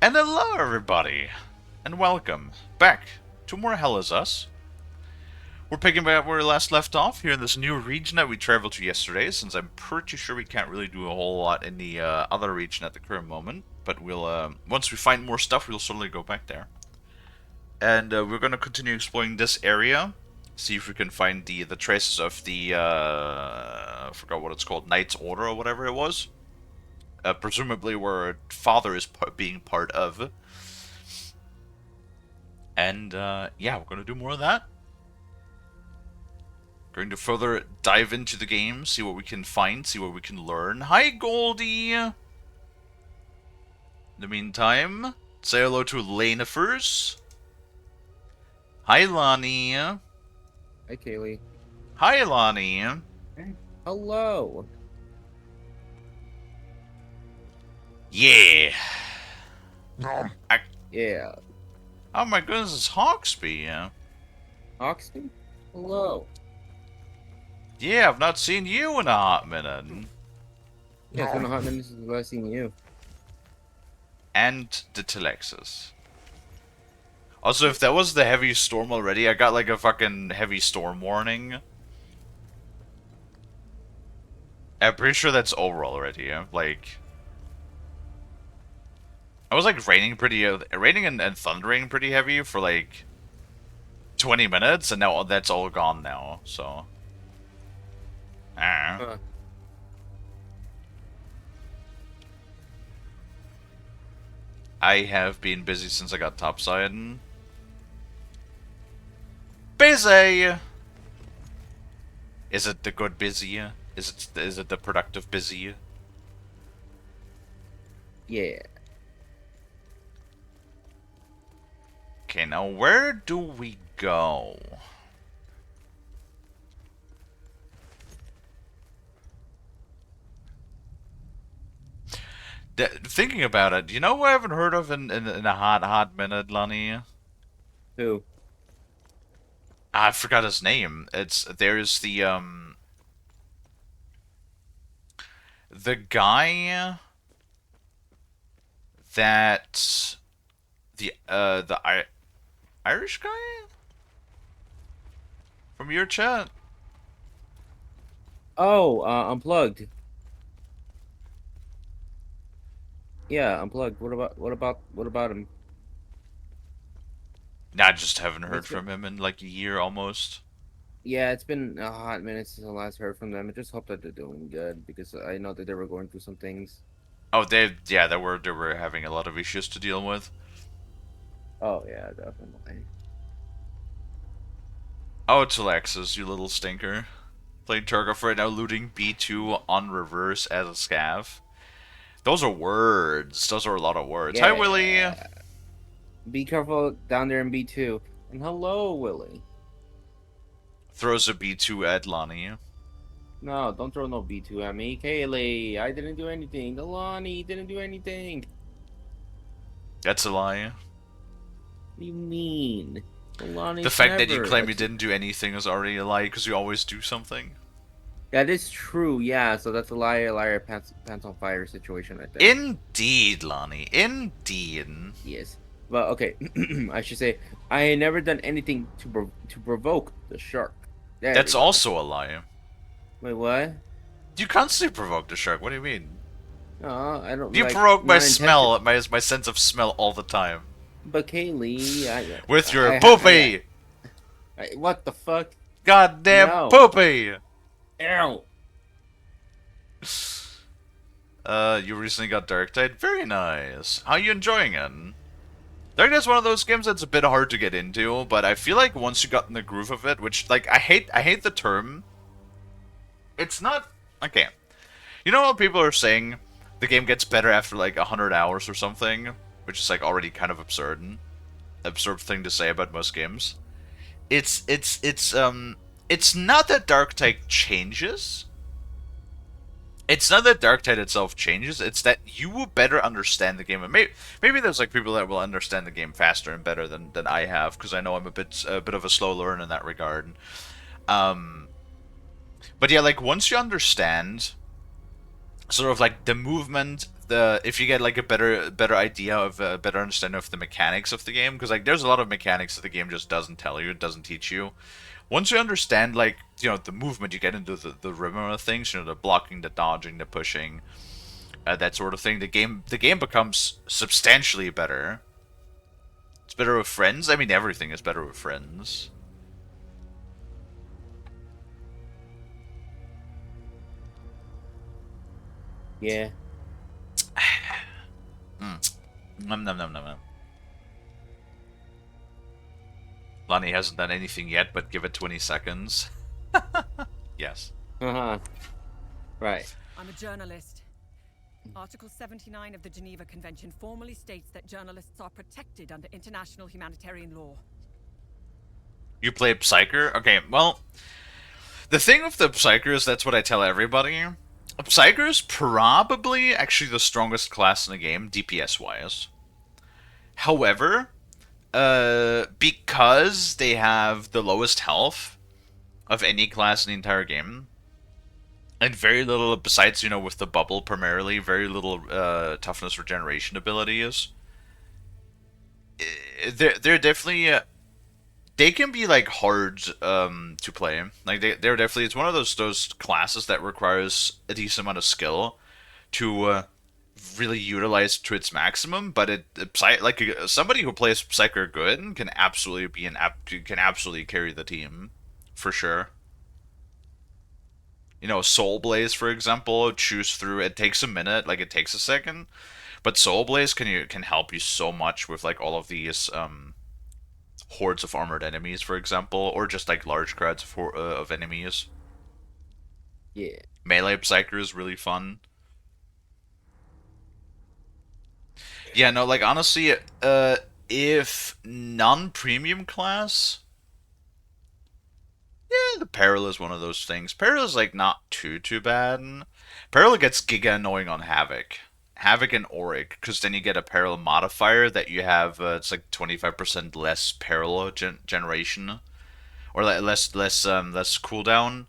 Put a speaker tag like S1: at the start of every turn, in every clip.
S1: And hello, everybody, and welcome back to more Hell Is Us. We're picking back where we last left off here in this new region that we traveled to yesterday, since I'm pretty sure we can't really do a whole lot in the other region at the current moment. But we'll, once we find more stuff, we'll certainly go back there. And we're going to continue exploring this area, see if we can find the traces of the, I forgot what it's called, Knight's Order or whatever it was. Presumably where Father is being part of. And, yeah, we're going to do more of that. Going to further dive into the game, see what we can find, see what we can learn. Hi, Goldie! In the meantime, say hello to Lanifers. Hi, Lonnie.
S2: Hi, Kalie.
S1: Hi, Lonnie.
S2: Hello.
S1: Yeah.
S2: Yeah.
S1: Oh my goodness, it's Hawksby.
S2: Oxton? Hello.
S1: Yeah, I've not seen you in a hot minute.
S2: Yeah, it's been a hot minute since I've seen you.
S1: And the Telexus. Also, if that was the heavy storm already, I got like a fucking heavy storm warning. I'm pretty sure that's over already. Like, I was like raining and thundering pretty heavy for like 20 minutes, and now that's all gone now. So,
S2: Huh.
S1: I have been busy since I got topside. Busy. Is it the good busy? Is it the productive busy?
S2: Yeah.
S1: Okay, now where do we go? Thinking about it, you know who I haven't heard of in a hot minute, Lonnie?
S2: Who?
S1: I forgot his name. There's the guy that the Irish guy from your chat.
S2: Oh, Unplugged. Yeah, Unplugged. What about him?
S1: I just haven't heard
S2: It's been,
S1: from him in like a year almost.
S2: yeah, it's been a hot minute since I last heard from them. I just hope that they're doing good because I know that they were going through some things.
S1: Oh, they were having a lot of issues to deal with.
S2: Oh yeah, definitely.
S1: Oh, it's Alexis, you little stinker. Playing Tarkov right now, looting B2 on reverse as a scav. Those are words. Those are a lot of words. Hi, Willie.
S2: Yeah. Be careful down there in B2. And hello, Willie.
S1: Throws a B2 at Lonnie.
S2: No, don't throw no B2 at me. Kaylee, I didn't do anything. Alani didn't do anything.
S1: That's a lie.
S2: What do you mean?
S1: The
S2: Alani's
S1: fact that you
S2: never.
S1: claim you didn't do anything is already a lie because you always do something.
S2: That is true, yeah. So that's a liar, liar, pants on fire situation right there.
S1: Indeed, Lonnie. Indeed.
S2: Yes. Well, okay. I should say I ain't never done anything to provoke the shark. There
S1: That's
S2: we go.
S1: also a lie.
S2: Wait, what?
S1: You constantly provoke the shark. What do you mean?
S2: No, I don't
S1: You
S2: like
S1: provoke my
S2: not
S1: smell, my sense of smell all the time.
S2: But Kaylee,
S1: With your
S2: I,
S1: poopy!
S2: what the fuck?
S1: Goddamn
S2: No.
S1: poopy!
S2: Ow.
S1: You recently got Dark Tide? Very nice. How you enjoying it? Dark Tide's one of those games that's a bit hard to get into, but I feel like once you got in the groove of it, which, like, I hate the term. It's not... Okay. You know what people are saying? The game gets better after, like, 100 hours or something? Which is, like, already kind of absurd. Absurd thing to say about most games. It's not that Dark Tide changes. It's not that Dark Tide itself changes, it's that you will better understand the game. And maybe there's like people that will understand the game faster and better than I have, because I know I'm a bit of a slow learner in that regard. But yeah, like once you understand sort of like the movement, the if you get like a better idea of a better understanding of the mechanics of the game, because like there's a lot of mechanics that the game just doesn't tell you, it doesn't teach you. Once you understand like the movement, you get into the rhythm of things, the blocking, the dodging, the pushing, that sort of thing. The game becomes substantially better. It's better with friends. I mean, everything is better with friends.
S2: Yeah.
S1: Num num num num num. Lonnie hasn't done anything yet, but give it 20 seconds. Yes.
S2: Uh-huh. Right.
S3: I'm a journalist. Article 79 of the Geneva Convention formally states that journalists are protected under international humanitarian law.
S1: You play Psyker? Okay, well, the thing with the Psyker is that's what I tell everybody. Psyker is probably actually the strongest class in the game, DPS wise. However, because they have the lowest health of any class in the entire game, and very little besides with the bubble primarily, very little toughness regeneration abilities. They're definitely they can be like hard to play. Like they're definitely it's one of those classes that requires a decent amount of skill to really utilize to its maximum. But like somebody who plays Psyker good can absolutely can absolutely carry the team for sure. Soul Blaze, for example, choose through. It takes a minute, like it takes a second, but Soul Blaze can help you so much with like all of these hordes of armored enemies, for example, or just like large crowds of enemies.
S2: Yeah.
S1: Melee Psyker is really fun. Yeah, no, like honestly, if non-premium class, yeah, the Peril is one of those things. Peril is like not too bad. Peril gets giga annoying on Havoc. Havoc and Auric, because then you get a Peril modifier that you have. It's like 25% less Peril generation, or less cooldown,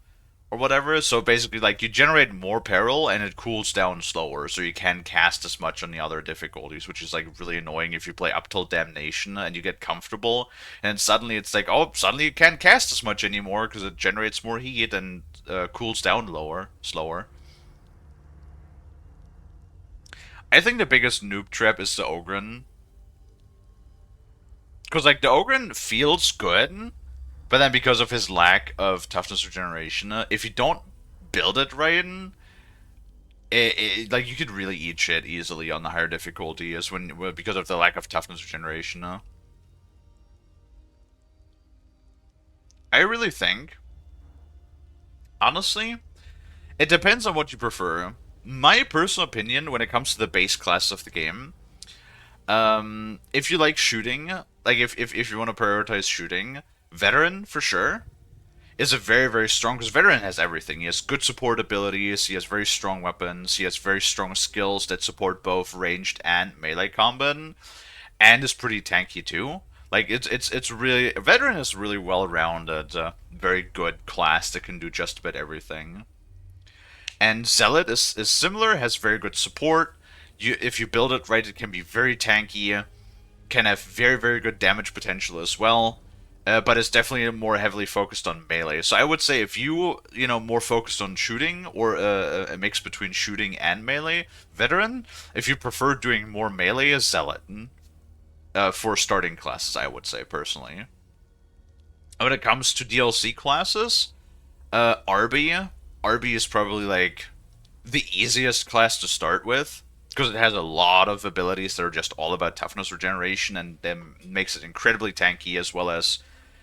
S1: or whatever. So basically, like you generate more peril and it cools down slower, so you can't cast as much on the other difficulties, which is like really annoying if you play up till damnation and you get comfortable, and suddenly it's like, oh, suddenly you can't cast as much anymore because it generates more heat and cools down slower. I think the biggest noob trap is the Ogren. Because, like, the Ogren feels good, but then because of his lack of toughness regeneration, if you don't build it right, like you could really eat shit easily on the higher difficulties because of the lack of toughness regeneration. I really think, honestly, it depends on what you prefer. My personal opinion when it comes to the base class of the game, if you like shooting, like if you want to prioritize shooting, veteran for sure is a very, very strong, because Veteran has everything. He has good support abilities, he has very strong weapons, he has very strong skills that support both ranged and melee combat, and is pretty tanky too. Like it's really Veteran is really well rounded, very good class that can do just about everything. And Zealot is similar, has very good support. If you build it right, it can be very tanky, can have very, very good damage potential as well. But it's definitely more heavily focused on melee. So I would say if more focused on shooting, or a mix between shooting and melee, Veteran. If you prefer doing more melee, is Zealot. For starting classes, I would say, personally. When it comes to DLC classes, Arby. Arby is probably like the easiest class to start with, because it has a lot of abilities that are just all about toughness regeneration, and then makes it incredibly tanky, as well as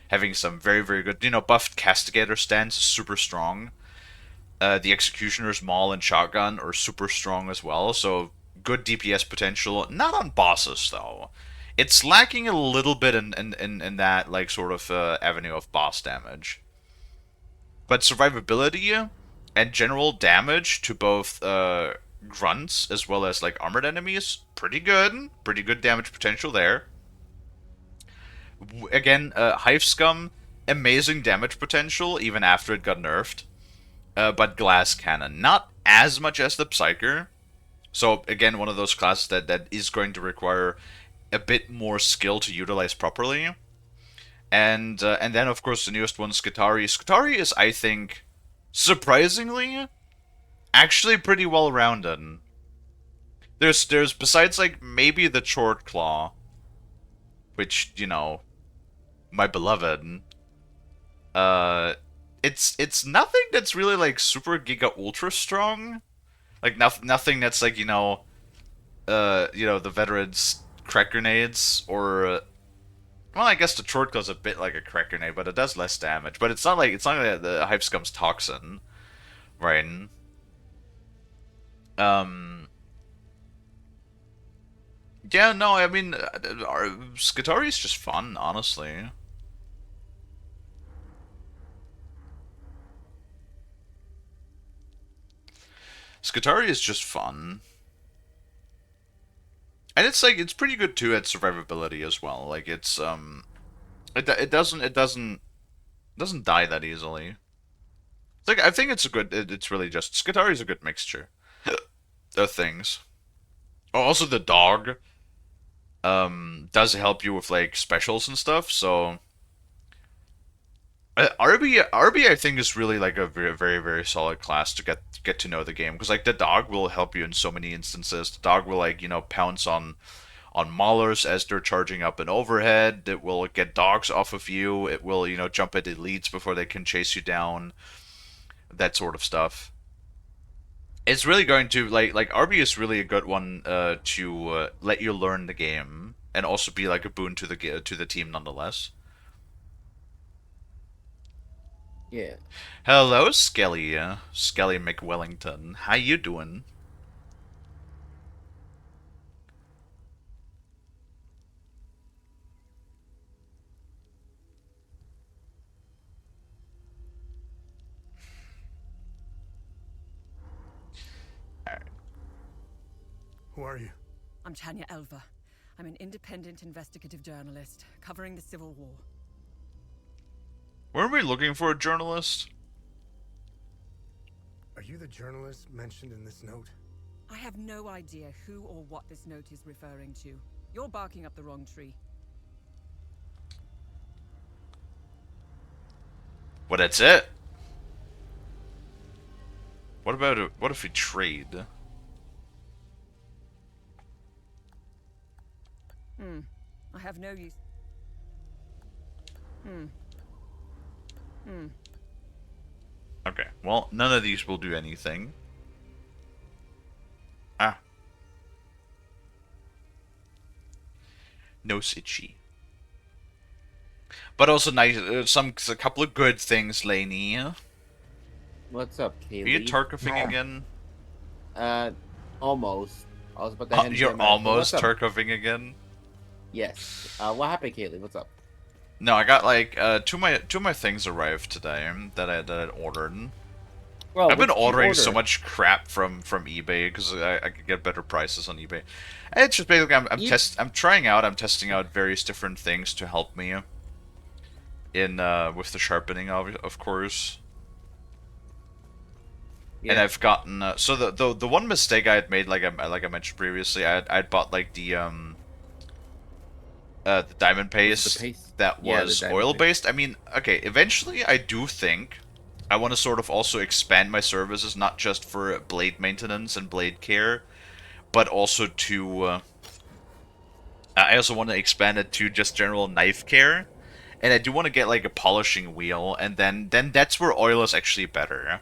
S1: having some very, very good, buffed Castigator stance is super strong. The Executioner's Maul and Shotgun are super strong as well, so good DPS potential. Not on bosses, though. It's lacking a little bit in that, like, sort of avenue of boss damage. But survivability and general damage to both grunts as well as, like, armored enemies, pretty good. Pretty good damage potential there. Again, Hive Scum, amazing damage potential even after it got nerfed. But Glass Cannon, not as much as the Psyker. So again, one of those classes that is going to require a bit more skill to utilize properly. And then of course the newest one, Skitarii. Skitarii is, I think, surprisingly, actually pretty well rounded. There's besides like maybe the Short Claw, which, you know, my beloved. It's nothing that's really like super giga ultra strong. Like nothing that's like, the veterans crack grenades or well, I guess the short claw's a bit like a crack grenade, but it does less damage. But it's not like the Hype Scum's Toxin, right? Um. Yeah, no, I mean, Skitarii is just fun, honestly. Skitarii is just fun. And it's like, it's pretty good too at survivability as well. Like, it doesn't die that easily. It's like, I think it's really just, Skitarii is a good mixture of things. Oh, also the dog, does help you with like specials and stuff, so RB I think is really like a very very very solid class to get to know the game, because like the dog will help you in so many instances. The dog will like pounce on maulers as they're charging up an overhead. It will get dogs off of you. It will jump at elites before they can chase you down. That sort of stuff. It's really going to like RB is really a good one to let you learn the game and also be like a boon to the team nonetheless.
S2: Yeah.
S1: Hello, Skelly. Skelly McWellington. How you doing?
S4: Who are you?
S3: I'm Tanya Elva. I'm an independent investigative journalist covering the Civil War.
S1: Weren't we looking for a journalist?
S4: Are you the journalist mentioned in this note?
S3: I have no idea who or what this note is referring to. You're barking up the wrong tree.
S1: Well, that's it. What about what if we trade?
S3: I have no use.
S1: Okay, well, none of these will do anything. Ah. No Sitchy. But also nice, a couple of good things, Laney. Are
S2: What's up, Kalie?
S1: you Tarkoving again?
S2: Almost. I was about to hand
S1: You're
S2: him my-
S1: almost
S2: What's up?
S1: Tarkoving again?
S2: Yes. What happened, Kalie? What's up?
S1: No, I got like two of my things arrived today that I'd ordered.
S2: Well,
S1: I've been
S2: what did you
S1: ordering so
S2: order?
S1: much crap from eBay because I could get better prices on eBay. And it's just basically I'm testing out various different things to help me in with the sharpening of course.
S2: Yeah.
S1: And I've gotten so the one mistake I had made, like I mentioned previously, I'd bought like the diamond paste,
S2: paste?
S1: that
S2: Yeah, the
S1: was
S2: diamond
S1: oil based. I mean, okay, eventually I do think I want to sort of also expand my services, not just for blade maintenance and blade care, but also to I also want to expand it to just general knife care. And I do want to get like a polishing wheel, and then that's where oil is actually better.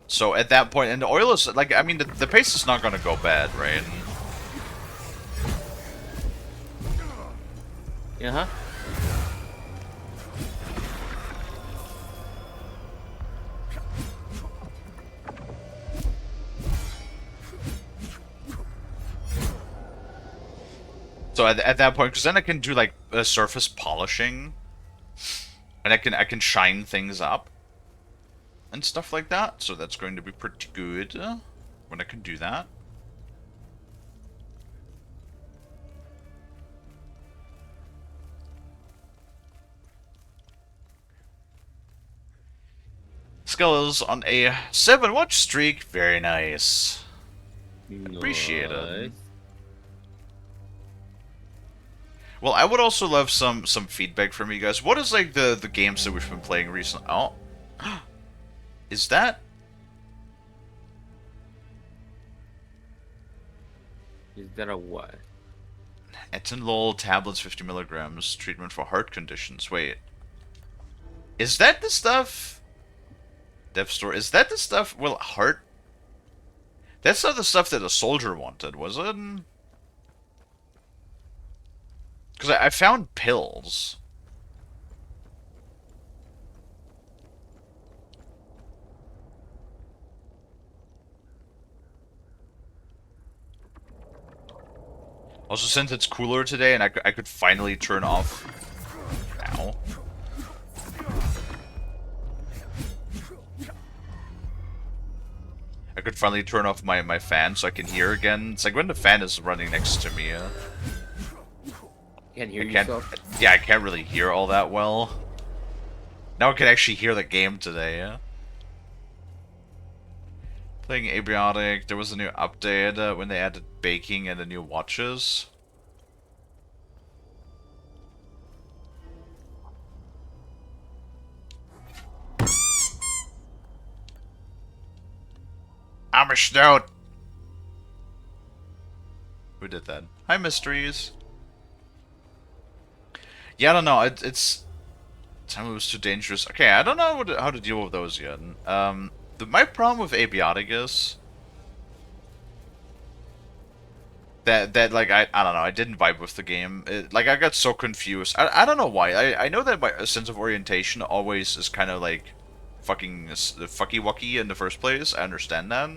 S1: So at that point, and the oil is like, I mean, the paste is not gonna go bad, right?
S2: Uh-huh.
S1: So at that point, because then I can do like a surface polishing, and I can shine things up and stuff like that. So that's going to be pretty good when I can do that. Pascal is on a 7-watch streak. Very nice. Appreciate it.
S2: Nice.
S1: Well, I would also love some feedback from you guys. What is like the games that we've been playing recently? Oh, is that?
S2: Is that a what?
S1: Etanol tablets, 50 milligrams, treatment for heart conditions. Wait, is that the stuff? Dev store. Is that the stuff? Well, heart. That's not the stuff that a soldier wanted, was it? Because I found pills. Also, since it's cooler today and I could finally turn off... Ow. I could finally turn off my fan so I can hear again. It's like when the fan is running next to me.
S2: Can't hear
S1: I
S2: yourself.
S1: Yeah, I can't really hear all that well. Now I can actually hear the game today, yeah? Playing Abiotic, there was a new update when they added baking and the new watches. I'm a snout! Who did that? Hi, Mysteries. Yeah, I don't know. It's time was too dangerous. Okay, I don't know how to deal with those yet. My problem with Abiotic is that like I don't know. I didn't vibe with the game. Like I got so confused. I don't know why. I know that my sense of orientation always is kind of like fucking fucky wucky in the first place. I understand that.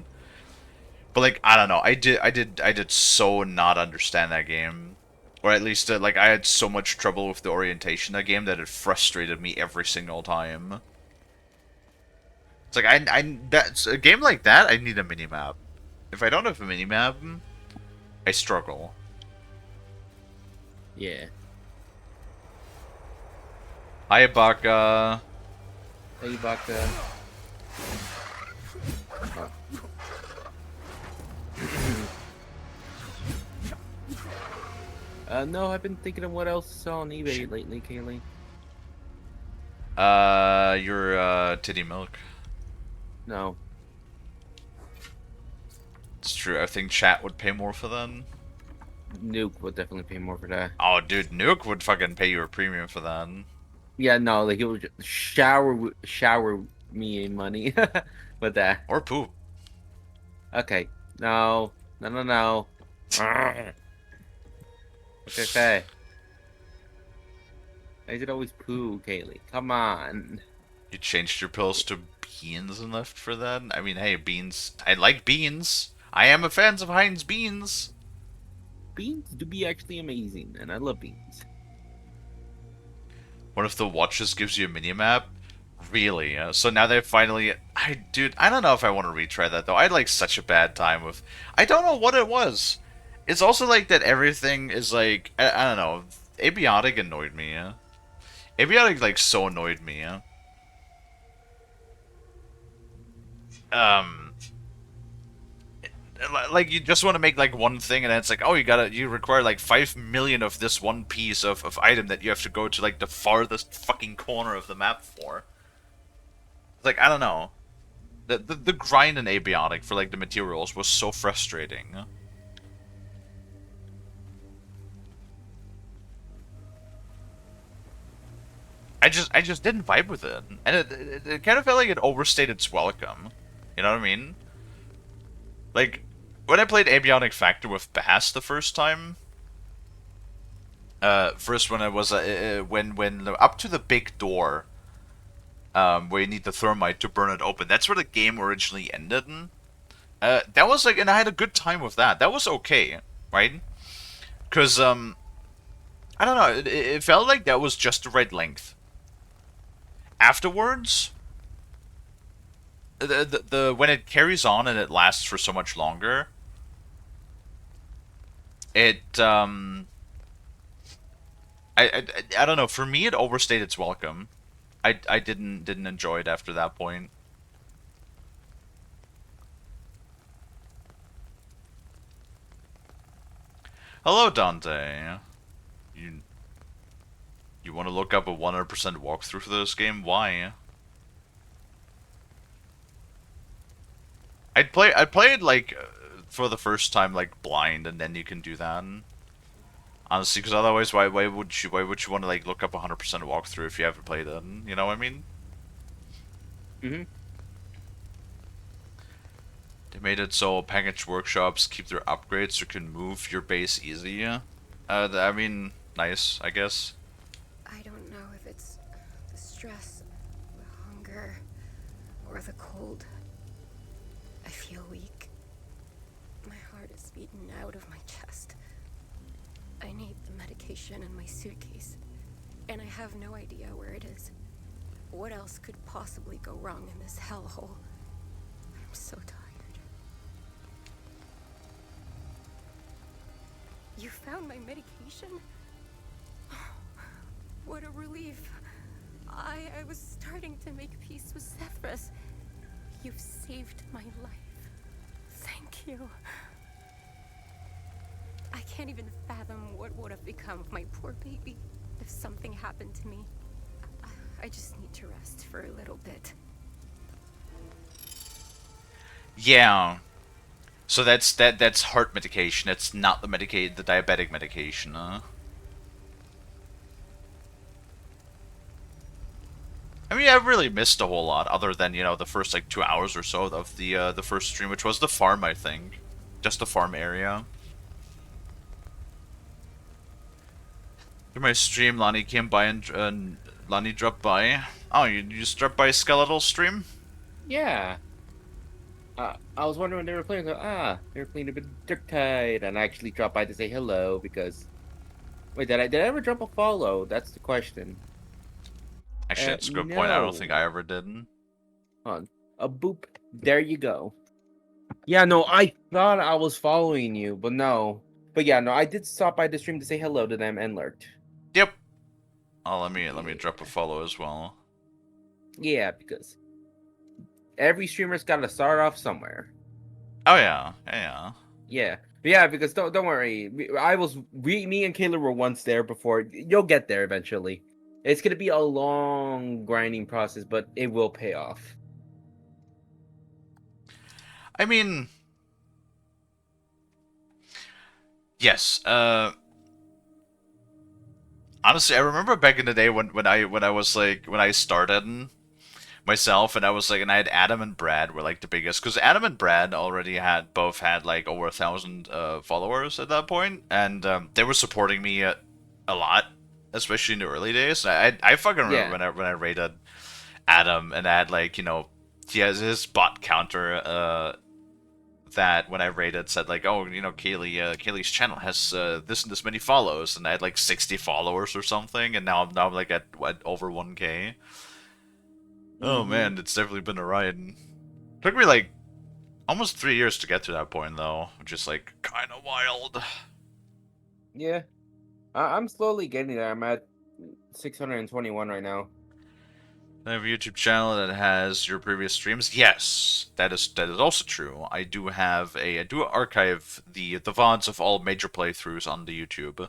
S1: But like I don't know. I did so not understand that game. Or at least, like, I had so much trouble with the orientation of that game that it frustrated me every single time. It's like, that's a game like that, I need a minimap. If I don't have a minimap, I struggle.
S2: Yeah.
S1: Hi, Baka.
S2: Hey, Baka. No, I've been thinking of what else is on eBay lately, Kalie.
S1: Your, titty milk.
S2: No.
S1: It's true, I think chat would pay more for that.
S2: Nuke would definitely pay more for that.
S1: Oh, dude, Nuke would fucking pay you a premium for that.
S2: Yeah, no, like, it would just shower me in money with that.
S1: Or poop.
S2: Okay. No. No. Okay. I did always poo, Kalie. Come on.
S1: You changed your pills to beans and left for that? I mean, hey, beans. I like beans. I am a fan of Heinz beans.
S2: Beans do be actually amazing, and I love beans.
S1: What if the watches gives you a minimap? Really? So now they finally... Dude, I don't know if I want to retry that, though. I had, like, such a bad time with... I don't know what it was. It's also, like, that everything is, like... I don't know. Abiotic annoyed me, yeah? Abiotic, like, so annoyed me, yeah? Like, you just want to make, like, one thing, and then it's like, oh, you require, like, 5 million of this one piece of item that you have to go to, like, the farthest fucking corner of the map for. It's like, I don't know. The grind in Abiotic for, like, the materials was so frustrating. I just didn't vibe with it. And it kind of felt like it overstayed its welcome. You know what I mean? Like, when I played Abionic Factor with Bass the first time, first when I was, when up to the big door, where you need the thermite to burn it open, that's where the game originally ended. That was like, and I had a good time with that. That was okay, right? Because, I don't know, it felt like that was just the right length. Afterwards, the when it carries on and it lasts for so much longer, it I don't know. For me, it overstayed its welcome. I didn't enjoy it after that point. Hello, Dante. You you want to look up a 100% walkthrough for this game? Why? I played like for the first time like blind, and then you can do that. Honestly, because otherwise, why would you want to like look up a 100% walkthrough if you haven't played it? You know what I mean?
S2: Mm-hmm.
S1: They made it so package workshops keep their upgrades so you can move your base easy. I mean, nice, I guess.
S5: I don't know if it's the stress, the hunger, or the cold. I feel weak. My heart is beaten out of my chest. I need the medication in my suitcase, and I have no idea where it is. What else could possibly go wrong in this hellhole? I'm so tired. You found my medication? What a relief. I was starting to make peace with Sethras. You've saved my life. Thank you. I can't even fathom what would have become of my poor baby if something happened to me. I just need to rest for a little bit.
S1: Yeah. So that's heart medication. It's not the diabetic medication. I mean, I really missed a whole lot, other than the first like 2 hours or so of the first stream, which was the farm, I think, just the farm area. Through my stream, Lonnie came by and Lonnie dropped by. Oh, you just dropped by Skeletal stream?
S2: Yeah. I was wondering when they were playing. They were playing a bit of Darktide, and I actually dropped by to say hello because. Wait, did I ever drop a follow? That's the question.
S1: Actually, that's a good point. I don't
S2: No.
S1: think I ever did.
S2: Hold on. A boop. There you go. Yeah, no, I thought I was following you, but no. But yeah, no, I did stop by the stream to say hello to them and lurked.
S1: Yep. Oh, let me drop a follow as well.
S2: Yeah, because every streamer's got to start off somewhere.
S1: Oh yeah, yeah.
S2: Yeah, yeah, because don't worry. Me and Kalie were once there before. You'll get there eventually. It's gonna be a long grinding process, but it will pay off.
S1: I mean, yes. Honestly, I remember back in the day when I started myself, and I was like, and I had Adam and Brad were like the biggest, because Adam and Brad already both had like over 1,000 followers at that point, and they were supporting me a lot, especially in the early days. I fucking remember when I raided Adam, and I had like he has his bot counter that when I raided said like, oh, Kalie's channel has this and this many follows, and I had like 60 followers or something, and now I'm like at over 1K. Oh man, it's definitely been a ride. Took me like almost 3 years to get to that point though, which is like kind of wild.
S2: Yeah, I'm slowly getting there. I'm at 621 right now.
S1: I have a YouTube channel that has your previous streams. Yes, that is also true. I do archive the VODs of all major playthroughs on the YouTube.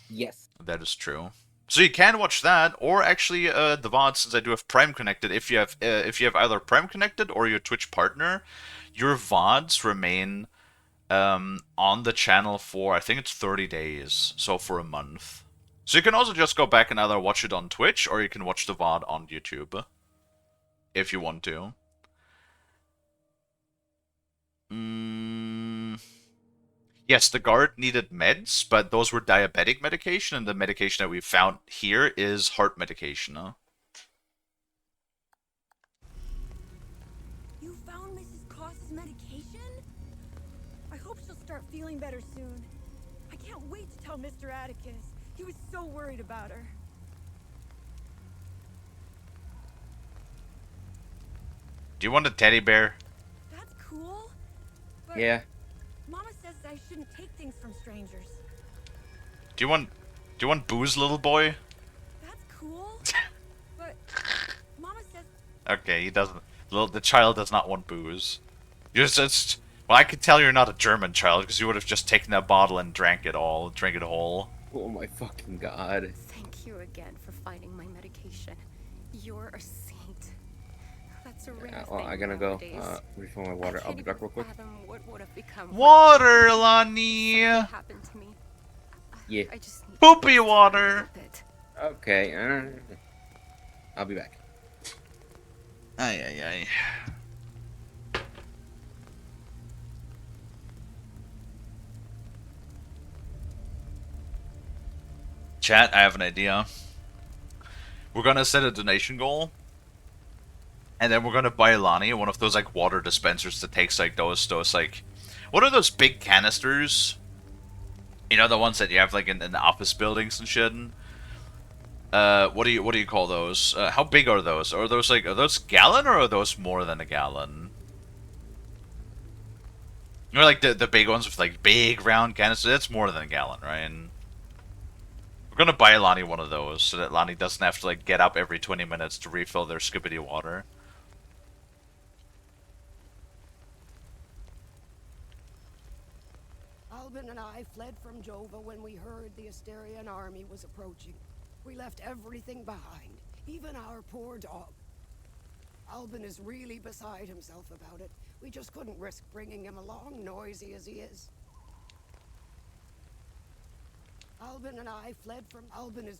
S2: Yes,
S1: that is true. So you can watch that, or actually the VODs, since I do have Prime connected. If you have either Prime connected or your Twitch partner, your VODs remain on the channel for, I think it's 30 days, so for a month. So you can also just go back and either watch it on Twitch, or you can watch the VOD on YouTube, if you want to. Yes, the guard needed meds, but those were diabetic medication, and the medication that we found here is heart medication.
S3: You found Mrs. Cross's medication? I hope she'll start feeling better soon. I can't wait to tell Mr. Atticus. He was so worried about her.
S1: Do you want a teddy bear?
S3: That's cool. But
S2: yeah.
S3: Mama says I shouldn't take things from strangers.
S1: Do you want booze, little boy?
S3: That's cool. But Mama says
S1: Okay, he doesn't. The child does not want booze. Why Well, I could tell you're not a German child because you would have just taken that bottle and drank it whole.
S2: Oh my fucking god.
S5: Thank you again for finding my medication. You're a saint. That's a rare
S2: Well,
S5: thing
S2: I gotta go
S5: nowadays.
S2: Refill my water.
S5: I
S2: I'll
S5: can't
S2: be back
S5: even
S2: real quick.
S5: fathom what would have become.
S1: Water, Lonnie!
S5: Something happened to me.
S2: Yeah.
S5: I just need
S1: Poopy
S5: to
S1: water!
S5: stop it.
S2: Okay. I'll be back.
S1: Ay, ay, ay. Chat, I have an idea. We're gonna set a donation goal, and then we're gonna buy Lonnie one of those like water dispensers that takes like those like, what are those big canisters? You know, the ones that you have like in the office buildings and shit. What do you call those? How big are those? Are those gallon or are those more than a gallon? You know, like the big ones with like big round canisters. That's more than a gallon, right? We're gonna buy Lonnie one of those so that Lonnie doesn't have to like get up every 20 minutes to refill their skibbity water.
S6: Albin and I fled from Jova when we heard the Asterian army was approaching. We left everything behind, even our poor dog. Albin is really beside himself about it. We just couldn't risk bringing him along, noisy as he is. Albin and I fled from... Albin is...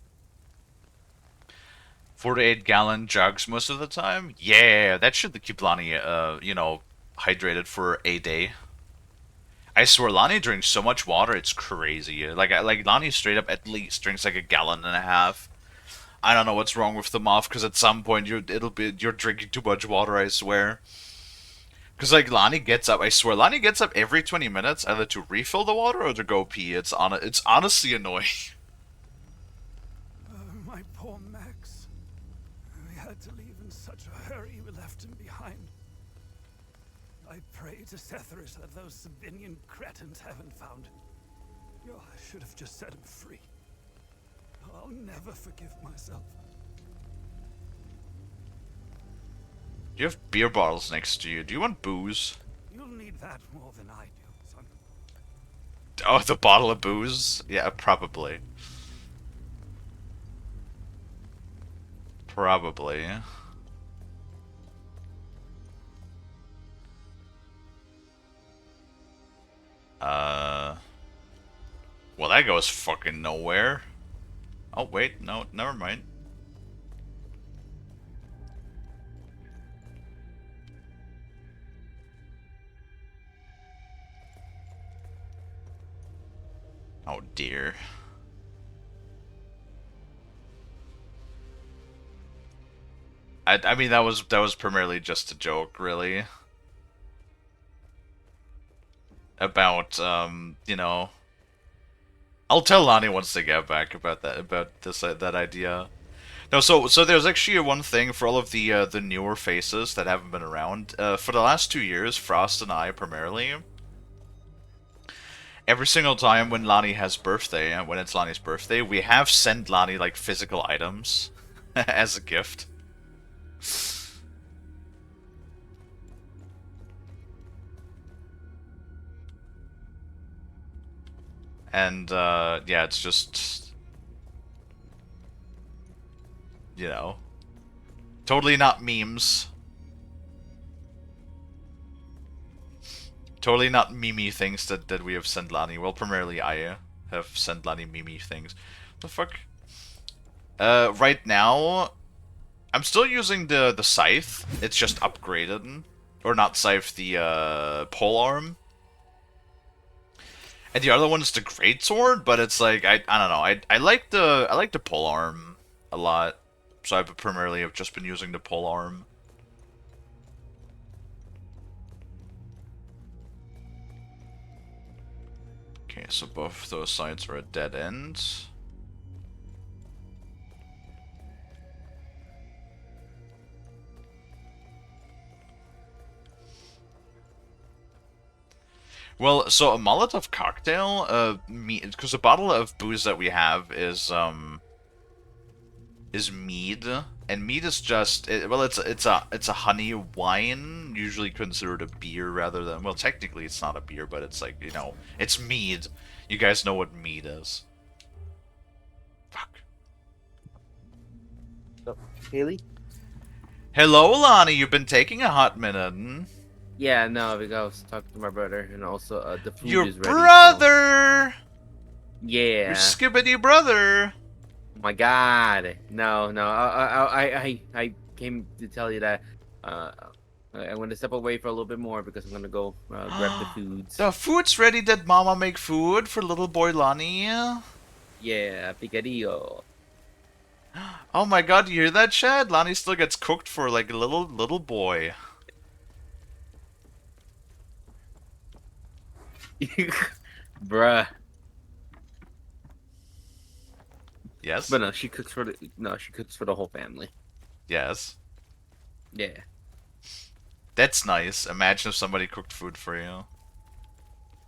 S1: 48 gallon jugs most of the time? Yeah, that should keep Lonnie, you know, hydrated for a day. I swear, Lonnie drinks so much water, it's crazy. Like Lonnie straight up at least drinks like 1.5 gallons. I don't know what's wrong with the moth, because at some point you're drinking too much water, I swear. Because like Lonnie gets up, I swear, Lonnie gets up every 20 minutes either to refill the water or to go pee. It's honestly annoying.
S4: My poor Max. We had to leave in such a hurry, we left him behind. I pray to Setherish that those Sabinian cretins haven't found him. Oh, I should have just set him free. I'll never forgive myself.
S1: You have beer bottles next to you. Do you want booze?
S4: You'll need that more than I do, son.
S1: Oh, the bottle of booze? Yeah, probably. Probably. Well, that goes fucking nowhere. Oh, wait, no, never mind. Oh, dear. I mean, that was primarily just a joke, really. About, you know... I'll tell Lonnie once they get back about that idea. No, so there's actually one thing for all of the newer faces that haven't been around. For the last 2 years, Frost and I primarily, every single time when Lonnie has birthday, when it's Lonnie's birthday, we have sent Lonnie like physical items as a gift. And, yeah, it's just, you know, totally not memes. Totally not meme things that we have sent Lonnie. Well, primarily I have sent Lonnie meme things. The fuck? Right now, I'm still using the scythe. It's just upgraded. Or not scythe, the, polearm. And the other one's the greatsword, but it's like I don't know. I like the polearm a lot, so I primarily have just been using the polearm. Okay, so both those sides are at dead ends. Well, so a Molotov cocktail, because the bottle of booze that we have is, is mead, and mead is just well, it's a honey wine, usually considered a beer rather than, well, technically it's not a beer, but it's like, you know, it's mead. You guys know what mead is. Fuck.
S2: So, Kalie?
S1: Hello, Lonnie. You've been taking a hot minute. Hmm?
S2: Yeah, no, because I was talking to my brother, and also the food
S1: Your
S2: is ready.
S1: brother.
S2: Yeah.
S1: Your skibbity brother.
S2: Oh my God. No, no. I came to tell you that I'm gonna step away for a little bit more because I'm gonna go grab the foods.
S1: The food's ready. Did Mama make food for little boy Lonnie?
S2: Yeah, picadillo.
S1: Oh my God! You hear that, Chad? Lonnie still gets cooked for like a little boy.
S2: Bruh.
S1: Yes.
S2: But no, she cooks for the whole family.
S1: Yes.
S2: Yeah.
S1: That's nice. Imagine if somebody cooked food for you.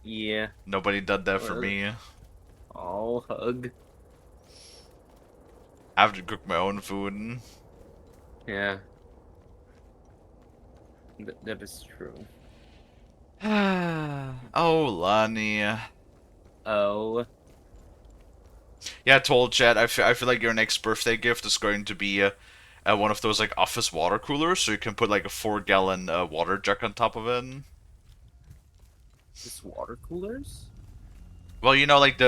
S2: Yeah.
S1: Nobody did that for
S2: Well,
S1: me.
S2: Oh, hug.
S1: I have to cook my own food.
S2: Yeah. That is true.
S1: Oh, Lonnie.
S2: Oh.
S1: Yeah, I told Chad, I feel like your next birthday gift is going to be one of those like office water coolers, so you can put like a 4-gallon water jug on top of it.
S2: Just water coolers?
S1: Well, you know, like you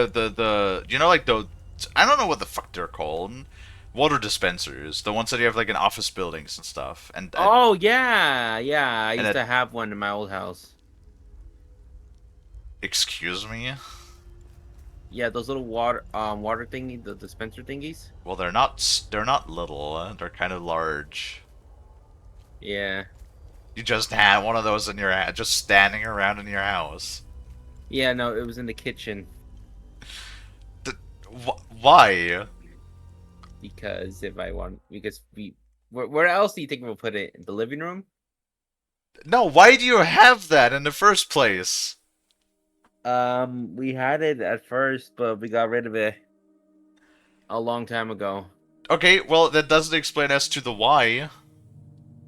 S1: know, like the, I don't know what the fuck they're called. Water dispensers, the ones that you have like in office buildings and stuff. And
S2: Oh yeah, yeah. I
S1: and
S2: used to have one in my old house.
S1: excuse me.
S2: Yeah, those little water thingy, the dispenser thingies.
S1: Well, they're not little. They're kind of large.
S2: Yeah.
S1: You just had one of those in your just standing around in your house.
S2: Yeah, no, it was in the kitchen
S1: Why?
S2: because where else do you think we'll put it? In the living room?
S1: No, why do you have that in the first place?
S2: We had it at first, but we got rid of it a long time ago.
S1: Okay, well, that doesn't explain as to the why.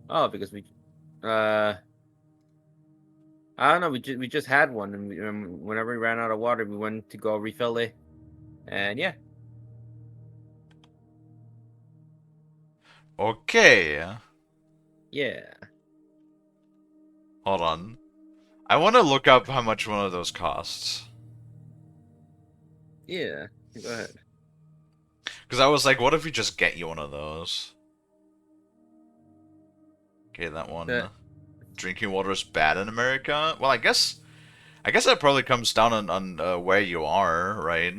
S2: Oh, because I don't know. We just had one, and whenever we ran out of water, we went to go refill it, and yeah.
S1: Okay.
S2: Yeah.
S1: Hold on. I want to look up how much one of those costs.
S2: Yeah. Go ahead.
S1: Because I was like, what if we just get you one of those? Okay, that one. Drinking water is bad in America? Well, I guess that probably comes down on where you are, right?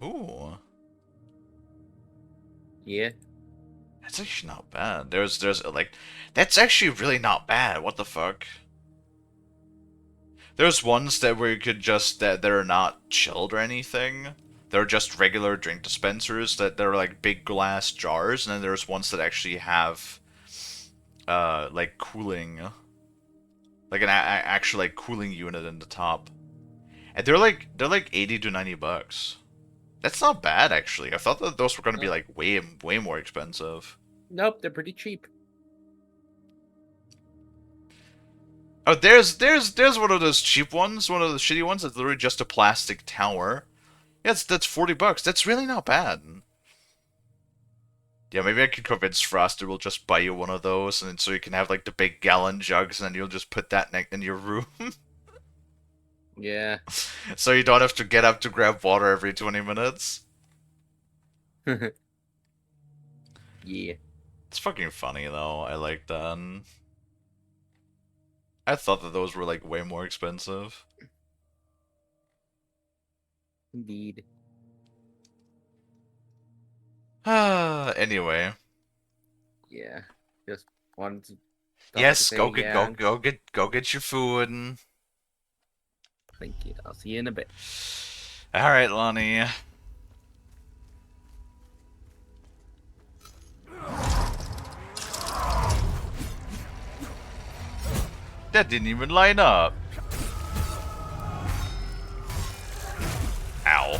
S1: Ooh.
S2: Yeah.
S1: That's actually not bad. There's like, that's actually really not bad. What the fuck? There's ones that where you could just that are not chilled or anything. They're just regular drink dispensers that they're like big glass jars, and then there's ones that actually have like cooling, like an actual like cooling unit in the top. And they're like 80 to 90 bucks. That's not bad, actually. I thought that those were going to be like way more expensive.
S2: Nope, they're pretty cheap.
S1: Oh, there's one of those cheap ones, one of the shitty ones that's literally just a plastic tower. Yeah, that's 40 bucks. That's really not bad. Yeah, maybe I could convince Frosty will just buy you one of those, and so you can have like the big gallon jugs, and then you'll just put that in your room.
S2: Yeah.
S1: So you don't have to get up to grab water every 20 minutes.
S2: Yeah.
S1: It's fucking funny though. I like that. I thought that those were like way more expensive.
S2: Indeed.
S1: Anyway.
S2: Yeah. Just wanted to.
S1: Yes,
S2: say,
S1: go
S2: yeah,
S1: get your food. And...
S2: Thank you. I'll see you in a bit.
S1: All right, Lonnie. That didn't even line up. Ow.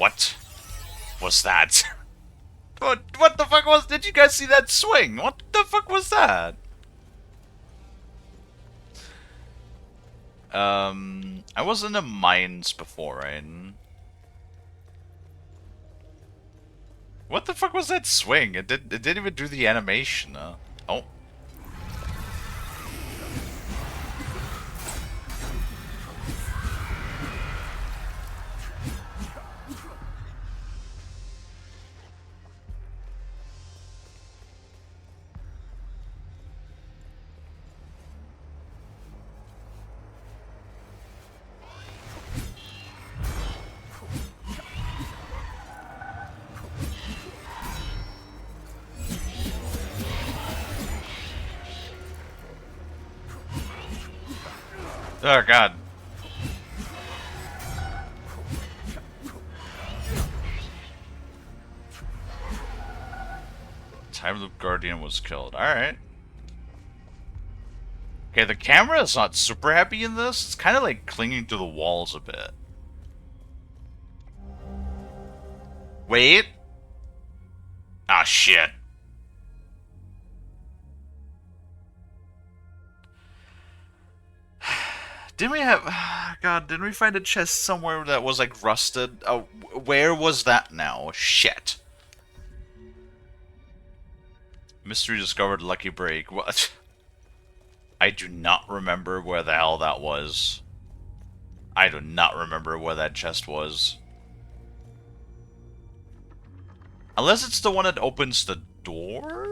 S1: What was that? What the fuck was... Did you guys see that swing? What the fuck was that? I was in the mines before, right? What the fuck was that swing? It didn't even do the animation. Oh. Oh god. Time Loop Guardian was killed. Alright. Okay, the camera is not super happy in this. It's kind of like clinging to the walls a bit. Wait. Ah, shit. Didn't we have... God, didn't we find a chest somewhere that was, like, rusted? Oh, where was that now? Shit. Mystery discovered Lucky Break. What? I do not remember where the hell that was. I do not remember where that chest was. Unless it's the one that opens the door?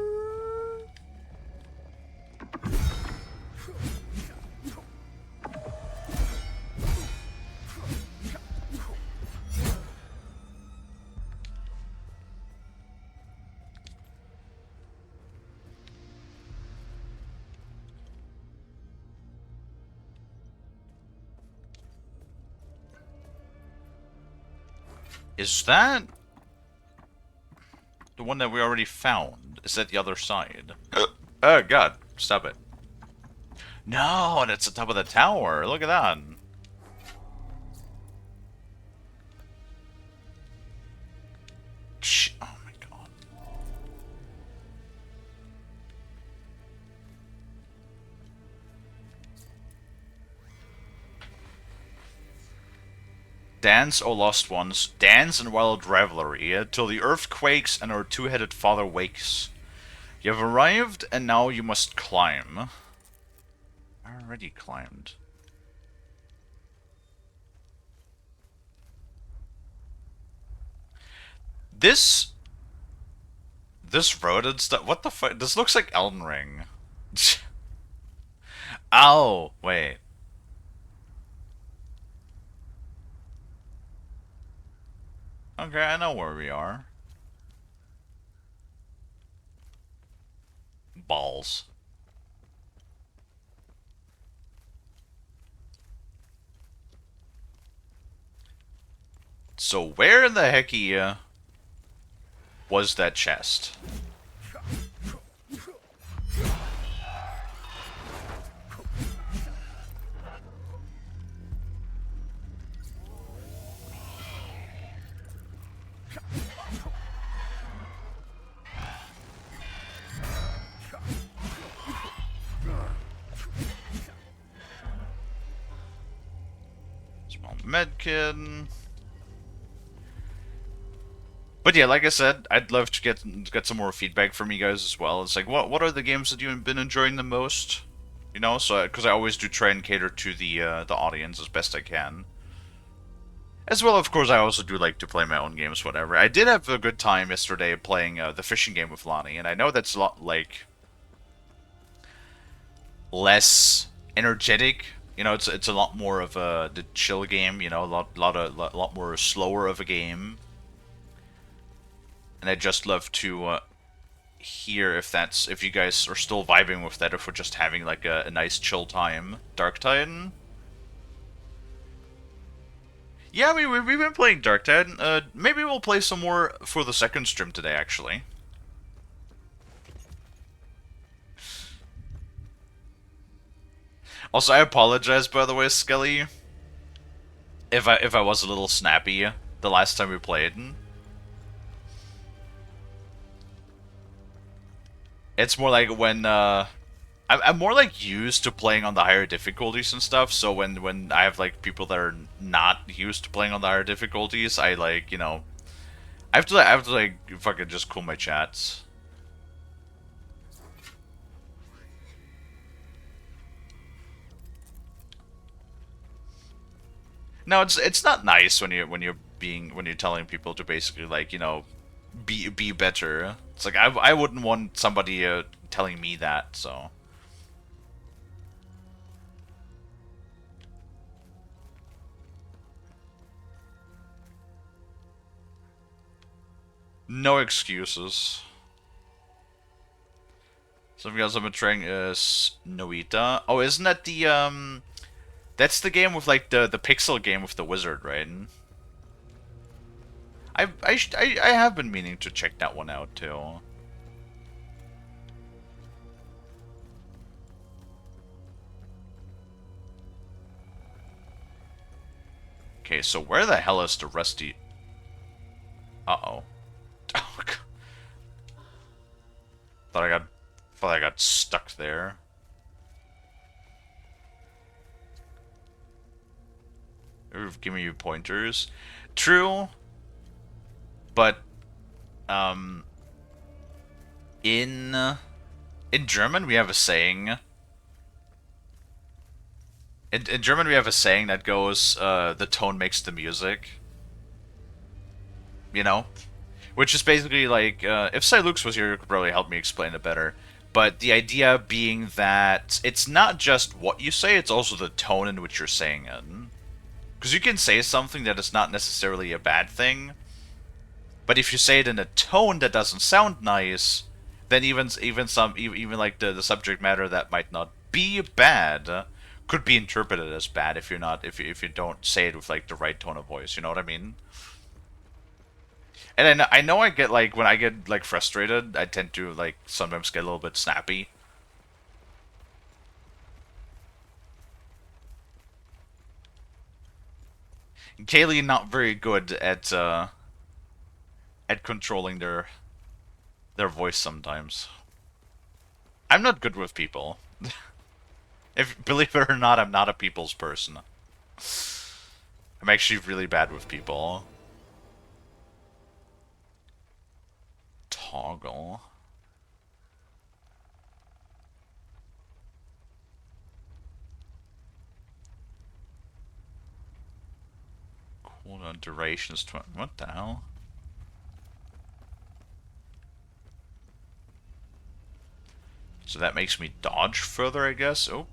S1: Is that the one that we already found? Is that the other side? Oh god, stop it. No, that's the top of the tower. Look at that. Oh my god. Dance, O lost ones, dance in wild revelry, till the earth quakes and our two-headed father wakes. You have arrived, and now you must climb. I already climbed. This road and stuff. What the fuck? This looks like Elden Ring. Oh, wait. Okay, I know where we are. Balls. So where in the heck was that chest? Small medkit. But yeah, like I said, I'd love to get some more feedback from you guys as well. It's like, what are the games that you've been enjoying the most? You know, so because I always do try and cater to the audience as best I can. As well, of course, I also do like to play my own games, whatever. I did have a good time yesterday playing the fishing game with Lonnie, and I know that's a lot like less energetic. You know, it's a lot more of the chill game. You know, a lot more slower of a game. And I'd just love to hear if you guys are still vibing with that, if we're just having like a nice chill time. Dark Titan? Yeah, we've been playing Dark Titan. Maybe we'll play some more for the second stream today, actually. Also, I apologize, by the way, Skelly, if I was a little snappy the last time we played. It's more like when I'm more like used to playing on the higher difficulties and stuff. So when I have like people that are not used to playing on the higher difficulties, I like, you know, I have to like fucking just cool my chats. No, it's not nice when you're telling people to basically like, you know, be better. It's like I wouldn't want somebody telling me that. So no excuses. Something else I'm betraying is Noita. Oh, isn't that the that's the game with like the pixel game with the wizard, right? I have been meaning to check that one out too. Okay, so where the hell is the rusty? Uh-oh. Thought I got stuck there. Give me your pointers. True, but in German we have a saying. In German we have a saying that goes, the tone makes the music. You know? Which is basically like, if Silux was here, it could probably help me explain it better. But the idea being that it's not just what you say, it's also the tone in which you're saying it. Because you can say something that is not necessarily a bad thing, but if you say it in a tone that doesn't sound nice, then even like the subject matter that might not be bad could be interpreted as bad if you don't say it with like the right tone of voice. You know what I mean? And I know I get like when I get like frustrated, I tend to like sometimes get a little bit snappy. Kalie not very good at controlling their voice sometimes. I'm not good with people. If believe it or not, I'm not a people's person. I'm actually really bad with people. Toggle. Cooldown duration is 20. What the hell? So that makes me dodge further, I guess. Oh.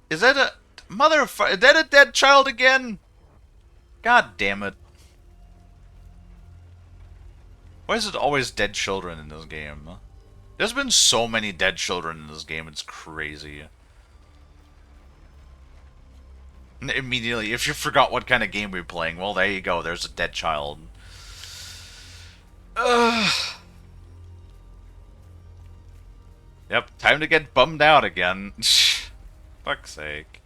S1: Is that a motherfucker? Is that a dead child again? God damn it. Why is it always dead children in this game? There's been so many dead children in this game, it's crazy. And immediately, if you forgot what kind of game we were playing, well, there you go, there's a dead child. Ugh. Yep, time to get bummed out again. Fuck's sake.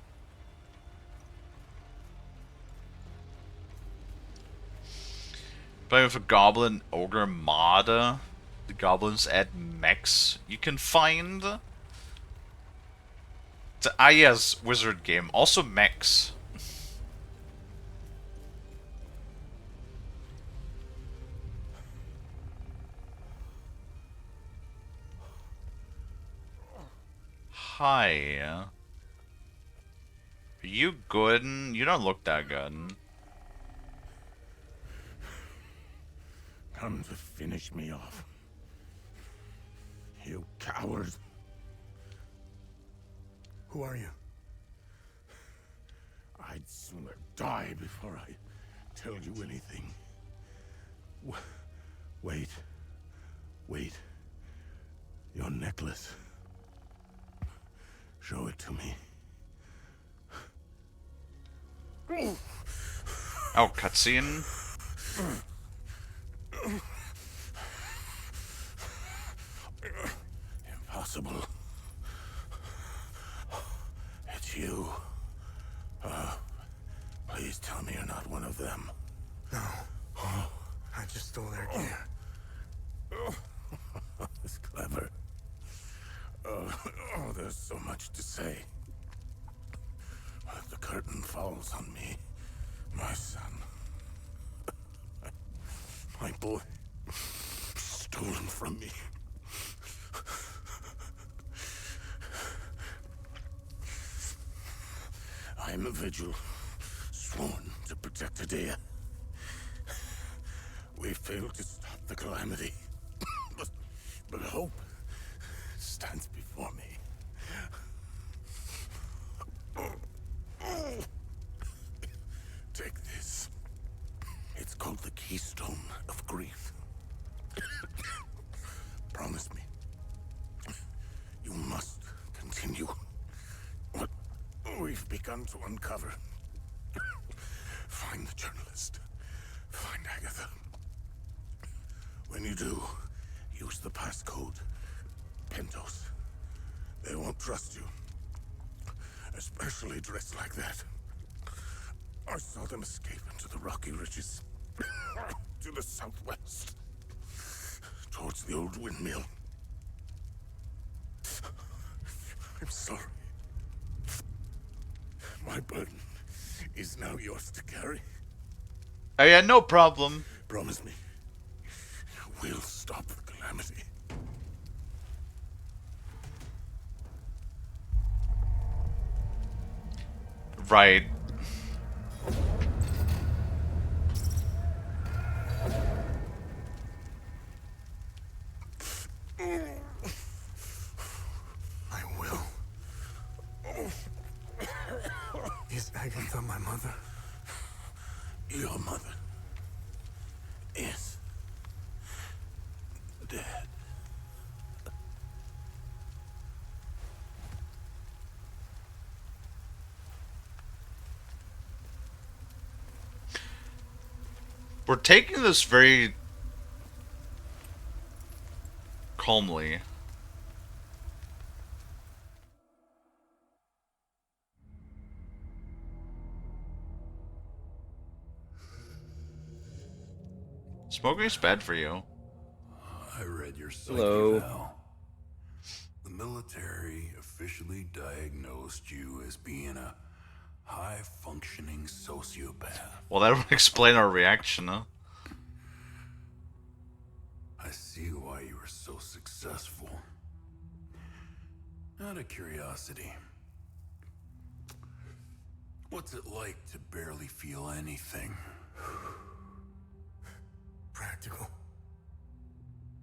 S1: Playing with a goblin ogre mod. The goblins add mechs you can find. It's an IS wizard game. Also mechs. Hi. Are you good? You don't look that good.
S7: Come to finish me off. You coward.
S4: Who are you?
S7: I'd sooner die before I tell you anything. Wait. Wait. Your necklace. Show it to me.
S1: Oh, cutscene.
S7: Impossible. just stole their gear. It's clever. There's so much to say. The curtain falls on me, my son. My boy, stolen from me. I am a vigil, sworn to protect Adea. We failed to stop the calamity, but hope stands before me. Take this. It's called the Keystone of Grief. Promise me. You must continue what we've begun to uncover. Find the journalist. Find Agatha. When you do, use the passcode. Pentos. They won't trust you. Especially dressed like that. I saw them escape into the rocky ridges. To the southwest. Towards the old windmill. I'm sorry. My burden is now yours to carry.
S1: Oh yeah, no problem.
S7: Promise me. We'll stop the calamity.
S1: Right.
S7: I will. Is Agatha my mother? Your mother is dead.
S1: We're taking this very calmly. Smoking is bad for you.
S8: I read your psyche
S2: Hello.
S8: now. The military officially diagnosed you as being a high-functioning sociopath.
S1: Well, that would explain our reaction, huh?
S8: I see why you were so successful. Out of curiosity, what's it like to barely feel anything?
S7: Practical.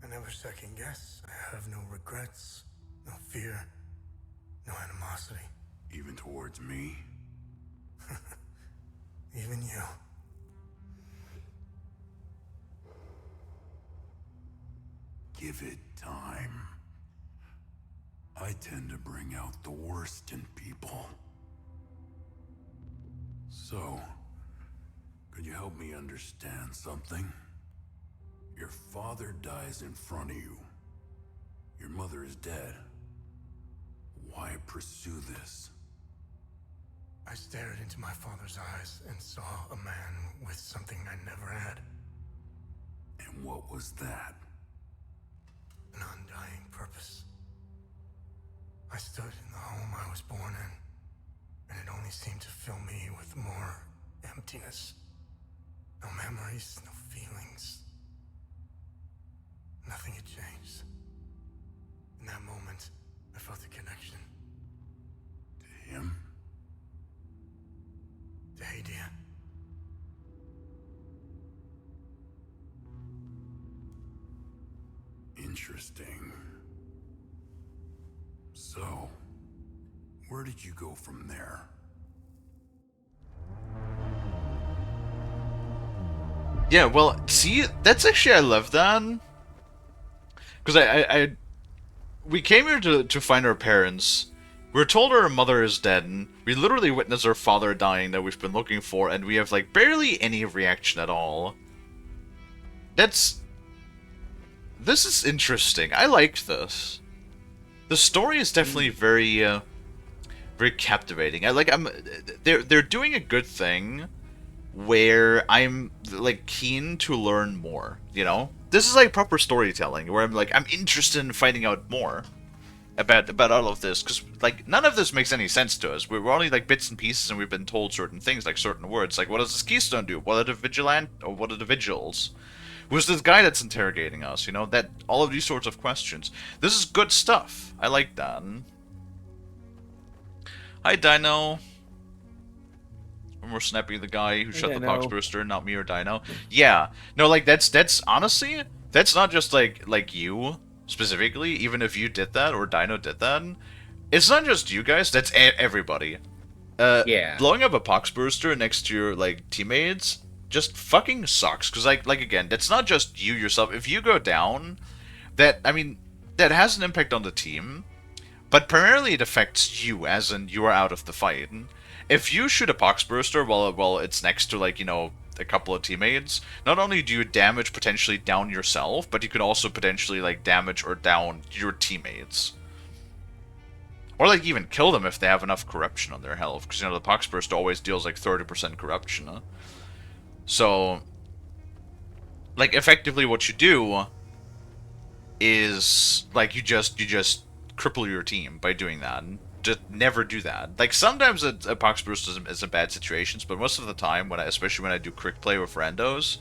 S7: I never second guess. I have no regrets, no fear, no animosity.
S8: Even towards me?
S7: Even you.
S8: Give it time. I tend to bring out the worst in people. So, could you help me understand something? Your father dies in front of you. Your mother is dead. Why pursue this?
S7: I stared into my father's eyes and saw a man with something I never had.
S8: And what was that?
S7: An undying purpose. I stood in the home I was born in, and it only seemed to fill me with more emptiness. No memories, no feelings. Nothing had changed. In that moment, I felt a connection.
S8: To him?
S7: To Hadia.
S8: Interesting. So, where did you go from there?
S1: Yeah, well, see, that's actually, I love that. Because we came here to find our parents. We were told our mother is dead, and we literally witnessed our father dying that we've been looking for, and we have, like, barely any reaction at all. This is interesting. I like this. The story is definitely very captivating. They're doing a good thing where I'm like keen to learn more, you know? This is like proper storytelling where I'm interested in finding out more about all of this, because like none of this makes any sense to us. We're only like bits and pieces, and we've been told certain things, like certain words. Like, what does this keystone do? What are the vigilant, or what are the vigils? Who's this guy that's interrogating us? You know, that all of these sorts of questions. This is good stuff. I like that. Hi, Dino. We're snapping the guy who shot the
S2: Dino.
S1: Poxburster, not me or Dino. Yeah, no, like that's honestly, that's not just like you specifically. Even if you did that or Dino did that, it's not just you guys. That's everybody.
S2: Yeah.
S1: Blowing up a Poxburster next to your like teammates just fucking sucks. Cause like again, that's not just you yourself. If you go down, that I mean, that has an impact on the team. But primarily it affects you, as in you are out of the fight. If you shoot a Poxburster while it's next to, like, you know, a couple of teammates, not only do you damage potentially down yourself, but you could also potentially, like, damage or down your teammates. Or, like, even kill them if they have enough corruption on their health, because, you know, the Poxburster always deals, like, 30% corruption. So, like, effectively what you do is, like, you just cripple your team by doing that. Just never do that. Like, sometimes a pox burst is in bad situations, but most of the time, especially when I do crick play with randos,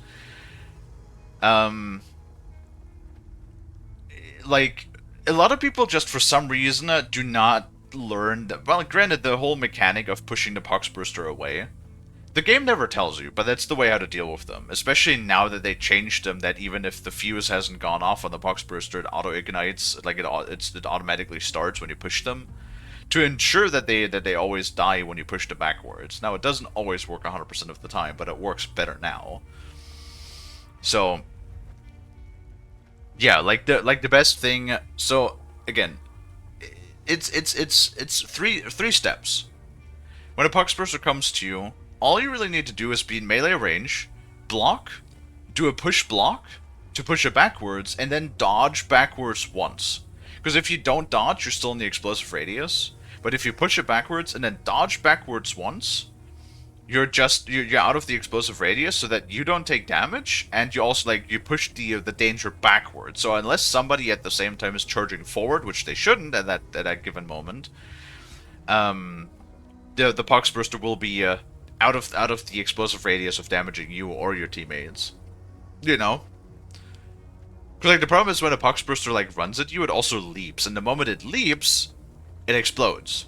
S1: like, a lot of people just for some reason do not learn that. Well, granted, the whole mechanic of pushing the pox burster away, the game never tells you, but that's the way how to deal with them. Especially now that they changed them, that even if the fuse hasn't gone off on the Poxburster, it auto-ignites, like it automatically starts when you push them, to ensure that they always die when you push them backwards. Now, it doesn't always work 100% of the time, but it works better now. So, yeah, like the best thing. So again, it's three steps. When a Poxburster comes to you, all you really need to do is be in melee range, block, do a push block to push it backwards, and then dodge backwards once. Because if you don't dodge, you're still in the explosive radius. But if you push it backwards and then dodge backwards once, you're out of the explosive radius, so that you don't take damage, and you also you push the danger backwards. So unless somebody at the same time is charging forward, which they shouldn't at that given moment, the Poxburster will be out of the explosive radius of damaging you or your teammates. You know? Because, like, the problem is when a Poxburster, like, runs at you, it also leaps. And the moment it leaps, it explodes.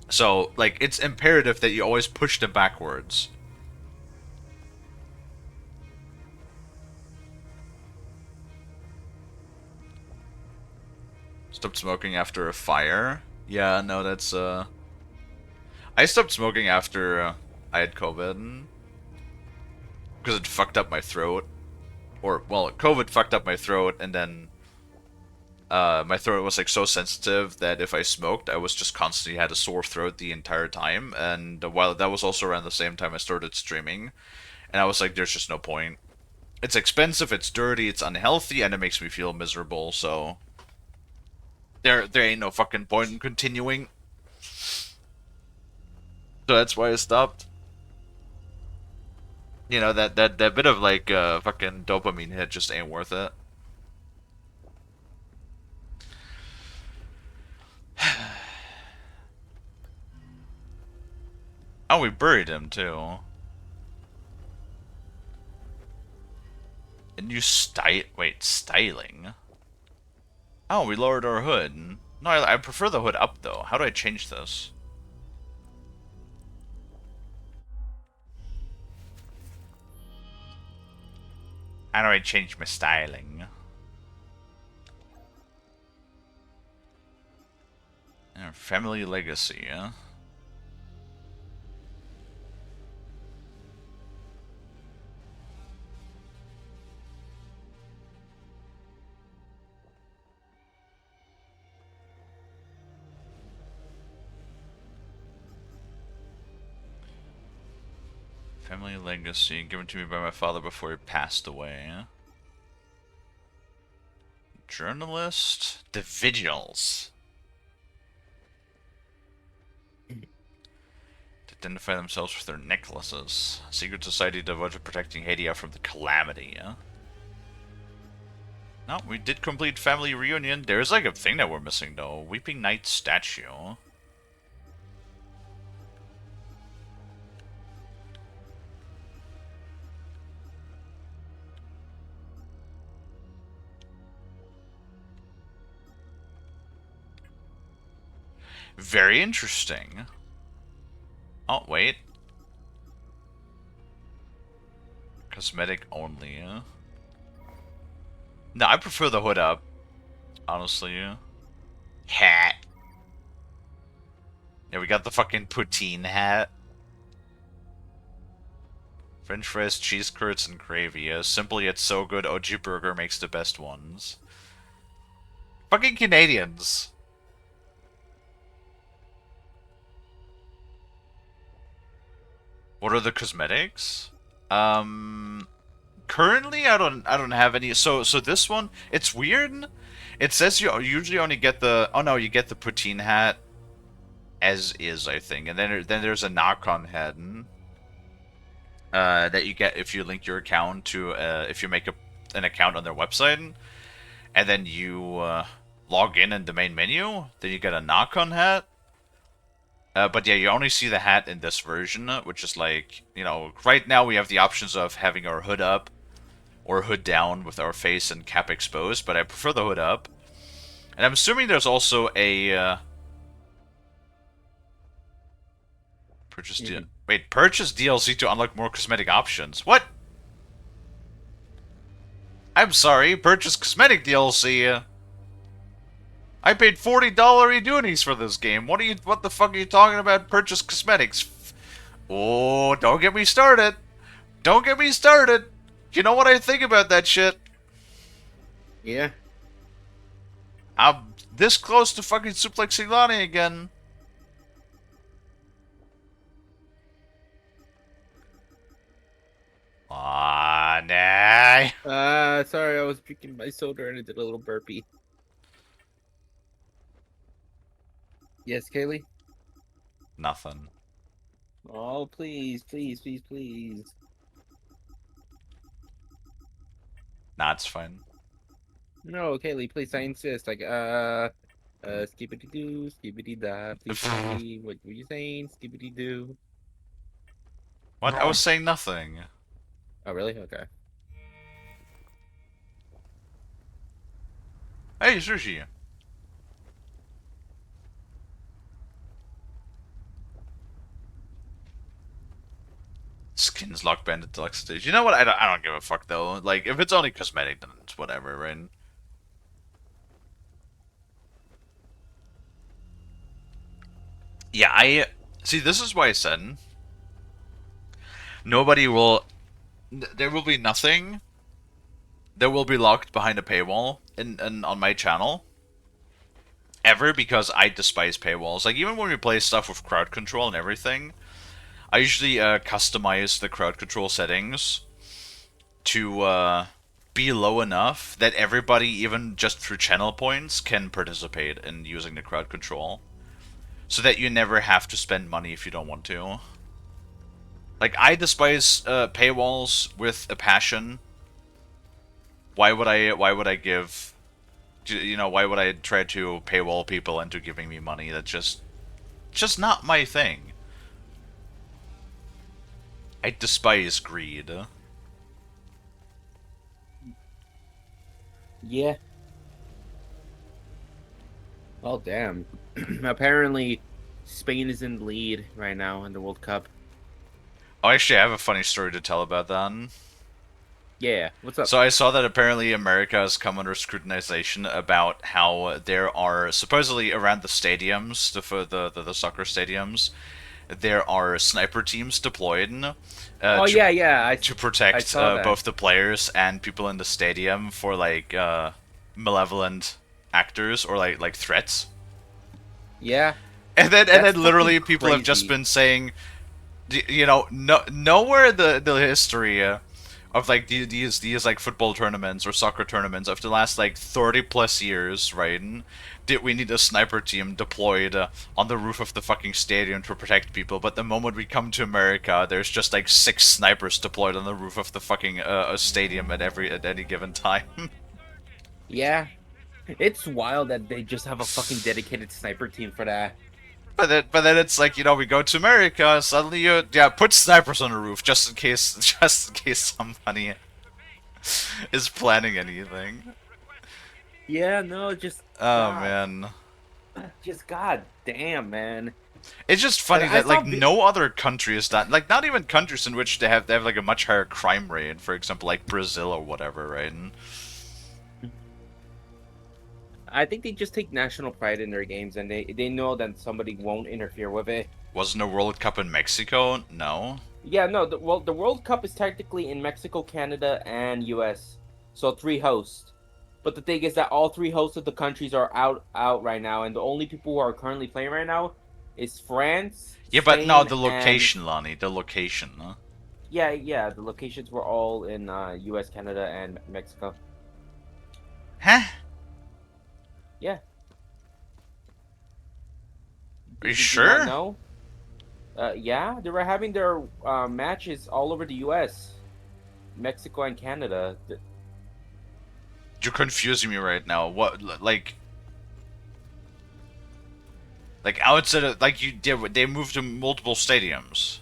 S1: So, like, it's imperative that you always push them backwards. Stopped smoking after a fire? Yeah, no, that's, I stopped smoking after I had COVID. Because it fucked up my throat. Or, well, COVID fucked up my throat, and then my throat was like so sensitive that if I smoked, I was just constantly had a sore throat the entire time. And while that was also around the same time I started streaming, and I was like, there's just no point. It's expensive, it's dirty, it's unhealthy, and it makes me feel miserable. So there ain't no fucking point in continuing. So that's why I stopped. You know, that bit of like fucking dopamine hit just ain't worth it. Oh, we buried him too. And you styling? Oh, we lowered our hood. No, I prefer the hood up though. How do I change this? How do I change my styling? Family legacy, yeah? Family legacy, given to me by my father before he passed away. Journalist? The Vigils. identify themselves with their necklaces. Secret society devoted to protecting Haiti from the calamity. No, we did complete family reunion. There's like a thing that we're missing though. Weeping Knight statue. Very interesting. Oh, wait. Cosmetic only. No, I prefer the hood up. Honestly. Hat. Yeah, we got the fucking poutine hat. French fries, cheese curds, and gravy. Simple yet so good, OG Burger makes the best ones. Fucking Canadians. What are the cosmetics? Currently I don't have any. So this one, it's weird. It says you usually only get the you get the poutine hat as is, I think. And then there's a knock-on head that you get if you link your account to if you make an account on their website and then you log in the main menu, then you get a knock-on hat. But yeah, you only see the hat in this version, which is like, you know, right now we have the options of having our hood up or hood down with our face and cap exposed, but I prefer the hood up. And I'm assuming there's also a purchase DLC to unlock more cosmetic options. What? I'm sorry, purchase cosmetic DLC. I paid $40 e-doonies for this game. What the fuck are you talking about? Purchase cosmetics. Oh, don't get me started. Don't get me started. You know what I think about that shit?
S2: Yeah.
S1: I'm this close to fucking suplexing Lonnie again. Ah, nah.
S2: Sorry, I was drinking my soda and it did a little burpee. Yes, Kalie?
S1: Nothing.
S2: Oh, please, please, please, please.
S1: Nah, it's fine.
S2: No, Kalie, please, I insist. Like, skibbity-doo, skibbity-da, please tell me what were you saying? Skibbity-doo.
S1: What? I was saying nothing.
S2: Oh, really? Okay.
S1: Hey, Sushi. Skins lock bandit deluxe stage. You know what? I don't give a fuck though. Like, if it's only cosmetic, then it's whatever, right? Yeah, I see. This is why I said nobody will. There will be nothing that will be locked behind a paywall in on my channel ever, because I despise paywalls. Like, even when we play stuff with crowd control and everything, I usually customize the crowd control settings to be low enough that everybody, even just through channel points, can participate in using the crowd control. So that you never have to spend money if you don't want to. Like, I despise paywalls with a passion. Why would I give... You know, why would I try to paywall people into giving me money? That's just not my thing. I despise greed.
S2: Yeah. Well, damn. Apparently, Spain is in the lead right now in the World Cup.
S1: Oh, actually, I have a funny story to tell about that.
S2: Yeah, what's up?
S1: So I saw that apparently America has come under scrutinization about how there are supposedly around the stadiums, the soccer stadiums, there are sniper teams deployed.
S2: To
S1: protect both the players and people in the stadium for like malevolent actors or like threats.
S2: Yeah.
S1: And then
S2: That's
S1: literally
S2: fucking
S1: people have just
S2: crazy.
S1: been saying, you know, nowhere the history of like these like football tournaments or soccer tournaments of the last like 30 plus years, right? Did we need a sniper team deployed on the roof of the fucking stadium to protect people? But the moment we come to America, there's just like 6 snipers deployed on the roof of the fucking stadium at any given time.
S2: Yeah, it's wild that they just have a fucking dedicated sniper team for that.
S1: But then it's like, you know, we go to America, suddenly put snipers on the roof just in case just in case somebody is planning anything.
S2: Yeah, no, just
S1: Oh
S2: God,
S1: man.
S2: just god damn, man.
S1: It's just funny
S2: I
S1: that
S2: saw
S1: like no other country is that, like, not even countries in which they have like a much higher crime rate, for example like Brazil or whatever, right? And
S2: I think they just take national pride in their games, and they know that somebody won't interfere with it.
S1: wasn't a World Cup in Mexico? No.
S2: Yeah, no, the World Cup is technically in Mexico, Canada, and U.S. So 3 hosts. But the thing is that all 3 hosts of the countries are out right now, and the only people who are currently playing right now is France.
S1: Yeah, but no,
S2: Spain,
S1: the location, Lonnie, the location, huh?
S2: Yeah, the locations were all in U.S., Canada, and Mexico.
S1: Huh?
S2: Yeah.
S1: Are you
S2: Did
S1: sure?
S2: not know? Yeah, they were having their matches all over the U.S., Mexico, and Canada.
S1: You're confusing me right now. What, like outside of, like, they moved to multiple stadiums?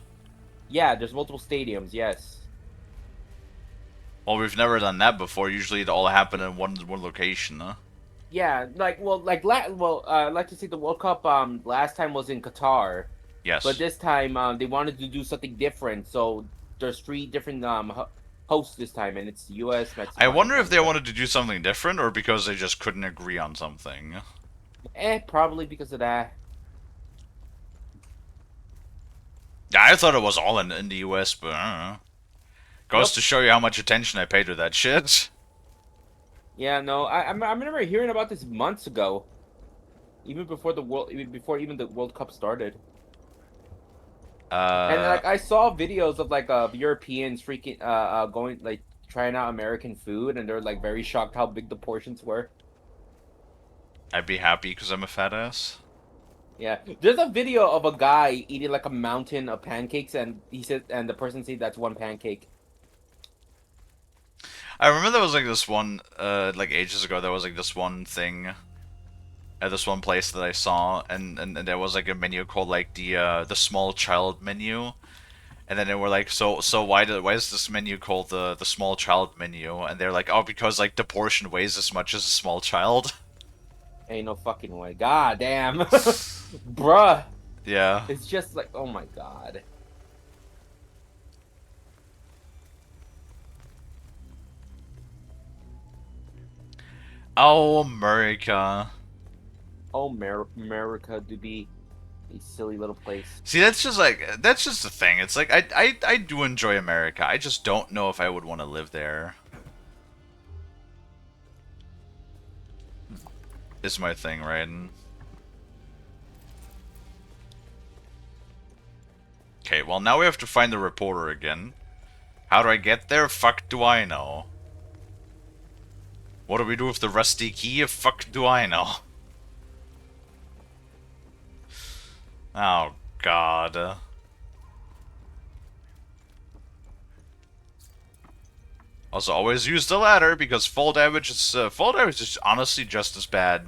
S2: Yeah, there's multiple stadiums. Yes.
S1: Well, we've never done that before. Usually it all happened in one location, huh?
S2: Yeah, like to say the World Cup last time was in Qatar,
S1: Yes.
S2: but this time they wanted to do something different. So there's 3 different hosts this time, and it's U.S., Mexico.
S1: I
S2: and
S1: wonder if they
S2: Canada.
S1: wanted to do something different or because they just couldn't agree on something.
S2: Probably because of that.
S1: Yeah, I thought it was all in the US, but I don't know. Goes
S2: Nope.
S1: to show you how much attention I pay to that shit.
S2: Yeah, no, I remember hearing about this months ago, even before even the World Cup started. And like I saw videos of like Europeans freaking going like trying out American food, and they're like very shocked how big the portions were.
S1: I'd be happy because I'm a fat ass.
S2: Yeah, there's a video of a guy eating like a mountain of pancakes, and the person said that's 1 pancake.
S1: I remember there was like this one, like ages ago, there was like this one thing at this one place that I saw, and there was like a menu called like the small child menu, and then they were like, so why is this menu called the small child menu? And they're like, oh, because like the portion weighs as much as a small child.
S2: Ain't no fucking way. God damn, bruh.
S1: Yeah.
S2: It's just like, oh my god.
S1: Oh, America.
S2: Oh, America to be a silly little place.
S1: See, that's just the thing. It's like I do enjoy America. I just don't know if I would want to live there. Is my thing, right? Okay, well now we have to find the reporter again. How do I get there? Fuck do I know. What do we do with the rusty key? Fuck do I know. Oh god. Also, always use the ladder because fall damage is honestly just as bad,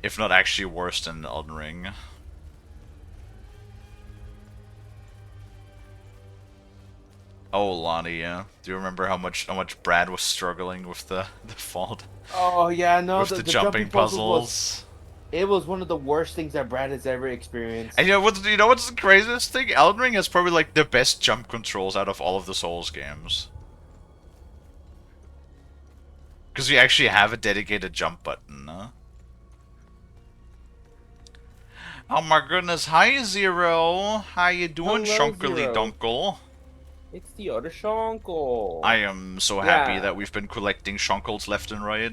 S1: if not actually worse than Elden Ring. Oh, Lonnie, yeah. Do you remember how much Brad was struggling with the fall?
S2: Oh yeah, no,
S1: with the jumping puzzles.
S2: It was one of the worst things that Brad has ever experienced.
S1: And you know what's the craziest thing? Elden Ring has probably like the best jump controls out of all of the Souls games. Because we actually have a dedicated jump button, huh? Oh my goodness, hi Zero! How you doing,
S2: Hello,
S1: Shunkily
S2: Zero.
S1: Dunkle?
S2: It's the other Shonko.
S1: I am so happy
S2: Yeah.
S1: that we've been collecting Shunkles left and right.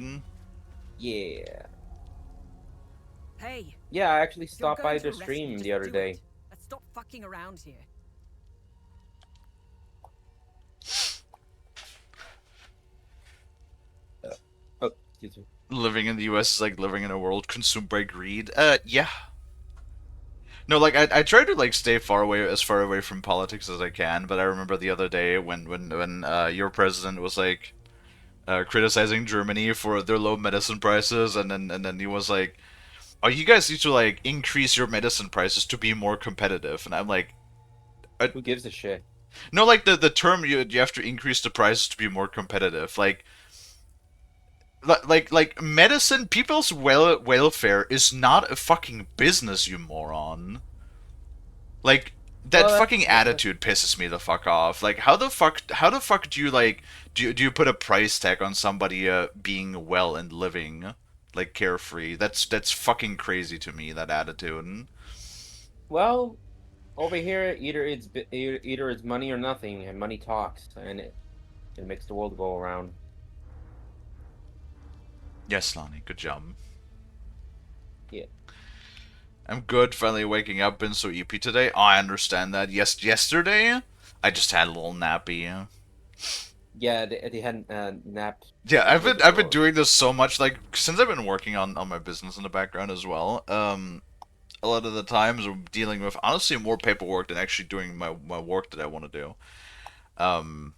S2: Yeah.
S3: Hey,
S2: Yeah, I actually
S3: if you're
S2: stopped by
S3: going to
S2: the
S3: arrest me,
S2: stream
S3: just
S2: the other
S3: do
S2: day.
S3: it. Let's stop fucking around here.
S2: Excuse me.
S1: living in the US is like living in a world consumed by greed. Yeah. No, like I try to like stay far away from politics as I can, but I remember the other day when your president was like criticizing Germany for their low medicine prices, and then he was like, "Oh, you guys need to like increase your medicine prices to be more competitive." And I'm like,
S2: Who gives a shit?
S1: "No, like the term you have to increase the prices to be more competitive. Like medicine, people's welfare is not a fucking business, you moron." Like that
S2: Well,
S1: fucking
S2: that's
S1: attitude pisses me the fuck off. Like how the fuck do you like do you put a price tag on somebody being well and living like carefree? That's fucking crazy to me, that attitude.
S2: well, over here, either it's money or nothing, and money talks, and it makes the world go around.
S1: Yes, Lonnie, good job.
S2: Yeah.
S1: I'm good, finally waking up, been so eepy today. Oh, I understand that. Yesterday I just had a little nappy.
S2: Yeah, they hadn't napped
S1: Yeah,
S2: the
S1: I've
S2: day
S1: been
S2: before.
S1: doing this so much, like since I've been working on my business in the background as well. A lot of the times I'm dealing with honestly more paperwork than actually doing my work that I want to do. Um,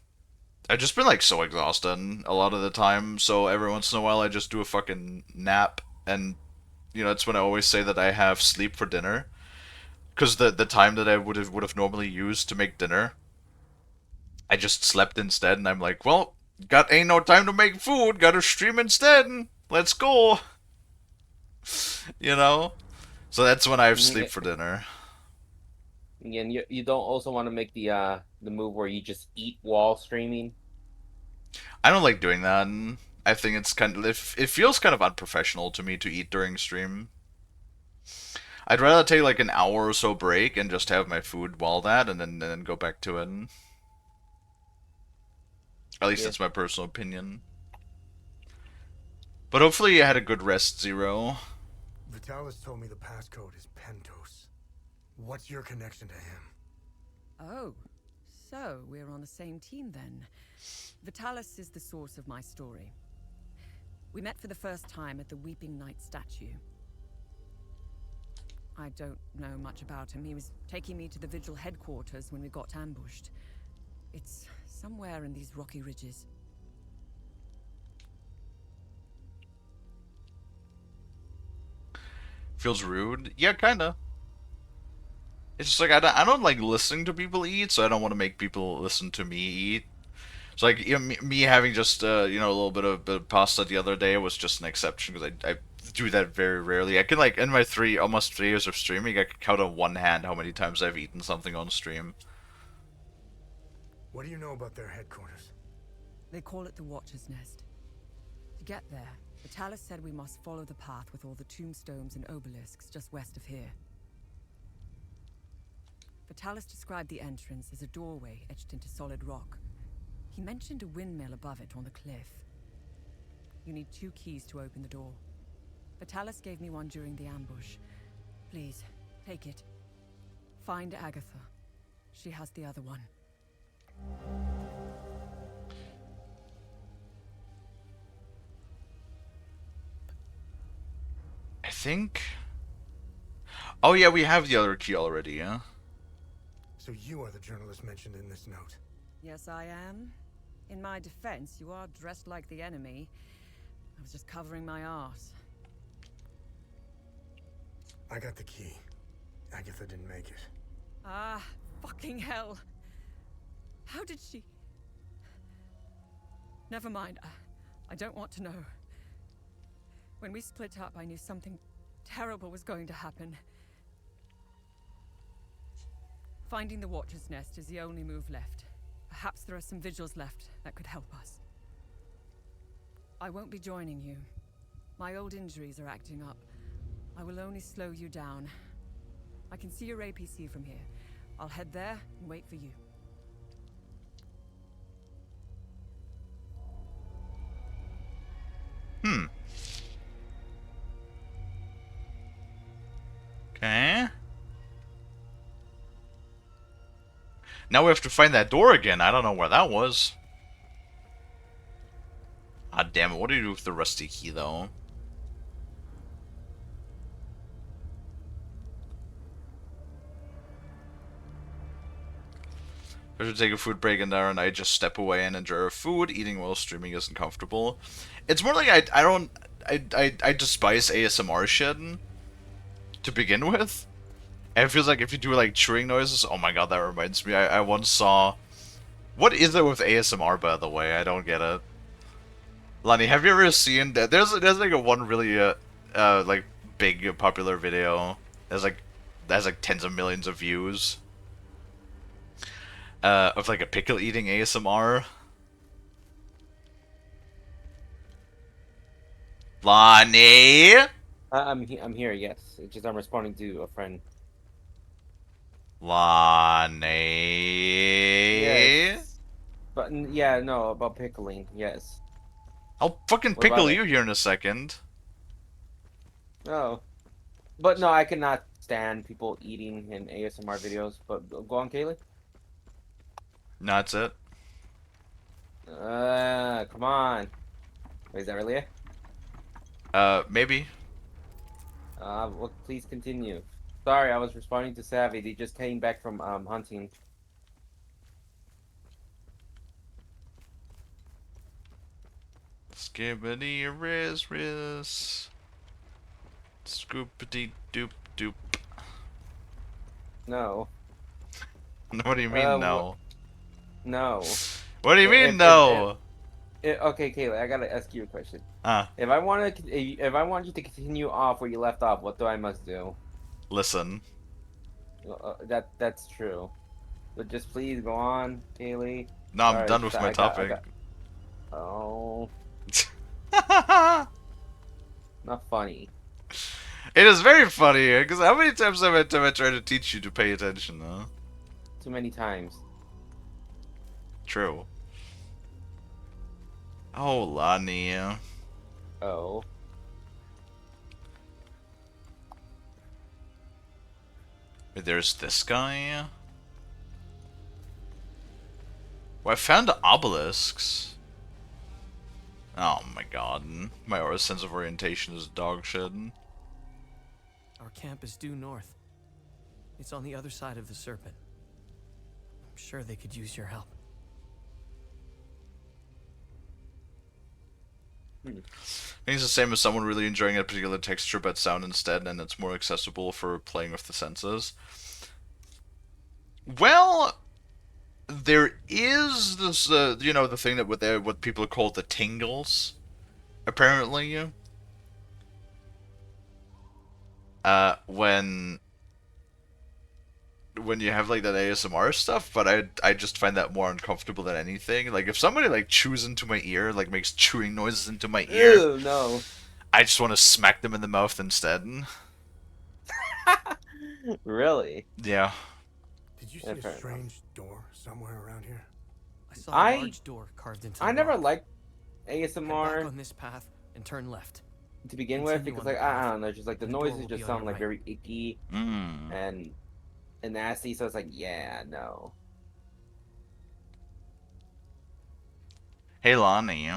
S1: I've just been like so exhausted a lot of the time, so every once in a while I just do a fucking nap, and that's when I always say that I have sleep for dinner, because the time that I would have normally used to make dinner, I just slept instead, and I'm like, well, got ain't no time to make food, gotta stream instead. Let's go, you know. So that's when I have sleep
S2: Yeah,
S1: for dinner.
S2: and you don't also want to make the move where you just eat while streaming.
S1: I don't like doing that. I think it's kind of it feels kind of unprofessional to me to eat during stream. I'd rather take like an hour or so break and just have my food while that, and then go back to it. At least
S2: Yeah.
S1: that's my personal opinion. But hopefully you had a good rest, Zero.
S7: Vitalis told me the passcode is Pentos. What's your connection to him?
S9: Oh, so we're on the same team then. Vitalis is the source of my story. We met for the first time at the Weeping Knight statue. I don't know much about him. He was taking me to the Vigil headquarters when we got ambushed. It's somewhere in these rocky ridges.
S1: Feels rude? Yeah, kinda. It's just like I don't like listening to people eat, so I don't want to make people listen to me eat. So like me having just a little bit of pasta the other day was just an exception, because I do that very rarely. I can like in my almost 3 years of streaming, I can count on one hand how many times I've eaten something on stream.
S7: What do you know about their headquarters?
S9: They call it the Watcher's Nest. To get there, Vitalis said we must follow the path with all the tombstones and obelisks just west of here. Vitalis described the entrance as a doorway etched into solid rock. He mentioned a windmill above it on the cliff. You need 2 keys to open the door. Vitalis gave me one during the ambush. Please, take it. Find Agatha. She has the other one.
S1: I think. Oh yeah, we have the other key already, yeah?
S7: So you are the journalist mentioned in this note.
S9: Yes, I am. In my defense, you are dressed like the enemy. I was just covering my arse.
S7: I got the key. Agatha didn't make it.
S9: Ah, fucking hell. How did she... Never mind. I don't want to know. When we split up, I knew something terrible was going to happen. Finding the Watcher's Nest is the only move left. Perhaps there are some vigils left that could help us. I won't be joining you. My old injuries are acting up. I will only slow you down. I can see your APC from here. I'll head there and wait for you.
S1: Okay. Now we have to find that door again. I don't know where that was. Ah, damn it. What do you do with the rusty key, though? I should take a food break in there and I just step away and enjoy our food. Eating while streaming isn't comfortable. It's more like I don't... I despise ASMR shit to begin with. And it feels like if you do like chewing noises... Oh my god, that reminds me. I once saw... What is it with ASMR, by the way? I don't get it. Lonnie, have you ever seen that? There's like a one really like big popular video. There's like tens of millions of views. Of like a pickle eating ASMR. Lonnie.
S2: I'm here. Yes, it's just I'm responding to a friend.
S1: Lonnie.
S2: Yes. But yeah, no, about pickling. Yes.
S1: I'll fucking
S2: What about
S1: pickle
S2: it?
S1: you here in a second.
S2: Oh. But no, I cannot stand people eating in ASMR videos. But go on, Kalie.
S1: No, that's it.
S2: Come on. Wait, is that really it?
S1: Maybe.
S2: Well, please continue. Sorry, I was responding to Savvy. They just came back from hunting.
S1: Skibbity riz. Scoopity doop doop.
S2: No.
S1: What do you mean, no?
S2: No.
S1: What do you mean, no?
S2: Okay, Kayla, I gotta ask you a question.
S1: Ah,
S2: If I want you to continue off where you left off, what do I must do?
S1: listen.
S2: That's true. But just please go on, Kaylee.
S1: No, I'm
S2: Sorry,
S1: done with my topic.
S2: Oh, not funny.
S1: It is very funny, because how many times have I tried to teach you to pay attention, huh?
S2: Too many times.
S1: True. Oh, Lonnie.
S2: Oh.
S1: There's this guy. Well, I found obelisks. Oh my god. My sense of orientation is dog shit.
S10: Our camp is due north. It's on the other side of the Serpent. I'm sure they could use your help.
S1: I think it's the same as someone really enjoying a particular texture but sound instead, and it's more accessible for playing with the senses. Well, there is this, you know, the thing that what people call the tingles, apparently. When you have like that ASMR stuff, but I just find that more uncomfortable than anything. Like if somebody like chews into my ear, like makes chewing noises into my ear,
S2: Ew, no.
S1: I just want to smack them in the mouth instead.
S2: Really?
S1: Yeah.
S7: Did you see
S2: Yeah,
S7: a
S2: fair enough.
S7: strange door somewhere around here?
S10: I saw
S2: I-
S10: a large door carved into the
S2: I never
S10: rock.
S2: liked
S10: Head back
S2: ASMR
S10: on this path and turn left.
S2: to begin with
S10: Continue
S2: because
S10: on
S2: like
S10: the path,
S2: I don't know, just like the
S10: and the door
S2: noises
S10: will
S2: just
S10: be on
S2: sound
S10: your
S2: like
S10: right.
S2: very icky
S1: Mm.
S2: and nasty. So it's like, yeah, no.
S1: Hey, Lonnie.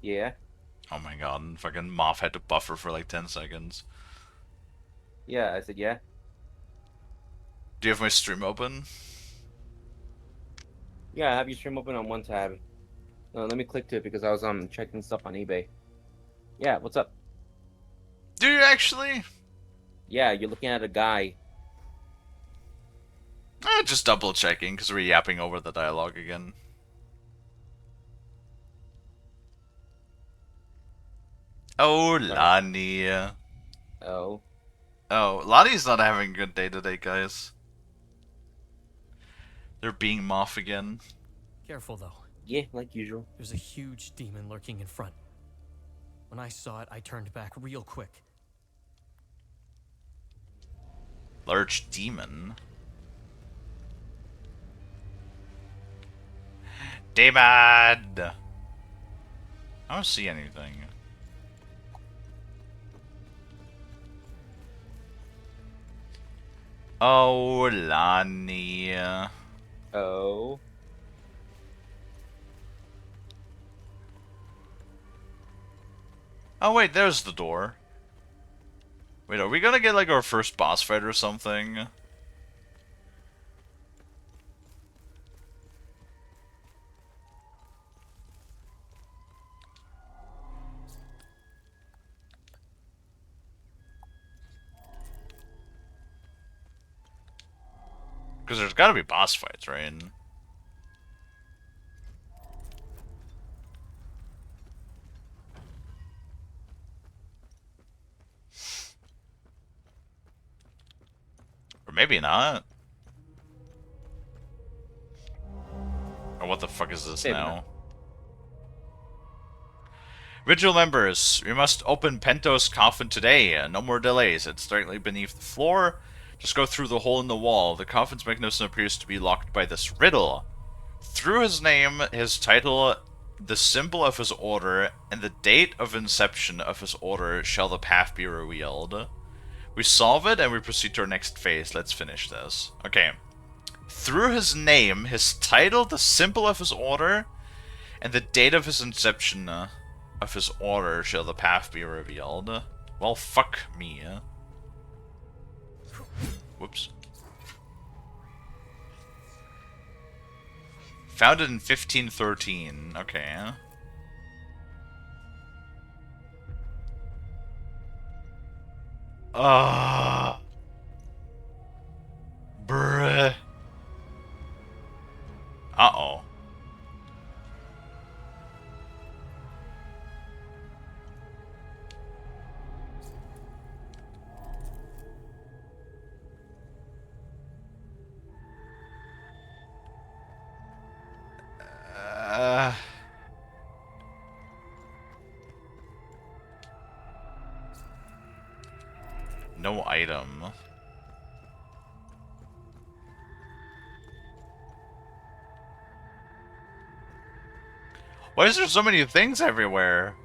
S2: Yeah,
S1: Oh my god, fucking Moth had to buffer for like 10 seconds.
S2: yeah. I said yeah.
S1: Do you have my stream open?
S2: Yeah, I have your stream open on one tab. Let me click to it because I was checking stuff on eBay. Yeah, what's up?
S1: Do you actually?
S2: Yeah, you're looking at a guy.
S1: Just double checking, because we're yapping over the dialogue again. Oh, Lonnie.
S2: Oh,
S1: Oh, Lonnie's not having a good day today, guys. They're being Moth again.
S10: Careful though.
S2: yeah, like usual.
S10: There's a huge demon lurking in front. When I saw it, I turned back real quick.
S1: Large demon. Demon! I don't see anything. Oh, Lonnie.
S2: Oh.
S1: Oh wait, there's the door. Wait, are we gonna get like our first boss fight or something? Because there's gotta be boss fights, right? Or maybe not. Or what the fuck is this
S2: Maybe
S1: now?
S2: not.
S1: Vigil members, we must open Pento's coffin today. No more delays. It's directly beneath the floor. Just go through the hole in the wall. The coffin's mechanism appears to be locked by this riddle. Through his name, his title, the symbol of his order, and the date of inception of his order shall the path be revealed. We solve it and we proceed to our next phase. Let's finish this. Okay. Through his name, his title, the symbol of his order, and the date of his inception of his order shall the path be revealed. Well, fuck me. Whoops. Founded in 1513. Okay. Bruh. Uh-oh. No item. Why is there so many things everywhere?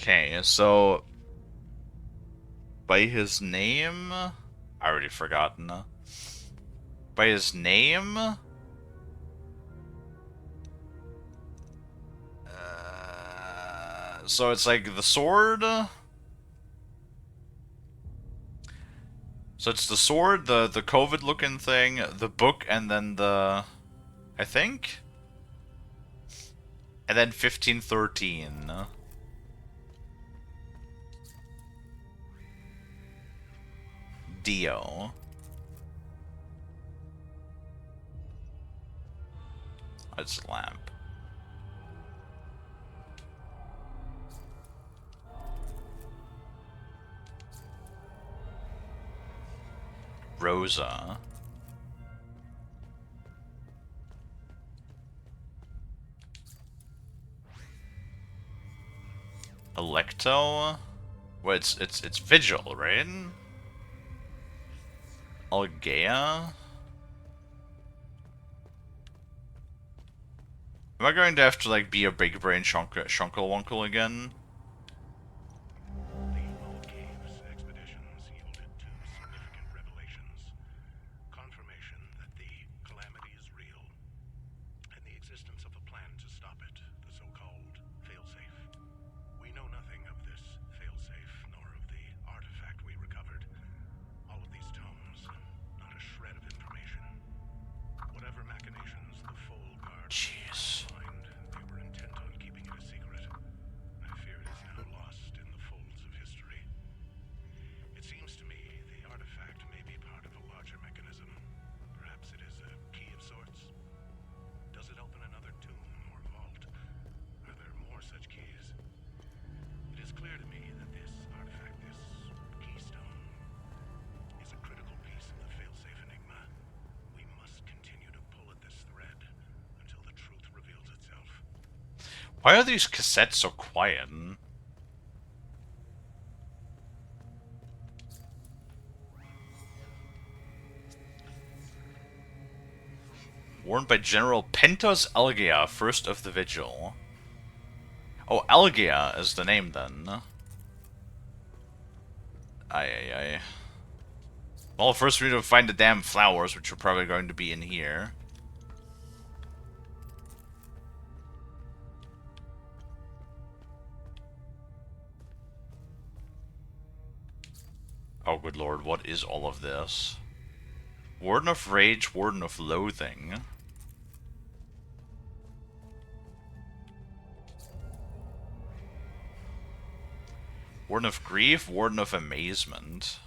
S1: Okay, so by his name, I already forgotten. By his name, so it's like the sword. So it's the sword, the COVID-looking thing, the book, and then the, I think, and then 1513. Dio. It's lamp. Rosa. Electo. Well, it's Vigil, right? Algea. Am I going to have to like be a big brain shunkel again? Jeez. Why are these cassettes so quiet? Warned by General Pentos Elgia, first of the Vigil. Oh, Elgia is the name then. Aye, aye, aye. Well, first we need to find the damn flowers, which are probably going to be in here. Oh, good lord, what is all of this? Warden of Rage, Warden of Loathing. Warden of Grief, Warden of Amazement.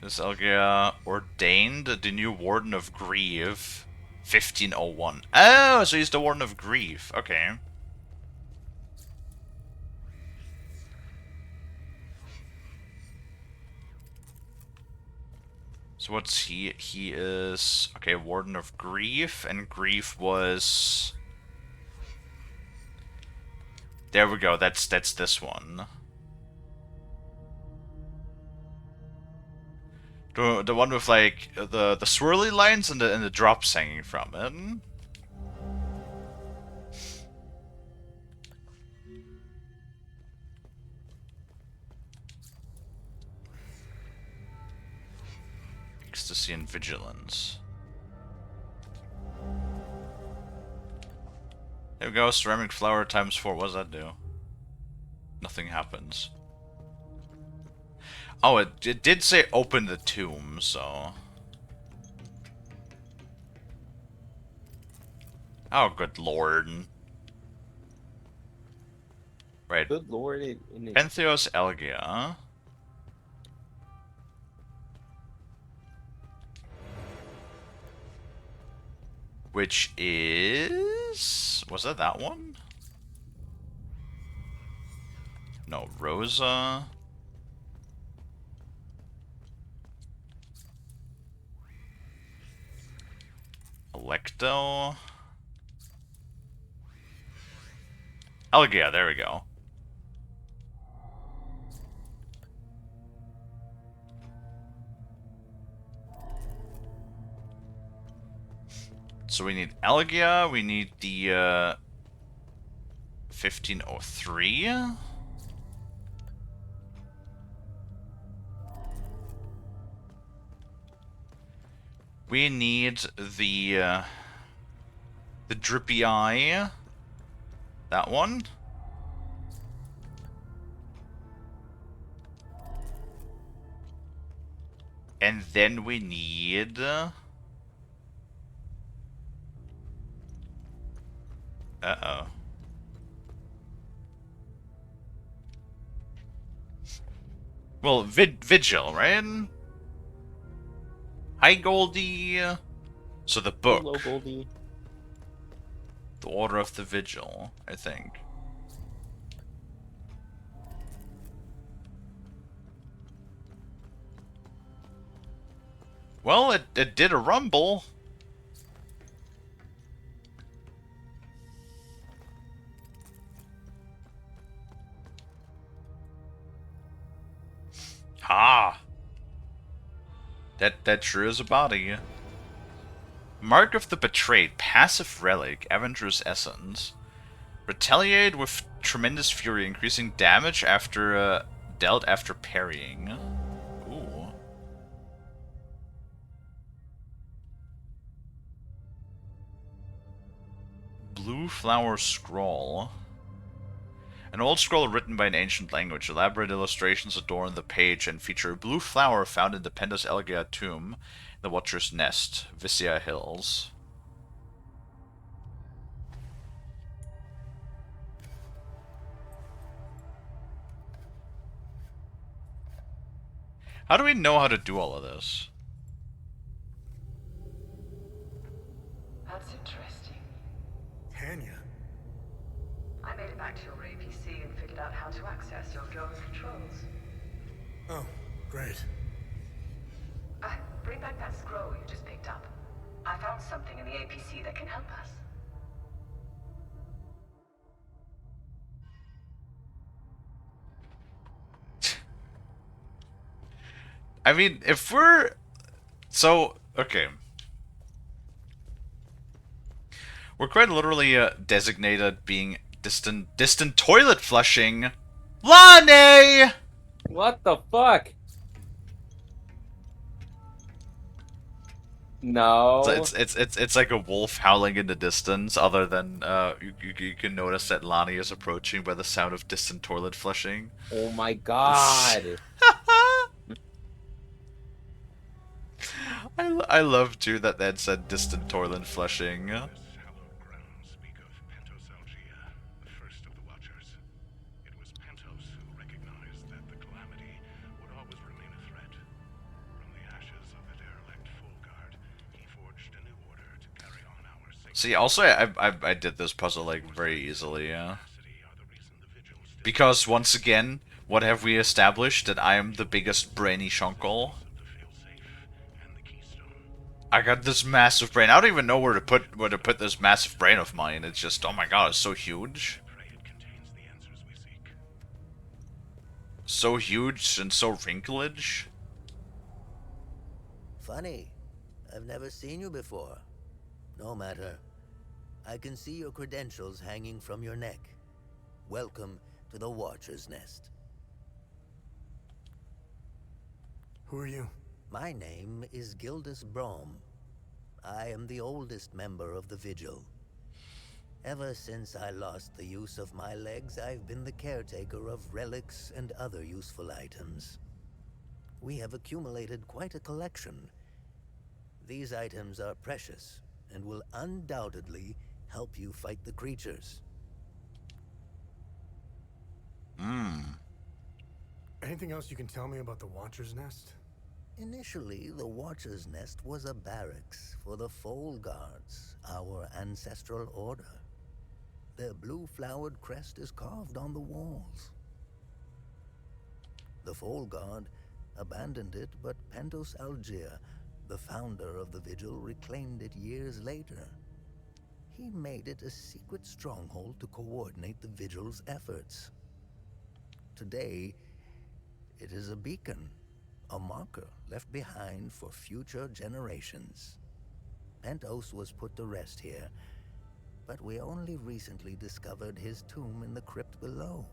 S1: This Elgia ordained the new Warden of Grief, 1501. Oh, so he's the Warden of Grief. Okay. So what's he? He is... Okay, Warden of Grief, and Grief was... There we go, that's this one. The one with, like, the swirly lines and the drops hanging from it. Ecstasy and Vigilance. There we go, ceramic flower times 4. What does that do? Nothing happens. Oh, it did say open the tomb, so... Oh, good lord. Right.
S2: Good lord.
S1: Pentheos Elgia. Which is... Was that one? No, Rosa. Electo. Elgia, there we go. So we need Elgia, we need the 1503. We need the Drippy Eye. That one. And then we need... Uh-oh. Well, Vigil, right? Hi, Goldie. So the book.
S2: Hello, Goldie.
S1: The Order of the Vigil, I think. Well, it did a rumble. Ha! That sure is a body. Mark of the Betrayed, passive relic, Avenger's Essence. Retaliate with tremendous fury, increasing damage after dealt after parrying. Ooh. Blue Flower Scroll. An old scroll written by an ancient language. Elaborate illustrations adorn the page and feature a blue flower found in the Pendos Elgia tomb, the Watcher's Nest, Viscia Hills. How do we know how to do all of this?
S11: That's interesting.
S7: Tanya.
S11: I made it back to your APC and figured out how to access your drone's controls.
S7: Oh, great.
S11: Bring back that scroll you just picked up. I found something in the APC that can help us.
S1: I mean, if we're... So, okay. We're quite literally designated being distant toilet flushing. Lonnie!
S2: What the fuck? No.
S1: It's like a wolf howling in the distance. Other than you can notice that Lonnie is approaching by the sound of distant toilet flushing.
S2: Oh my god.
S1: I love too that said distant toilet flushing. See, also I did this puzzle like very easily, yeah. Because once again, what have we established? That I am the biggest brainy shunkel. I got this massive brain. I don't even know where to put this massive brain of mine. It's just, oh my god, it's so huge. So huge and so wrinklage.
S12: Funny. I've never seen you before. No matter. I can see your credentials hanging from your neck. Welcome to the Watcher's Nest.
S7: Who are you?
S12: My name is Gildas Brom. I am the oldest member of the Vigil. Ever since I lost the use of my legs, I've been the caretaker of relics and other useful items. We have accumulated quite a collection. These items are precious and will undoubtedly help you fight the creatures.
S7: Anything else you can tell me about the Watcher's Nest?
S12: Initially, the Watcher's Nest was a barracks for the Foal Guards, our ancestral order. Their blue-flowered crest is carved on the walls. The Foal Guard abandoned it, but Pentos Algier, the founder of the Vigil, reclaimed it years later. He made it a secret stronghold to coordinate the Vigil's efforts. Today, it is a beacon, a marker left behind for future generations. Pentos was put to rest here, but we only recently discovered his tomb in the crypt below.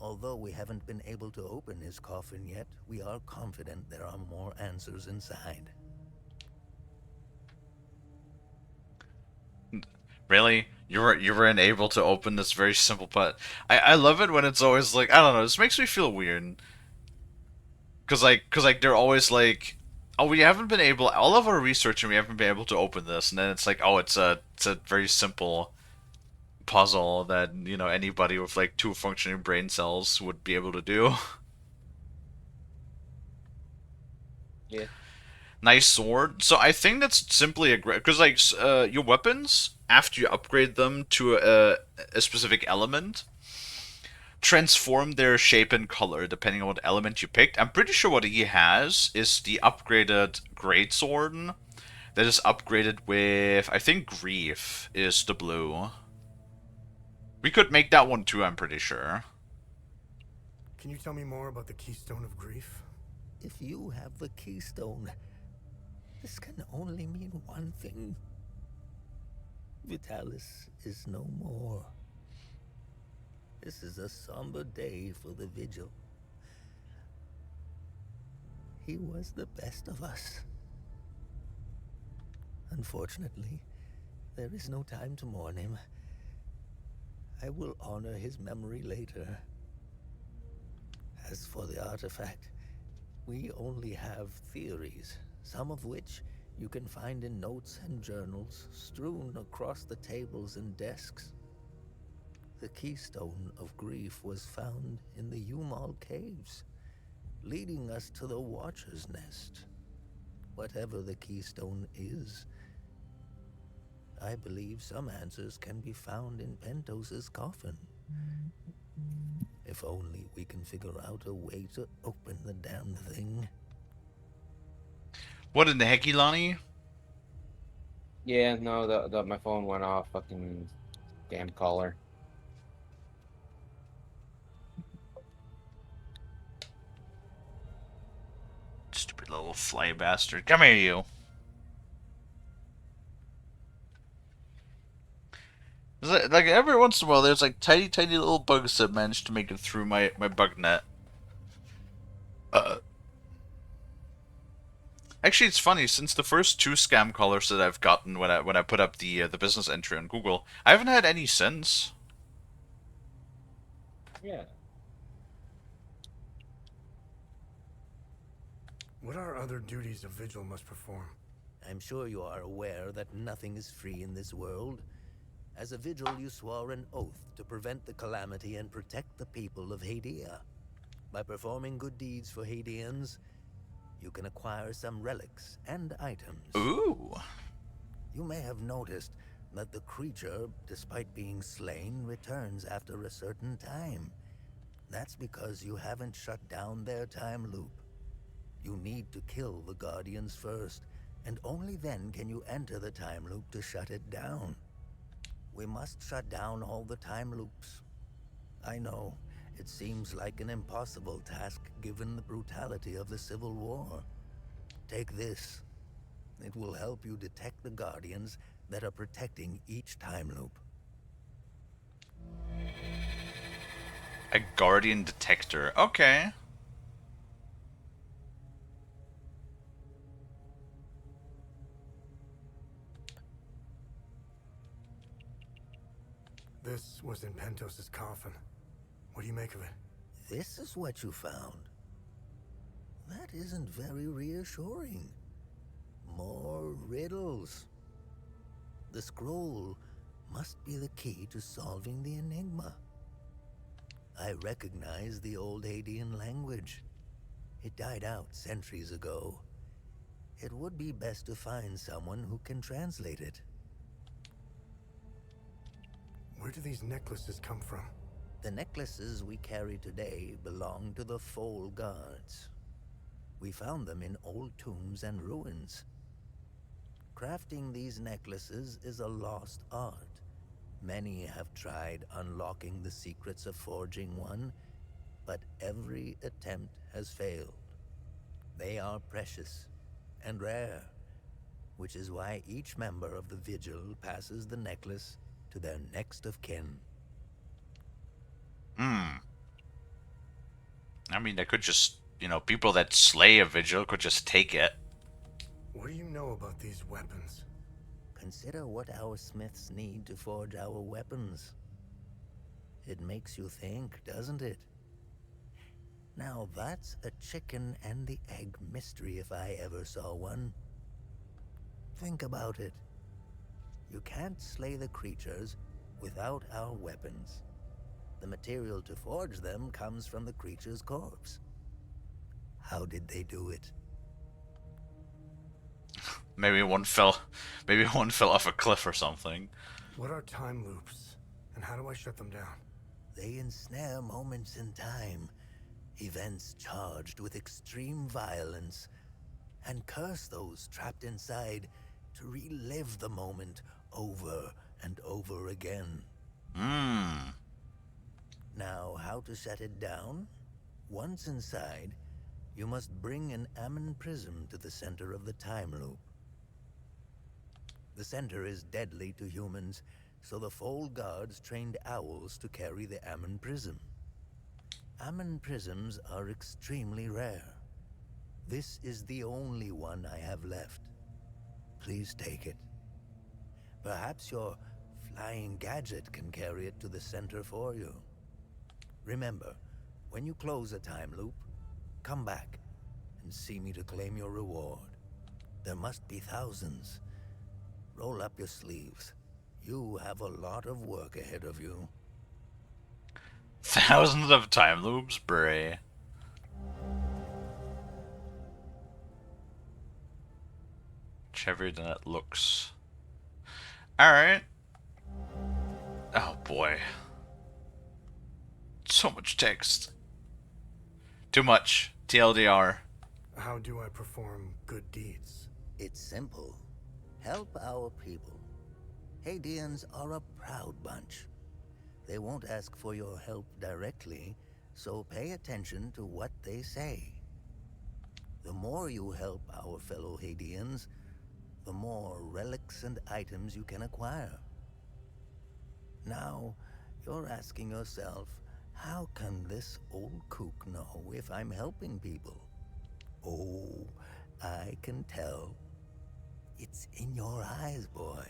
S12: Although we haven't been able to open his coffin yet, we are confident there are more answers inside.
S1: Really? You weren't able to open this very simple I love it when it's always like, I don't know, this makes me feel weird. Cause they're always like, oh, we haven't been able, all of our research and we haven't been able to open this, and then it's like, oh, it's a very simple puzzle that, you know, anybody with like 2 functioning brain cells would be able to do.
S2: Yeah.
S1: Nice sword. So I think that's simply a great, because like your weapons, after you upgrade them to a specific element, transform their shape and color depending on what element you picked. I'm pretty sure what he has is the upgraded greatsword that is upgraded with, I think Grief is the blue. We could make that one too, I'm pretty sure.
S7: Can you tell me more about the Keystone of Grief?
S12: If you have the keystone, this can only mean one thing. Vitalis is no more. This is a somber day for the Vigil. He was the best of us. Unfortunately, there is no time to mourn him. I will honor his memory later. As for the artifact, we only have theories, some of which you can find in notes and journals strewn across the tables and desks. The Keystone of Grief was found in the Umal Caves, leading us to the Watcher's Nest. Whatever the Keystone is, I believe some answers can be found in Pentos's coffin. If only we can figure out a way to open the damn thing.
S1: What in the heck, Ilani?
S2: Yeah, no, my phone went off. Fucking damn caller.
S1: Stupid little fly bastard. Come here, you. Like every once in a while, there's like tiny, tiny little bugs that manage to make it through my bug net. Actually, it's funny since the first 2 scam callers that I've gotten when I put up the business entry on Google, I haven't had any since.
S2: Yeah.
S7: What are other duties a vigil must perform?
S12: I'm sure you are aware that nothing is free in this world. As a vigil, you swore an oath to prevent the calamity and protect the people of Hadia. By performing good deeds for Hadians, you can acquire some relics and items.
S1: Ooh.
S12: You may have noticed that the creature, despite being slain, returns after a certain time. That's because you haven't shut down their time loop. You need to kill the Guardians first, and only then can you enter the time loop to shut it down. We must shut down all the time loops. I know, it seems like an impossible task given the brutality of the Civil War. Take this. It will help you detect the Guardians that are protecting each time loop.
S1: A Guardian detector. Okay.
S7: This was in Pentos's coffin. What do you make of it?
S12: This is what you found. That isn't very reassuring. More riddles. The scroll must be the key to solving the enigma. I recognize the old Hadean language. It died out centuries ago. It would be best to find someone who can translate it.
S7: Where do these necklaces come from?
S12: The necklaces we carry today belong to the Foal Guards. We found them in old tombs and ruins. Crafting these necklaces is a lost art. Many have tried unlocking the secrets of forging one, but every attempt has failed. They are precious and rare, which is why each member of the Vigil passes the necklace to their next of kin.
S1: I mean, they could just, people that slay a vigil could just take it.
S7: What do you know about these weapons?
S12: Consider what our smiths need to forge our weapons. It makes you think, doesn't it? Now that's a chicken and the egg mystery if I ever saw one. Think about it. You can't slay the creatures without our weapons. The material to forge them comes from the creature's corpse. How did they do it?
S1: Maybe one fell off a cliff or something.
S7: What are time loops, and how do I shut them down?
S12: They ensnare moments in time, events charged with extreme violence, and curse those trapped inside to relive the moment over and over again. Now, how to shut it down? Once inside, you must bring an Ammon prism to the center of the time loop. The center is deadly to humans, so the Foal Guards trained owls to carry the Ammon prism. Ammon prisms are extremely rare. This is the only one I have left. Please take it. Perhaps your flying gadget can carry it to the center for you. Remember, when you close a time loop, come back and see me to claim your reward. There must be thousands. Roll up your sleeves. You have a lot of work ahead of you.
S1: Thousands of time loops, Bray. Heavier than it looks. Alright. Oh boy. So much text. Too much. TLDR.
S7: How do I perform good deeds?
S12: It's simple. Help our people. Hadeans are a proud bunch. They won't ask for your help directly, so pay attention to what they say. The more you help our fellow Hadeans, the more relics and items you can acquire. Now, you're asking yourself, how can this old kook know if I'm helping people? Oh, I can tell. It's in your eyes, boy.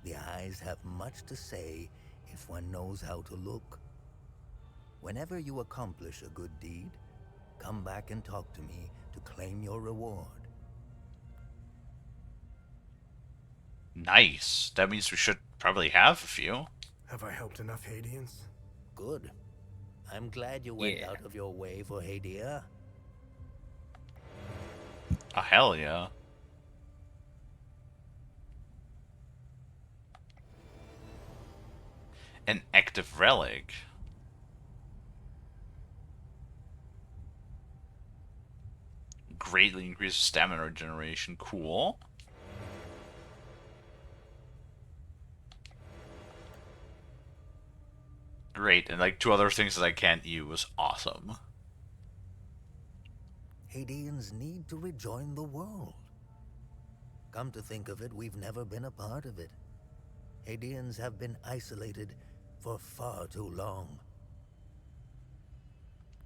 S12: The eyes have much to say if one knows how to look. Whenever you accomplish a good deed, come back and talk to me to claim your reward.
S1: Nice. That means we should probably have a few.
S7: Have I helped enough Hadians?
S12: Good. I'm glad you went out of your way for Hadia.
S1: Oh, hell yeah. An active relic. Greatly increases stamina regeneration. Cool. Great, and like 2 other things that I can't use. Awesome.
S12: Hadians need to rejoin the world. Come to think of it, we've never been a part of it. Hadians have been isolated for far too long.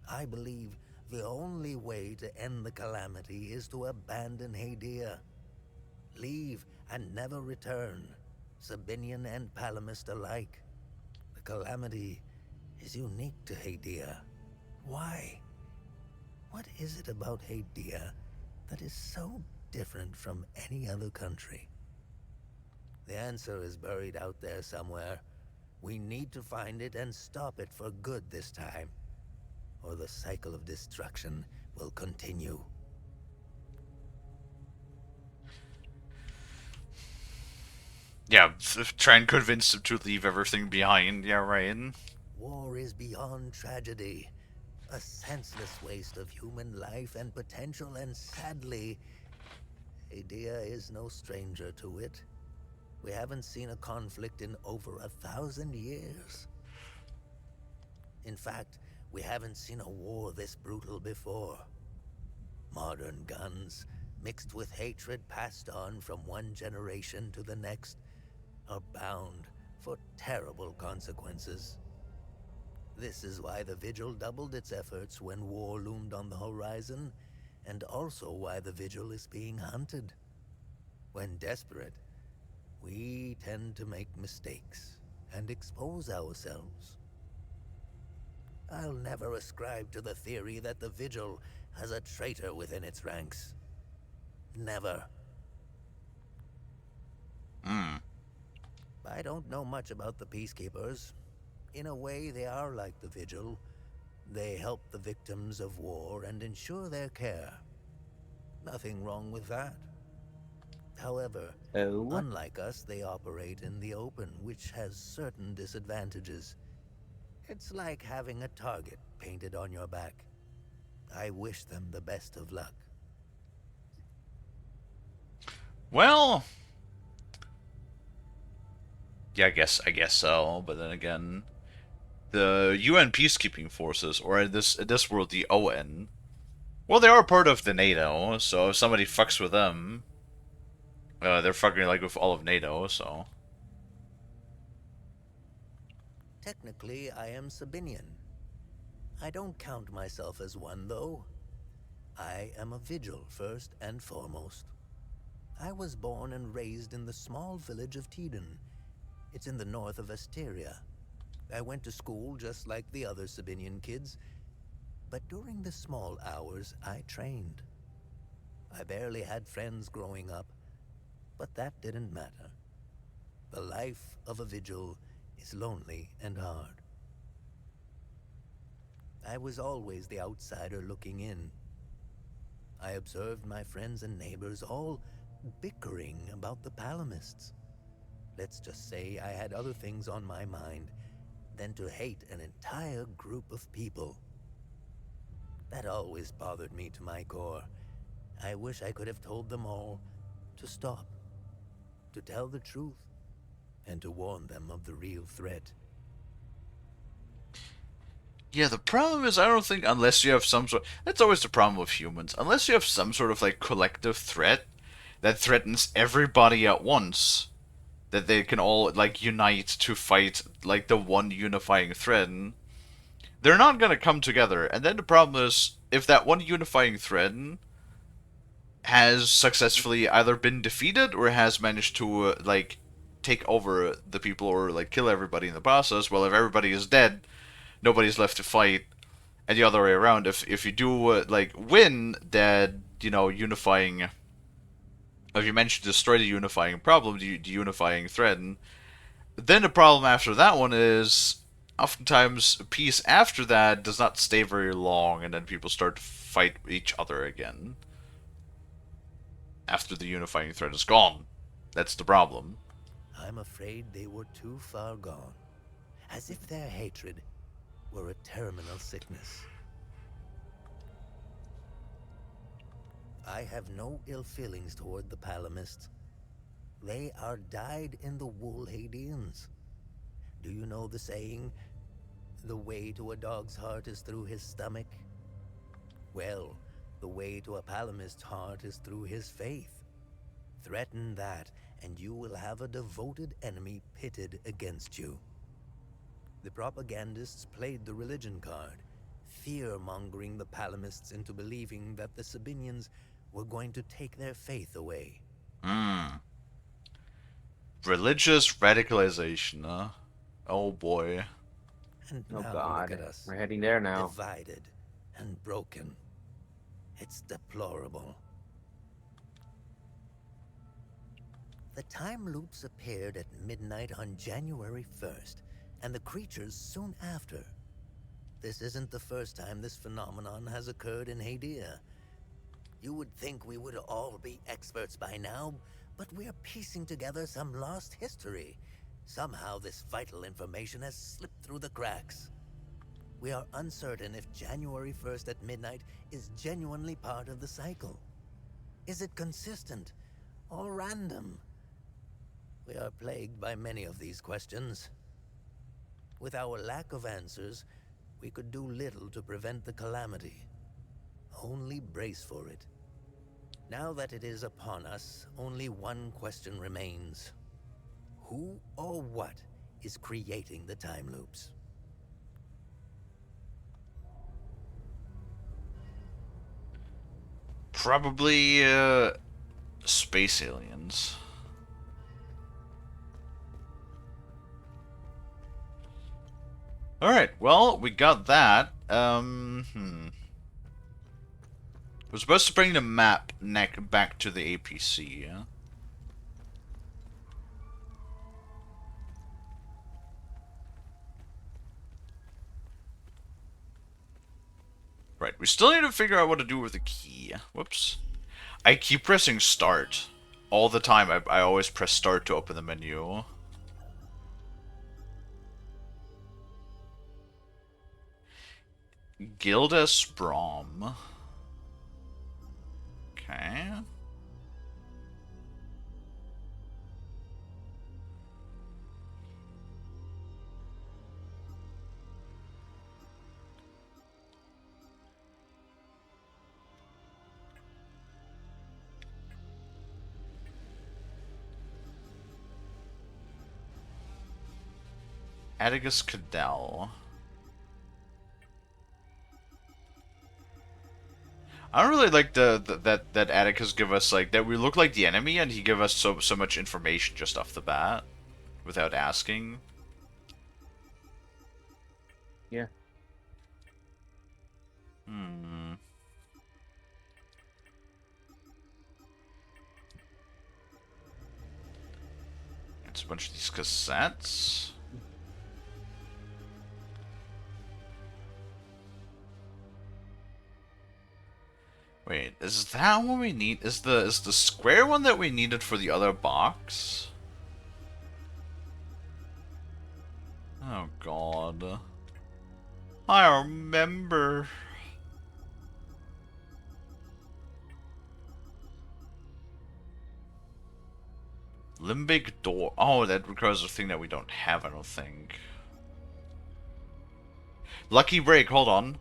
S12: I believe the only way to end the calamity is to abandon Hadia. Leave and never return, Sabinian and Palamist alike. The calamity is unique to Hadia. Why? What is it about Hadia that is so different from any other country? The answer is buried out there somewhere. We need to find it and stop it for good this time, or the cycle of destruction will continue.
S1: Yeah, try and convince them to leave everything behind. Yeah, right.
S12: War is beyond tragedy. A senseless waste of human life and potential, and sadly, Hadia is no stranger to it. We haven't seen a conflict in over 1,000 years. In fact, we haven't seen a war this brutal before. Modern guns, mixed with hatred passed on from one generation to the next, are bound for terrible consequences. This is why the Vigil doubled its efforts when war loomed on the horizon, and also why the Vigil is being hunted. When desperate, we tend to make mistakes and expose ourselves. I'll never ascribe to the theory that the Vigil has a traitor within its ranks. Never. I don't know much about the Peacekeepers. In a way, they are like the Vigil. They help the victims of war and ensure their care. Nothing wrong with that. However, unlike us, they operate in the open, which has certain disadvantages. It's like having a target painted on your back. I wish them the best of luck.
S1: Well, yeah, I guess so. But then again, the UN peacekeeping forces, or in this world, the ON. Well, they are part of the NATO, so if somebody fucks with them, they're fucking like with all of NATO. So
S12: Technically, I am Sabinian. I don't count myself as one, though. I am a Vigil, first and foremost. I was born and raised in the small village of Teden. It's in the north of Asteria. I went to school just like the other Sabinian kids, but during the small hours, I trained. I barely had friends growing up, but that didn't matter. The life of a Vigil is lonely and hard. I was always the outsider looking in. I observed my friends and neighbors all bickering about the Palamists. Let's just say I had other things on my mind than to hate an entire group of people. That always bothered me to my core. I wish I could have told them all to stop. to tell the truth, and to warn them of the real threat.
S1: Yeah, the problem is I don't think unless you have some sort... That's always the problem with humans. Unless you have some sort of, like, collective threat that threatens everybody at once, that they can all, like, unite to fight, like, the one unifying thread, they're not gonna come together. And then the problem is, if that one unifying thread has successfully either been defeated or has managed to, like, take over the people or, like, kill everybody in the process, well, if everybody is dead, nobody's left to fight. And the other way around, if you do, like, win that, you know, unifying... If you manage to destroy the unifying problem, the unifying thread, then the problem after that one is... Oftentimes, peace after that does not stay very long, and then people start to fight each other again. After the unifying thread is gone. That's the problem.
S12: I'm afraid they were too far gone. As if their hatred were a terminal sickness. I have no ill feelings toward the Palamists. They are dyed-in-the-wool Hadeans. Do you know the saying, the way to a dog's heart is through his stomach? Well, the way to a Palamist's heart is through his faith. Threaten that, and you will have a devoted enemy pitted against you. The propagandists played the religion card, fear-mongering the Palamists into believing that the Sabinians were going to take their faith away.
S1: Religious radicalization, huh? Oh boy.
S12: And
S2: Oh
S12: now
S2: God,
S12: look at us.
S2: we're heading there now.
S12: Divided and broken. It's deplorable. The time loops appeared at midnight on January 1st, and the creatures soon after. This isn't the first time this phenomenon has occurred in Hadia. You would think we would all be experts by now, but we're piecing together some lost history. Somehow this vital information has slipped through the cracks. We are uncertain if January 1st at midnight is genuinely part of the cycle. Is it consistent or random? We are plagued by many of these questions. With our lack of answers, we could do little to prevent the calamity. Only brace for it. Now that it is upon us, only one question remains. Who or what is creating the time loops?
S1: Probably, space aliens. Alright, well, we got that. We're supposed to bring the map back to the APC, yeah? Right, we still need to figure out what to do with the key. Whoops. I keep pressing start. All the time, I always press start to open the menu. Gildas Brom. Okay. Atticus Cadell. I don't really like that Atticus give us, like, that we look like the enemy and he give us so much information just off the bat without asking.
S2: Yeah.
S1: It's a bunch of these cassettes. Wait, is that what we need? Is the square one that we needed for the other box? Oh God. I remember. Limbic door. Oh, that requires a thing that we don't have, I don't think. Lucky Break, hold on.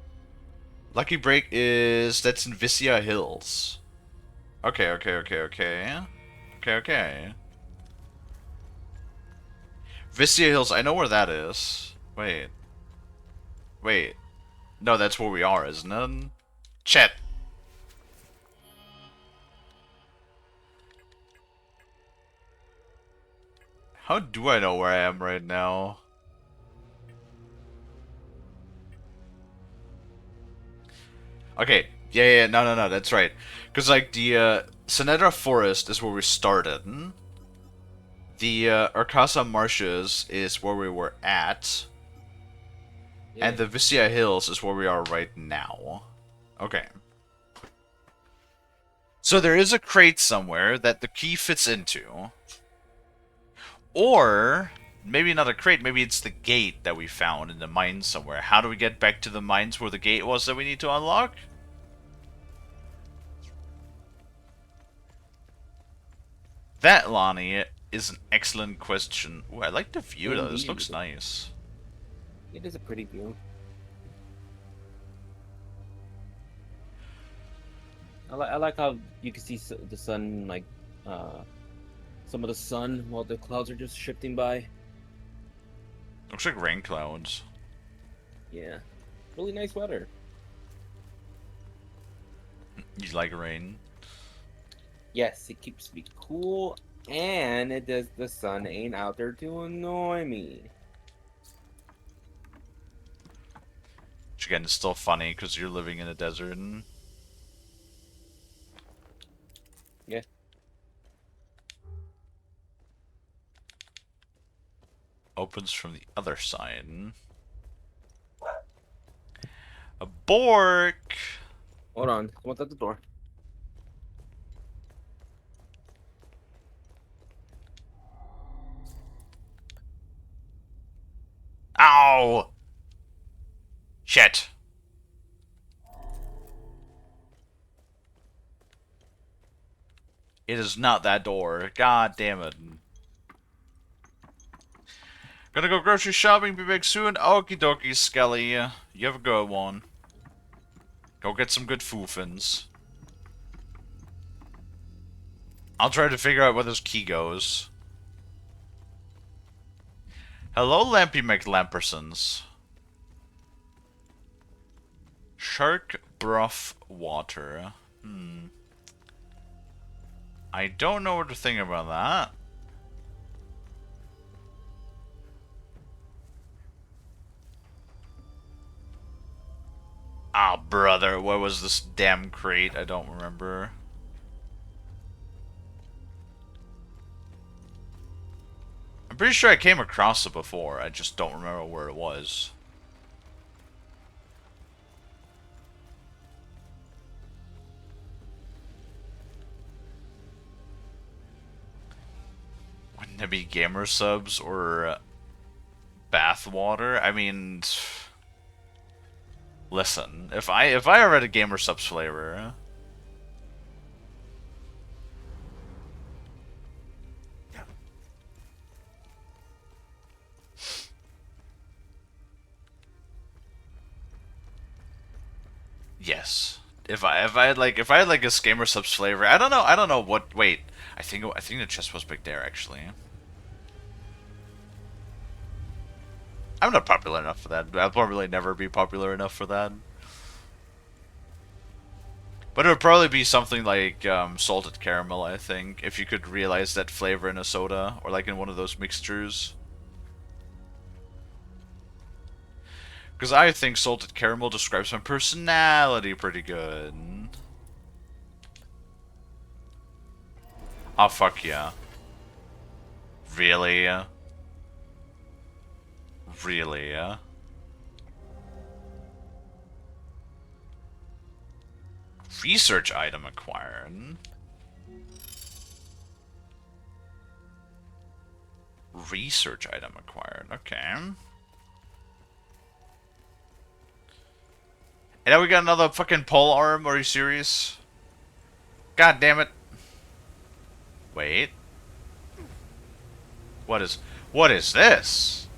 S1: Lucky Break is... that's in Vicia Hills. Okay, okay, okay, okay. Okay, okay. Vicia Hills, I know where that is. Wait. Wait. No, that's where we are, isn't it? Chat. How do I know where I am right now? Okay, yeah, no, that's right. Because, like, the, Sinedra Forest is where we started. The, Arcasa Marshes is where we were at.
S2: Yeah.
S1: And the Vicia Hills is where we are right now. Okay. So there is a crate somewhere that the key fits into. Or, maybe not a crate, maybe it's the gate that we found in the mines somewhere. How do we get back to the mines where the gate was that we need to unlock? That, Lonnie, is an excellent question. Ooh, I like the view though, this looks nice.
S2: It is a pretty view. I like how you can see the sun, like, some of the sun while the clouds are just shifting by.
S1: Looks like rain clouds.
S2: Yeah. Really nice weather.
S1: You like rain?
S2: Yes, it keeps me cool, and it does. The sun ain't out there to annoy me.
S1: Which again is still funny because you're living in a desert. And...
S2: yeah.
S1: opens from the other side. A Bork!
S2: Hold on, someone's at the door.
S1: Ow! Shit. It is not that door. God damn it. Gonna go grocery shopping, be back soon. Okie dokie, Skelly. You have a good one. Go get some good foofins. I'll try to figure out where this key goes. Hello, Lampy McLampersons. Shark broth water. I don't know what to think about that. Ah, brother, where was this damn crate? I don't remember. I'm pretty sure I came across it before. I just don't remember where it was. Wouldn't it be gamer subs or bath water? I mean, listen, if I ever had a gamer subs flavor. Yes. If I had like a gamer subs flavor, I don't know what. Wait, I think the chest was big there actually. I'm not popular enough for that. I'll probably never be popular enough for that. But it would probably be something like salted caramel, I think, if you could realize that flavor in a soda or like in one of those mixtures. Because I think salted caramel describes my personality pretty good. Oh, fuck yeah. Really? Really? Research item acquired. Research item acquired. Okay. And now we got another fucking pole arm. Are you serious? God damn it. Wait. What is this?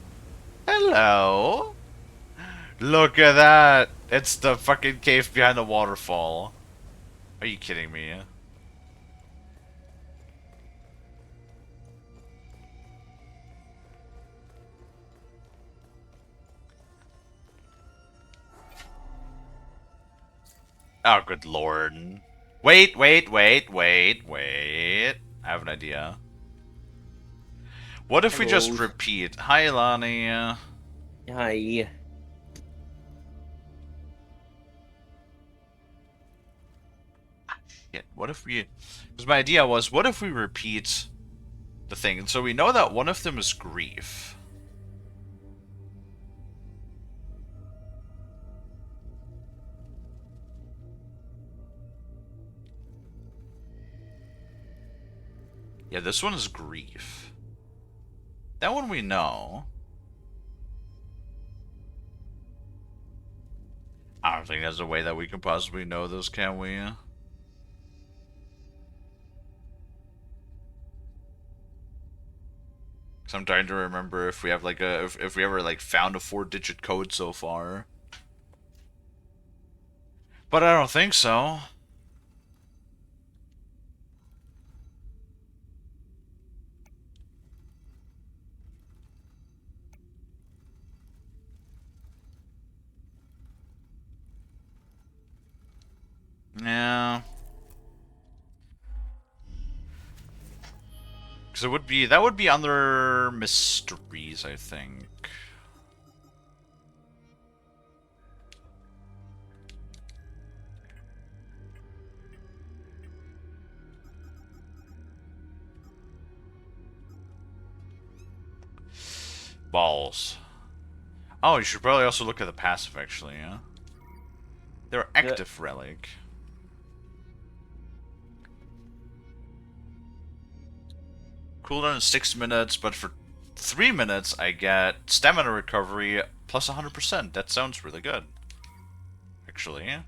S1: Hello? Look at that! It's the fucking cave behind the waterfall. Are you kidding me? Oh, good lord. Wait. I have an idea. What if we just
S2: Hello.
S1: repeat? Hi, Lani.
S2: Hi.
S1: Shit, what if we... Because my idea was, what if we repeat the thing? And so we know that one of them is grief. Yeah, this one is grief. That one we know. I don't think there's a way that we can possibly know this, can we? Because I'm trying to remember if we have like a... If we ever like found a 4-digit code so far. But I don't think so. Yeah. Because it would be... That would be under mysteries, I think. Balls. Oh, you should probably also look at the passive, actually, yeah? They're active relic. Cooldown is 6 minutes, but for 3 minutes I get stamina recovery plus 100%. That sounds really good. Actually, yeah.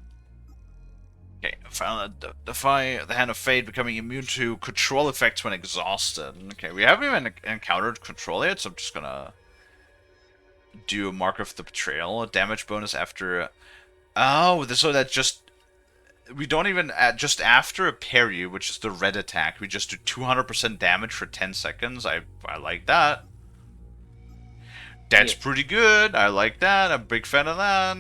S1: Okay, found that defy the Hand of Fate, becoming immune to control effects when exhausted. Okay, we haven't even encountered control yet, so I'm just gonna do a Mark of the Betrayal, a damage bonus after... Oh, so that just... We don't even... just after a parry, which is the red attack, we just do 200% damage for 10 seconds. I like that. That's pretty good. I like that. I'm a big fan of that.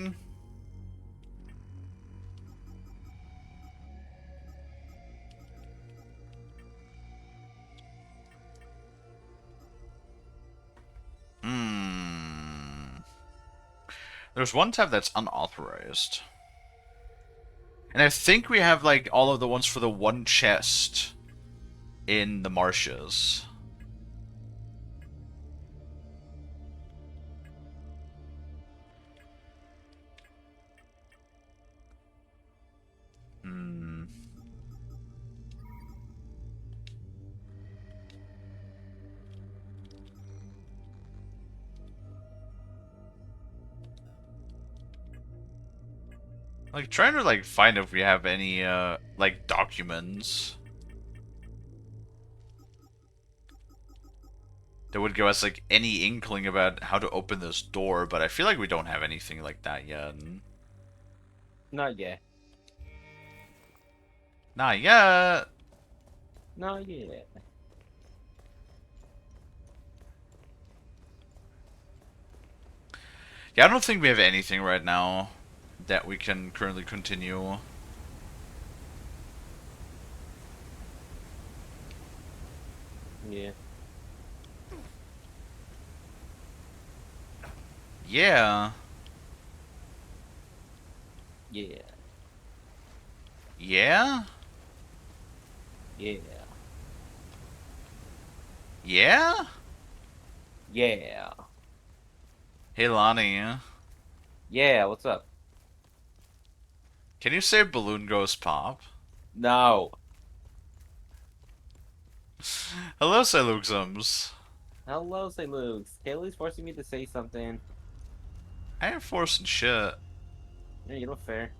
S1: There's one tab that's unauthorized. And I think we have, like, all of the ones for the one chest in the marshes. Like, trying to, like, find if we have any, like, documents that would give us, like, any inkling about how to open this door, but I feel like we don't have anything like that yet.
S2: Not yet.
S1: Not yet.
S2: Not yet.
S1: Yeah, I don't think we have anything right now that we can currently continue.
S2: Yeah.
S1: Yeah.
S2: Yeah.
S1: Yeah?
S2: Yeah.
S1: Yeah?
S2: Yeah.
S1: Hey, Lonnie.
S2: Yeah, what's up?
S1: Can you say balloon ghost pop?
S2: No.
S1: Hello, Siluxums.
S2: Hello, St. Luke's. Kalie's forcing me to say something.
S1: I ain't forcing shit.
S2: Yeah, you know, fair.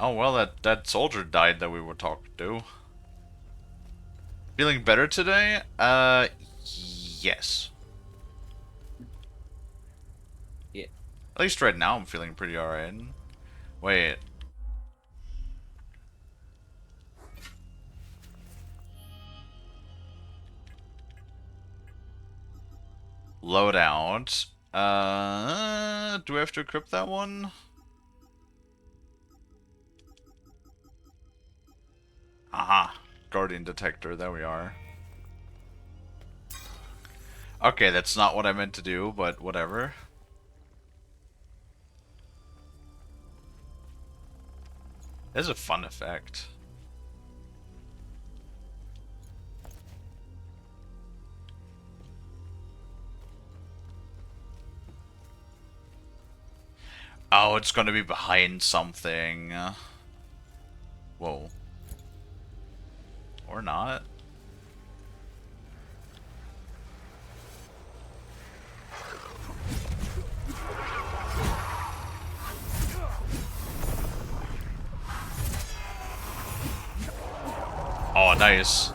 S1: Oh well, that soldier died that we were talking to. Feeling better today? Yes.
S2: Yeah.
S1: At least right now I'm feeling pretty alright. Wait. Loadout. Do we have to equip that one? Aha. Guardian detector, there we are. Okay, that's not what I meant to do, but whatever. That's a fun effect. Oh, it's gonna be behind something. Whoa. Or not. Oh, nice.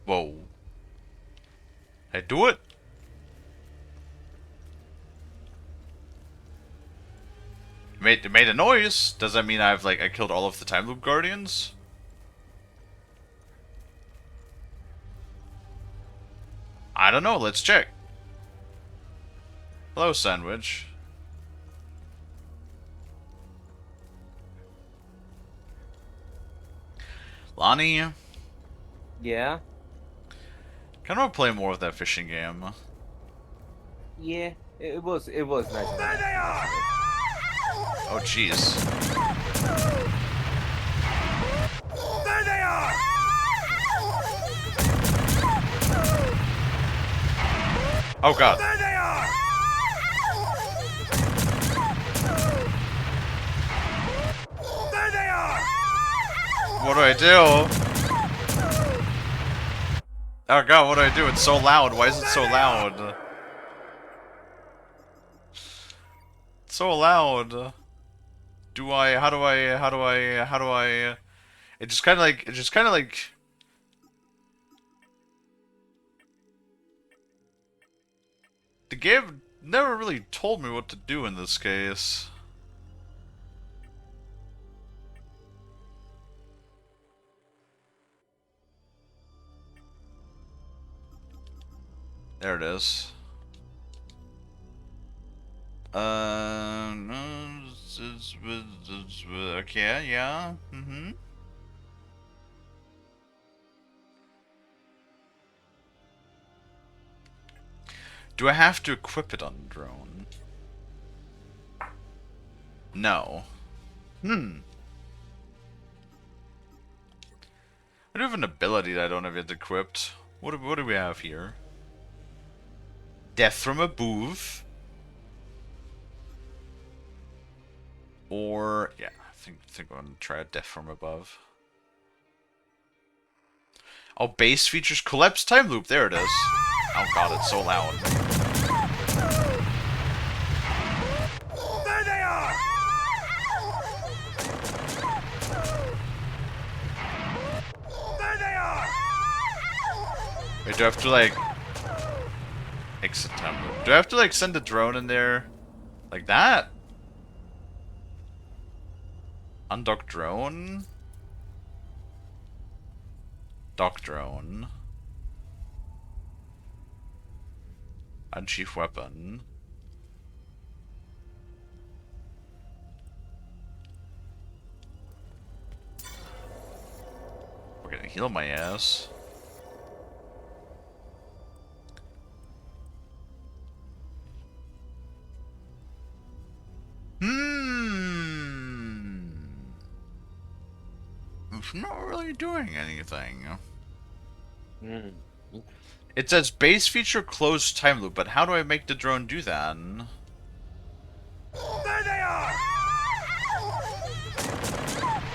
S1: Whoa. Hey, do it. It made a noise. Does that mean I killed all of the time loop guardians? I don't know. Let's check. Hello, sandwich. Lonnie.
S2: Yeah.
S1: Kind of want to play more of that fishing game.
S2: Yeah. It was nice.
S4: There they are!
S1: Oh, jeez.
S4: There they are!
S1: Oh god.
S4: There they are! There they are!
S1: What do I do? Oh god, what do I do? It's so loud. Why is it so loud? It's so loud. Do I? How do I? How do I? How do I? It just kind of like. It just kind of like. The game never really told me what to do in this case. There it is. Okay, yeah, Do I have to equip it on the drone? No. I do have an ability that I don't have yet equipped. What do we have here? Death from above. Or yeah, I think I'm gonna try a death from above. Oh, base features collapse time loop. There it is. Oh god, it's so loud.
S4: There they are! There they are!
S1: Wait, do I have to like exit time loop? Do I have to like send a drone in there like that? Undock drone. Dock drone. Unchief weapon. We're gonna heal my ass. It's not really doing anything. It says base feature closed time loop, but how do I make the drone do that?
S4: There they are!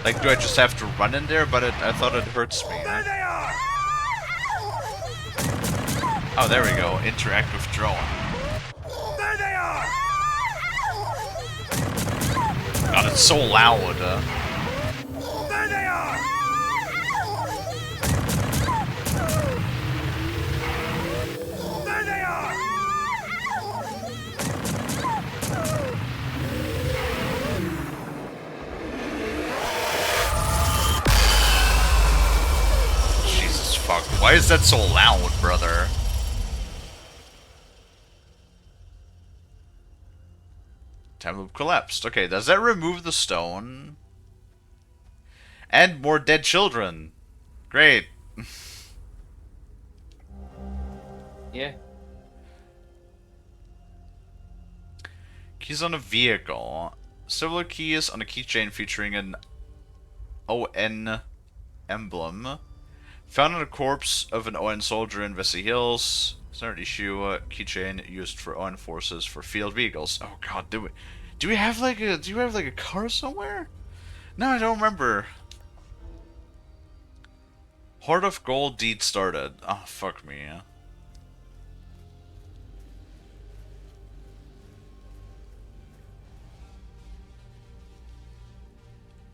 S1: Like, do I just have to run in there? But I thought it hurts me.
S4: There they are!
S1: Oh, there we go. Interact with drone.
S4: There they are!
S1: God, it's so loud.
S4: There they are! There they are!
S1: Jesus fuck. Why is that so loud, brother? Time loop collapsed. Okay, does that remove the stone? And more dead children. Great.
S2: Yeah.
S1: Keys on a vehicle. Several keys on a keychain featuring an ON emblem. Found on a corpse of an ON soldier in Vesey Hills. Standard issue keychain used for ON forces for field vehicles. Oh god, do we have like a car somewhere? No, I don't remember. Heart of Gold deed started. Oh fuck me.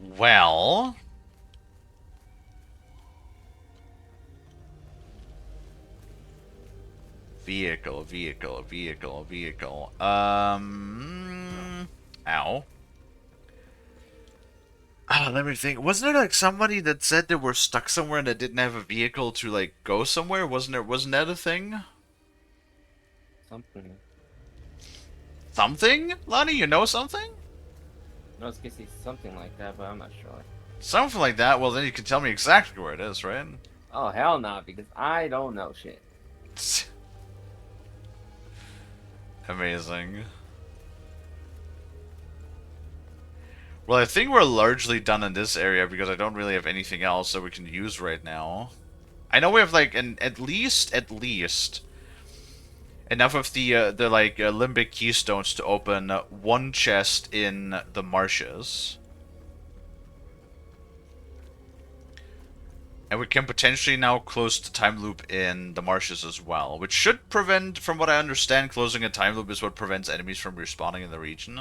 S1: Well, vehicle. Ow. Let me think. Wasn't there like somebody that said they were stuck somewhere and they didn't have a vehicle to like go somewhere? Wasn't that a thing?
S2: Something.
S1: Something? Lonnie, you know something?
S2: I was gonna say something like that, but I'm not sure.
S1: Something like that? Well, then you can tell me exactly where it is, right?
S2: Oh, hell no, because I don't know shit.
S1: Amazing. Well, I think we're largely done in this area because I don't really have anything else that we can use right now. I know we have like at least enough of the limbic keystones to open one chest in the marshes. And we can potentially now close the time loop in the marshes as well, which should prevent, from what I understand, closing a time loop is what prevents enemies from respawning in the region.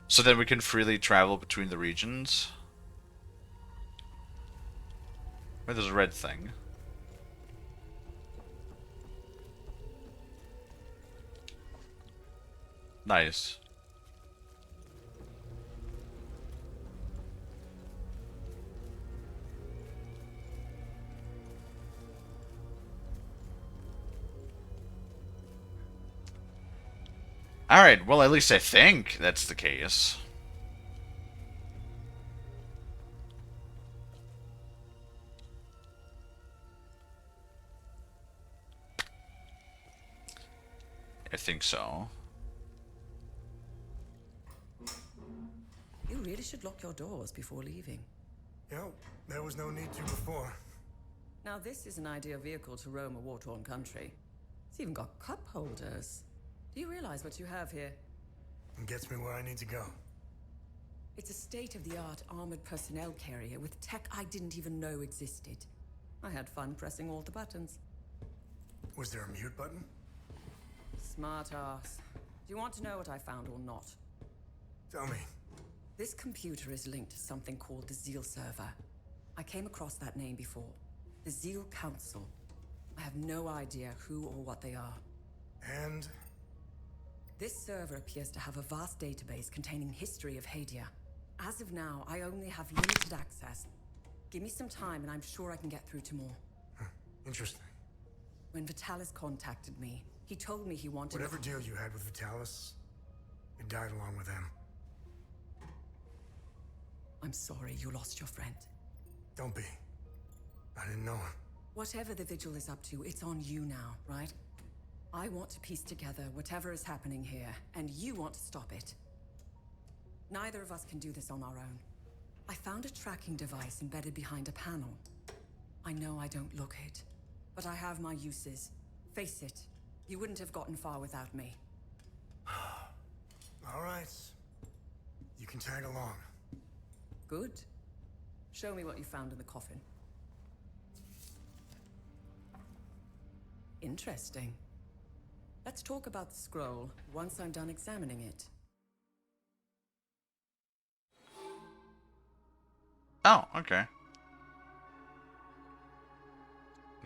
S1: So then we can freely travel between the regions. Where there's a red thing. Nice. Alright, well at least I think that's the case. I think so.
S13: You really should lock your doors before leaving.
S7: Yep, there was no need to before.
S13: Now this is an ideal vehicle to roam a war-torn country. It's even got cup holders. Do you realize what you have here?
S7: It gets me where I need to go.
S13: It's a state-of-the-art armored personnel carrier with tech I didn't even know existed. I had fun pressing all the buttons.
S7: Was there a mute button?
S13: Smart ass. Do you want to know what I found or not?
S7: Tell me.
S13: This computer is linked to something called the Zeal server. I came across that name before. The Zeal Council. I have no idea who or what they are.
S7: And?
S13: This server appears to have a vast database containing history of Hadia. As of now, I only have limited access. Give me some time and I'm sure I can get through to more.
S7: Interesting.
S13: When Vitalis contacted me, he told me he wanted...
S7: Whatever deal you had with Vitalis, it died along with him.
S13: I'm sorry you lost your friend.
S7: Don't be. I didn't know him.
S13: Whatever the Vigil is up to, it's on you now, right? I want to piece together whatever is happening here, and you want to stop it. Neither of us can do this on our own. I found a tracking device embedded behind a panel. I know I don't look it, but I have my uses. Face it, you wouldn't have gotten far without me.
S7: All right. You can tag along.
S13: Good. Show me what you found in the coffin. Interesting. Let's talk about the scroll once I'm done examining it.
S1: Oh, okay.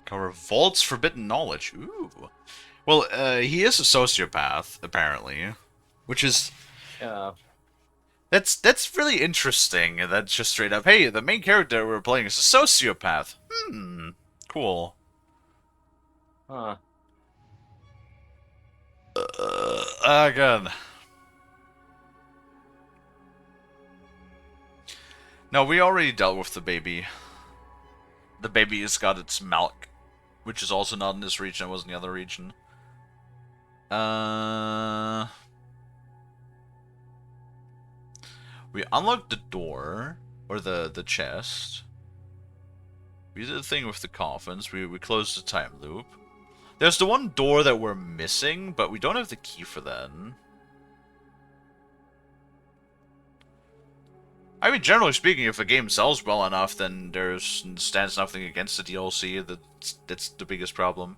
S1: Cover Vault's Forbidden Knowledge. Ooh. Well, he is a sociopath, apparently. Which is...
S2: Yeah.
S1: That's really interesting. That's just straight up, hey, the main character we're playing is a sociopath. Cool.
S2: Huh.
S1: God. No, we already dealt with the baby. The baby has got its milk, which is also not in this region. It was in the other region. We unlocked the door, or the chest. We did the thing with the coffins. We closed the time loop. There's the one door that we're missing, but we don't have the key for that. I mean, generally speaking, if a game sells well enough, then stands nothing against the DLC. That's the biggest problem.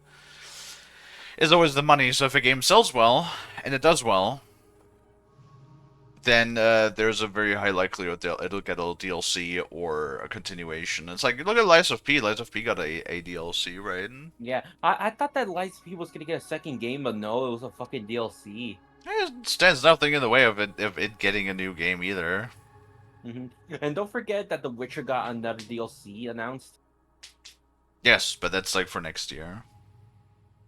S1: Is always the money. So if a game sells well, and it does well, then there's a very high likelihood it'll get a DLC or a continuation. It's like, look at Lies of P. Lies of P got a DLC, right?
S2: Yeah, I thought that Lies of P was gonna get a second game, but no, it was a fucking DLC.
S1: It stands nothing in the way of it getting a new game either.
S2: And don't forget that The Witcher got another DLC announced.
S1: Yes, but that's like for next year.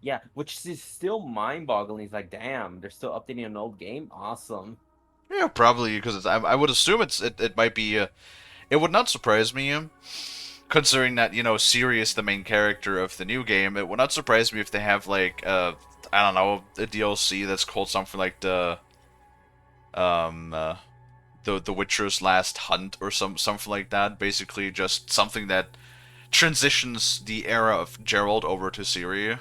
S2: Yeah, which is still mind-boggling. It's like, damn, they're still updating an old game? Awesome.
S1: Yeah, probably, because I would assume it might be... it would not surprise me, considering that, you know, Ciri is the main character of the new game. It would not surprise me if they have, like, I don't know, a DLC that's called something like the Witcher's Last Hunt, or something like that. Basically, just something that transitions the era of Geralt over to Ciri.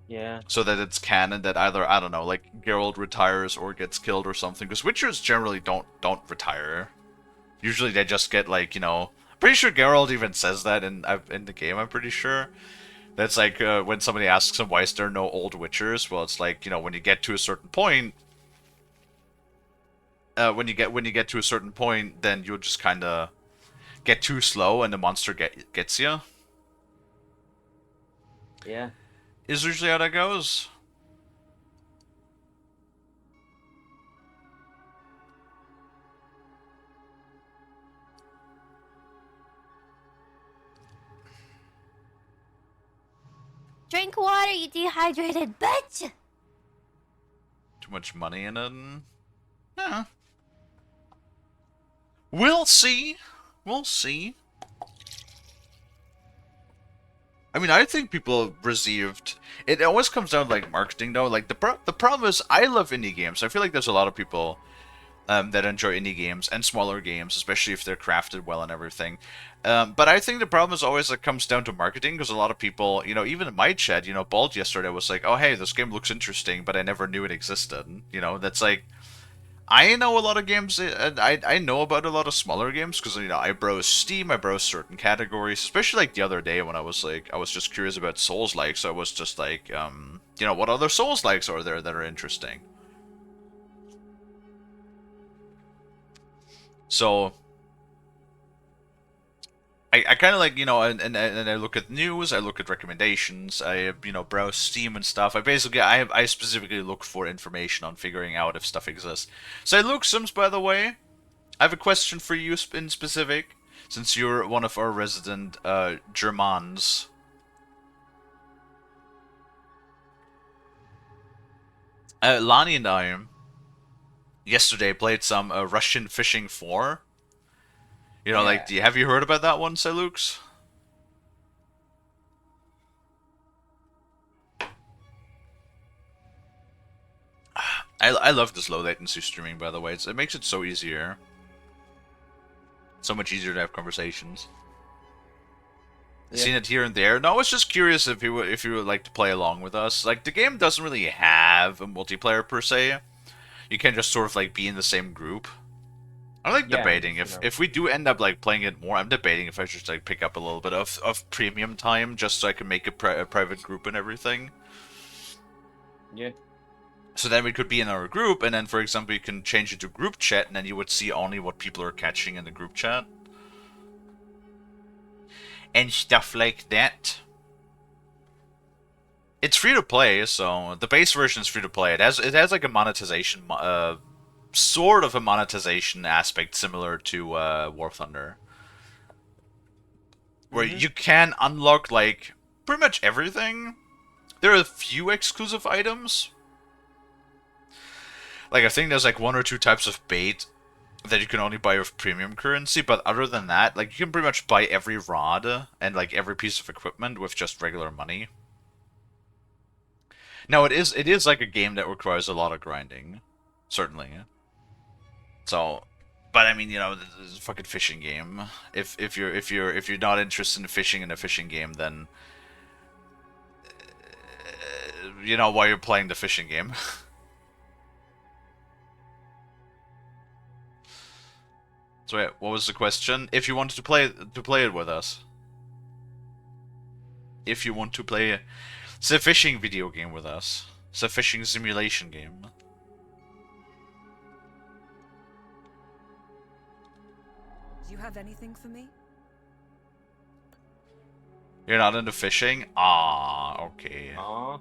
S2: Yeah.
S1: So that it's canon that either, I don't know, like Geralt retires or gets killed or something. Because Witchers generally don't retire. Usually they just get, like, you know... Pretty sure Geralt even says that in the game, I'm pretty sure. That's like, when somebody asks him why is there no old Witchers, well, it's like, you know, when you get to a certain point... when you get to a certain point, then you'll just kind of get too slow and the monster gets you.
S2: Yeah.
S1: Is usually how that goes.
S14: Drink water, you dehydrated bitch!
S1: Too much money in it? Yeah. We'll see. We'll see. I mean, I think people have received... It always comes down to, like, marketing, though. Like, the problem is, I love indie games. I feel like there's a lot of people that enjoy indie games and smaller games, especially if they're crafted well and everything. But I think the problem is always it comes down to marketing, because a lot of people, you know, even in my chat, you know, Bald yesterday was like, oh, hey, this game looks interesting, but I never knew it existed. You know, that's like... I know a lot of games, and I know about a lot of smaller games, because, you know, I browse Steam, I browse certain categories, especially, like, the other day when I was just curious about Souls-likes, so I was just like, you know, what other Souls-likes are there that are interesting? So, I kind of like, you know, and I look at news, I look at recommendations, I, you know, browse Steam and stuff. I specifically look for information on figuring out if stuff exists. So, Luke Sims, by the way, I have a question for you in specific, since you're one of our resident Germans. Lani and I yesterday played some Russian Fishing 4. You know, like, have you heard about that one, Selux? I love this low latency streaming, by the way. It makes it so easier. So much easier to have conversations. I've seen it here and there. No, I was just curious if you would like to play along with us. Like, the game doesn't really have a multiplayer per se. You can just sort of like be in the same group. I'm like
S2: Yeah,
S1: debating
S2: just, you know.
S1: if we do end up like playing it more. I'm debating if I should like pick up a little bit of premium time just so I can make a private group and everything.
S2: Yeah.
S1: So then we could be in our group, and then for example you can change it to group chat, and then you would see only what people are catching in the group chat and stuff like that. It's free to play, so the base version is free to play. It has like a monetization sort of a monetization aspect similar to War Thunder, where you can unlock like pretty much everything. There are a few exclusive items. Like I think there's like 1 or 2 types of bait that you can only buy with premium currency, but other than that, like you can pretty much buy every rod and like every piece of equipment with just regular money. Now it is like a game that requires a lot of grinding, certainly. So, but I mean, you know, this is a fucking fishing game. If you're not interested in fishing in a fishing game, then you know why you're playing the fishing game. So wait, what was the question? If you wanted to play it with us. If you want to play the fishing video game with us. The fishing simulation game.
S9: Do you have anything for me?
S1: You're not into fishing? Ah, okay.
S2: Aw.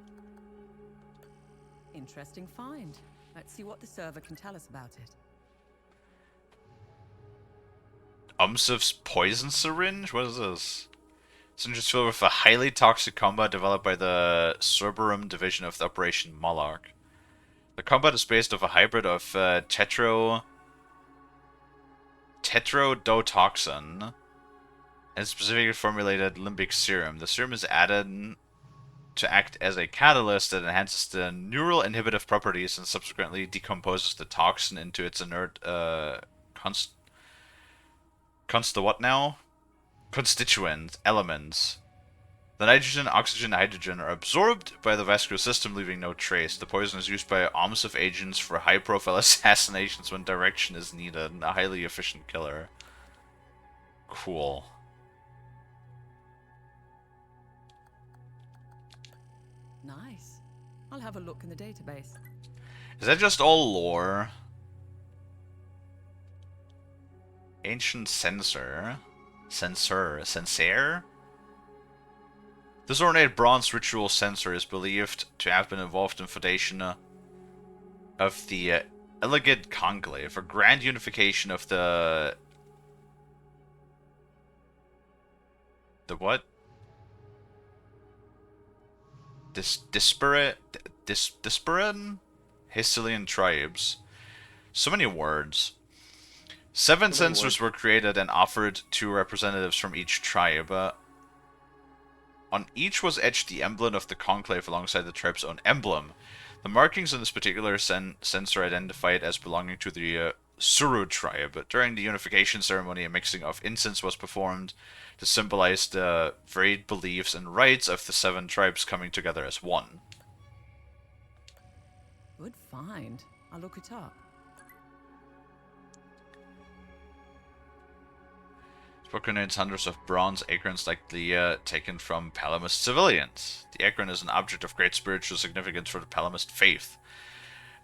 S9: Interesting find. Let's see what the server can tell us about it.
S1: Umsif's poison syringe? What is this? Syringe is filled with a highly toxic compound developed by the Cerberum division of the Operation Moloch. The compound is based off a hybrid of tetrodotoxin and specifically formulated limbic serum. The serum is added to act as a catalyst that enhances the neural inhibitive properties and subsequently decomposes the toxin into its inert constituent elements. The nitrogen, oxygen, and hydrogen are absorbed by the vascular system, leaving no trace. The poison is used by OMSIF agents for high-profile assassinations when direction is needed. A highly efficient killer. Cool.
S9: Nice. I'll have a look in the database.
S1: Is that just all lore? Ancient sensor? Sensor? This ornate bronze ritual sensor is believed to have been involved in foundation of the Elegant Conclave, a grand unification of the what? Disparate Histilian tribes. So many words. 7 sensors were created and offered to representatives from each tribe. On each was etched the emblem of the conclave alongside the tribe's own emblem. The markings in this particular sensor identified as belonging to the Suru tribe. During the unification ceremony, a mixing of incense was performed to symbolize the varied beliefs and rites of the 7 tribes coming together as one.
S9: Good find. I'll look it up.
S1: This book contains hundreds of bronze acorns likely taken from Palamist civilians. The acorn is an object of great spiritual significance for the Palamist faith.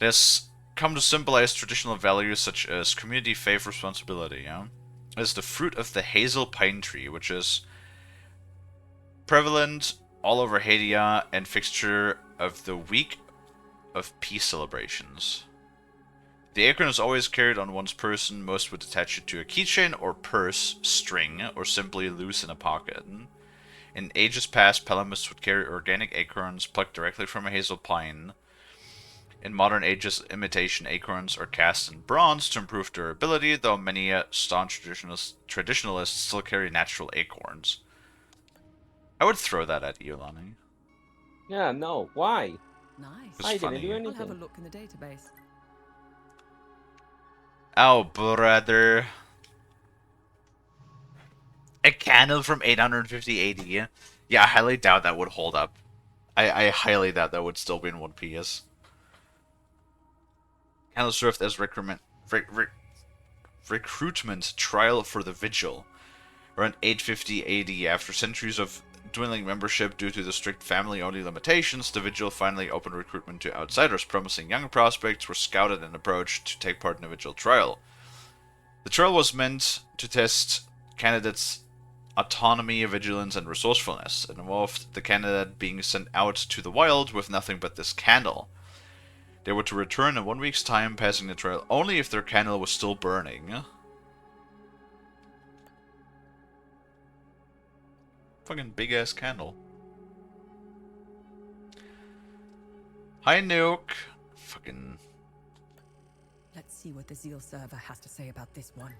S1: It has come to symbolize traditional values such as community, faith, responsibility. Yeah? It is the fruit of the hazel pine tree, which is prevalent all over Hadia and fixture of the week of peace celebrations. The acorn is always carried on one's person. Most would attach it to a keychain or purse, string, or simply loose in a pocket. In ages past, Palamists would carry organic acorns plucked directly from a hazel pine. In modern ages, imitation acorns are cast in bronze to improve durability, though many staunch traditionalists still carry natural acorns. I would throw that at you, Lonnie.
S2: Yeah, no. Why?
S9: Nice.
S1: It's
S2: I
S1: funny.
S2: didn't do
S9: I'll have a
S2: anything.
S9: look in the database.
S1: Oh, brother. A candle from 850 AD. Yeah, I highly doubt that would hold up. I highly doubt that would still be in one piece. Candles served as recruitment trial for the Vigil. Around 850 AD, after centuries of dwindling membership due to the strict family-only limitations, the Vigil finally opened recruitment to outsiders. Promising young prospects were scouted and approached to take part in the Vigil trial. The trial was meant to test candidates' autonomy, vigilance, and resourcefulness. It involved the candidate being sent out to the wild with nothing but this candle. They were to return in 1 week's time, passing the trial only if their candle was still burning. Fucking big-ass candle. Hi, Nuke. Fucking...
S13: Let's see what the Zeal server has to say about this one.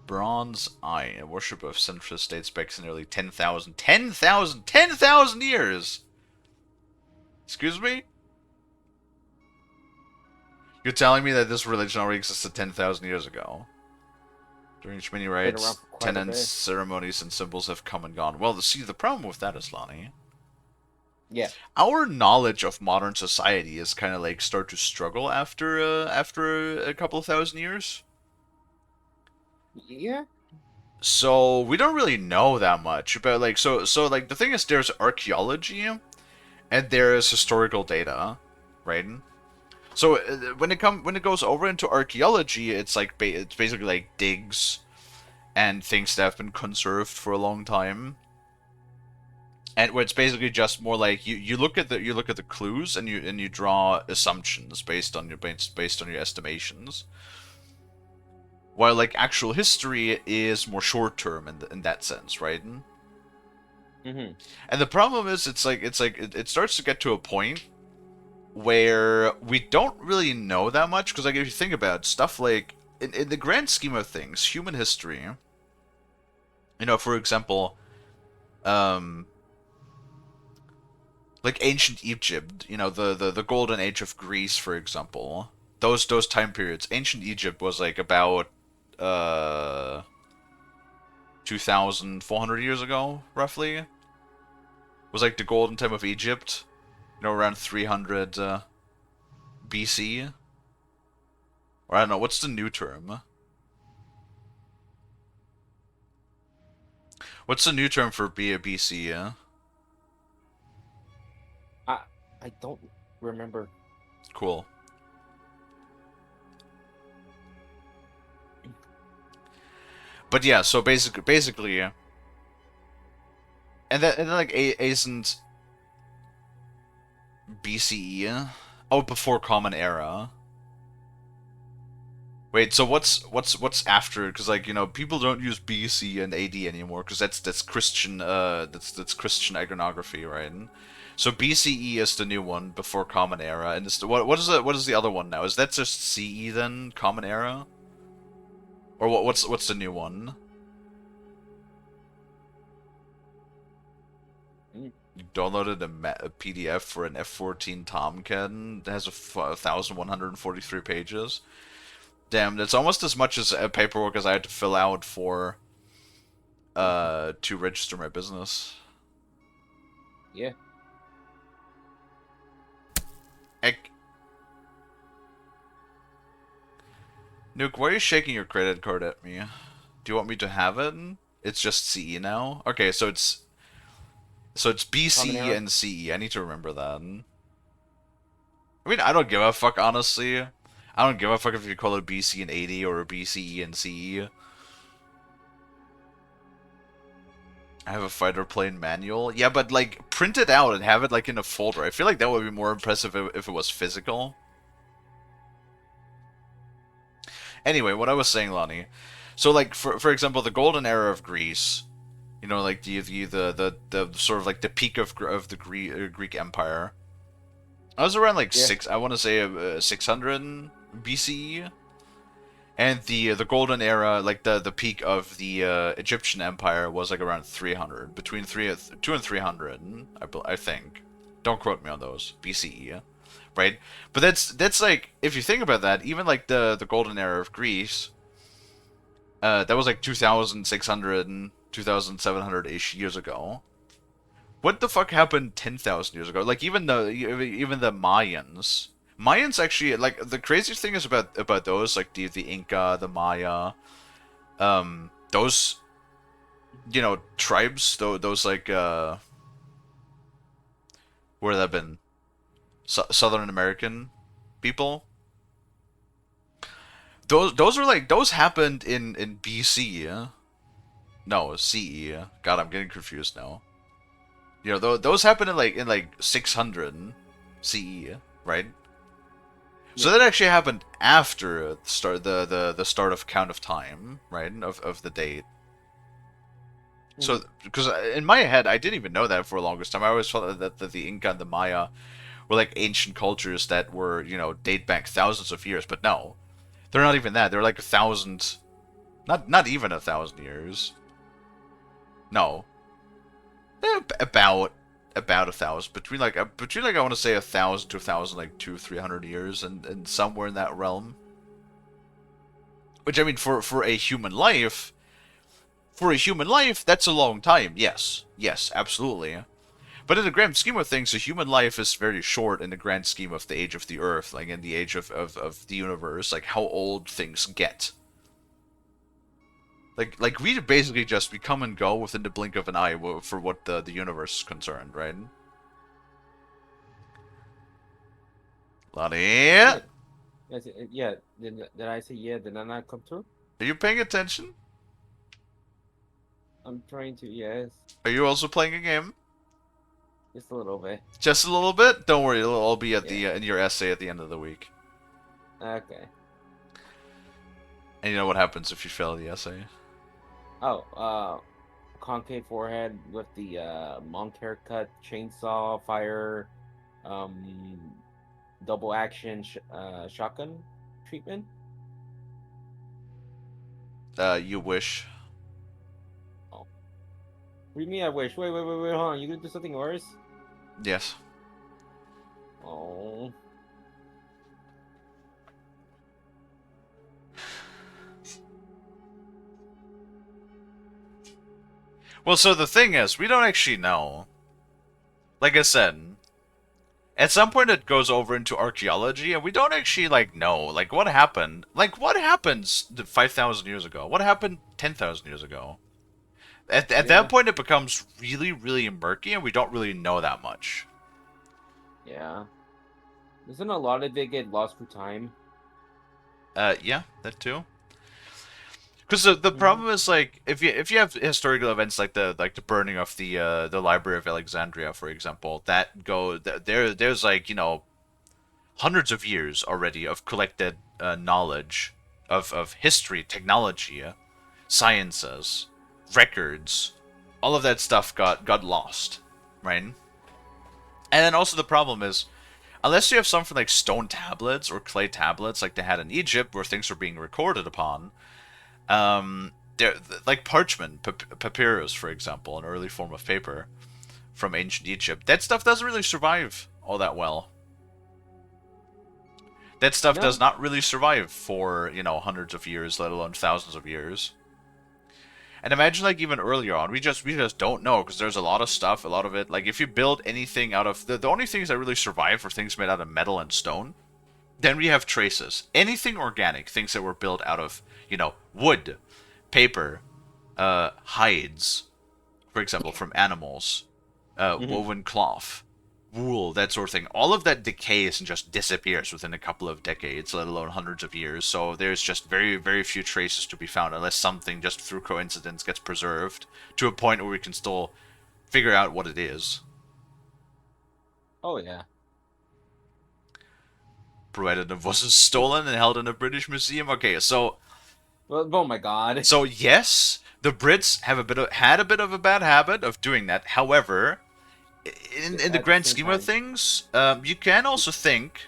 S1: Bronze Eye, a worship of centrist dates back to nearly 10,000 years! Excuse me? You're telling me that this religion already existed 10,000 years ago? During which many rites, tenets, ceremonies, and symbols have come and gone. Well, see, the problem with that is, Lonnie...
S2: Yeah.
S1: Our knowledge of modern society is kind of like start to struggle after a couple of thousand years.
S2: Yeah.
S1: So we don't really know that much about like so like the thing is there's archaeology and there's historical data, right? So when it goes over into archaeology, it's like it's basically like digs and things that have been conserved for a long time. And where it's basically just more like you look at the clues and you draw assumptions based on your estimations. While like actual history is more short term in that sense, right?
S2: Mm-hmm.
S1: And the problem is it starts to get to a point where we don't really know that much, because like if you think about it, stuff like in the grand scheme of things, human history, you know, for example, like ancient Egypt, you know, the golden age of Greece, for example, those time periods, ancient Egypt was like about 2,400 years ago, roughly. Was like the golden time of Egypt, you know, around 300 BC. Or I don't know, what's the new term? What's the new term for BC?
S2: I don't remember.
S1: Cool. But yeah, so basically, and then like isn't BCE? Oh, before Common Era. Wait, so what's after? Because like, you know, people don't use BC and AD anymore because that's Christian that's Christian iconography, right? So BCE is the new one before Common Era, and it's what is the other one now? Is that just CE then, Common Era? Or what's the new one? You downloaded a PDF for an F-14 Tomcat that has 1,143 pages. Damn, that's almost as much as paperwork as I had to fill out for to register my business.
S2: Yeah.
S1: Nuke, why are you shaking your credit card at me? Do you want me to have it? It's just CE now? Okay, so it's BCE and CE. I need to remember that. I mean, I don't give a fuck, honestly. I don't give a fuck if you call it BC and 80 or BCE and CE. I have a fighter plane manual. Yeah, but like, print it out and have it like in a folder. I feel like that would be more impressive if it was physical. Anyway, what I was saying, Lonnie. So, like, for example, the golden era of Greece, you know, like the sort of like the peak of the Greek Empire. I was around like I want to say 600 BCE, and the golden era, like the peak of the Egyptian Empire was like around 300, between 2 and 300, I think. Don't quote me on those. BCE. Right, but that's like, if you think about that, even like the golden era of Greece, that was like 2,600 2,700-ish years ago. What the fuck happened 10,000 years ago? Like even the Mayans, Mayans actually, like, the crazy thing is about those, like the Inca, the Maya, those, you know, tribes, those like where that been Southern American people. Those are like those happened in BC. No, CE. God, I'm getting confused now. You know, those happened in like 600 CE, right? So that actually happened after the start of count of time, right? Of the date. So, because in my head, I didn't even know that for the longest time. I always thought that the Inca and the Maya were like ancient cultures that were, you know, date back thousands of years. But no, they're not even that. They're like 1,000, not even 1,000 years. No, about 1,000, between I want to say 1,000 to 1,000, like 200-300 years, and somewhere in that realm. Which, I mean, for a human life, that's a long time. Yes, absolutely. But in the grand scheme of things, a human life is very short in the grand scheme of the age of the Earth, like in the age of the universe, like how old things get. Like we basically we come and go within the blink of an eye for what the universe is concerned, right? Lottie?
S2: Yeah. Yeah. Did I say yeah? Did I not come through?
S1: Are you paying attention?
S2: I'm trying to, yes.
S1: Are you also playing a game?
S2: Just a little bit.
S1: Just a little bit? Don't worry, it'll all be at the in your essay at the end of the week.
S2: Okay.
S1: And you know what happens if you fail the essay?
S2: Oh, concave forehead with the monk haircut, chainsaw, fire, double action shotgun treatment.
S1: You wish.
S2: Oh. What do you mean I wish? Wait, hold on. You gonna do something worse?
S1: Yes.
S2: Oh.
S1: Well, so the thing is, we don't actually know. Like I said, at some point it goes over into archaeology, and we don't actually, like, know. Like, what happened? Like, what happens 5,000 years ago? What happened 10,000 years ago? At that point, it becomes really, really murky, and we don't really know that much.
S2: Yeah. Doesn't a lot of it get lost through time?
S1: Yeah, that too. Because the problem is, like, if you have historical events like the burning of the Library of Alexandria, for example, there's like, you know, hundreds of years already of collected knowledge of history, technology, sciences, records, all of that stuff got lost, right? And then also the problem is, unless you have something like stone tablets or clay tablets like they had in Egypt where things were being recorded upon, there, like parchment, papyrus, for example, an early form of paper from ancient Egypt, that stuff doesn't really survive all that well. That stuff does not really survive for, you know, hundreds of years, let alone thousands of years. And imagine, like, even earlier on, we just don't know, because there's a lot of stuff, a lot of it, like, if you build anything out of, the only things that really survive are things made out of metal and stone. Then we have traces. Anything organic, things that were built out of, you know, wood, paper, hides, for example, from animals, woven cloth, wool, that sort of thing. All of that decays and just disappears within a couple of decades, let alone hundreds of years. So there's just very, very few traces to be found, unless something just through coincidence gets preserved to a point where we can still figure out what it is.
S2: Oh, yeah.
S1: Provided it wasn't stolen and held in a British museum. Okay, so...
S2: Well, oh my god.
S1: So yes, the Brits have had a bit of a bad habit of doing that. However, in the grand scheme of things, you can also think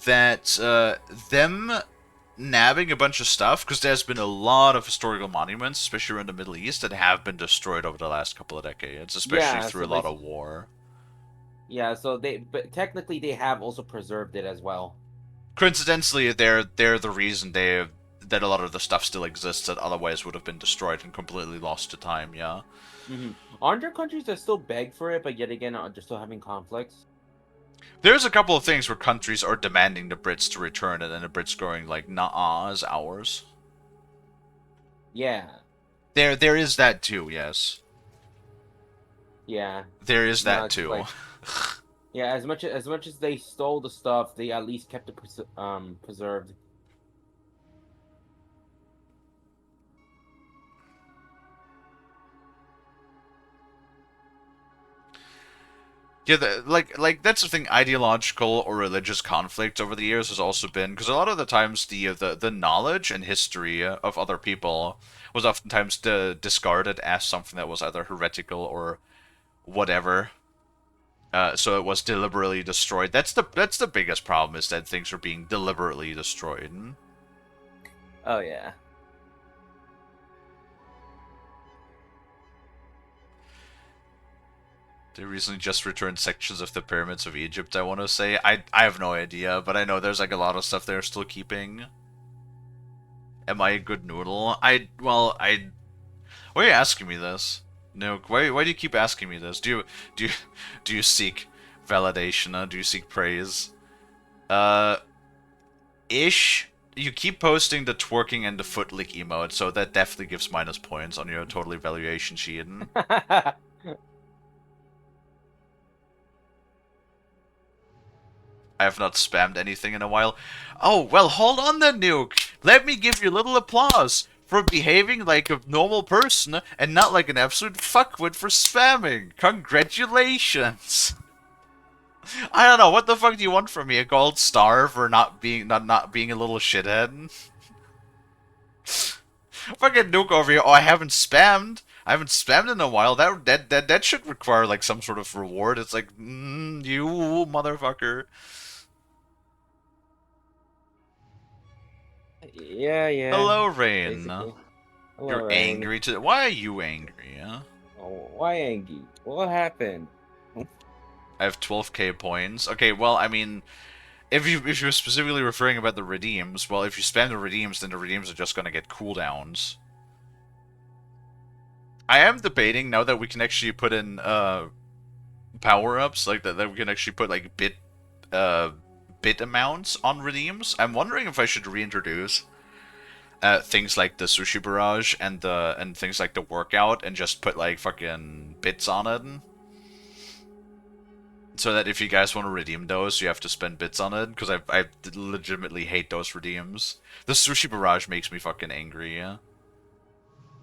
S1: that them nabbing a bunch of stuff, because there's been a lot of historical monuments, especially around the Middle East, that have been destroyed over the last couple of decades, especially through a lot of war.
S2: Yeah, so but technically they have also preserved it as well.
S1: Coincidentally, they're the reason that a lot of the stuff still exists that otherwise would have been destroyed and completely lost to time. Yeah.
S2: Aren't there countries that still beg for it, but yet again are still having conflicts?
S1: There's a couple of things where countries are demanding the Brits to return it, and the Brits going like, "Nah, it's ours."
S2: Yeah.
S1: There is that too. Yes.
S2: Yeah.
S1: There is
S2: No,
S1: that
S2: it's
S1: too.
S2: like, yeah, as much as they stole the stuff, they at least kept it preserved.
S1: Yeah, like that's the thing. Ideological or religious conflict over the years has also been because a lot of the times the knowledge and history of other people was oftentimes discarded as something that was either heretical or whatever. So it was deliberately destroyed. That's the biggest problem is that things are being deliberately destroyed.
S2: Oh yeah.
S1: They recently just returned sections of the pyramids of Egypt. I want to say I have no idea, but I know there's like a lot of stuff they're still keeping. Am I a good noodle? Why are you asking me this? No, why do you keep asking me this? Do you do you seek validation? Do you seek praise? Uh, ish. You keep posting the twerking and the foot lick emote, so that definitely gives minus points on your total evaluation sheet. I have not spammed anything in a while. Oh, well, hold on then, Nuke. Let me give you a little applause for behaving like a normal person and not like an absolute fuckwit for spamming. Congratulations. I don't know, what the fuck do you want from me? A gold star for not being a little shithead? Fucking Nuke over here. Oh, I haven't spammed. I haven't spammed in a while. That should require like some sort of reward. It's like, you motherfucker.
S2: Yeah, yeah.
S1: Hello, Rain.
S2: Basically. Hello,
S1: You're
S2: Rain.
S1: angry today. Why are you angry, huh?
S2: Oh, why angry? What happened?
S1: I have 12k points. Okay, well, I mean, if you're specifically referring about the redeems, well, if you spam the redeems, then the redeems are just gonna get cooldowns. I am debating now that we can actually put in power-ups, like that we can actually put like bit amounts on redeems. I'm wondering if I should reintroduce things like the sushi barrage and things like the workout and just put like fucking bits on it. So that if you guys want to redeem those, you have to spend bits on it, because I legitimately hate those redeems. The sushi barrage makes me fucking angry, yeah?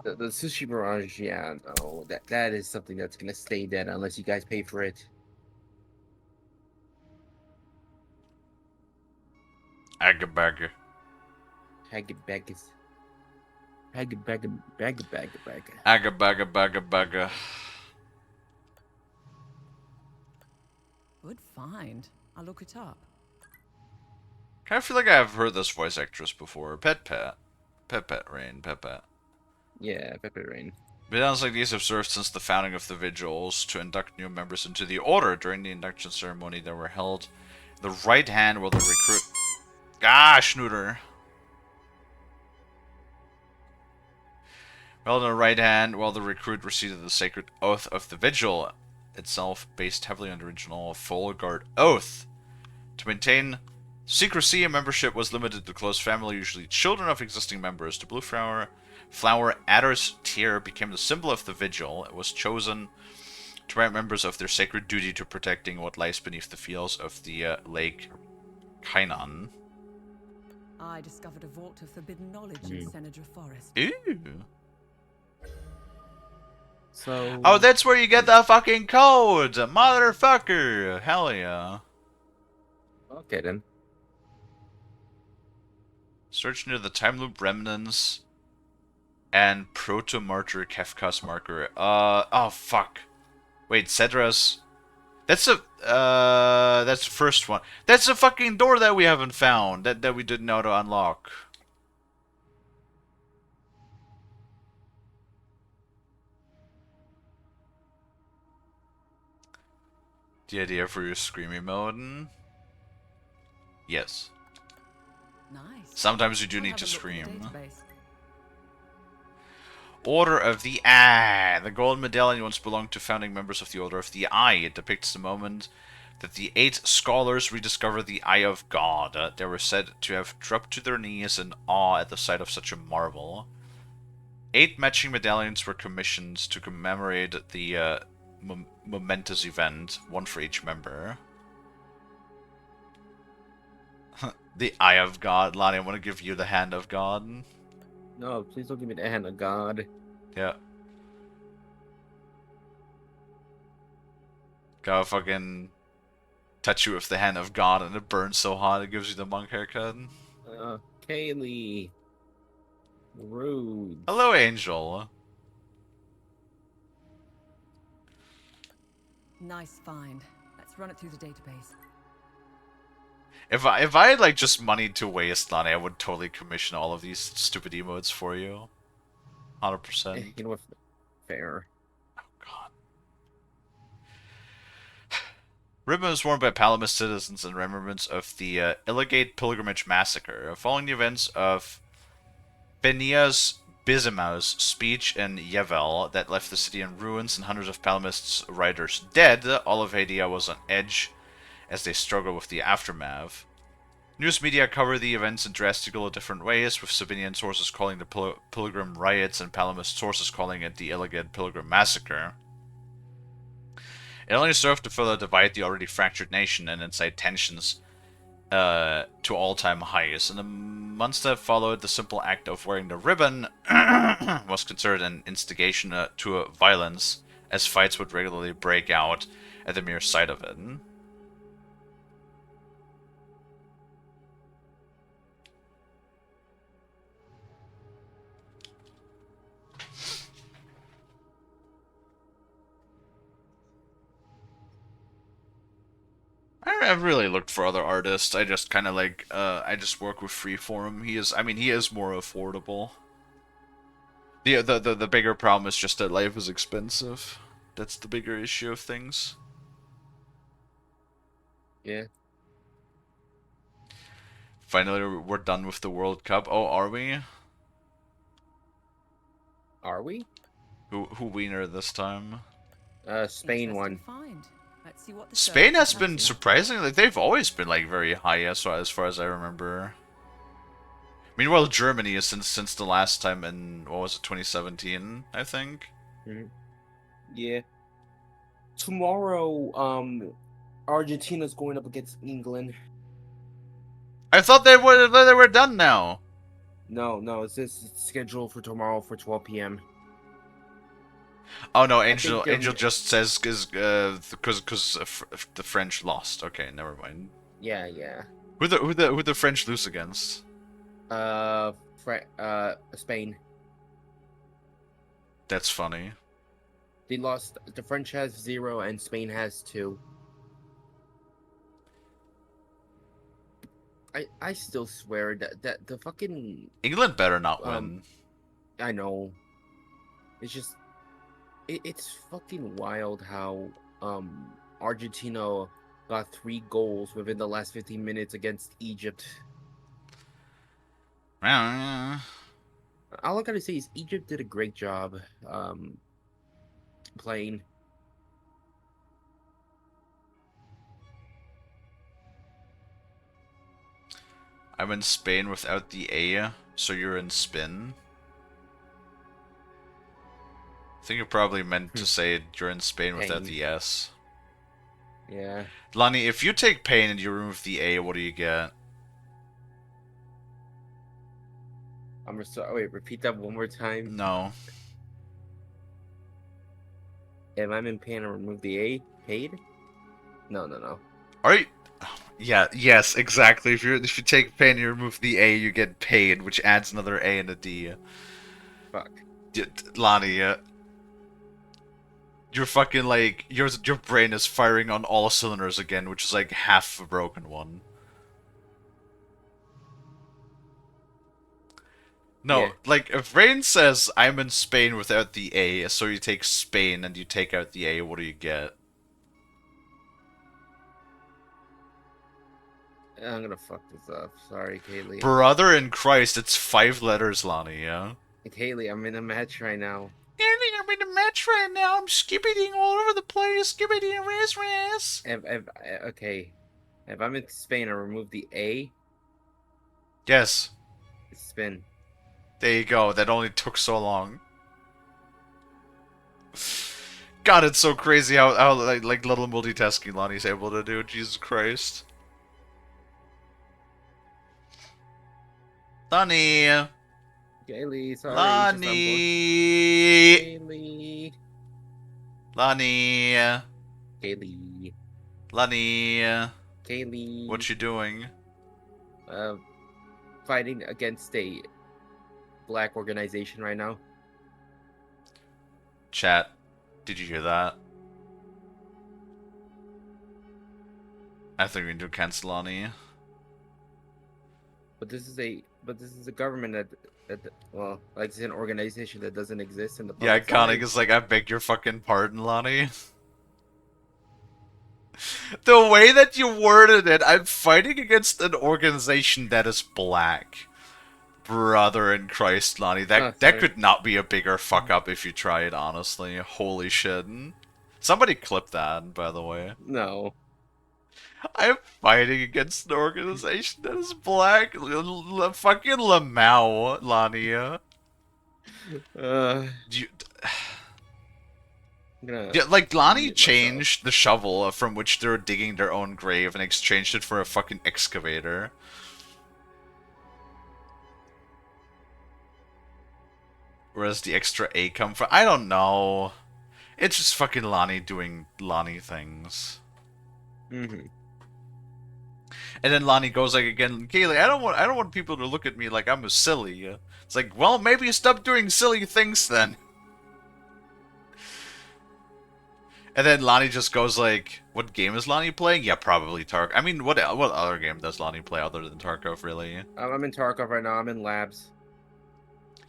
S2: The sushi barrage, yeah, no, that is something that's gonna stay dead unless you guys pay for it.
S1: Agabagger.
S2: Hagabaggas. Hagabagga.
S1: Agabagga bagga bagga.
S9: Good find. I'll look it up.
S1: I feel like I've heard this voice actress before. Pet Pet. Pet Pet Rain. Pet Pet.
S2: Yeah, Pepper Rain.
S1: Videos like these have served since the founding of the Vigils to induct new members into the Order. During the induction ceremony that were held, the right hand will the recruit... Gosh, Snooter. Held in the right hand while the recruit received the sacred oath of the Vigil, itself based heavily on the original Full Guard Oath. To maintain secrecy, membership was limited to close family, usually children of existing members. The blue flower Adder's tear became the symbol of the Vigil. It was chosen to remind members of their sacred duty to protecting what lies beneath the fields of the Lake Kainan.
S9: I discovered a vault of forbidden knowledge in Senator Forest.
S1: Ooh.
S2: So...
S1: Oh, that's where you get the fucking code! Motherfucker! Hell yeah.
S2: Okay, then.
S1: Search near the time loop remnants and proto-martyr Kefka's marker. Oh fuck. Wait, Cedra's... That's the first one. That's the fucking door that we haven't found, that we didn't know to unlock. The idea for your screaming mode? Yes.
S9: Nice.
S1: Sometimes you do
S9: I'll
S1: need
S9: have
S1: to
S9: a look in the
S1: scream.
S9: database.
S1: Order of the Eye. The gold medallion once belonged to founding members of the Order of the Eye. It depicts the moment that the 8 scholars rediscover the Eye of God. They were said to have dropped to their knees in awe at the sight of such a marvel. 8 matching medallions were commissioned to commemorate the momentous event, one for each member. The Eye of God. Lonnie, I want to give you the Hand of God.
S2: No, please don't give me the Hand of God.
S1: Yeah. Gotta fucking touch you with the Hand of God and it burns so hot it gives you the monk haircut.
S2: Kalie. Rude.
S1: Hello, Angel.
S9: Nice find. Let's run it through the database.
S1: If I had like just money to waste, Lonnie, I would totally commission all of these stupid emotes for you. 100%.
S2: You know what? Fair.
S1: Oh god. Ribbon was worn by Palamas citizens in remembrance of the Illigate Pilgrimage Massacre. Following the events of Benias Bismau's speech in Yevvel that left the city in ruins and hundreds of Palamists' riders dead, all of Hadia was on edge as they struggle with the aftermath. News media cover the events in drastically different ways, with Sabinian sources calling the Pilgrim riots and Palamist sources calling it the Illigate Pilgrim Massacre. It only served to further divide the already fractured nation and incite tensions to all-time highs. In the months that followed, the simple act of wearing the ribbon was considered an instigation to violence, as fights would regularly break out at the mere sight of it. I've really looked for other artists. I just kind of like, I just work with Freeform. He is more affordable. The bigger problem is just that life is expensive. That's the bigger issue of things.
S2: Yeah.
S1: Finally, we're done with the World Cup. Oh, are we?
S2: Are we?
S1: Who wiener this time?
S2: Spain won.
S9: Let's see what the
S1: Spain has been surprisingly, like, they've always been like very high as far as I remember. Meanwhile, Germany is since the last time in, what was it, 2017, I think.
S2: Yeah. Tomorrow, Argentina's going up against England.
S1: I thought they were done now.
S2: No, it's scheduled for tomorrow for 12 p.m.
S1: Oh no, Angel just says because the French lost. Okay, never mind.
S2: Yeah.
S1: Who the French lose against?
S2: Spain.
S1: That's funny.
S2: They lost. The French has 0 and Spain has 2. I still swear that the fucking
S1: England better not win.
S2: I know. It's just it's fucking wild how Argentina got 3 goals within the last 15 minutes against Egypt.
S1: Yeah.
S2: All I gotta say is Egypt did a great job playing.
S1: I'm in Spain without the A, so you're in spin. I think you probably meant to say you're in Spain without the S.
S2: Yeah.
S1: Lonnie, if you take pain and you remove the A, what do you get?
S2: I'm sorry. Wait, repeat that one more time.
S1: No.
S2: If I'm in pain and remove the A, paid? No.
S1: Are you? Yeah. Yes. Exactly. If you take pain and you remove the A, you get paid, which adds another A and a D.
S2: Fuck.
S1: Lonnie, you're fucking like your brain is firing on all cylinders again, which is like half a broken one. No,
S2: Yeah.
S1: like if Rain says I'm in Spain without the A, so you take Spain and you take out the A, what do you get?
S2: I'm gonna fuck this up. Sorry, Kalie.
S1: Brother in Christ, it's 5 letters, Lonnie, yeah?
S2: Kalie, I'm in a match right now.
S1: I'm in a match right now. I'm skipping all over the place. Skipping race.
S2: Okay. If I'm in Spain, I remove the A.
S1: Yes.
S2: Spin.
S1: There you go. That only took so long. God, it's so crazy how like little multitasking Lonnie's able to do. Jesus Christ. Lonnie.
S2: Kalie, sorry.
S1: Lonnie.
S2: Kalie.
S1: Lonnie.
S2: Kalie.
S1: Lonnie.
S2: Kalie.
S1: What you doing?
S2: Fighting against a black organization right now.
S1: Chat. Did you hear that? I think we need to cancel Lonnie.
S2: But this is a government that well, like it's an organization that doesn't exist in the
S1: Yeah,
S2: public
S1: Conning
S2: side.
S1: is like, I beg your fucking pardon, Lonnie. The way that you worded it, I'm fighting against an organization that is black. Brother in Christ, Lonnie. That could not be a bigger fuck up if you try it, honestly. Holy shit. Somebody clip that, by the way.
S2: No.
S1: I'm fighting against an organization that is black. Fucking Lamau, Lonnie. Yeah, like, Lonnie changed the shovel from which they were digging their own grave and exchanged it for a fucking excavator. Whereas the extra A come from? I don't know. It's just fucking Lonnie doing Lonnie things.
S2: Mm-hmm.
S1: And then Lonnie goes like again, Kalie, I don't want people to look at me like I'm a silly. It's like, well, maybe stop doing silly things then. And then Lonnie just goes like, what game is Lonnie playing? Yeah, probably Tarkov. I mean, what other game does Lonnie play other than Tarkov, really?
S2: I'm in Tarkov right now. I'm in labs.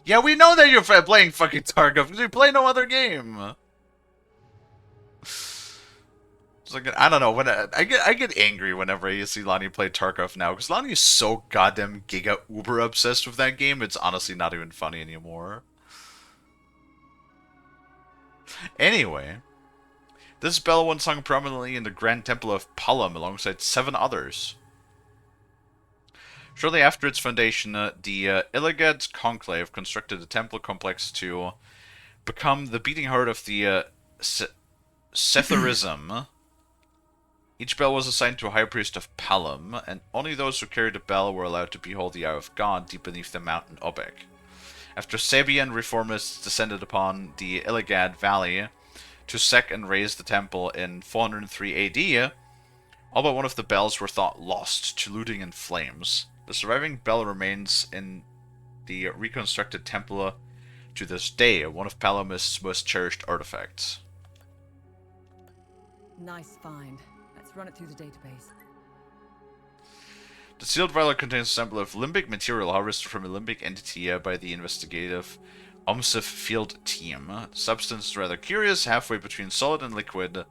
S1: Yeah, we know that you're playing fucking Tarkov because you play no other game. It's like, I don't know, when I get angry whenever you see Lonnie play Tarkov now, because Lonnie is so goddamn giga uber obsessed with that game, it's honestly not even funny anymore. Anyway, this bell once hung prominently in the Grand Temple of Palom alongside 7 others. Shortly after its foundation, the Illigad Conclave constructed a temple complex to become the beating heart of the Setharism. Each bell was assigned to a high priest of Palom, and only those who carried a bell were allowed to behold the Eye of God deep beneath the mountain Obek. After Sabian reformists descended upon the Illigad Valley to sack and raze the temple in 403 AD, all but one of the bells were thought lost to looting and flames. The surviving bell remains in the reconstructed temple to this day, one of Palom's most cherished artifacts.
S9: Nice find. Let's run it through the database.
S1: The sealed vial contains a sample of limbic material harvested from a limbic entity by the investigative OMSIF field team. The substance is rather curious, halfway between solid and liquid. It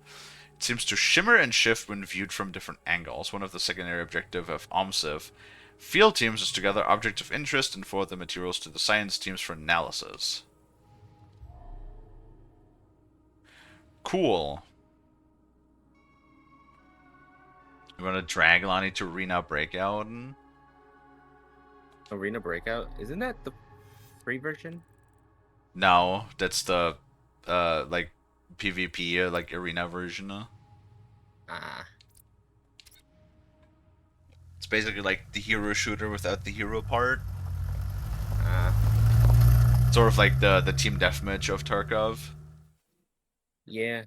S1: seems to shimmer and shift when viewed from different angles. One of the secondary objectives of OMSIF field teams is to gather objects of interest and forward the materials to the science teams for analysis. Cool. You want to drag Lonnie to Arena Breakout?
S2: Arena Breakout? Isn't that the free version?
S1: No, that's the like PvP like arena version. It's basically like the hero shooter without the hero part. Sort of like the team deathmatch of Tarkov.
S2: Yeah.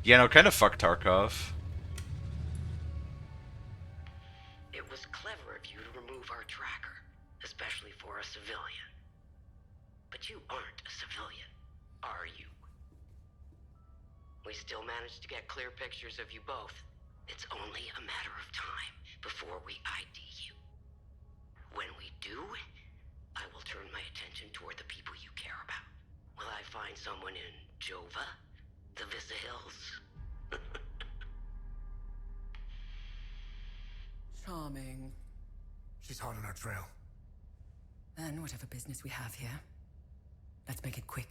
S1: Yeah, no, kind of fuck Tarkov.
S15: It was clever of you to remove our tracker, especially for a civilian. But you aren't a civilian, are you? We still managed to get clear pictures of you both. It's only a matter of time before we ID you. When we do, I will turn my attention toward the people you care about. Will I find someone in Jova? The Vista Hills?
S13: charming.
S7: She's hot on our trail.
S13: Then whatever business we have here, let's make it quick.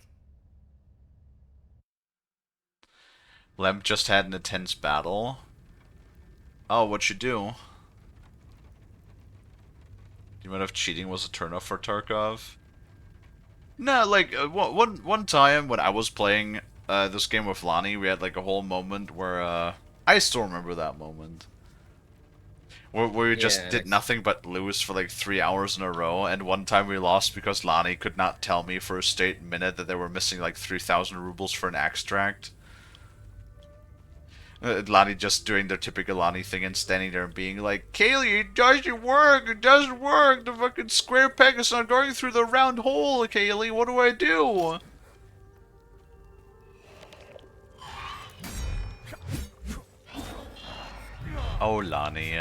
S1: Lem just had an intense battle. Oh, what'd you do? Do you mind if cheating was a turnoff for Tarkov? No, like, one time when I was playing this game with Lonnie, we had like a whole moment where, I still remember that moment. Where we just did nothing but lose for like 3 hours in a row, and one time we lost because Lonnie could not tell me for a straight minute that they were missing like 3,000 rubles for an extract. Lonnie just doing their typical Lonnie thing and standing there and being like, Kalie, it doesn't work, it doesn't work, the fucking square peg is not going through the round hole, Kalie, what do I do? Oh, Lonnie.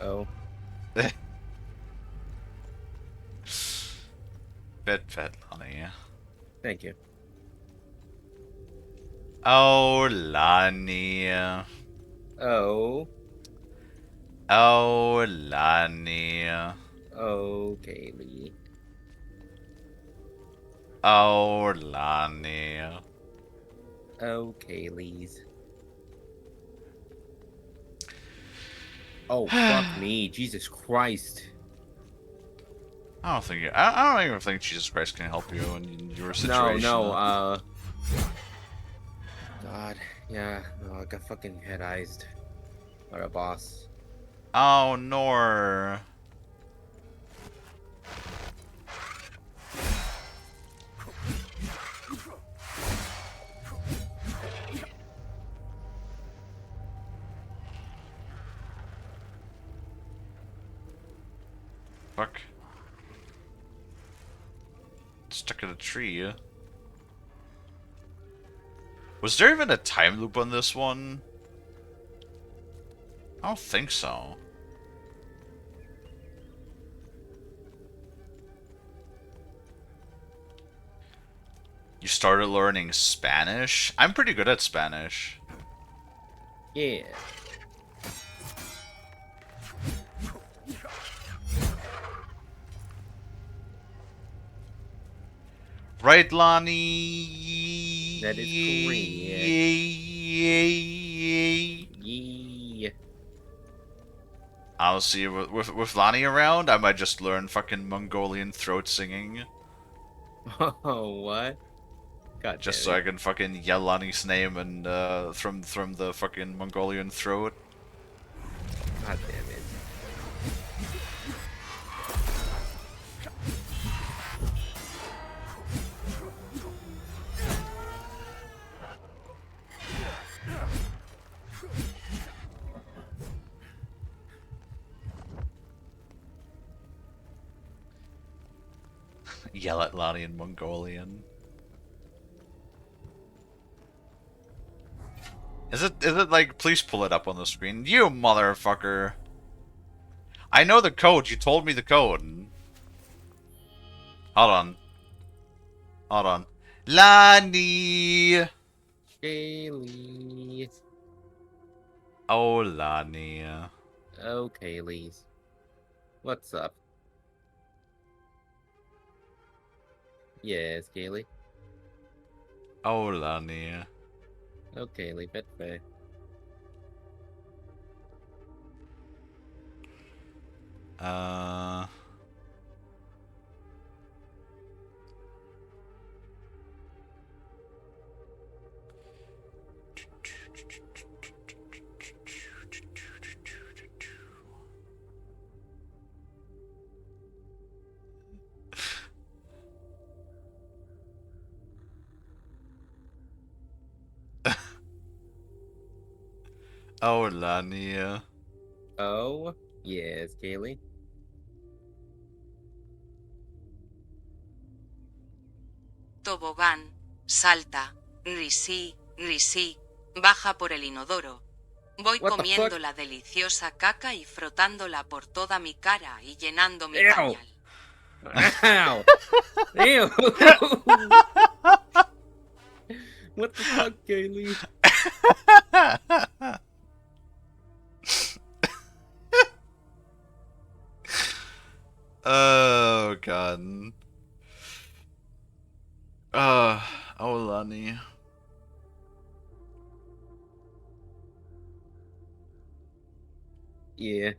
S2: Oh.
S1: Fed, Lonnie.
S2: Thank you.
S1: Oh, Lonnie.
S2: Oh.
S1: Oh, Lonnie.
S2: Oh, Kalie.
S1: Oh, Lonnie.
S2: Oh, Kaylee's. Oh, fuck me. Jesus Christ.
S1: I don't even think Jesus Christ can help you in your situation.
S2: No, God, yeah, no, I got fucking head-eyed by a boss.
S1: Oh, Nor. Fuck. Stuck in a tree. Was there even a time loop on this one? I don't think so. You started learning Spanish? I'm pretty good at Spanish.
S2: Yeah.
S1: Right, Lonnie?
S2: That is correct. Yeah.
S1: Honestly, with Lonnie around, I might just learn fucking Mongolian throat singing.
S2: Oh, what? God
S1: Just
S2: damn
S1: so
S2: it.
S1: I can fucking yell Lonnie's name and from the fucking Mongolian throat.
S2: God damn it.
S1: Yell at Lonnie in Mongolian. Is it like, please pull it up on the screen? You motherfucker. I know the code, you told me the code. Hold on. Hold on. Lonnie!
S2: Kaylee.
S1: Oh, Lonnie.
S2: Oh, Kaylee's. What's up? Yes, Kaylee.
S1: Oh, Lonnie.
S2: Oh, Kaylee, Betfair.
S1: Oh, Lonnie.
S2: Oh, yes, Kaylee.
S16: Tobogán, salta, grisí, grisí, baja por el inodoro. Voy
S2: What the
S16: comiendo
S2: fuck?
S16: la deliciosa caca y frotándola por toda mi cara y llenando mi
S2: Ew.
S16: pañal.
S2: Ow! Ew! What the fuck, Kaylee?
S1: Oh god. Oh Lani.
S2: Yeah.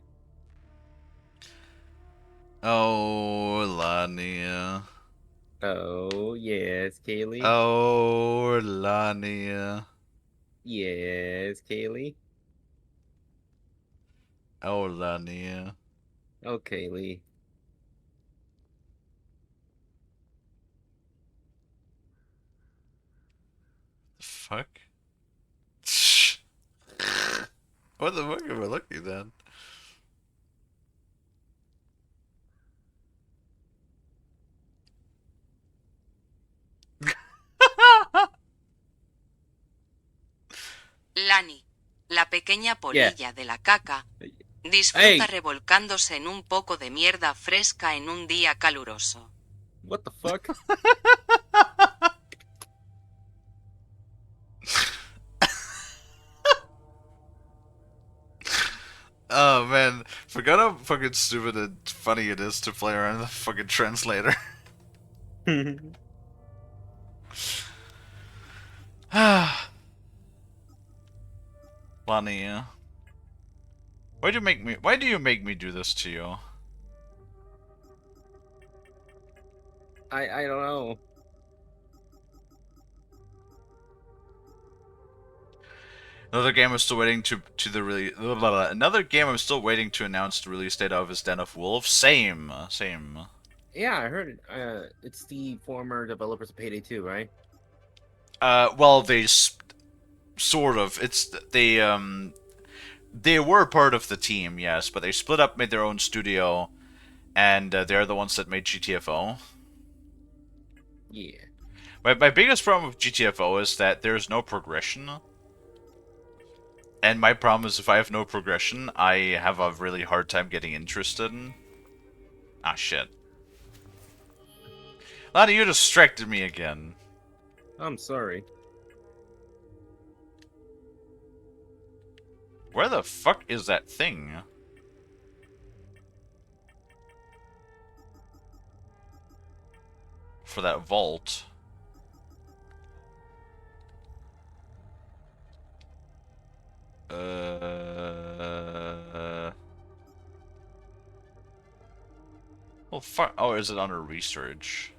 S1: Oh Lani.
S2: Oh, yes, Kalie.
S1: Oh Lani.
S2: Yes, Kalie.
S1: Oh Lani.
S2: Oh, Kalie.
S1: The fuck? What the fuck am I looking at?
S16: Lani, la pequeña
S2: Yeah.
S16: polilla de la caca, disfruta
S2: Hey!
S16: revolcándose en un poco de mierda fresca en un día caluroso.
S2: What the fuck?
S1: Oh man, forgot how fucking stupid and funny it is to play around the fucking translator. Lani, why do you make me do this to you?
S2: I don't know.
S1: Another game I'm still waiting to the release. Another game I'm still waiting to announce the release date of is Den of Wolves. Same.
S2: Yeah, I heard it. It's the former developers of Payday 2, right?
S1: Well, sort of. They were part of the team, yes, but they split up, made their own studio, and they're the ones that made GTFO.
S2: Yeah.
S1: My biggest problem with GTFO is that there's no progression. And my problem is if I have no progression, I have a really hard time getting interested in. Ah, shit. Lani, you distracted me again.
S2: I'm sorry.
S1: Where the fuck is that thing? For that vault. Well, fuck. Oh, is it under research?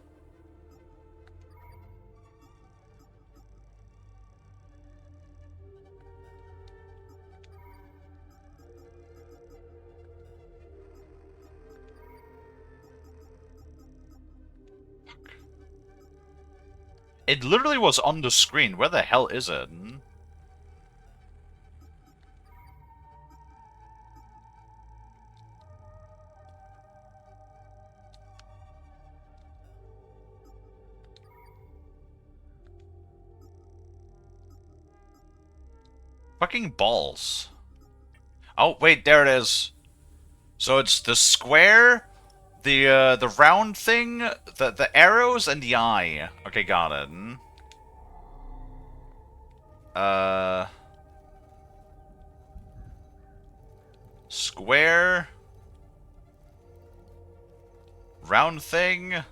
S1: It literally was on the screen. Where the hell is it? Fucking balls. Oh, wait, there it is. So it's the square, the round thing, the arrows, and the eye. Okay, got it. Square, round thing,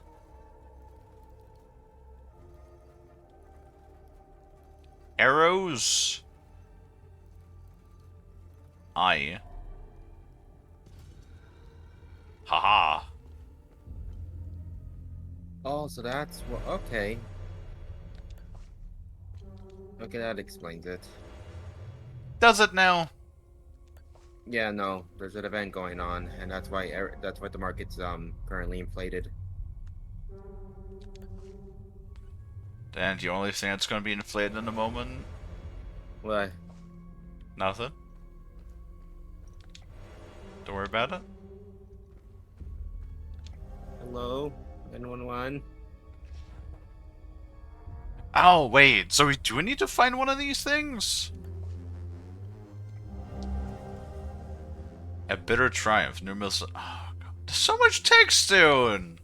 S1: arrows, eye. Haha.
S2: Oh, so that's what. Okay. Okay, that explains it.
S1: Does it now?
S2: Yeah, no, there's an event going on, and that's why the market's currently inflated.
S1: And the only thing that's gonna be inflated in a moment?
S2: What?
S1: Nothing. Don't worry about it.
S2: Hello, 911.
S1: Oh, wait, so we do need to find one of these things? A bitter triumph. Numerous. Oh, God. There's so much text, dude!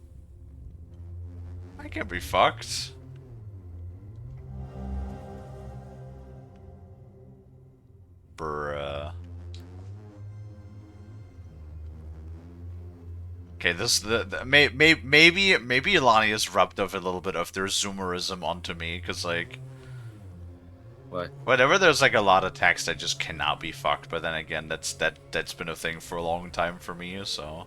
S1: I can't be fucked. Bruh. Okay, maybe Lonnie has rubbed off a little bit of their zoomerism onto me, because like
S2: What?
S1: whenever there's like a lot of text, I just cannot be fucked. But then again, that's been a thing for a long time for me. So.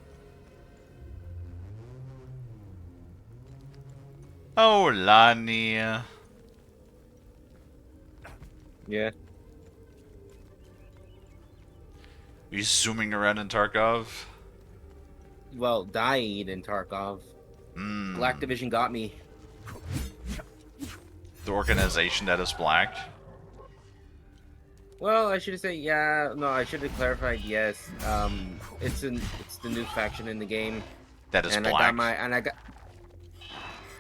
S1: Oh, Lonnie.
S2: Yeah.
S1: You zooming around in Tarkov?
S2: Well, dying in Tarkov. Black Division got me.
S1: The organization that is black.
S2: Well, I should say yeah. No, I should have clarified. Yes, it's the new faction in the game.
S1: That is
S2: and
S1: black.
S2: I got.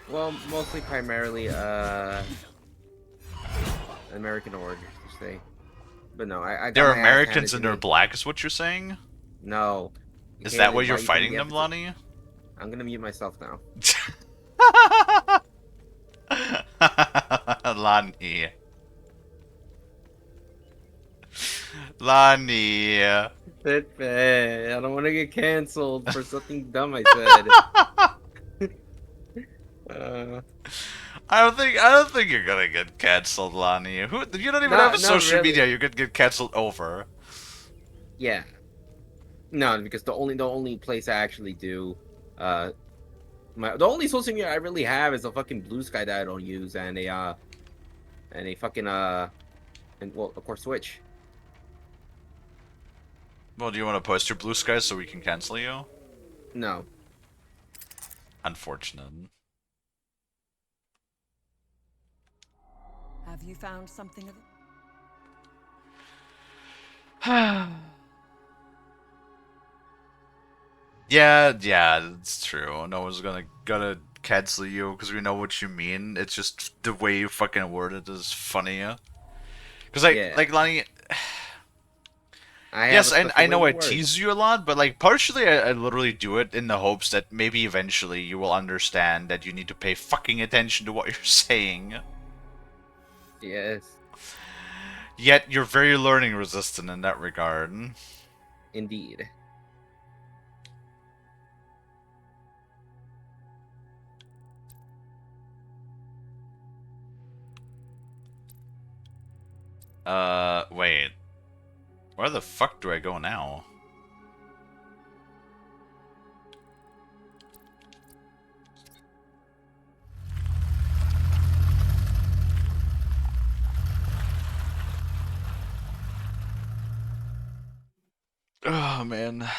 S2: Well, mostly primarily American org, to say. But no, I got
S1: They're
S2: my ass
S1: Americans
S2: handed
S1: and
S2: to
S1: they're
S2: me.
S1: black, is what you're saying?
S2: No.
S1: Is that
S2: Kalie,
S1: why you're
S2: you
S1: fighting
S2: the
S1: them,
S2: episode?
S1: Lonnie?
S2: I'm gonna mute myself now.
S1: Lonnie. Lonnie.
S2: That's bad. I don't want to get canceled for something dumb I said.
S1: I don't think you're gonna get cancelled, Lonnie. You don't even have a social
S2: really.
S1: media you could get cancelled over.
S2: Yeah. No, because the only place I actually do, the only social media I really have is a fucking Blue Sky that I don't use, and a fucking and well, of course, Switch.
S1: Well, do you want to post your blue skies so we can cancel you?
S2: No.
S1: Unfortunate.
S9: Have you found something of it?
S1: Yeah, that's true. No one's gonna cancel you because we know what you mean. It's just the way you fucking word it is funny. Because like Lonnie. Yes, and I know I tease you a lot, but like partially I literally do it in the hopes that maybe eventually you will understand that you need to pay fucking attention to what you're saying.
S2: Yes.
S1: Yet you're very learning resistant in that regard.
S2: Indeed.
S1: Wait. Where the fuck do I go now? Oh, man.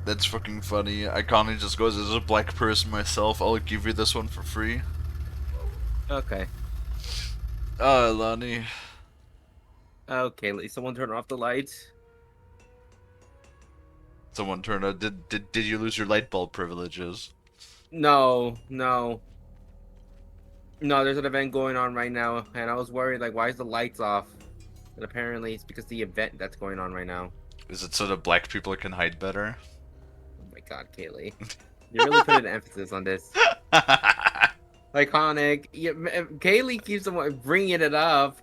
S1: That's fucking funny. Iconi just goes, as a black person myself, I'll give you this one for free.
S2: Okay.
S1: Lonnie.
S2: Okay, someone turn off the lights.
S1: Someone turn on. Did you lose your light bulb privileges?
S2: No. No, there's an event going on right now, and I was worried, like, why is the lights off? And apparently it's because the event that's going on right now.
S1: Is it so that black people can hide better?
S2: Oh my god, Kalie. You really put an emphasis on this. Iconic. Yeah, Kalie keeps on bringing it up.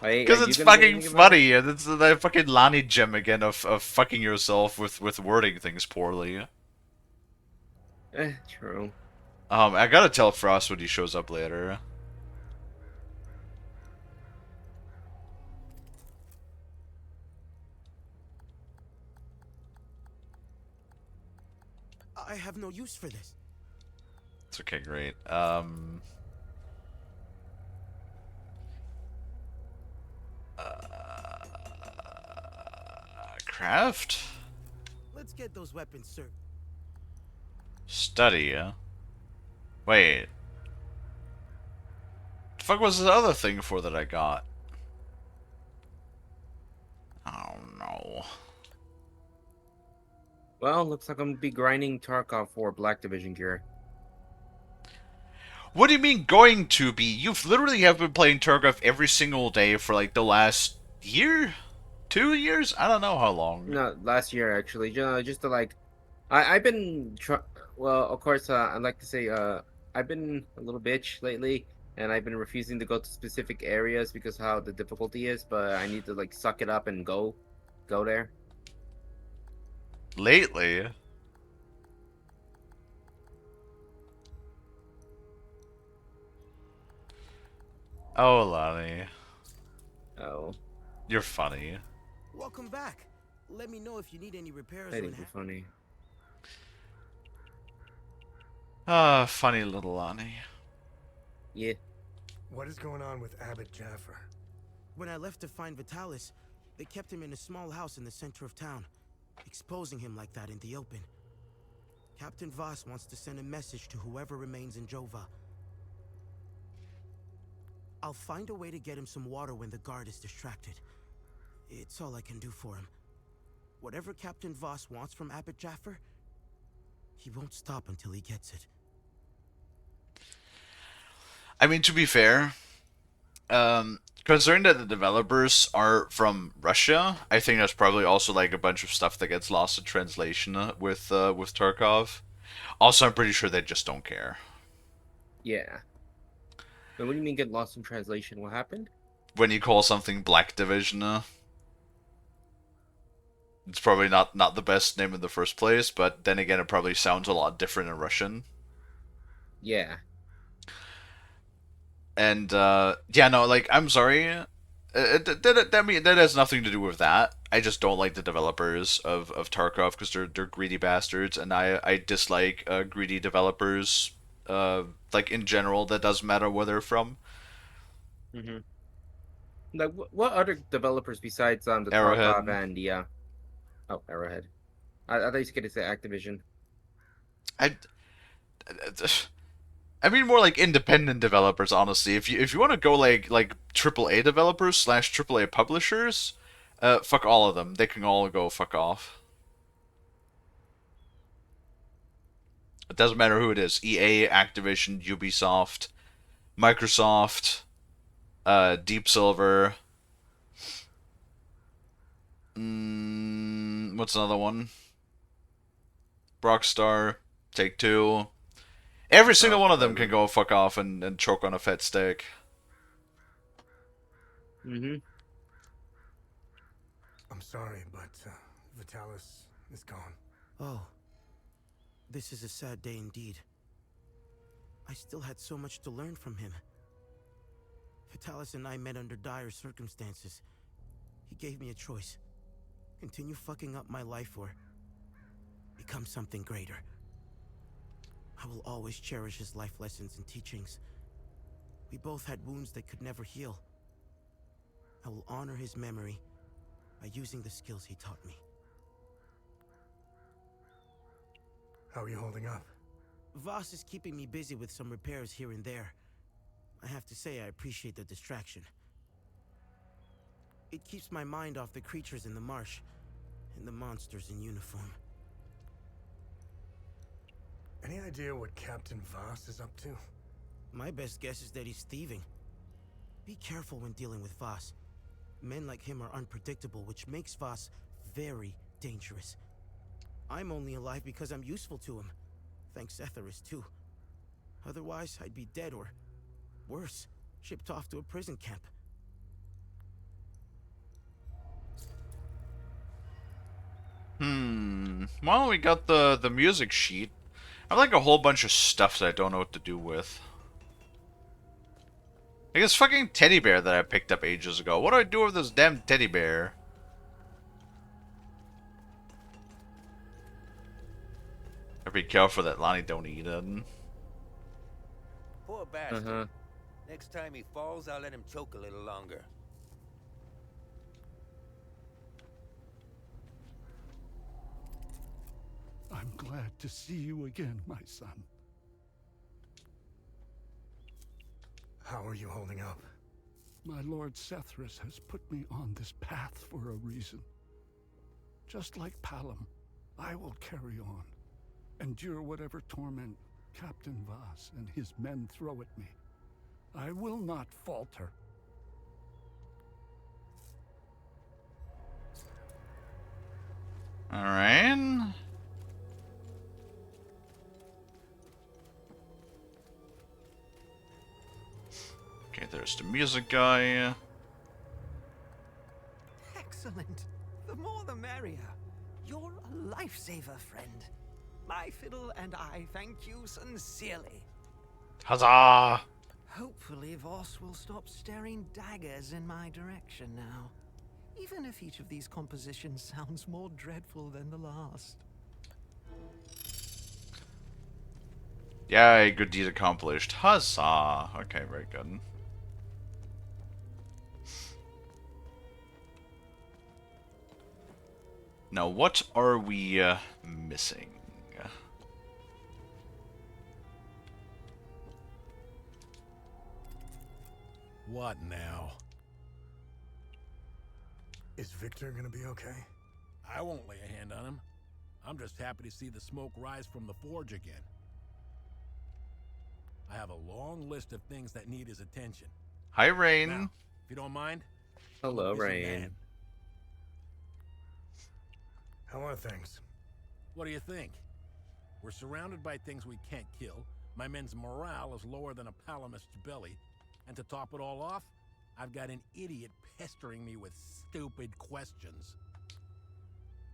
S1: Because it's fucking funny, and it's the fucking Lonnie gem again of fucking yourself with wording things poorly.
S2: True.
S1: I gotta tell Frost when he shows up later.
S10: I have no use for this.
S1: It's okay, great. Craft?
S10: Let's get those weapons, sir.
S1: Study, yeah? Wait. The fuck was the other thing for that I got? Oh no.
S2: Well, looks like I'm gonna be grinding Tarkov for Black Division gear.
S1: What do you mean going to be? You've literally have been playing Tarkov every single day for like the last year? 2 years? I don't know how long.
S2: No, last year actually. Just to like, I've been well, of course, I'd like to say, I've been a little bitch lately. and I've been refusing to go to specific areas because how the difficulty is. But I need to like suck it up and go there.
S1: Lately? Oh, Lonnie.
S2: Oh.
S1: You're funny.
S17: Welcome back. Let me know if you need any repairs
S2: That
S17: or
S2: is funny.
S1: Ah, funny little Lonnie.
S2: Yeah.
S7: What is going on with Abbot Jaffer?
S17: When I left to find Vitalis, they kept him in a small house in the center of town, exposing him like that in the open. Captain Voss wants to send a message to whoever remains in Jova. I'll find a way to get him some water when the guard is distracted. It's all I can do for him. Whatever Captain Voss wants from Abbot Jaffer, he won't stop until he gets it.
S1: I mean, to be fair, considering that the developers are from Russia, I think there's probably also like a bunch of stuff that gets lost in translation with Tarkov. Also, I'm pretty sure they just don't care.
S2: Yeah. But what do you mean get lost in translation? What happened?
S1: When you call something Black Division, it's probably not the best name in the first place, but then again, it probably sounds a lot different in Russian.
S2: Yeah.
S1: And yeah, no, like I'm sorry, that has nothing to do with that. I just don't like the developers of Tarkov because they're greedy bastards, and I dislike greedy developers. Like in general, that doesn't matter where they're from.
S2: Mm-hmm. Like what other developers besides the
S1: Arrowhead.
S2: Tarkov and the oh, Arrowhead. I thought you were gonna say Activision.
S1: I mean more like independent developers, honestly. If you want to go like AAA developers slash AAA publishers, fuck all of them. They can all go fuck off. It doesn't matter who it is. EA, Activision, Ubisoft, Microsoft, Deep Silver. What's another one? Rockstar, Take-Two. Every single one of them can go fuck off and choke on a fat stick.
S2: Mm-hmm.
S7: I'm sorry, but Vitalis is gone.
S17: Oh. This is a sad day indeed. I still had so much to learn from him. Vitalis and I met under dire circumstances. He gave me a choice. Continue fucking up my life or become something greater. I will always cherish his life lessons and teachings. We both had wounds that could never heal. I will honor his memory by using the skills he taught me.
S7: How are you holding up?
S17: Voss is keeping me busy with some repairs here and there. I have to say I appreciate the distraction. It keeps my mind off the creatures in the marsh and the monsters in uniform.
S7: Any idea what Captain Voss is up to?
S17: My best guess is that he's thieving. Be careful when dealing with Voss. Men like him are unpredictable, which makes Voss very dangerous. I'm only alive because I'm useful to him. Thanks Etheris, too. Otherwise, I'd be dead or, worse, shipped off to a prison camp.
S1: Well, we got the music sheet. I have like a whole bunch of stuff that I don't know what to do with. Like this fucking teddy bear that I picked up ages ago. What do I do with this damn teddy bear? I'd be careful that Lonnie don't eat it.
S18: Poor bastard. Next time he falls, I'll let him choke a little longer.
S4: I'm glad to see you again, my son.
S7: How are you holding up?
S4: My Lord Sethris has put me on this path for a reason. Just like Palom, I will carry on, endure whatever torment Captain Voss and his men throw at me. I will not falter.
S1: Alright. There's the music guy.
S4: Excellent. The more the merrier. You're a lifesaver, friend. My fiddle and I thank you sincerely.
S1: Huzzah!
S4: Hopefully Voss will stop staring daggers in my direction now. Even if each of these compositions sounds more dreadful than the last.
S1: Yay, good deed accomplished. Huzzah! Okay, very good. Now, what are we missing?
S8: What now?
S7: Is Victor gonna be okay?
S8: I won't lay a hand on him. I'm just happy to see the smoke rise from the forge again. I have a long list of things that need his attention.
S1: Hi, Rain.
S8: Now, if you don't mind.
S2: Hello,
S8: I'm a busy
S2: Rain.
S8: man.
S7: How are things?
S8: What do you think? We're surrounded by things we can't kill. My men's morale is lower than a palamist's belly. And to top it all off, I've got an idiot pestering me with stupid questions.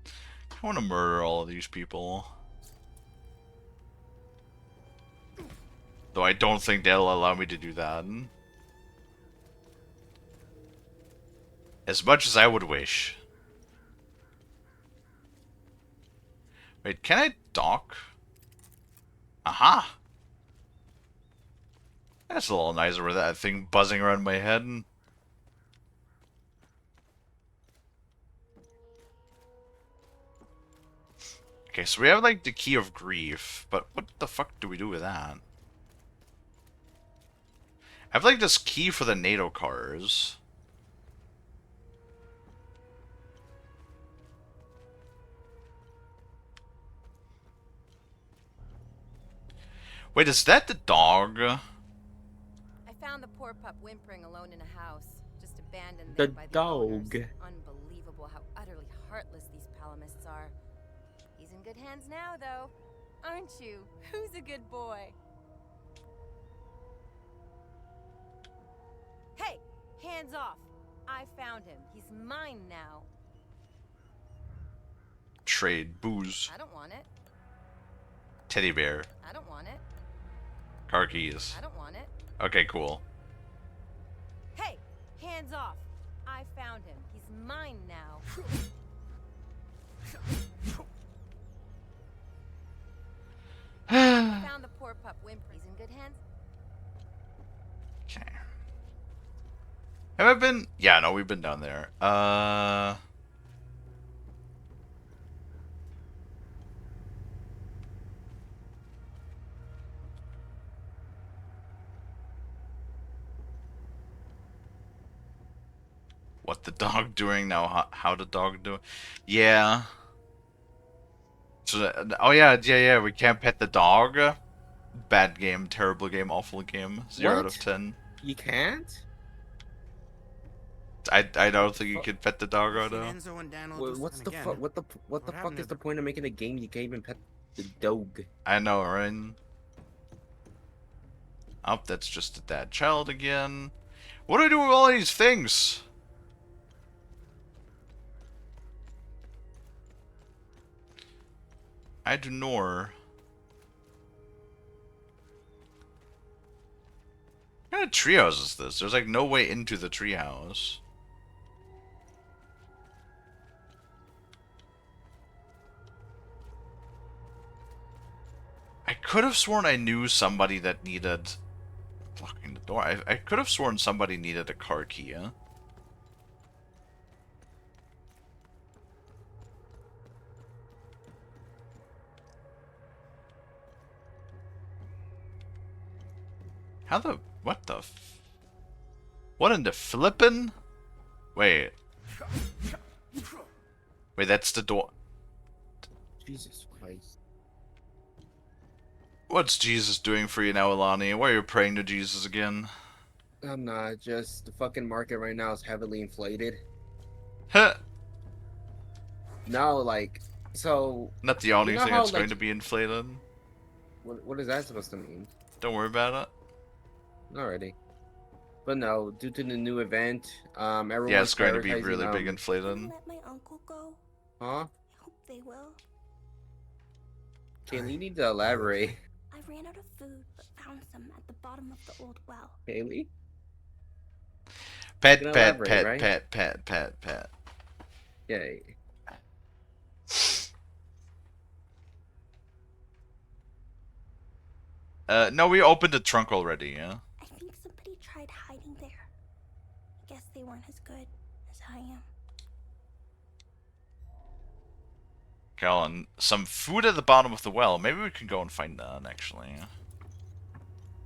S1: I want to murder all of these people. Though I don't think they'll allow me to do that. As much as I would wish. Wait, can I dock? Aha! That's a little nicer with that thing buzzing around my head. Okay, so we have like the key of grief, but what the fuck do we do with that? I have like this key for the NATO cars. Wait, is that the dog?
S19: I found the poor pup whimpering alone in a house, just abandoned
S2: The
S19: there by the
S2: dog.
S19: owners. Unbelievable how utterly heartless these palamists are. He's in good hands now, though, aren't you? Who's a good boy? Hey, hands off! I found him. He's mine now.
S1: Trade booze.
S19: I don't want it.
S1: Teddy bear.
S19: I don't want it.
S1: Car keys.
S19: I don't want it.
S1: Okay, cool.
S19: Hey, hands off! I found him. He's mine now. I found the poor pup whimpering. He's in good hands.
S1: Okay. Have I been? Yeah, no, we've been down there. What the dog doing now? How the dog do? Yeah. So, oh yeah. We can't pet the dog. Bad game, terrible game, awful game. 0 out of 10.
S2: You can't?
S1: I don't think you can pet the dog out though.
S2: What's the fuck? What the fuck is the point of making a game you can't even pet the dog?
S1: I know, right? Oh, that's just a dead child again. What do I do with all these things? I do nor. What kind of treehouse is this? There's like no way into the treehouse. I could have sworn I knew somebody that needed... Blocking the door. I could have sworn somebody needed a car key, huh? How the... What the... What in the flippin'? Wait. Wait, that's the door...
S2: Jesus Christ.
S1: What's Jesus doing for you now, Alani? Why are you praying to Jesus again?
S2: I'm not. Just the fucking market right now is heavily inflated.
S1: Huh.
S2: No, like, so...
S1: Not the only
S2: you know
S1: thing
S2: how,
S1: that's going
S2: like,
S1: to be inflated.
S2: What is that supposed to mean?
S1: Don't worry about it.
S2: Alrighty. But no, due to the new event,
S1: Yeah,
S2: everyone's
S1: it's going to be
S2: prioritizing,
S1: really big inflated.
S14: Let my uncle go.
S2: Huh?
S14: I hope they will.
S2: Kaylee, you need to elaborate.
S14: I ran out of food, but found some at the bottom of the old well.
S2: Kaylee?
S1: Pet,
S2: You can
S1: pet,
S2: elaborate,
S1: pet,
S2: right?
S1: pet, pet, pet, pet.
S2: Yay.
S1: No, we opened the trunk already, yeah?
S14: I think somebody tried hiding there. I guess they weren't as good as I am.
S1: Callan, some food at the bottom of the well. Maybe we can go and find that, actually.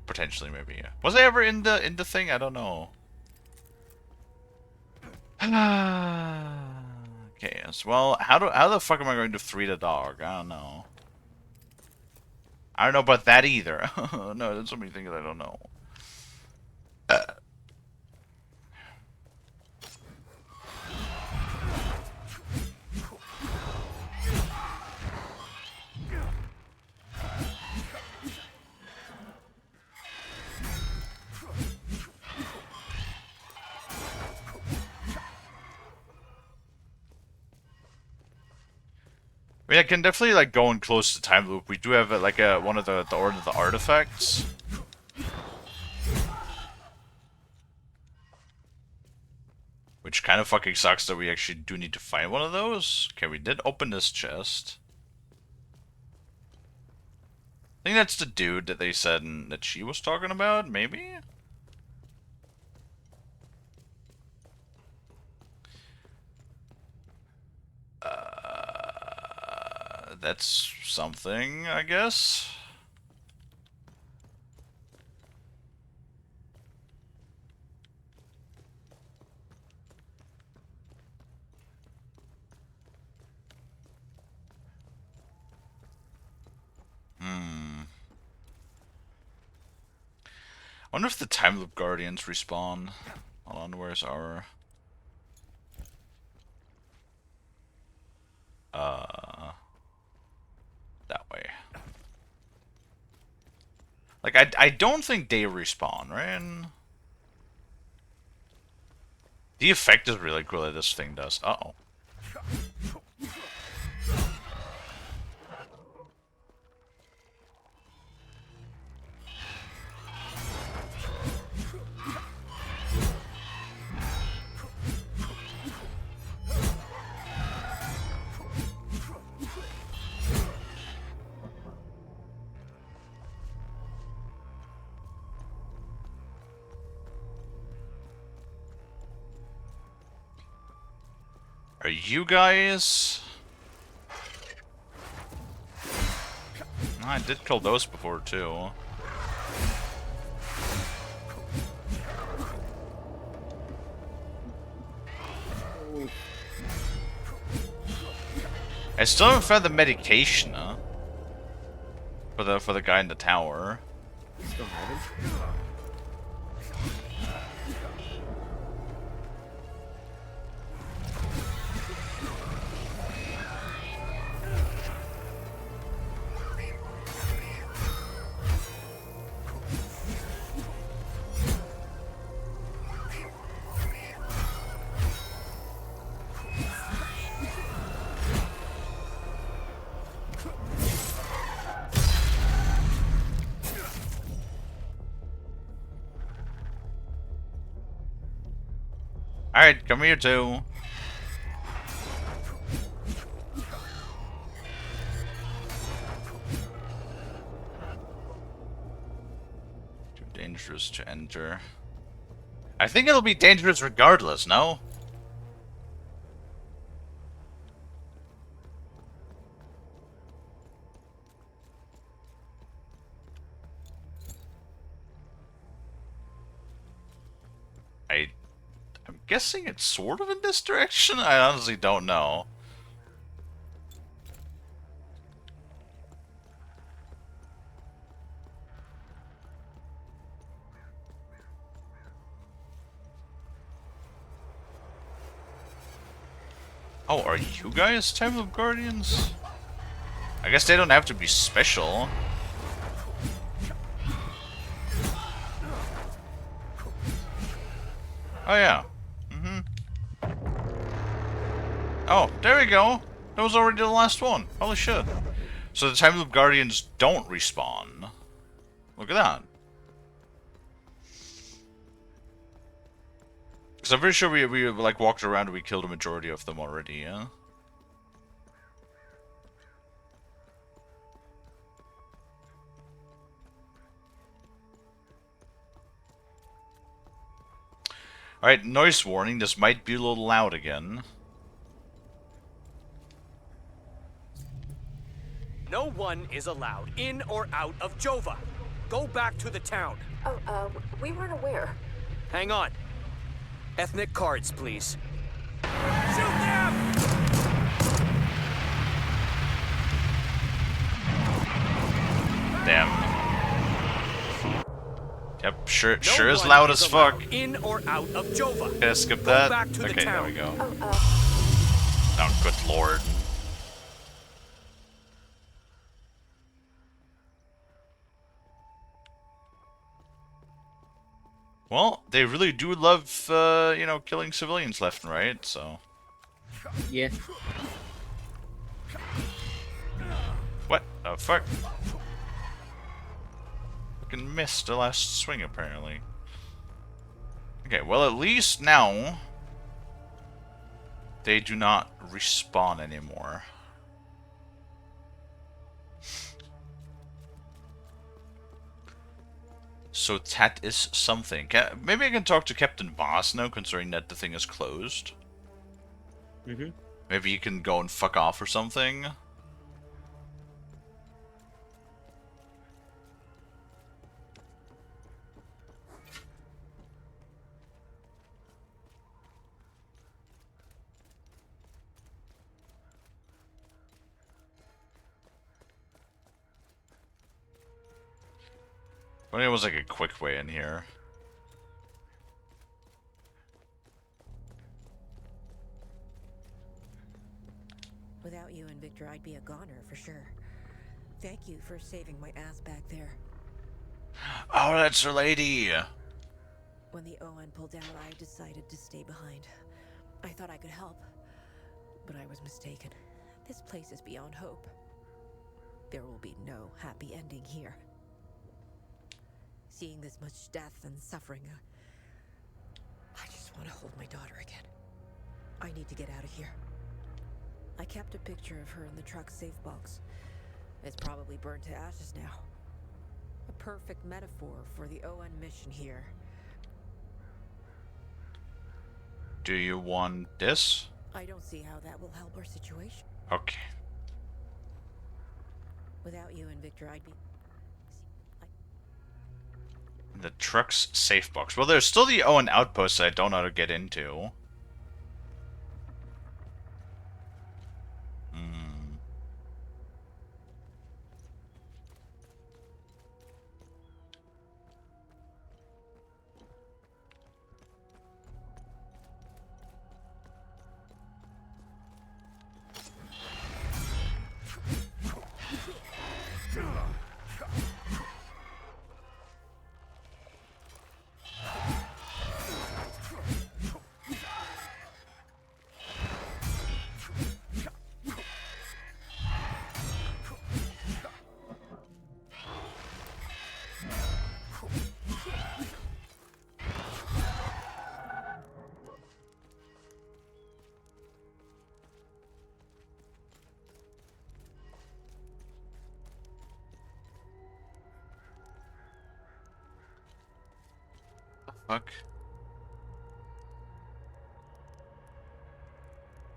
S1: Potentially, maybe. Was I ever in the thing? I don't know. Okay, yes. Well, how the fuck am I going to free the dog? I don't know. I don't know about that either. No, there's so many things I don't know. I mean, I can definitely like go and close the time loop. We do have like one of the order of the artifacts. Which kind of fucking sucks that we actually do need to find one of those. Okay, we did open this chest. I think that's the dude that they said that she was talking about, maybe? That's something, I guess. I wonder if the time loop guardians respawn. Hold on, where's our... that way. Like, I don't think they respawn, right? The effect is really cool that this thing does. Uh-oh. Are you guys... I did kill those before, too. I still haven't found the medication, huh? For the guy in the tower.
S2: Still haven't?
S1: Alright, come here too. Too dangerous to enter. I think it'll be dangerous regardless, no? I'm guessing it's sort of in this direction? I honestly don't know. Oh, are you guys Time of Guardians? I guess they don't have to be special. Oh, yeah. Mm-hmm. Oh, there we go. That was already the last one. Holy shit. So the Time Loop Guardians don't respawn. Look at that. Because I'm pretty sure we like walked around and we killed a majority of them already, yeah? Alright, noise warning. This might be a little loud again.
S20: No one is allowed in or out of Jova. Go back to the town.
S11: Oh, we weren't aware.
S20: Hang on. Ethnic cards, please. Shoot them!
S1: Damn. Yep, sure
S20: No
S1: is
S20: one
S1: loud as fuck.
S20: allowed in or out of Jova.
S1: Can I skip
S20: Go
S1: that?
S20: back to the
S1: Okay, there
S20: town.
S1: we go.
S11: Oh,
S1: Oh, good lord. Well, they really do love, you know, killing civilians left and right, so...
S2: Yeah.
S1: What the fuck? Fucking missed the last swing, apparently. Okay, well, at least now... they do not respawn anymore. So that is something. Maybe I can talk to Captain Boss now, considering that the thing is closed.
S2: Mm-hmm.
S1: Maybe you can go and fuck off or something. But it was like a quick way in here.
S21: Without you and Victor, I'd be a goner for sure. Thank you for saving my ass back there.
S1: Oh, that's her lady!
S21: When the ON pulled out, I decided to stay behind. I thought I could help, but I was mistaken. This place is beyond hope. There will be no happy ending here. Seeing this much death and suffering, I just want to hold my daughter again. I need to get out of here. I kept a picture of her in the truck's safe box. It's probably burned to ashes now. A perfect metaphor for the ON mission here.
S1: Do you want this?
S21: I don't see how that will help our situation.
S1: Okay.
S21: Without you and Victor, I'd be...
S1: The truck's safe box. Well, there's still the Owen outpost that I don't know how to get into. Fuck.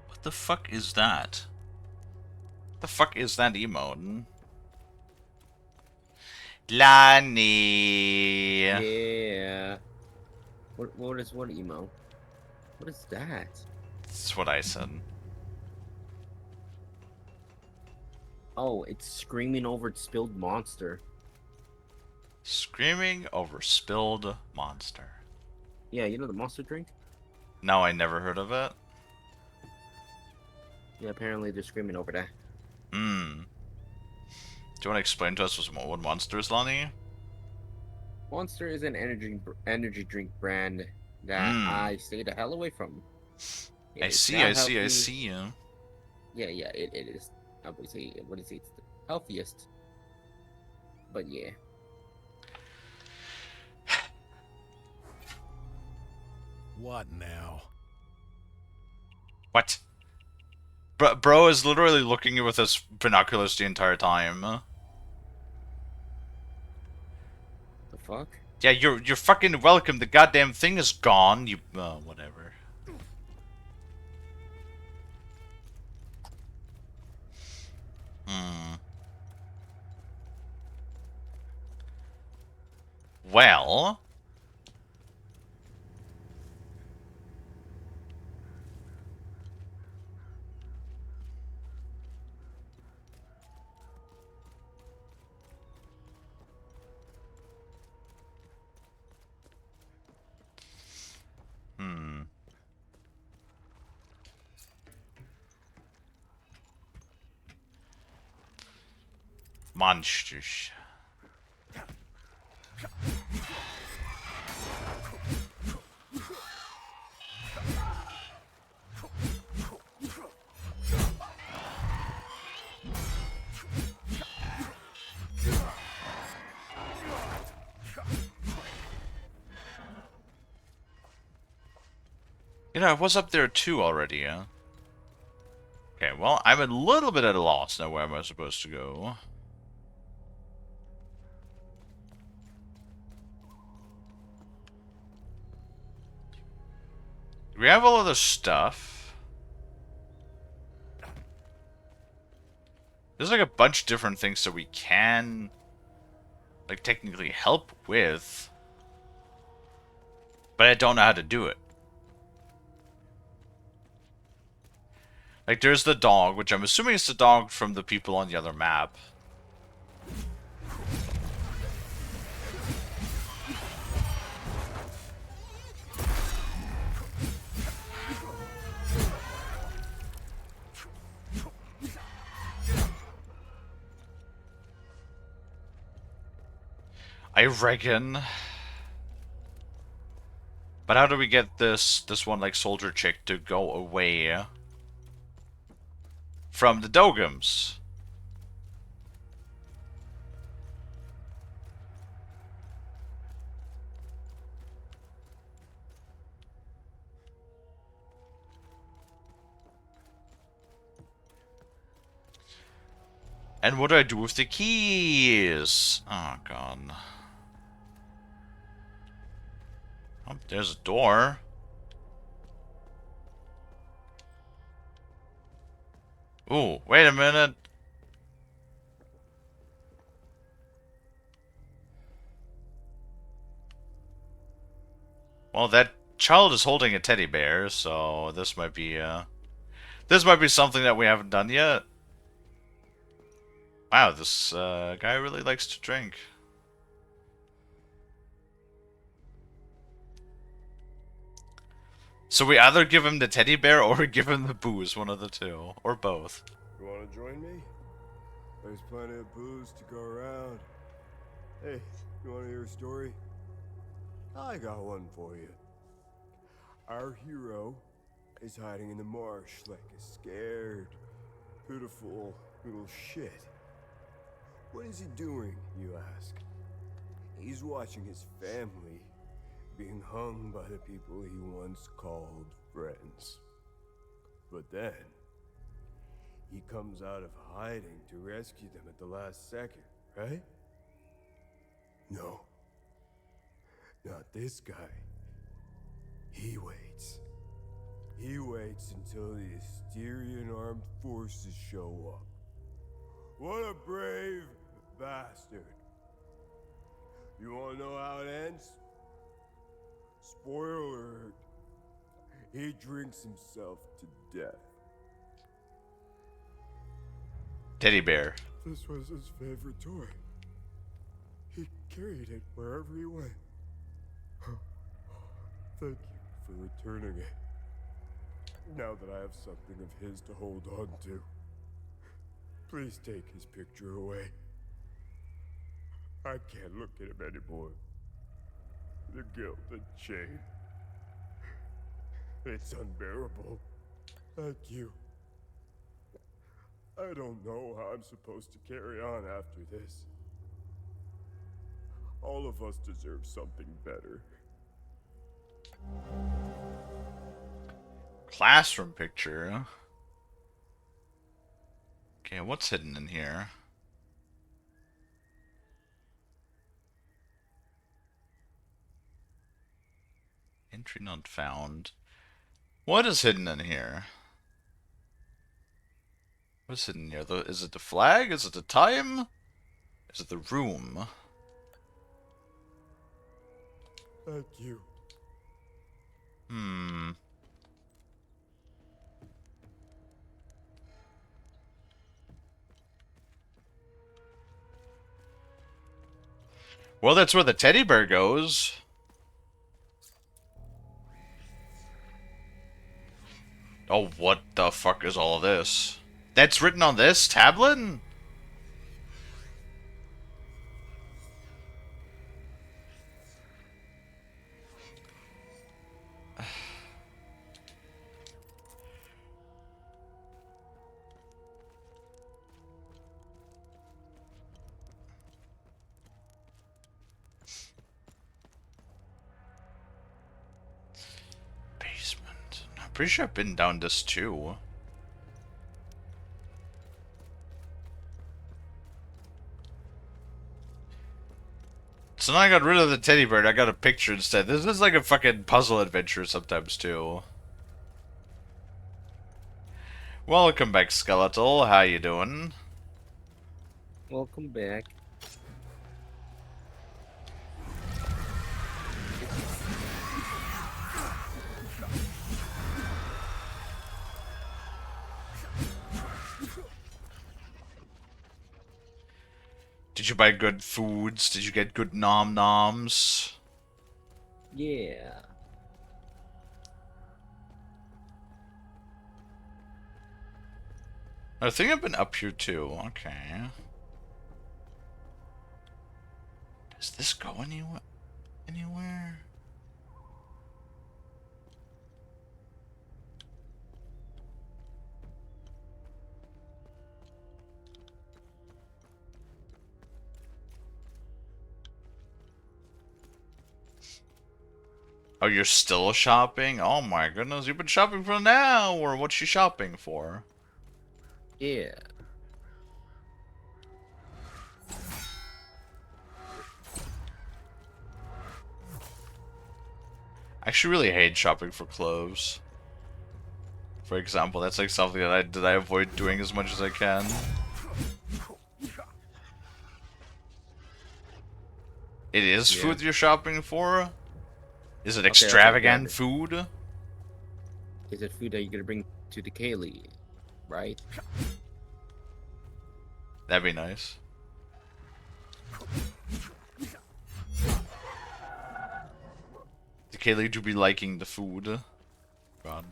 S1: What the fuck is that? What the fuck is that emote? Lani.
S2: Yeah. What is what emo? What is that?
S1: That's what I said.
S2: Oh, it's screaming over spilled monster.
S1: Screaming over spilled monster.
S2: Yeah, you know the monster drink?
S1: No, I never heard of it.
S2: Yeah, apparently they're screaming over that.
S1: Hmm. Do you want to explain to us what Monster is, Lonnie?
S2: Monster is an energy drink brand that I stay the hell away from.
S1: I
S2: It's
S1: see,
S2: not
S1: I see, I
S2: healthy.
S1: see you.
S2: Yeah, it is. I would say, it's the healthiest. But yeah.
S5: What now?
S1: What? Bro is literally looking with his binoculars the entire time.
S2: The fuck?
S1: Yeah, you're fucking welcome. The goddamn thing is gone. You whatever. Hmm. Well. Hmm. Monsters. You know, I was up there too already, huh? Okay, well, I'm a little bit at a loss now. Where am I supposed to go? We have all of the stuff. There's like a bunch of different things that we can, like, technically help with. But I don't know how to do it. Like, there's the dog, which I'm assuming is the dog from the people on the other map. I reckon. But how do we get this one, like, soldier chick to go away from the Dogums? And what do I do with the keys? Oh, God. Oh, there's a door. Ooh, wait a minute. Well, that child is holding a teddy bear, so this might be something that we haven't done yet. Wow, this guy really likes to drink. So we either give him the teddy bear or give him the booze, one of the two, or both.
S22: You want to join me? There's plenty of booze to go around. Hey, you want to hear a story? I got one for you. Our hero is hiding in the marsh like a scared, pitiful little shit. What is he doing, you ask? He's watching his family being hung by the people he once called friends. But then, he comes out of hiding to rescue them at the last second, right? No. Not this guy. He waits. He waits until the Asterian armed forces show up. What a brave bastard. You wanna know how it ends? Spoiler alert. He drinks himself to death.
S1: Teddy bear.
S22: This was his favorite toy. He carried it wherever he went. Thank you for returning it. Now that I have something of his to hold on to, please take his picture away. I can't look at him anymore. The guilt and shame. It's unbearable. Thank you. I don't know how I'm supposed to carry on after this. All of us deserve something better.
S1: Classroom picture. Okay, what's hidden in here? Entry not found. What is hidden in here? What's hidden here? Is it the flag? Is it the time? Is it the room?
S22: Thank you.
S1: Hmm. Well, that's where the teddy bear goes. Oh, what the fuck is all of this? That's written on this tablet? Basement. I'm pretty sure I've been down this too. So now I got rid of the teddy bear, I got a picture instead. This is like a fucking puzzle adventure sometimes too. Welcome back, Skeletal. How you doing?
S2: Welcome back.
S1: Did you buy good foods? Did you get good nom noms?
S2: Yeah.
S1: I think I've been up here too. Okay. Does this go anywhere? Oh, you're still shopping? Oh my goodness, you've been shopping for an hour. What's you shopping for?
S2: Yeah.
S1: I actually really hate shopping for clothes. For example, that's like something that I avoid doing as much as I can. It is food you're shopping for? Is it extravagant food?
S2: Is it food that you're gonna bring to the Kalie, right?
S1: That'd be nice. The Kalie to be liking the food. God.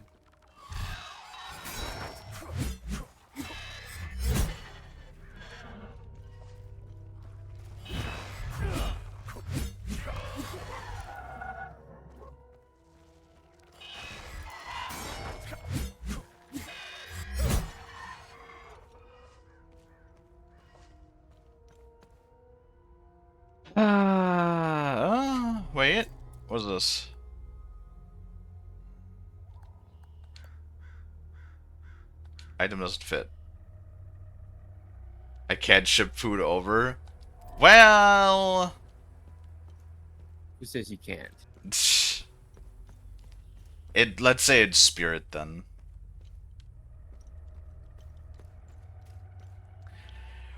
S1: Wait. What's this? Item doesn't fit. I can't ship food over. Well,
S2: Who says you can't?
S1: let's say it's spirit then.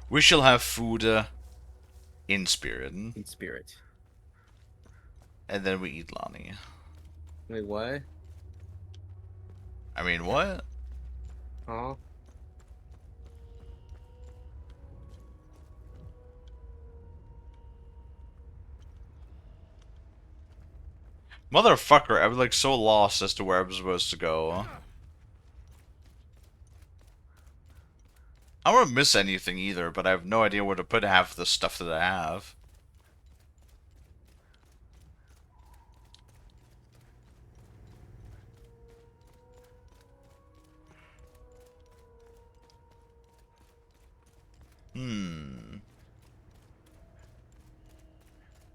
S1: We shall have food in spirit.
S2: In spirit.
S1: And then we eat Lonnie.
S2: Wait, what?
S1: I mean, what?
S2: Huh?
S1: Motherfucker, I'm like so lost as to where I'm supposed to go. I don't want to miss anything either, but I have no idea where to put half the stuff that I have.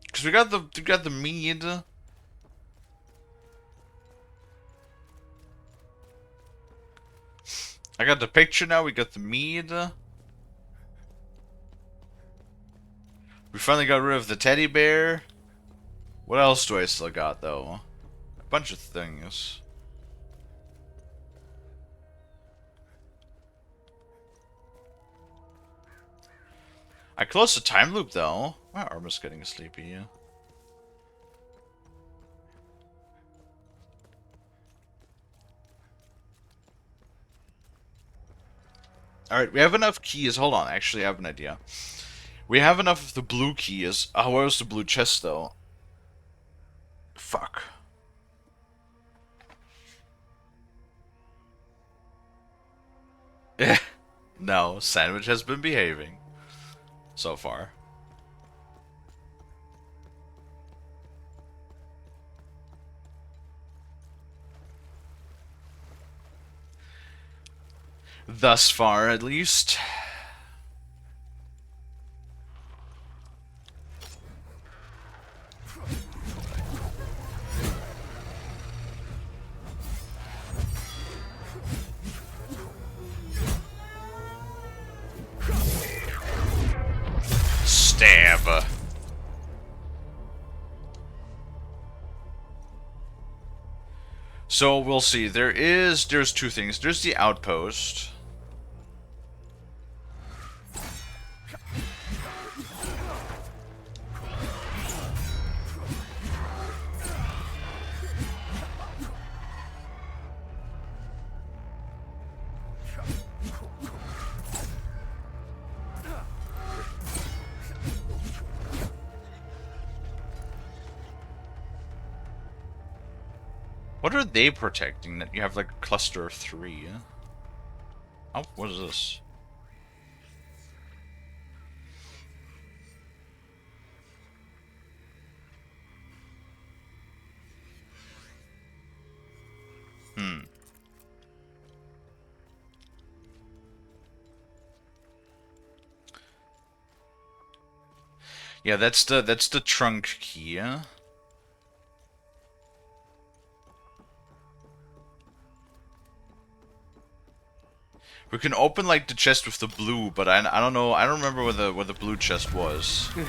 S1: Because we got the mead. I got the picture now. We got the mead. We finally got rid of the teddy bear. What else do I still got though? A bunch of things. I closed the time loop though. My arm is getting sleepy. Alright, we have enough keys. Hold on, actually I have an idea. We have enough of the blue keys. Oh, where was the blue chest though? Fuck. No, Sandwich has been behaving. So far. Thus far, at least. Stab. So we'll see. There's two things. There's the outpost. What are they protecting that you have like a cluster of 3? Oh, what is this? Yeah, that's the trunk key. We can open like the chest with the blue, but I don't know. I don't remember where the blue chest was. Did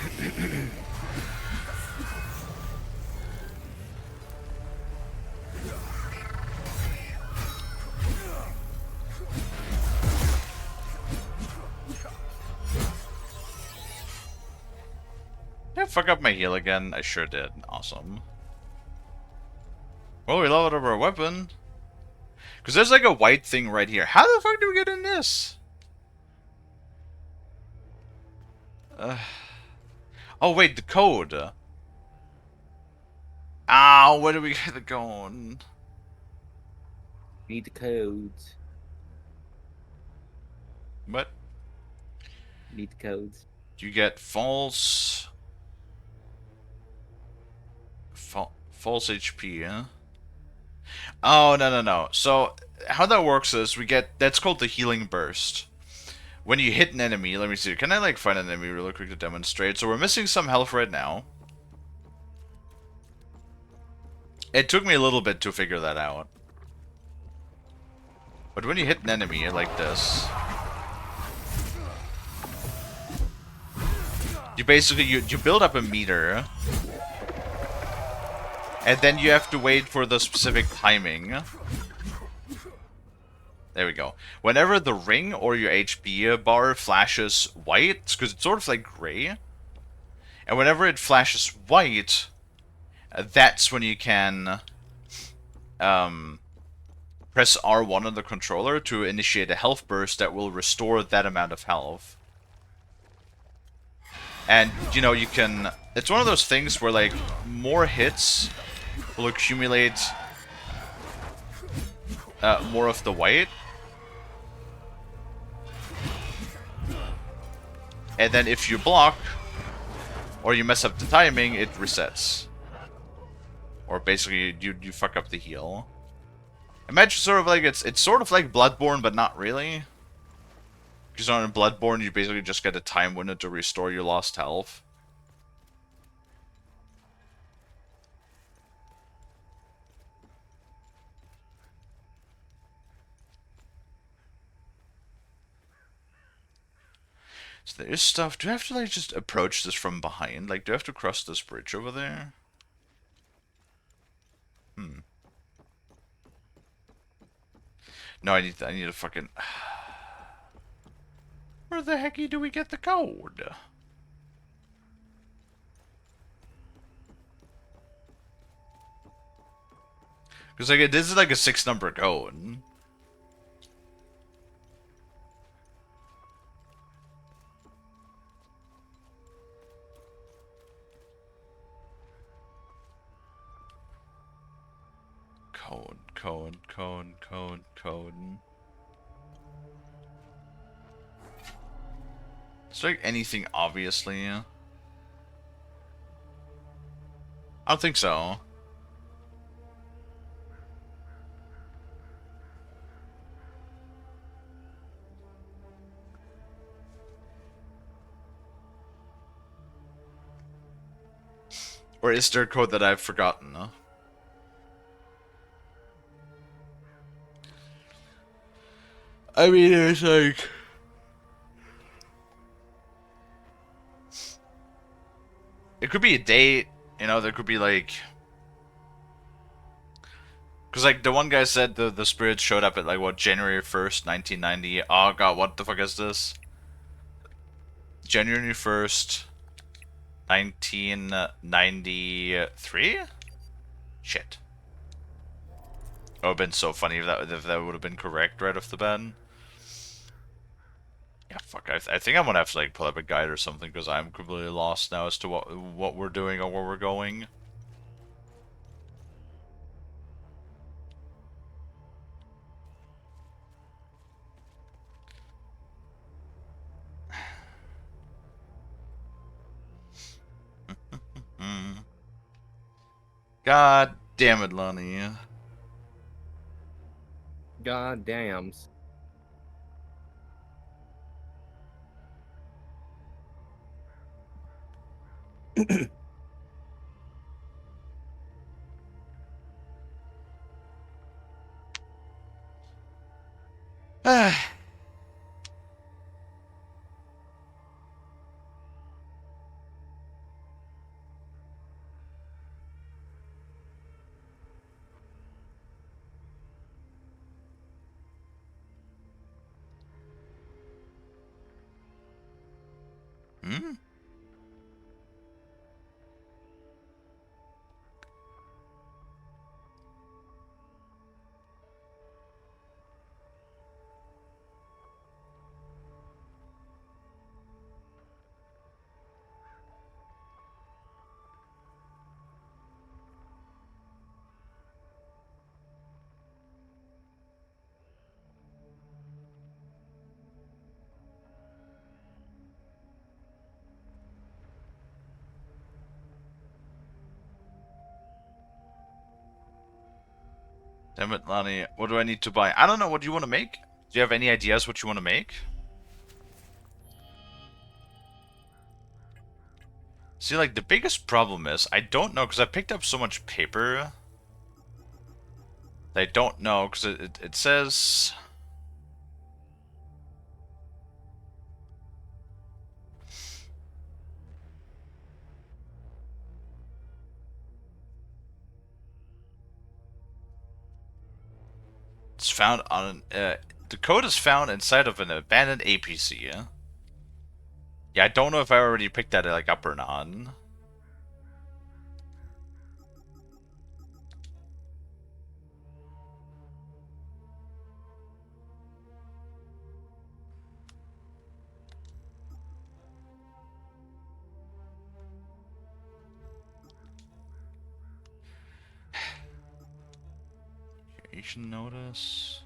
S1: I fuck up my heal again? I sure did. Awesome. Well, we leveled up our weapon. Because there's like a white thing right here. How the fuck do we get in this? Oh, wait, the code. Ow, where do we get the going?
S2: Need the codes.
S1: What?
S2: Need the codes.
S1: You get false HP, huh? Oh, no. So, how that works is that's called the healing burst. When you hit an enemy, let me see, can I like find an enemy really quick to demonstrate? So we're missing some health right now. It took me a little bit to figure that out. But when you hit an enemy like this, you basically, you build up a meter. And then you have to wait for the specific timing. There we go. Whenever the ring or your HP bar flashes white, because it's sort of like gray, and whenever it flashes white, that's when you can press R1 on the controller to initiate a health burst that will restore that amount of health. And, you know, you can... It's one of those things where, like, more hits will accumulate more of the white. And then if you block, or you mess up the timing, it resets. Or basically, you fuck up the heal. Imagine sort of like, it's sort of like Bloodborne, but not really. Because on Bloodborne, you basically just get a time window to restore your lost health. So there is stuff. Do I have to like just approach this from behind? Like, do I have to cross this bridge over there? No, I need to fucking. Where the hecky do we get the code? Because like this is like a 6-number code. Code. It's like anything, obviously. I don't think so. Or is there a code that I've forgotten? I mean, it's like... It could be a date, you know, there could be like... Because like the one guy said the spirits showed up at like, what, January 1st, 1990. Oh god, what the fuck is this? January 1st, 1993? Shit. It would have been so funny if that would have been correct right off the bat. Yeah, fuck. I think I'm gonna have to like pull up a guide or something because I'm completely lost now as to what we're doing or where we're going. God damn it, Lonnie.
S2: God dams.
S1: Hmm? Damn it, Lonnie. What do I need to buy? I don't know. What do you want to make? Do you have any ideas what you want to make? See, like, the biggest problem is, I don't know, because I picked up so much paper. I don't know, because it says... It's found on... the code is found inside of an abandoned APC. Yeah, I don't know if I already picked that, like, up or not. Creation notice.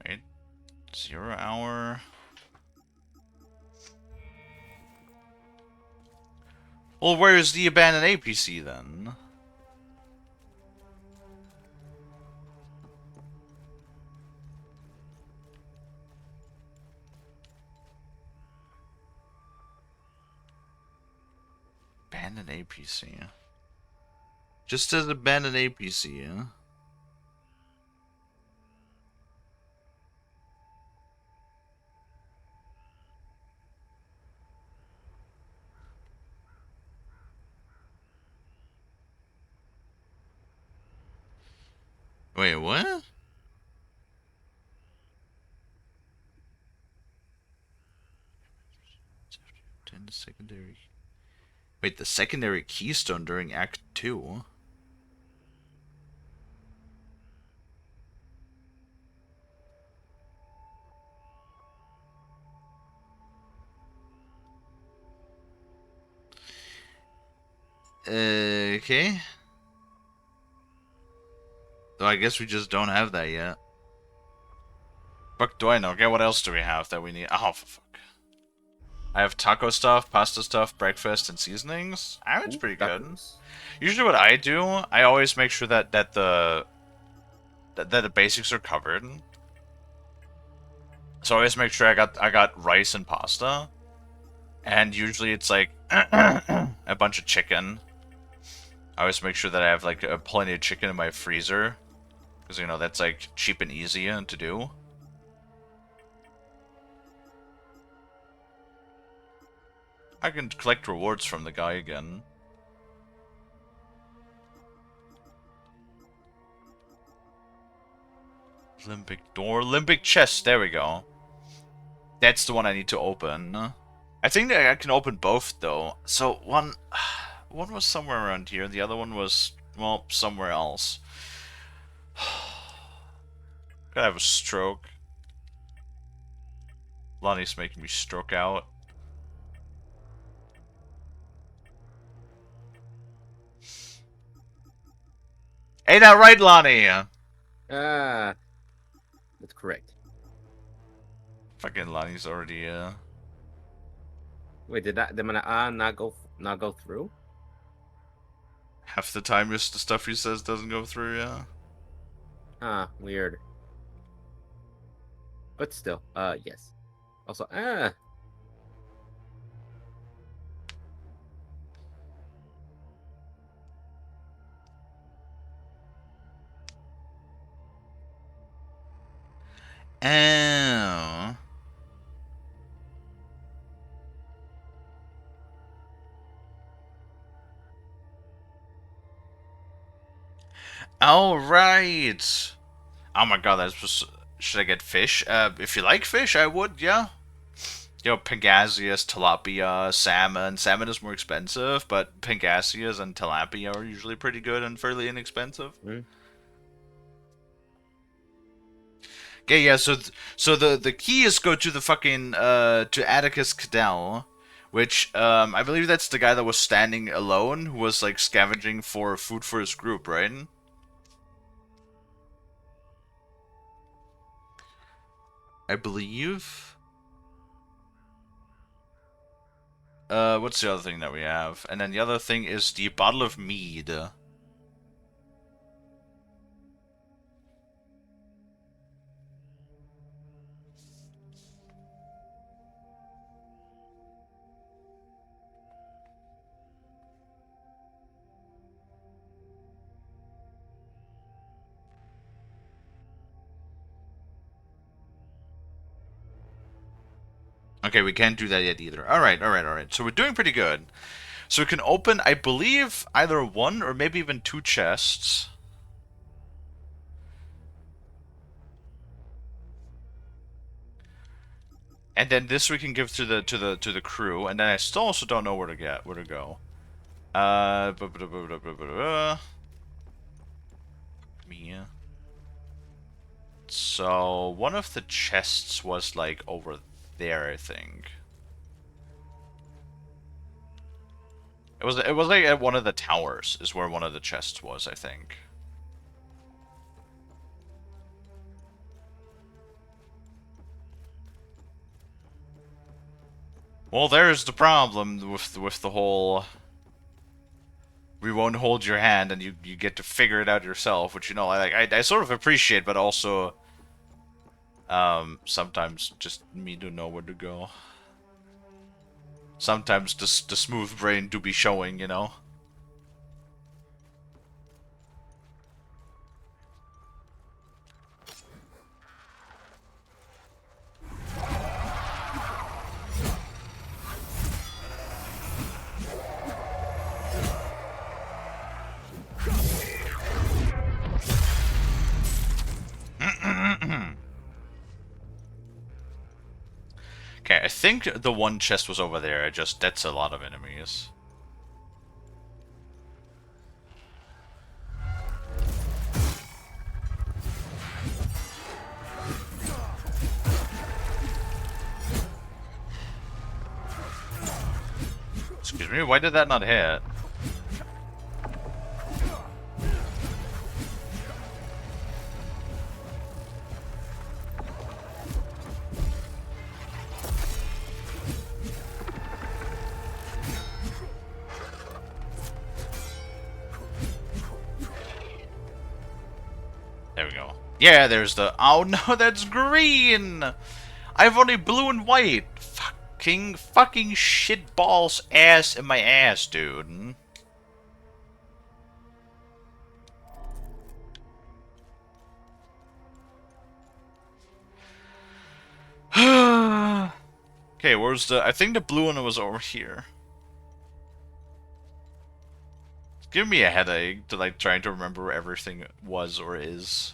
S1: Right. 0 hour. Well, where is the abandoned APC then? Abandoned APC. Just as abandoned APC, huh? Wait, what? The secondary. Wait, the secondary keystone during Act 2? Okay. So I guess we just don't have that yet. Fuck do I know? Okay, what else do we have that we need? Oh, for fuck. I have taco stuff, pasta stuff, breakfast, and seasonings. It's pretty good. Usually what I do, I always make sure that the basics are covered. So I always make sure I got rice and pasta. And usually it's like a bunch of chicken. I always make sure that I have like plenty of chicken in my freezer. Because, you know, that's like cheap and easy to do. I can collect rewards from the guy again. Limbic door, limbic chest, there we go. That's the one I need to open. I think that I can open both though. So one was somewhere around here, the other one was, well, somewhere else. Gotta have a stroke. Lonnie's making me stroke out. Ain't that right, Lonnie?
S2: That's correct.
S1: Fucking Lonnie's already,
S2: Wait, did my not go through?
S1: Half the time, just the stuff he says doesn't go through, yeah.
S2: Ah, weird. But still, yes. Also,
S1: Oh. All right. Oh my god, that's just... Should I get fish? If you like fish, I would, yeah. You know, pangasius, tilapia, salmon. Salmon is more expensive, but pangasius and tilapia are usually pretty good and fairly inexpensive. Okay, yeah, so the key is go to the fucking, to Atticus Cadell, which, I believe that's the guy that was standing alone, who was, like, scavenging for food for his group, right? I believe. What's the other thing that we have? And then the other thing is the bottle of mead. Okay, we can't do that yet either. Alright, alright, alright. So we're doing pretty good. So we can open, I believe, either one or maybe even two chests. And then this we can give to the crew, and then I still also don't know where to go. Mia. So one of the chests was like over there, I think. It was like at one of the towers is where one of the chests was, I think. Well, there's the problem with the whole we won't hold your hand and you get to figure it out yourself, which, you know, I sort of appreciate, but also sometimes just me don't know where to go. Sometimes the smooth brain do be showing, you know. Okay, I think the one chest was over there. That's a lot of enemies. Excuse me, why did that not hit? There we go. Yeah, there's the... Oh no, that's green! I have only blue and white. Fucking shit balls ass in my ass, dude. Okay, where's the... I think the blue one was over here. It's giving me a headache to like trying to remember where everything was or is.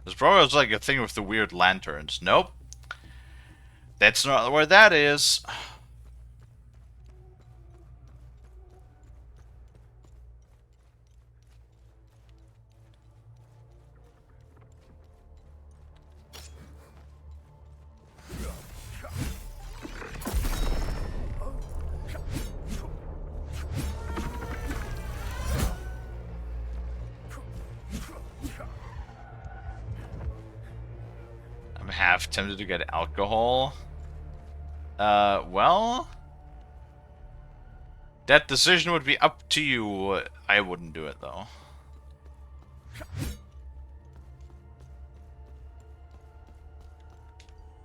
S1: There's probably like a thing with the weird lanterns. Nope. That's not where that is. I'm half tempted to get alcohol. Well... That decision would be up to you. I wouldn't do it, though.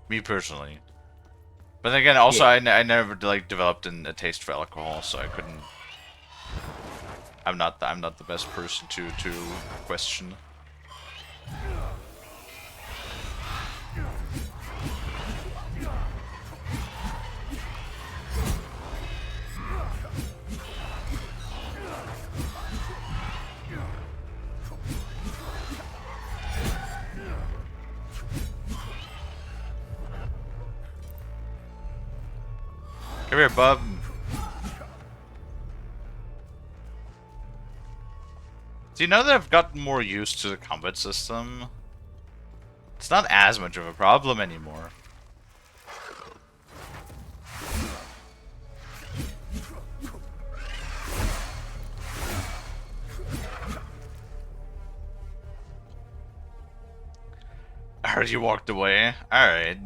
S1: Me personally. But then again, also,
S2: Yeah.
S1: I never, like, developed a taste for alcohol, so I couldn't... I'm not the best person to question. Come here, bub. See, now that I've gotten more used to the combat system, it's not as much of a problem anymore. I heard you walked away. Alright.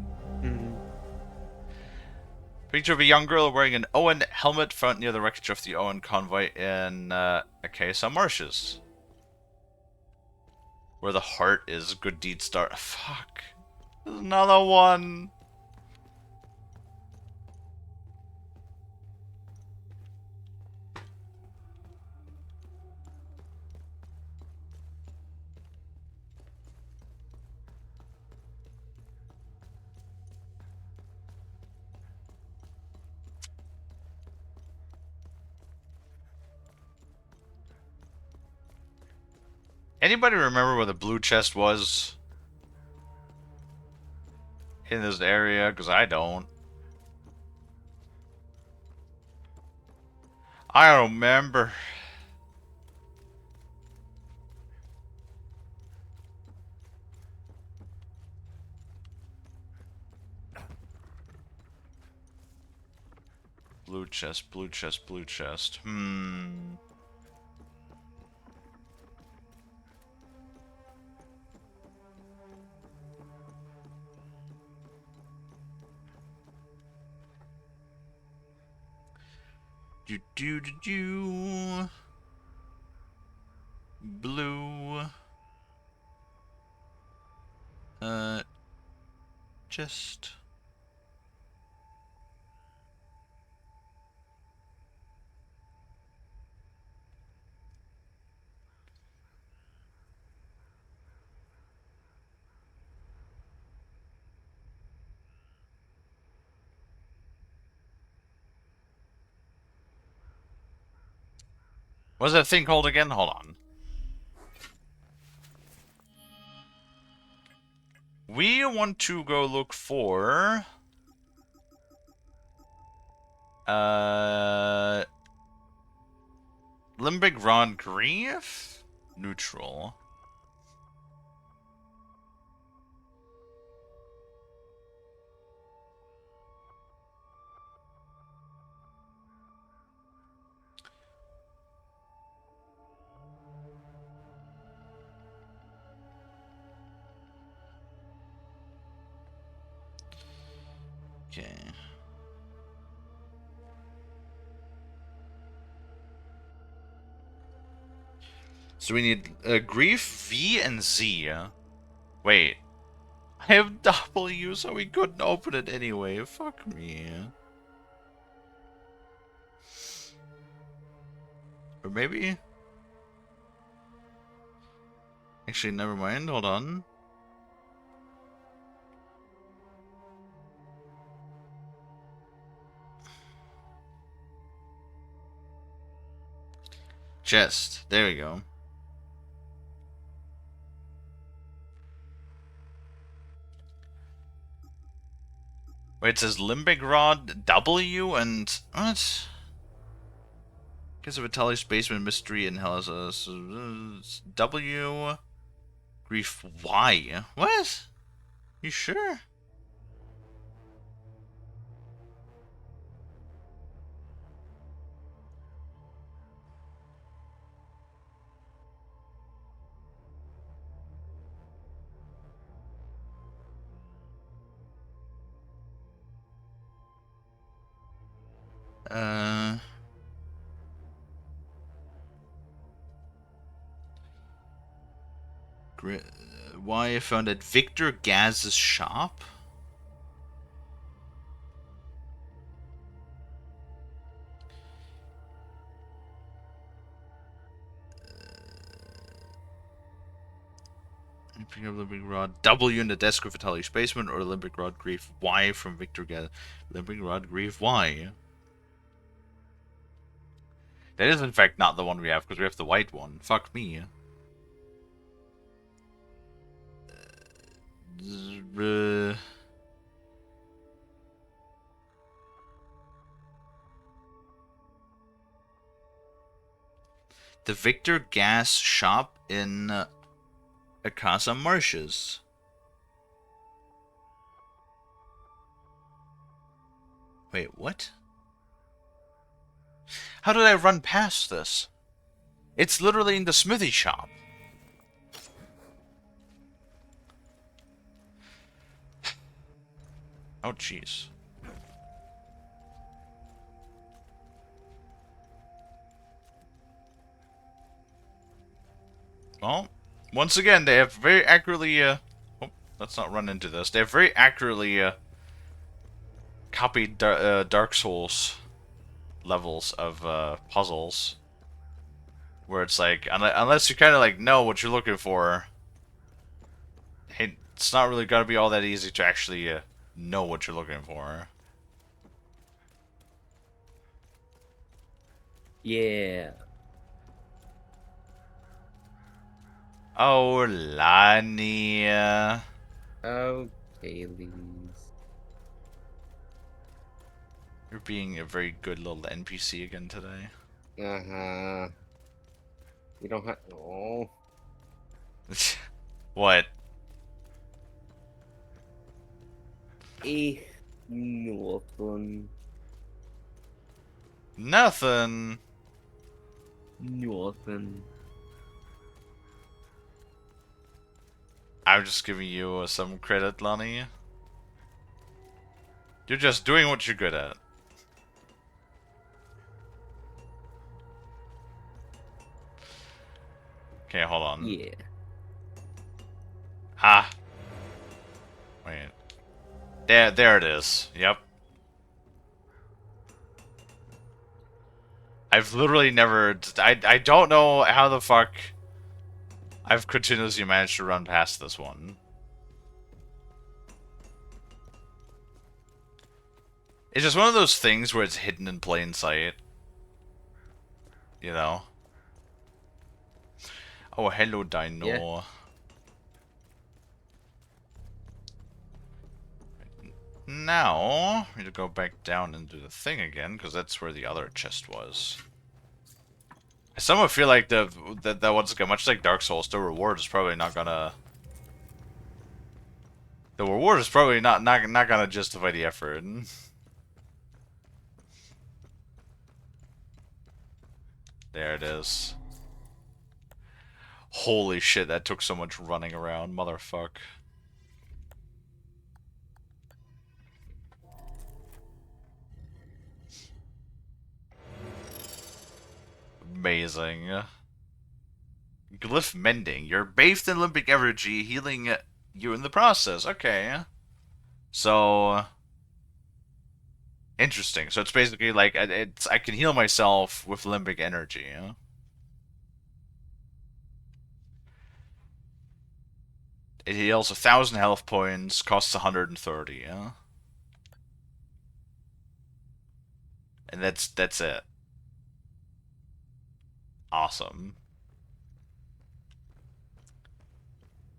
S1: Picture of a young girl wearing an Owen helmet found near the wreckage of the Owen convoy in Acacia Marshes. Where the heart is, good deeds start. Fuck. There's another one. Anybody remember where the blue chest was? In this area? Because I don't. I don't remember. Blue chest, blue chest, blue chest. Do. Blue. Just... What's that thing called again? Hold on. We want to go look for... Limbic Rod Grief? Neutral. Okay. So we need Grief, V, and Z. Wait. I have W, so we couldn't open it anyway. Fuck me. Or maybe... Actually, never mind. Hold on. Chest. There we go. Wait, it says Limbic Rod, W, and... What? Because of Vitalis Basement Mystery in Hell has W... Grief Y. What? You sure? Y found at Victor Gaz's shop? Pick up Limbic Rod W in the desk of Vitalis basement, or Limbic Rod Grief Y from Victor Gaz. Limbic Rod Grief Y. That is in fact not the one we have, because we have the white one. Fuck me. The Victor Gas shop in Akasa Marshes. Wait, what? How did I run past this? It's literally in the smithy shop. Oh, jeez. Well, once again, they have very accurately, oh, let's not run into this. They have very accurately, copied Dark Souls levels of, puzzles. Where it's like, unless you kind of, like, know what you're looking for, it's not really gonna be all that easy to actually, know what you're looking for.
S2: Yeah.
S1: Oh, Lania.
S2: Oh, Kalie.
S1: You're being a very good little NPC again today.
S2: Uh-huh. You don't have... Oh.
S1: What?
S2: Nothing.
S1: Nothing.
S2: Nothing.
S1: I'm just giving you some credit, Lonnie. You're just doing what you're good at. Okay, hold on.
S2: Yeah.
S1: Ah. Wait. There it is. Yep. I've literally never... I don't know how the fuck I've continuously managed to run past this one. It's just one of those things where it's hidden in plain sight. You know? Oh, hello, Dino.
S2: Yeah.
S1: Now, we need to go back down and do the thing again, because that's where the other chest was. I somehow feel like that once again, much like Dark Souls, the reward is probably not gonna... The reward is probably not gonna justify the effort. There it is. Holy shit, that took so much running around, motherfuck. Amazing. Glyph mending. You're bathed in limbic energy, healing you in the process. Okay. So... Interesting. So it's basically like, I can heal myself with limbic energy. It heals 1,000 health points, costs 130, yeah? And that's it. Awesome.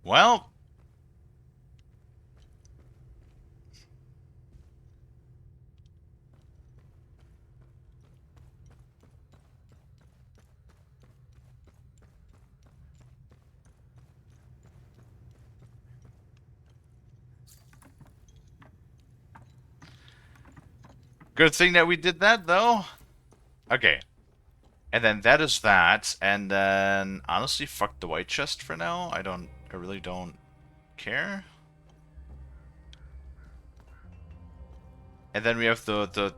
S1: Well... Good thing that we did that, though. Okay. And then that is that. And then, honestly, fuck the white chest for now. I really don't care. And then we have the...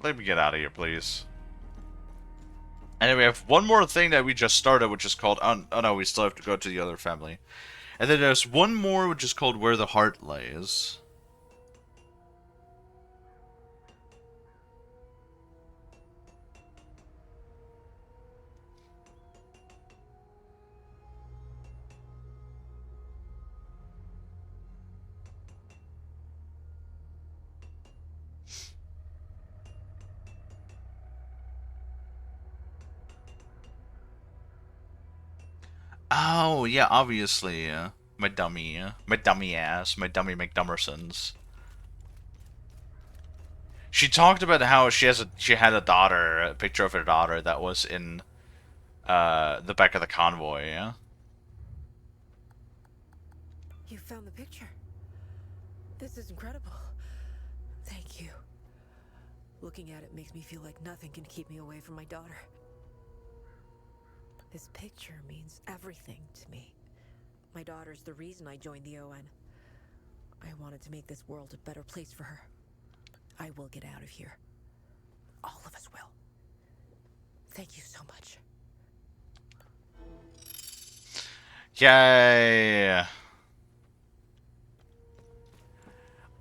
S1: Let me get out of here, please. And then we have one more thing that we just started, which is called... Oh no, we still have to go to the other family. And then there's one more, which is called Where the Heart Lays. Oh, yeah, obviously. My dummy. My dummy ass. My dummy McDummersons. She talked about how she had a daughter, a picture of her daughter that was in the back of the convoy, yeah?
S21: You found the picture. This is incredible. Thank you. Looking at it makes me feel like nothing can keep me away from my daughter. This picture means everything to me. My daughter's the reason I joined the ON. I wanted to make this world a better place for her. I will get out of here. All of us will. Thank you so much.
S1: Yay!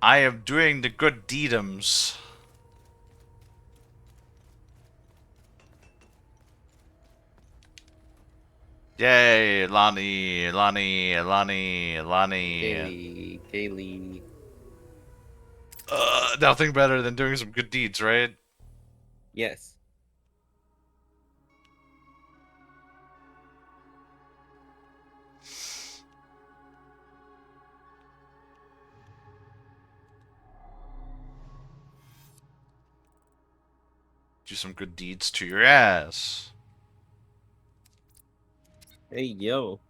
S1: I am doing the good deedums. Yay, Lonnie, Lonnie, Lonnie, Lonnie.
S2: Kalie.
S1: Nothing better than doing some good deeds, right?
S2: Yes.
S1: Do some good deeds to your ass.
S2: Hey, yo.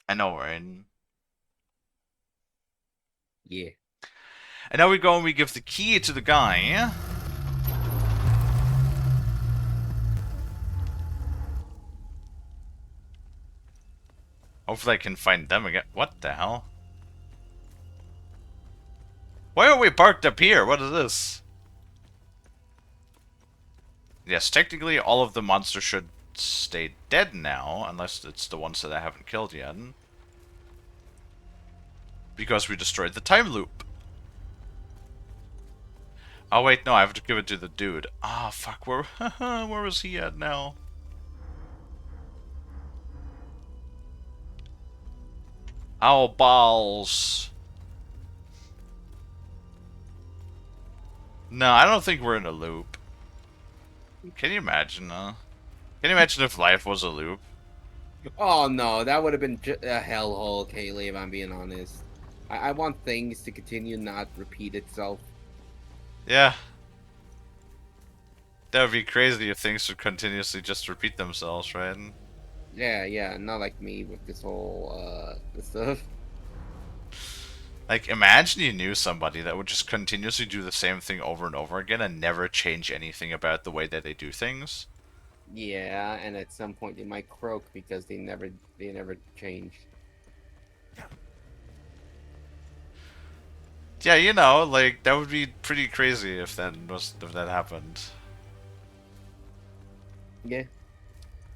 S1: I know, right?
S2: Yeah.
S1: And now we go and we give the key to the guy. Hopefully I can find them again. What the hell? Why are we parked up here? What is this? Yes, technically all of the monsters should stay dead now, unless it's the ones that I haven't killed yet. Because we destroyed the time loop. Oh wait, no, I have to give it to the dude. Ah, fuck, where was he at now? Oh, balls. No, I don't think we're in a loop. Can you imagine, Can you imagine if life was a loop?
S2: Oh no, that would have been a hellhole, Kalie, if I'm being honest. I want things to continue, not repeat itself.
S1: Yeah. That would be crazy if things would continuously just repeat themselves, right?
S2: Yeah, not like me with this whole, this stuff.
S1: Like, imagine you knew somebody that would just continuously do the same thing over and over again and never change anything about the way that they do things.
S2: Yeah, and at some point they might croak because they never change.
S1: Yeah, you know, like, that would be pretty crazy if that happened.
S2: Yeah.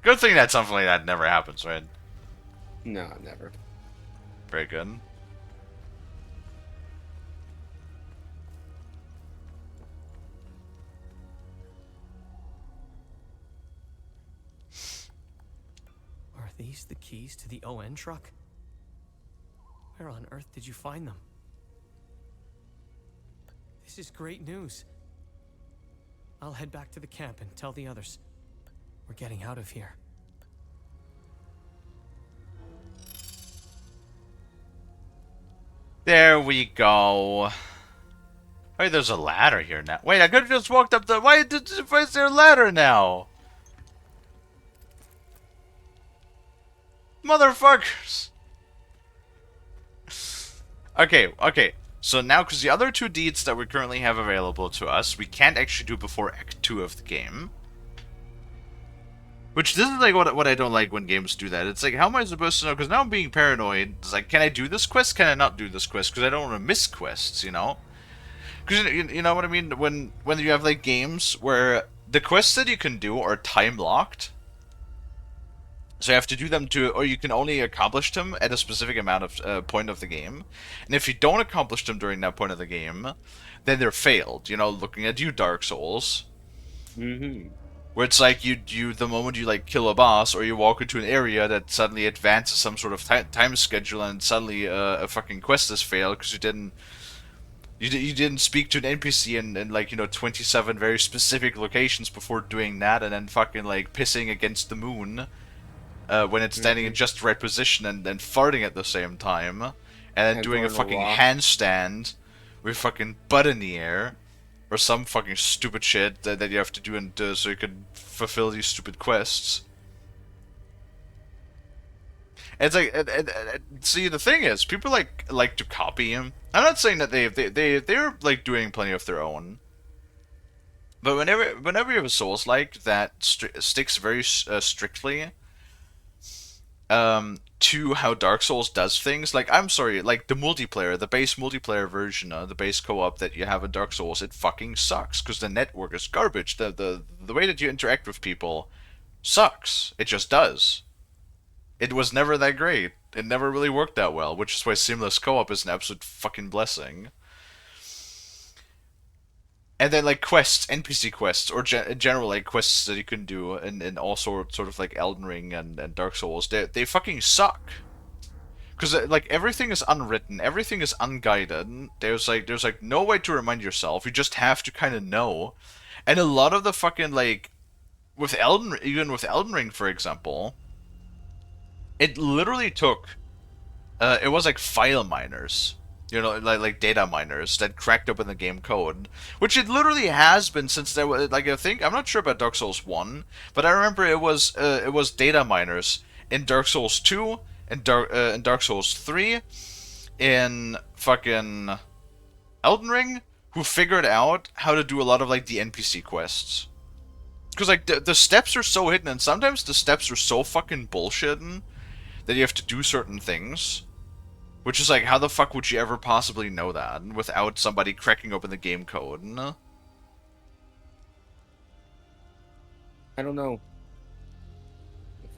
S1: Good thing that something like that never happens, right?
S2: No, never.
S1: Very good.
S10: Are these the keys to the ON truck? Where on earth did you find them? This is great news. I'll head back to the camp and tell the others. We're getting out of here.
S1: There we go. Wait, there's a ladder here now. Wait, I could have just walked up the... Why is there a ladder now? Motherfuckers! Okay. So now, because the other two deeds that we currently have available to us, we can't actually do before Act 2 of the game. Which, this is like what I don't like when games do that. It's like, how am I supposed to know? Because now I'm being paranoid. It's like, can I do this quest? Can I not do this quest? Because I don't want to miss quests, you know? Because you know what I mean? When you have like games where the quests that you can do are time-locked. So you have to do them or you can only accomplish them at a specific amount of point of the game. And if you don't accomplish them during that point of the game, then they're failed. You know, looking at you, Dark Souls.
S2: Mm-hmm.
S1: Where it's like the moment you like kill a boss or you walk into an area that suddenly advances some sort of time schedule and suddenly a fucking quest has failed because you didn't speak to an NPC in like, you know, 27 very specific locations before doing that, and then fucking like pissing against the moon when it's standing in just the right position and then farting at the same time, and then doing a fucking handstand with fucking butt in the air. Or some fucking stupid shit that you have to do so you can fulfill these stupid quests. And it's like, see, the thing is, people like to copy him. I'm not saying that they're like doing plenty of their own. But whenever you have a Souls-like that sticks very strictly to how Dark Souls does things, like, I'm sorry, like, the multiplayer, the base multiplayer version, the base co-op that you have in Dark Souls, it fucking sucks, because the network is garbage. The way that you interact with people sucks. It just does. It was never that great. It never really worked that well, which is why seamless co-op is an absolute fucking blessing. And then, like, quests, NPC quests, or in general, like, quests that you can do in all sort of, like, Elden Ring and Dark Souls, they fucking suck. Because, like, everything is unwritten, everything is unguided, there's no way to remind yourself, you just have to kind of know. And a lot of the fucking, like, even with Elden Ring, for example, it literally took, it was like file miners. You know, like data miners that cracked open the game code, which it literally has been since there was, like, I think, I'm not sure about Dark Souls 1, but I remember it was data miners in Dark Souls 2, in Dark Souls 3, in fucking Elden Ring, who figured out how to do a lot of like the NPC quests. Because like the steps are so hidden, and sometimes the steps are so fucking bullshitting that you have to do certain things. Which is like, how the fuck would you ever possibly know that without somebody cracking open the game code?
S2: I don't know.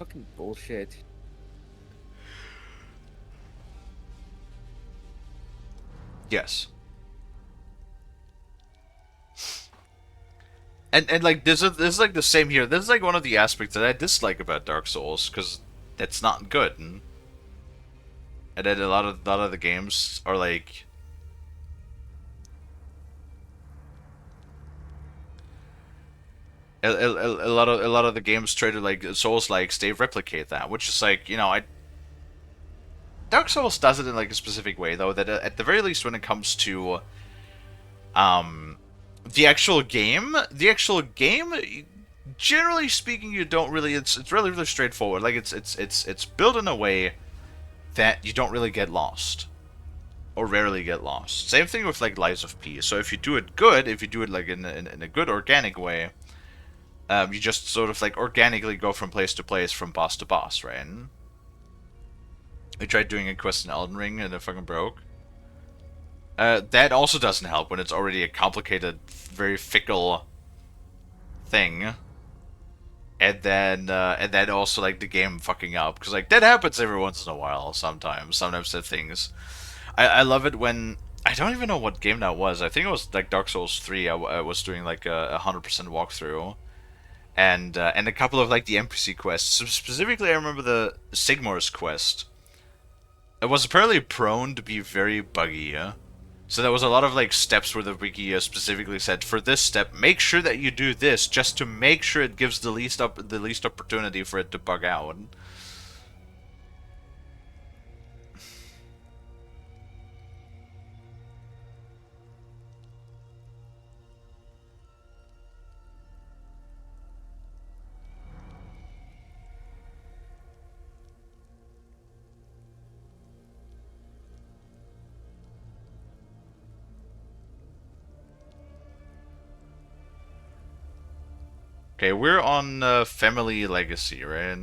S2: Fucking bullshit.
S1: Yes. And like this is like the same here. This is like one of the aspects that I dislike about Dark Souls because it's not good, and then a lot of the games are like. A lot of the games try to like Souls likes they replicate that, which is like Dark Souls does it in like a specific way though that at the very least when it comes to the actual game generally speaking you don't really it's really straightforward, like it's built in a way that you don't really get lost or rarely get lost. Same thing with like Lies of P. So if you do it good, if you do it like in a good organic way, you just sort of like organically go from place to place, from boss to boss, right? I tried doing a quest in Elden Ring and it fucking broke. That also doesn't help when it's already a complicated, very fickle thing. And then also like the game fucking up, because like that happens every once in a while. Sometimes that things. I love it when I don't even know what game that was. I think it was like Dark Souls 3. I was doing like a 100% walkthrough. And a couple of like the NPC quests. So specifically, I remember the Sigmar's quest. It was apparently prone to be very buggy. Yeah? So there was a lot of like steps where the wiki specifically said, for this step, make sure that you do this, just to make sure it gives the least opportunity for it to bug out. Okay, we're on Family Legacy, right?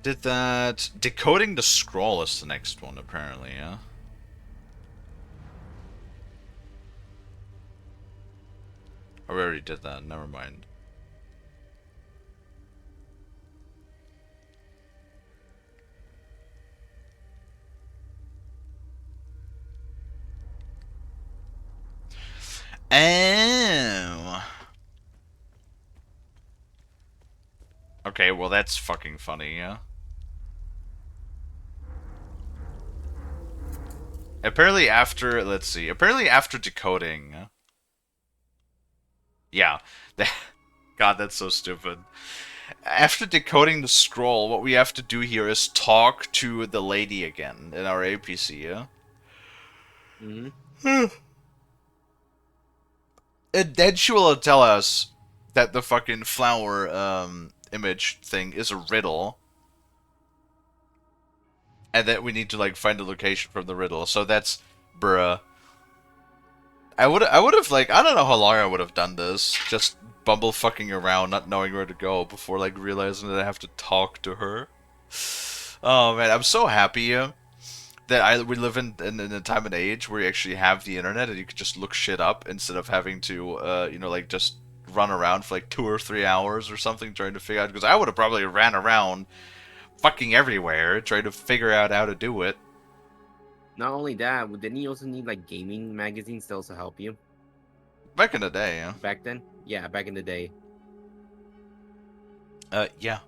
S1: Did that... Decoding the Scroll is the next one, apparently, yeah? Oh, we already did that, never mind. Oh. Okay, well that's fucking funny, yeah? Apparently after, let's see, apparently after decoding... Yeah. God, that's so stupid. After decoding the scroll, what we have to do here is talk to the lady again in our APC, yeah?
S2: Mm-hmm.
S1: And then she will tell us that the fucking flower image thing is a riddle. And that we need to like find the location from the riddle. So that's bruh. I would have like, I don't know how long I would have done this. Just bumble fucking around, not knowing where to go before like realizing that I have to talk to her. Oh man, I'm so happy that we live in a time and age where you actually have the internet and you can just look shit up instead of having to, like just run around for like 2 or 3 hours or something trying to figure out. Because I would have probably ran around fucking everywhere trying to figure out how to do it.
S2: Not only that, didn't you also need like gaming magazines to also help you?
S1: Back in the day, yeah.
S2: Back then? Yeah, back in the day.
S1: Yeah.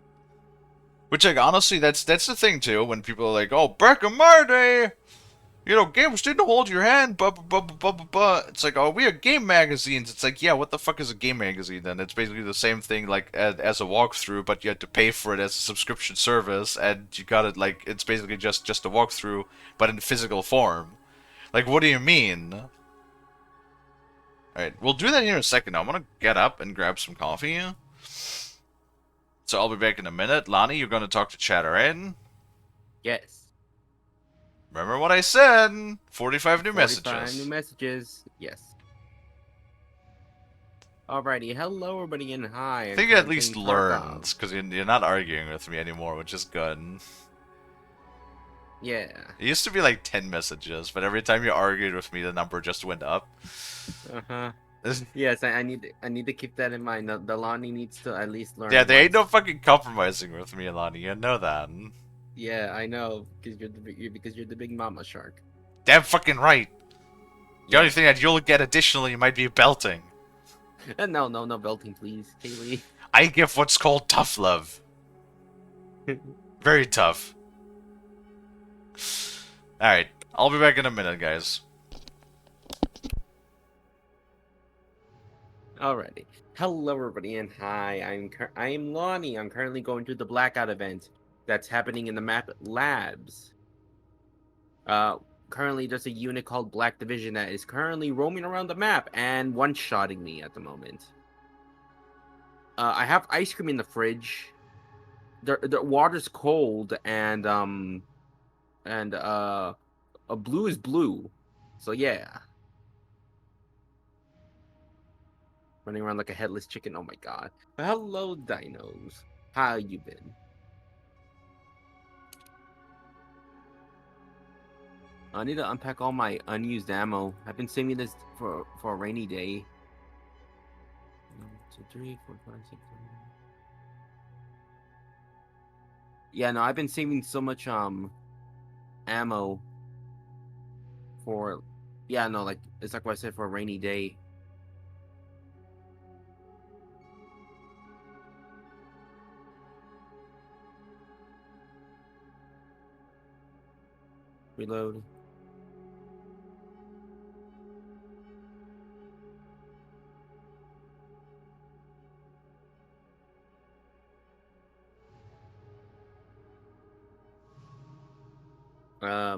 S1: Which, like, honestly, that's the thing, too, when people are like, oh, back in my day, you know, games didn't hold your hand, blah, blah, blah, blah, blah, blah. It's like, oh, we have game magazines. It's like, yeah, what the fuck is a game magazine, then? It's basically the same thing, like, as a walkthrough, but you had to pay for it as a subscription service, and you got it, like, it's basically just a walkthrough, but in physical form. Like, what do you mean? Alright, we'll do that here in a second. Now, I'm gonna get up and grab some coffee. So I'll be back in a minute. Lonnie, you're gonna talk to chat, alright?
S2: Yes.
S1: Remember what I said! 45 new messages.
S2: 45 new messages, yes. Alrighty, hello everybody and hi.
S1: I
S2: I'm
S1: think you at
S2: currently
S1: least
S2: playing Tarkov.
S1: learned, because you're not arguing with me anymore, which is good.
S2: Yeah.
S1: It used to be like 10 messages, but every time you argued with me, the number just went up.
S2: Uh-huh. Yes, I need to keep that in mind. The Lonnie needs to at least learn
S1: Yeah, there ain't no
S2: once.
S1: fucking compromising with me, Alani. You know that.
S2: Yeah, I know, because you're the big mama shark.
S1: Damn fucking right. The only
S2: Yeah.
S1: thing that you'll get additionally might be belting.
S2: No belting, please, Kalie.
S1: I give what's called tough love. Very tough. Alright, I'll be back in a minute, guys.
S2: Alrighty. Hello everybody and hi. I am Lonnie. I'm currently going to the Blackout event that's happening in the map Labs. Currently there's a unit called Black Division that is currently roaming around the map and one-shotting me at the moment. I have ice cream in the fridge. The water's cold and a blue is blue. So yeah. Running around like a headless chicken. Oh my god. Hello dinos. How you been? I need to unpack all my unused ammo. I've been saving this for a rainy day. 1, 2, 3, 4, 5, 6, 7. Yeah, no, I've been saving so much ammo for yeah, no, like it's like what I said for a rainy day. Reload.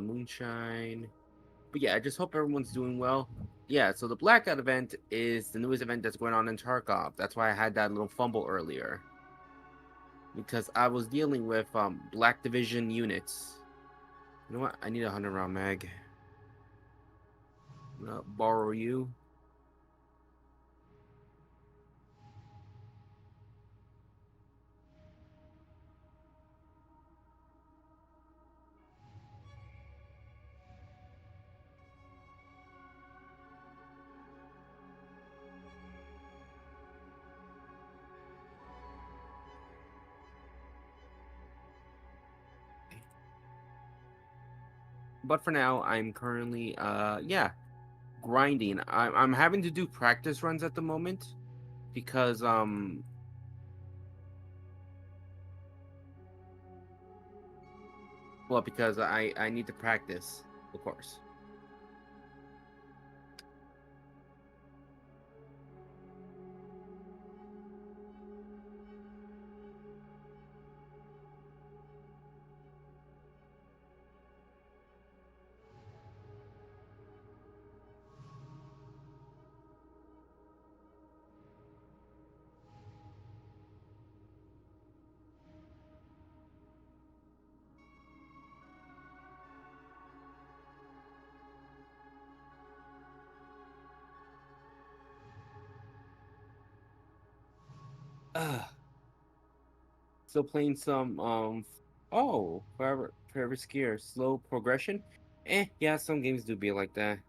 S2: Moonshine. But yeah, I just hope everyone's doing well. Yeah, so the Blackout event is the newest event that's going on in Tarkov. That's why I had that little fumble earlier. Because I was dealing with Black Division units. You know what? I need a 100-round mag. I'm gonna borrow you. But for now, I'm currently yeah, grinding. I'm having to do practice runs at the moment because well, because I need to practice, of course. Still playing some oh, forever skier slow progression. Yeah, some games do be like that.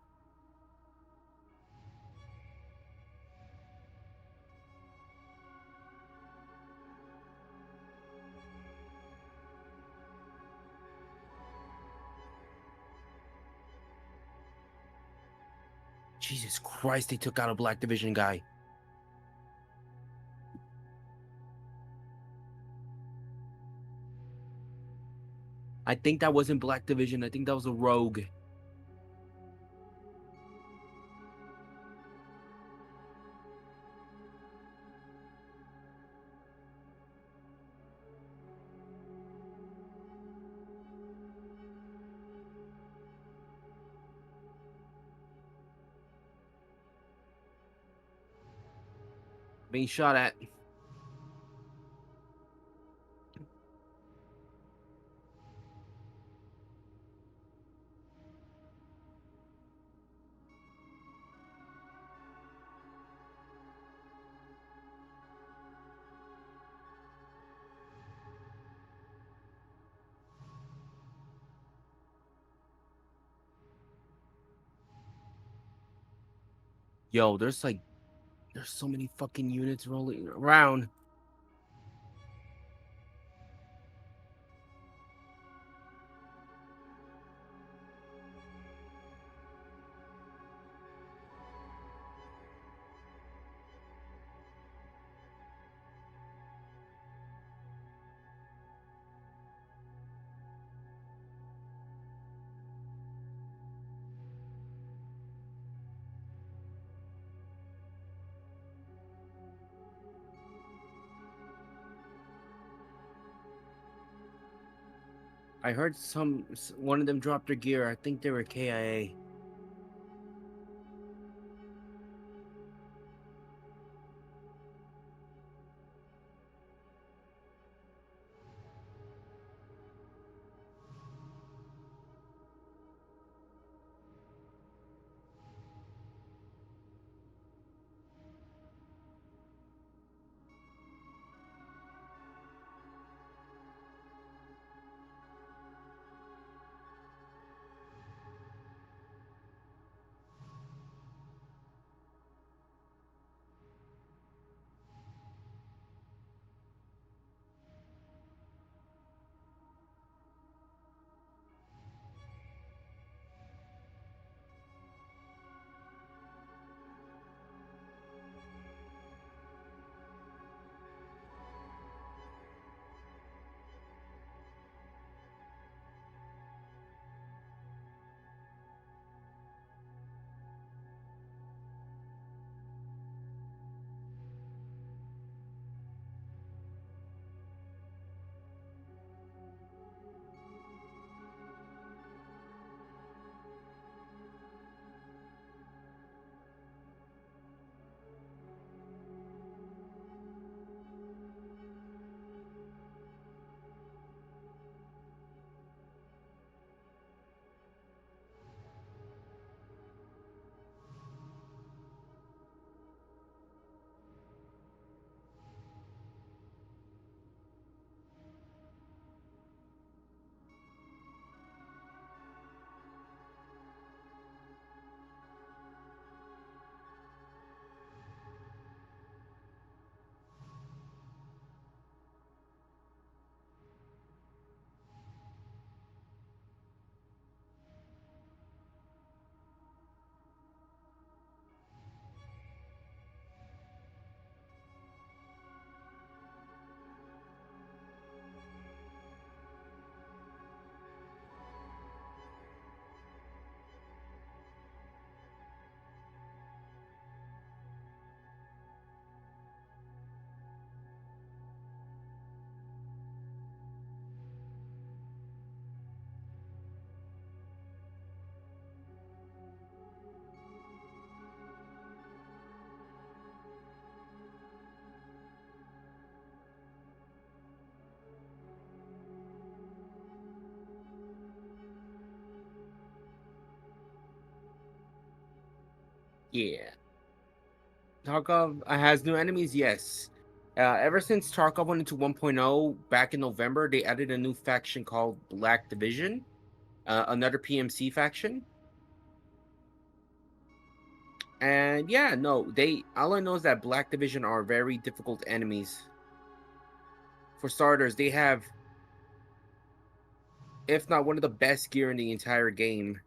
S2: Jesus Christ, they took out a Black Division guy. I think that wasn't Black Division. I think that was a rogue. Being shot at. Yo, there's so many fucking units rolling around. I heard one of them dropped their gear. I think they were KIA. Yeah. Tarkov has new enemies, yes. Ever since Tarkov went into 1.0 back in November, they added a new faction called Black Division, another PMC faction. And yeah, no, all I know is that Black Division are very difficult enemies. For starters, they have, if not one of the best gear in the entire game.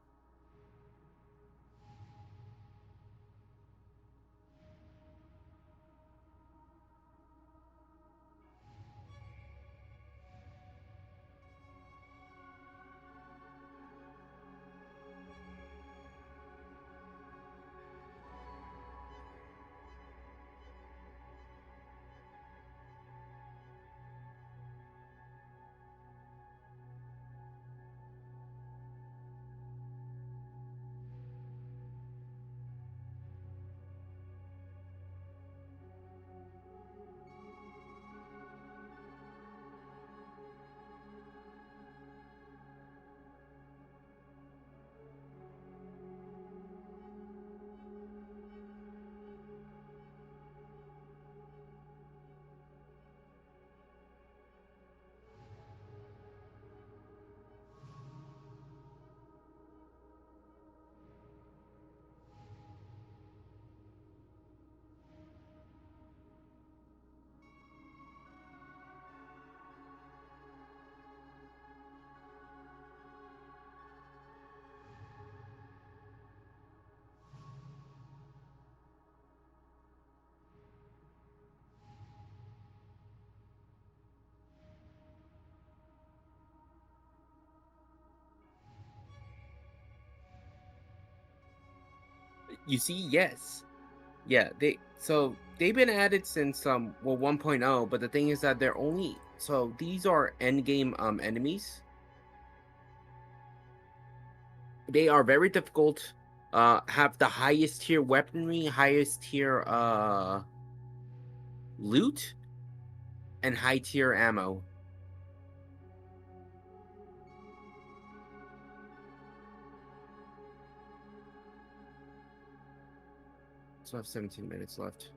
S2: You see, yes. Yeah, they've been added since 1.0, but the thing is that these are end game enemies. They are very difficult. Have the highest tier weaponry, highest tier loot, and high tier ammo. So I have 17 minutes left.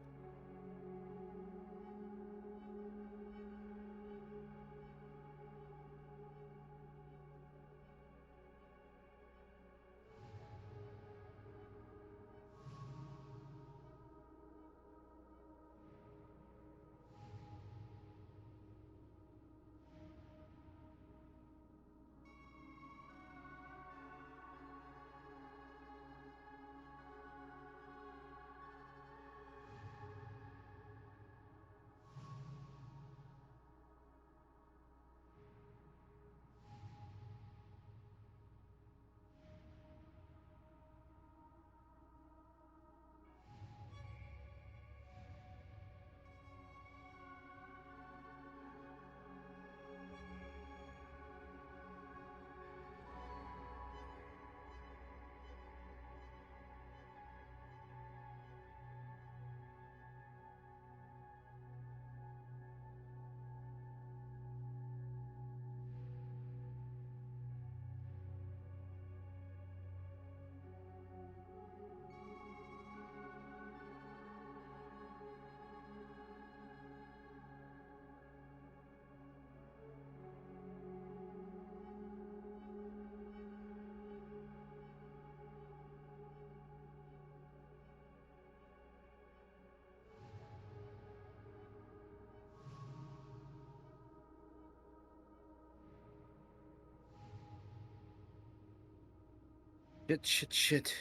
S2: Shit.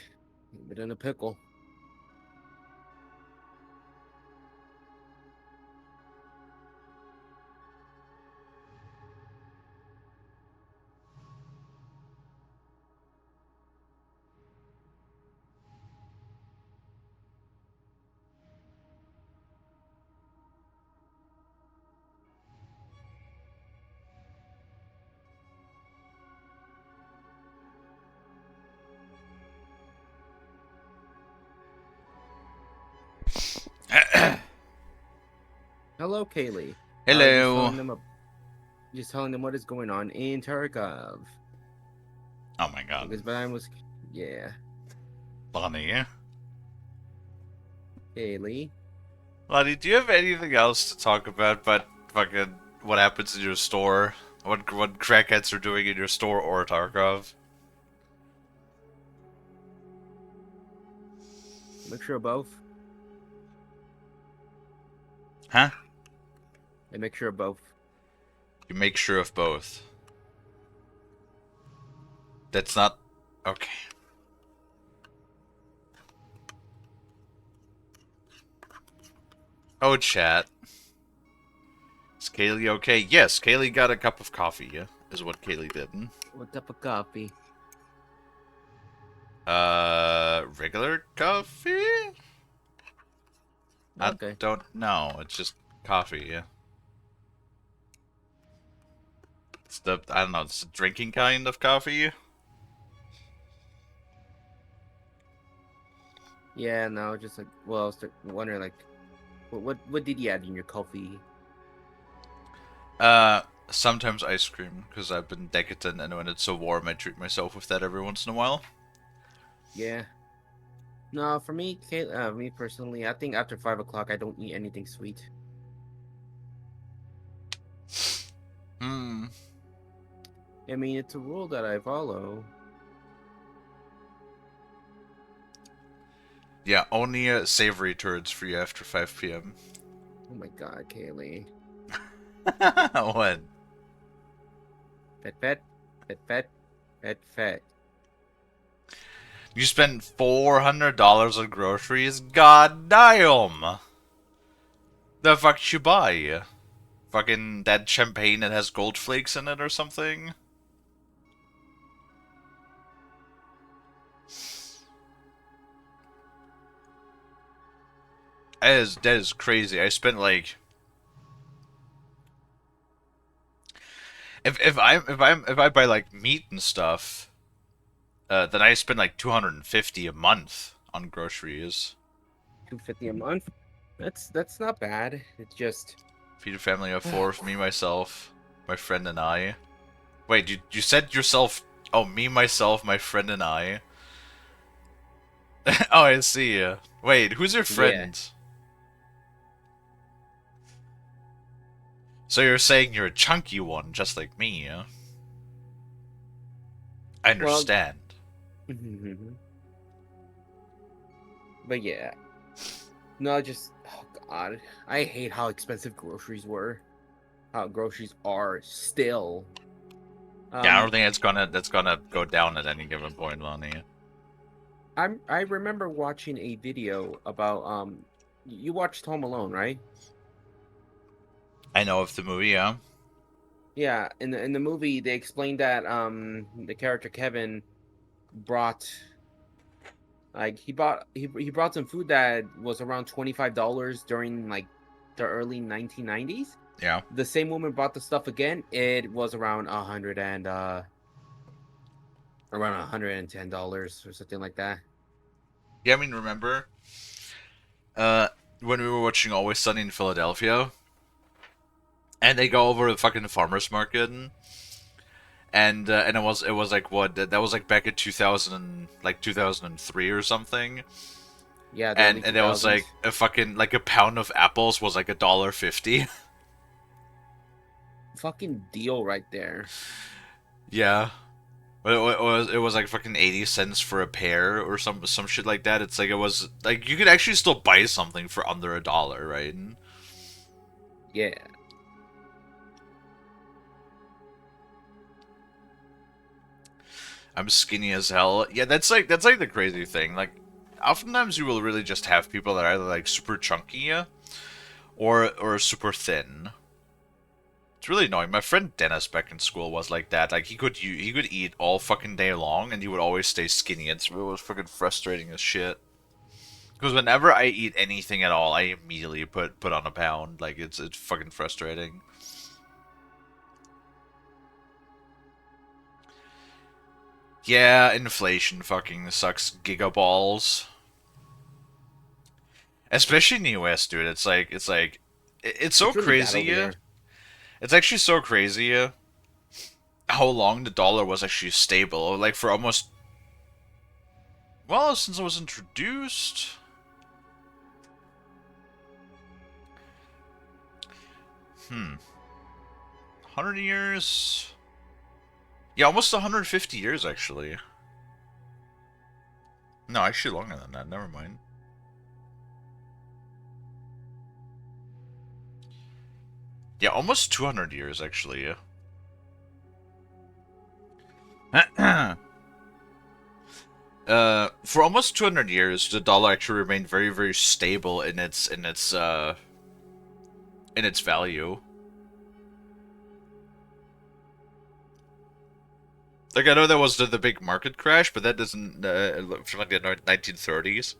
S2: Been in a pickle. Hello, Kalie.
S1: Hello.
S2: Just telling them what is going on in Tarkov.
S1: Oh my god.
S2: Because Brian was, yeah.
S1: Lonnie.
S2: Kalie.
S1: Lonnie, do you have anything else to talk about but fucking what happens in your store? What crackheads are doing in your store or Tarkov?
S2: Mixture of both.
S1: Huh?
S2: A mixture of both.
S1: You make sure of both. That's not... Okay. Oh, chat. Is Kalie okay? Yes, Kalie got a cup of coffee, is what Kalie did.
S2: What cup of coffee?
S1: Regular coffee?
S2: Okay.
S1: I don't know. It's just coffee, yeah. It's I don't know, it's a drinking kind of coffee.
S2: Yeah, no, just like, well, I was wondering, like, what did you add in your coffee?
S1: Sometimes ice cream, because I've been decadent, and when it's so warm, I treat myself with that every once in a while.
S2: Yeah. No, for me, me personally, I think after 5 o'clock, I don't eat anything sweet.
S1: Hmm.
S2: I mean, it's a rule that I follow.
S1: Yeah, only savory turds for you after 5 p.m.
S2: Oh my god, Kalie.
S1: What?
S2: Fat.
S1: You spent $400 on groceries? God damn! The fuck did you buy? Fucking that champagne that has gold flakes in it or something? that is crazy. I spent like if I buy like meat and stuff, then I spend like 250 a month on groceries.
S2: 250 a month. That's not bad. It's just
S1: Feed a family of 4 for me, myself, my friend, and I. Wait, you said yourself? Oh, me, myself, my friend, and I. Oh, I see. Wait, who's your friend? So you're saying you're a chunky one, just like me, yeah? I understand.
S2: But yeah. No, just oh god, I hate how expensive groceries were. How groceries are still.
S1: Yeah, I don't think that's gonna go down at any given point, Lonnie.
S2: I remember watching a video about you watched Home Alone, right?
S1: I know of the movie, yeah.
S2: Yeah, in the movie they explained that the character Kevin brought like he brought some food that was around $25 during like the early 1990s.
S1: Yeah.
S2: The same woman bought the stuff again. It was around around $110 or something like that.
S1: Yeah, I mean, remember when we were watching Always Sunny in Philadelphia, and they go over to the fucking farmers market, and it was like what that was like back in 2000 like 2003 or something.
S2: Yeah,
S1: and it was like a fucking like a pound of apples was like $1.50.
S2: Fucking deal right there.
S1: Yeah. But it was like fucking 80 cents for a pair or some shit like that. It's like it was like you could actually still buy something for under $1, right?
S2: Yeah.
S1: I'm skinny as hell. Yeah, that's like the crazy thing. Like oftentimes you will really just have people that are either like super chunky or super thin. It's really annoying. My friend Dennis back in school was like that. Like he could eat all fucking day long and he would always stay skinny. It was fucking frustrating as shit. Because whenever I eat anything at all, I immediately put on a pound. Like it's fucking frustrating. Yeah, inflation fucking sucks gigaballs. Especially in the US, dude. It's so
S2: really bad
S1: crazy.
S2: over there.
S1: It's actually so crazy how long the dollar was actually stable. Like for almost, well, since it was introduced. Hmm. 100 years? Yeah, almost 150 years, actually. No, actually longer than that. Never mind. Yeah, almost 200 years, actually. For almost 200 years, the dollar actually remained very, very stable in its value. Like, I know that was the big market crash, but that doesn't, from like the 1930s.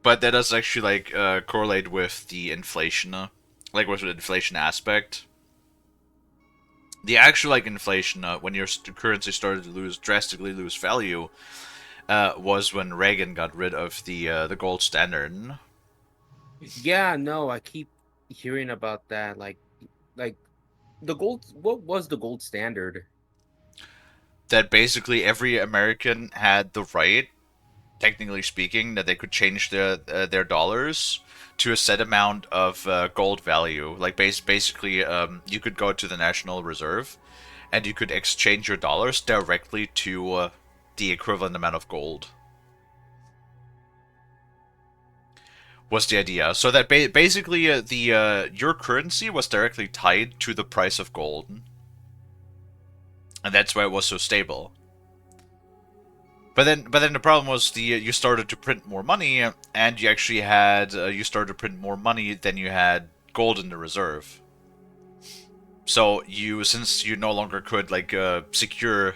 S1: But that does actually, like, correlate with the inflation, like, with the inflation aspect. The actual, like, inflation, when your currency started to drastically lose value, was when Reagan got rid of the gold standard.
S2: Yeah, no, I keep hearing about that. Like the gold. What was the gold standard?
S1: That basically every American had the right, technically speaking, that they could change their dollars to a set amount of gold value. Like basically, you could go to the National Reserve, and you could exchange your dollars directly to the equivalent amount of gold. Was the idea. So that basically your currency was directly tied to the price of gold, and that's why it was so stable. But then the problem was you started to print more money, and you actually had you started to print more money than you had gold in the reserve. So since you no longer could like secure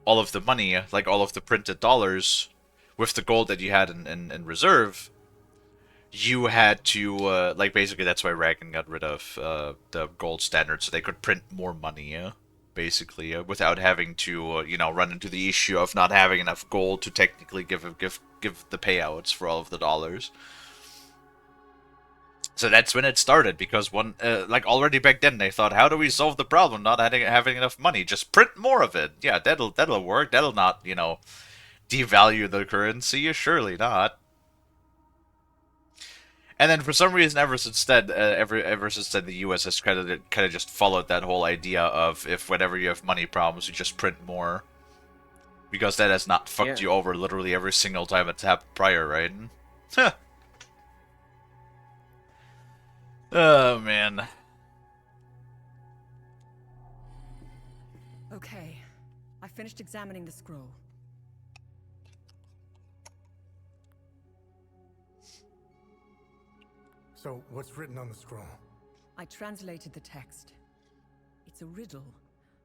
S1: all of the money, like all of the printed dollars, with the gold that you had in reserve, you had to, like, basically that's why Raggan got rid of the gold standard, so they could print more money, basically, without having to, you know, run into the issue of not having enough gold to technically give the payouts for all of the dollars. So that's when it started, because like already back then they thought, how do we solve the problem not having enough money? Just print more of it. Yeah, that'll work. That'll not, you know, devalue the currency. Surely not. And then for some reason, ever since then, the U.S. has kind of just followed that whole idea of if whenever you have money problems, you just print more, because that has not fucked you over literally every single time it's happened prior, right? Huh. Oh, man.
S9: Okay. I finished examining the scroll.
S7: So, what's written on the scroll?
S9: I translated the text. It's a riddle.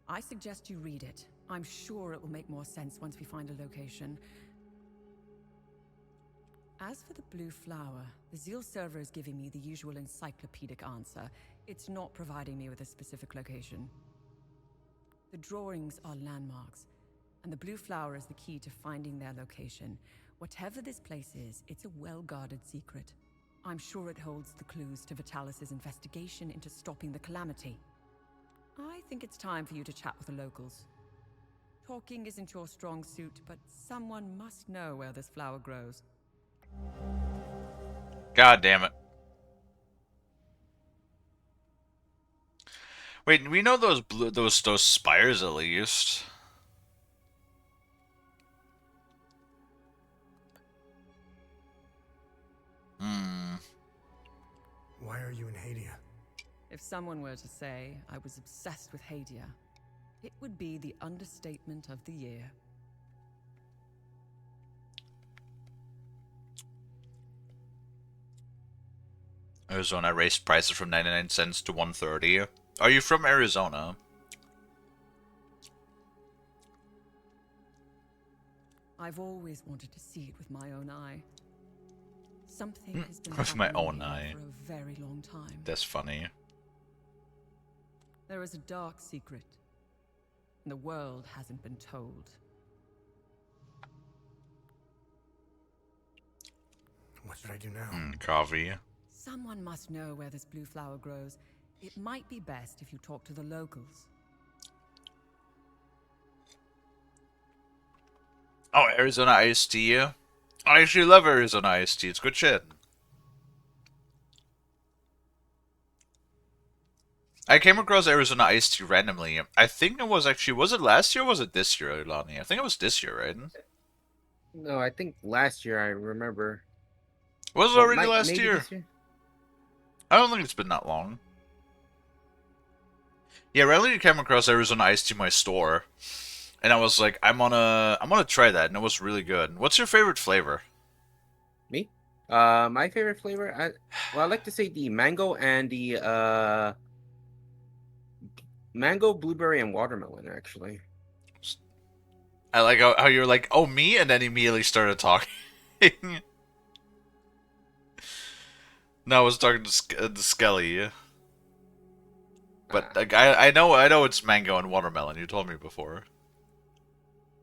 S9: I suggest you read it. I'm sure it will make more sense once we find a location. As for the blue flower, the Zeal server is giving me the usual encyclopedic answer. It's not providing me with a specific location. The drawings are landmarks, and the blue flower is the key to finding their location. Whatever this place is, it's a well-guarded secret. I'm sure it holds the clues to Vitalis' investigation into stopping the calamity. I think it's time for you to chat with the locals. Talking isn't your strong suit, but someone must know where this flower grows.
S1: God damn it. Wait, we know those spires at least.
S7: Why are you in Hadia?
S9: If someone were to say I was obsessed with Hadia, it would be the understatement of the year.
S1: Arizona raised prices from 99 cents to 130. Are you from Arizona?
S9: I've always wanted to see it with my own eye. Something has been
S1: With my
S9: happening
S1: own
S9: here
S1: eye.
S9: for a very long time.
S1: That's funny.
S9: There is a dark secret, and the world hasn't been told.
S7: What should I do now?
S1: Coffee.
S9: Someone must know where this blue flower grows. It might be best if you talk to the locals.
S1: Oh, Arizona iced tea. I actually love Arizona iced tea. It's good shit. I came across Arizona iced tea randomly. I think it was it last year or was it this year, Lonnie? I think it was this year, right?
S2: No, I think last year, I remember.
S1: Was it already last
S2: maybe
S1: year?
S2: this year?
S1: I don't think it's been that long. Yeah, randomly came across Arizona iced tea in my store. And I was like, I'm gonna try that, and it was really good. What's your favorite flavor?
S2: Me? My favorite flavor, I like to say the mango and the mango, blueberry, and watermelon. Actually,
S1: I like how you're like, oh, me, and then immediately started talking. No, I was talking to Skelly. But like, I know it's mango and watermelon. You told me before.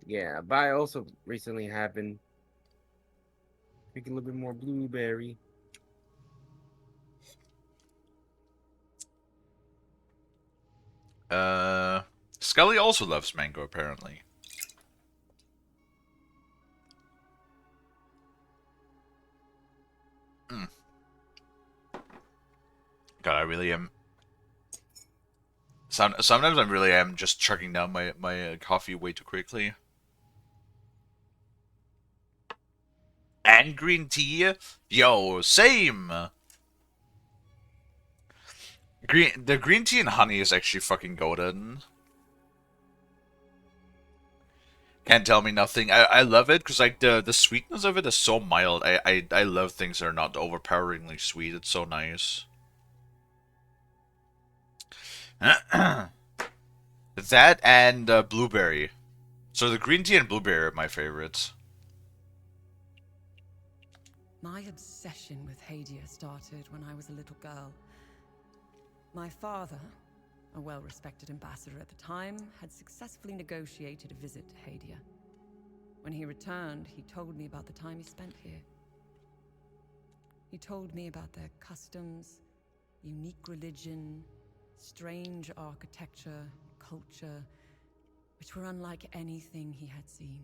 S2: yeah, but I also recently have been drinking a little bit more blueberry.
S1: Scully also loves mango, apparently. God, I really am. Sometimes I really am just chugging down my coffee way too quickly. And green tea? Yo, same! The green tea and honey is actually fucking golden. Can't tell me nothing. I love it because like the sweetness of it is so mild. I love things that are not overpoweringly sweet. It's so nice. That and blueberry. So the green tea and blueberry are my favorites.
S13: My obsession with Hadia started when I was a little girl. My father, a well-respected ambassador at the time, had successfully negotiated a visit to Hadia. When he returned, he told me about the time he spent here. He told me about their customs, unique religion, strange architecture, culture, which were unlike anything he had seen.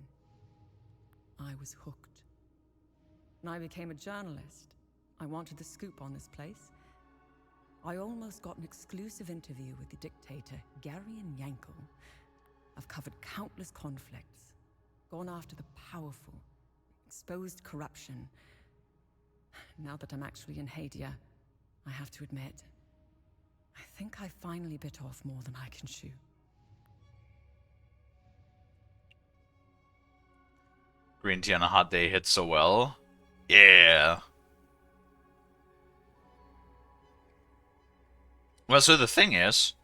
S13: I was hooked. When I became a journalist, I wanted the scoop on this place. I almost got an exclusive interview with the dictator, Garion Yankel. I've covered countless conflicts, gone after the powerful, exposed corruption. Now that I'm actually in Hadia, I have to admit, I think I finally bit off more than I can chew.
S1: Green tea on a hot day hits so well. Yeah. Well, so the thing is,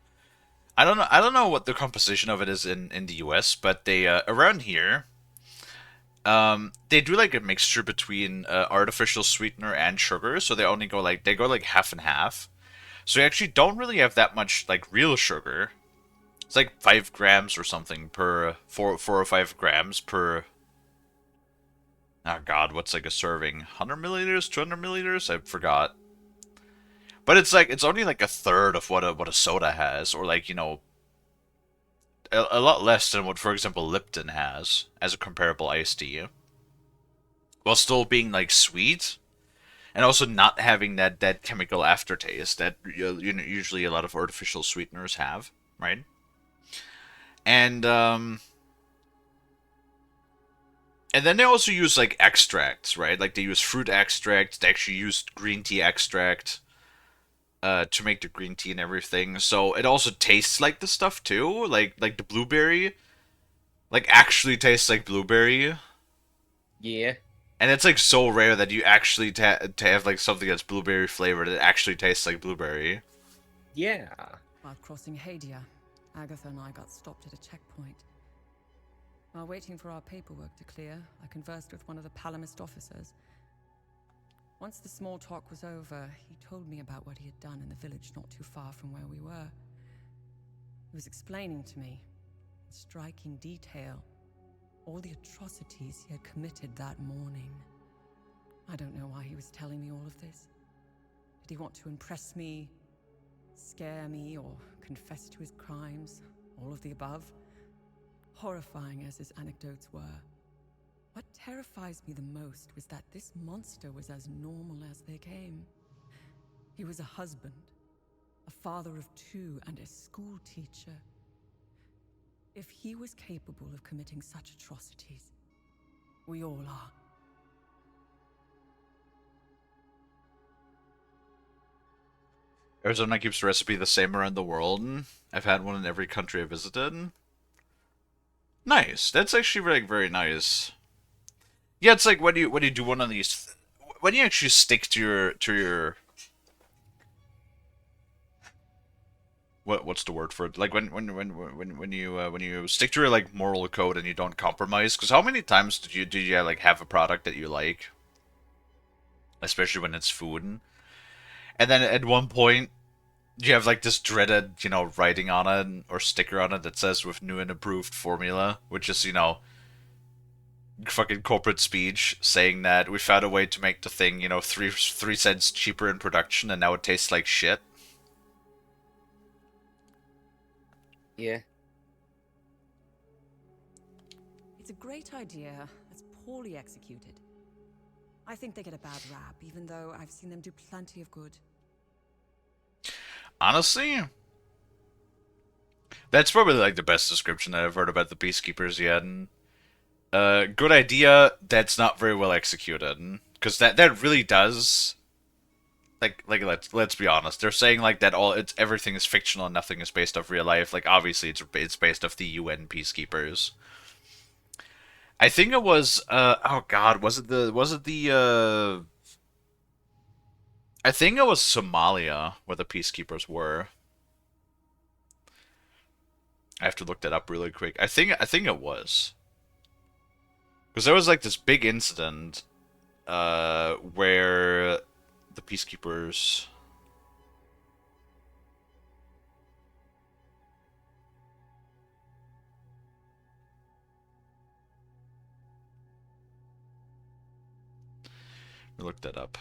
S1: I don't know what the composition of it is in the US, but they around here, they do like a mixture between artificial sweetener and sugar, so they only go like half and half. So you actually don't really have that much like real sugar. It's like 5 grams or something per 4 or 5 grams per. Oh God, what's like a serving? 100 milliliters, 200 milliliters? I forgot. But it's like it's only like a third of what a soda has, or like, you know, a lot less than what, for example, Lipton has as a comparable iced tea, while still being like sweet, and also not having that chemical aftertaste that usually a lot of artificial sweeteners have, right? And then they also use like extracts, right? Like they use fruit extract. They actually used green tea extract to make the green tea and everything. So it also tastes like the stuff too. Like the blueberry, like actually tastes like blueberry.
S2: Yeah.
S1: And it's like so rare that you actually to have like something that's blueberry flavored that actually tastes like blueberry.
S2: Yeah.
S13: While crossing Hadia, Agatha and I got stopped at a checkpoint. While waiting for our paperwork to clear, I conversed with one of the Palamist officers. Once the small talk was over, he told me about what he had done in the village not too far from where we were. He was explaining to me, in striking detail, all the atrocities he had committed that morning. I don't know why he was telling me all of this. Did he want to impress me, scare me, or confess to his crimes? All of the above? Horrifying as his anecdotes were, what terrifies me the most was that this monster was as normal as they came. He was a husband, a father of 2, and a school teacher. If he was capable of committing such atrocities, we all are.
S1: Arizona keeps the recipe the same around the world. I've had one in every country I visited. Nice. That's actually like very nice. Yeah, it's like when you do one of these, when you actually stick to your what's the word for it? Like when you stick to your like moral code and you don't compromise. Because how many times did you like have a product that you like, especially when it's food, and then at one point you have like this dreaded, you know, writing on it or sticker on it that says with new and improved formula, which is, you know, fucking corporate speech saying that we found a way to make the thing, you know, 3 cents cheaper in production and now it tastes like shit.
S2: Yeah.
S13: It's a great idea that's poorly executed. I think they get a bad rap, even though I've seen them do plenty of good.
S1: Honestly, that's probably like the best description that I've heard about the Peacekeepers yet. And, good idea that's not very well executed, because that really does. Like let's be honest. They're saying like that everything is fictional and nothing is based off real life. Like obviously it's based off the UN Peacekeepers. I think it was oh God, was it the I think it was Somalia where the Peacekeepers were. I have to look that up really quick. I think it was. Because there was like this big incident where the peacekeepers. Let me look that up.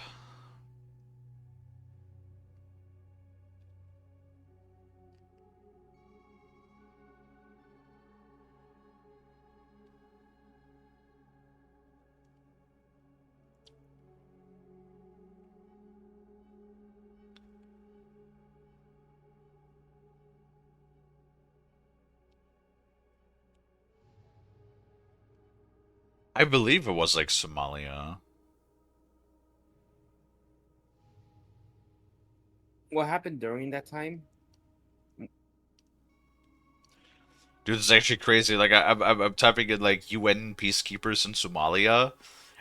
S1: I believe it was like Somalia.
S2: What happened during that time?
S1: Dude, it's actually crazy. Like I'm typing in like UN peacekeepers in Somalia,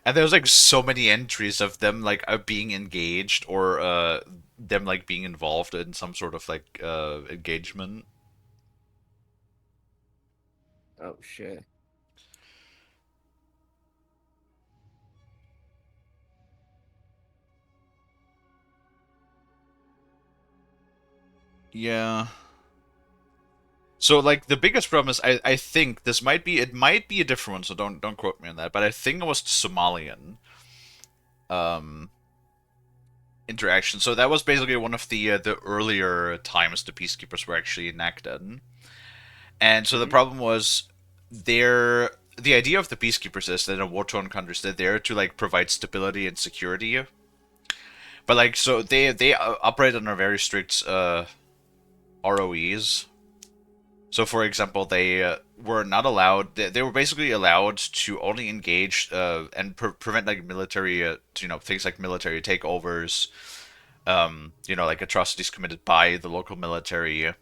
S1: and there's like so many entries of them like being engaged or them like being involved in some sort of like engagement.
S2: Oh shit.
S1: Yeah. So like the biggest problem is I think this might be it might be a different one, so don't quote me on that, but I think it was Somalian um interaction. So that was basically one of the earlier times the peacekeepers were actually enacted. And so the problem was the idea of the peacekeepers is that in war-torn countries they're there to like provide stability and security. But like so they operate under very strict ROEs. So, for example, they were not allowed. They were basically allowed to only engage and prevent like military, things like military takeovers. Like atrocities committed by the local military.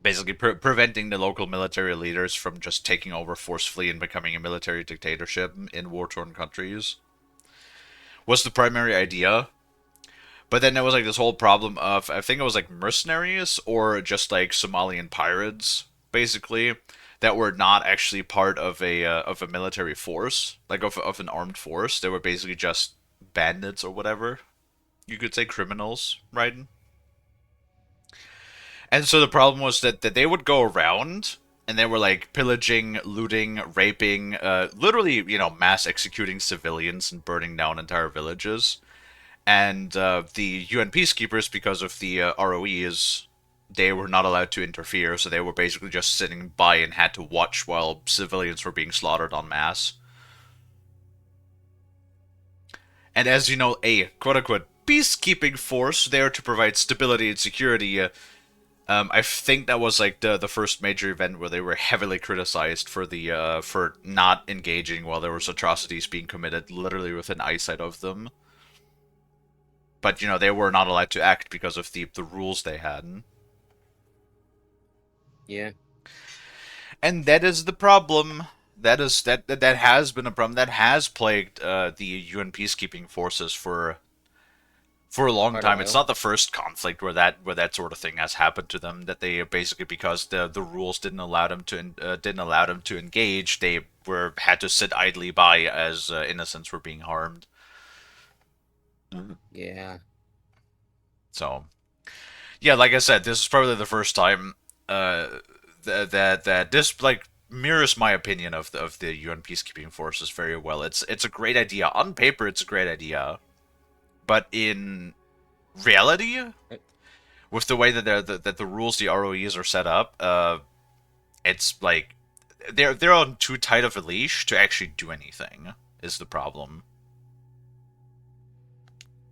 S1: Basically, preventing the local military leaders from just taking over forcefully and becoming a military dictatorship in war-torn countries was the primary idea. But then there was like this whole problem of I think it was like mercenaries or just like Somalian pirates, basically, that were not actually part of a military force, like of an armed force. They were basically just bandits or whatever. You could say criminals, right? And so the problem was that they would go around and they were like pillaging, looting, raping, literally, mass executing civilians and burning down entire villages. And the UN peacekeepers, because of the ROEs, they were not allowed to interfere, so they were basically just sitting by and had to watch while civilians were being slaughtered en masse. And as you know, a quote-unquote peacekeeping force there to provide stability and security, I think that was like the first major event where they were heavily criticized for the for not engaging while there was atrocities being committed literally within eyesight of them. But they were not allowed to act because of the rules they had.
S2: Yeah.
S1: And that is the problem. That has been a problem that has plagued the UN peacekeeping forces for a long
S2: Quite a
S1: time. It's
S2: while.
S1: not the first conflict where that sort of thing has happened to them. That they basically, because the rules didn't allow them to engage, they were had to sit idly by as innocents were being harmed.
S2: Yeah.
S1: So yeah, like I said, this is probably the first time that this like mirrors my opinion of the UN peacekeeping forces very well. It's a great idea on paper. It's a great idea, but in reality, with the way that the rules, the ROEs are set up, it's like they're on too tight of a leash to actually do anything. Is the problem?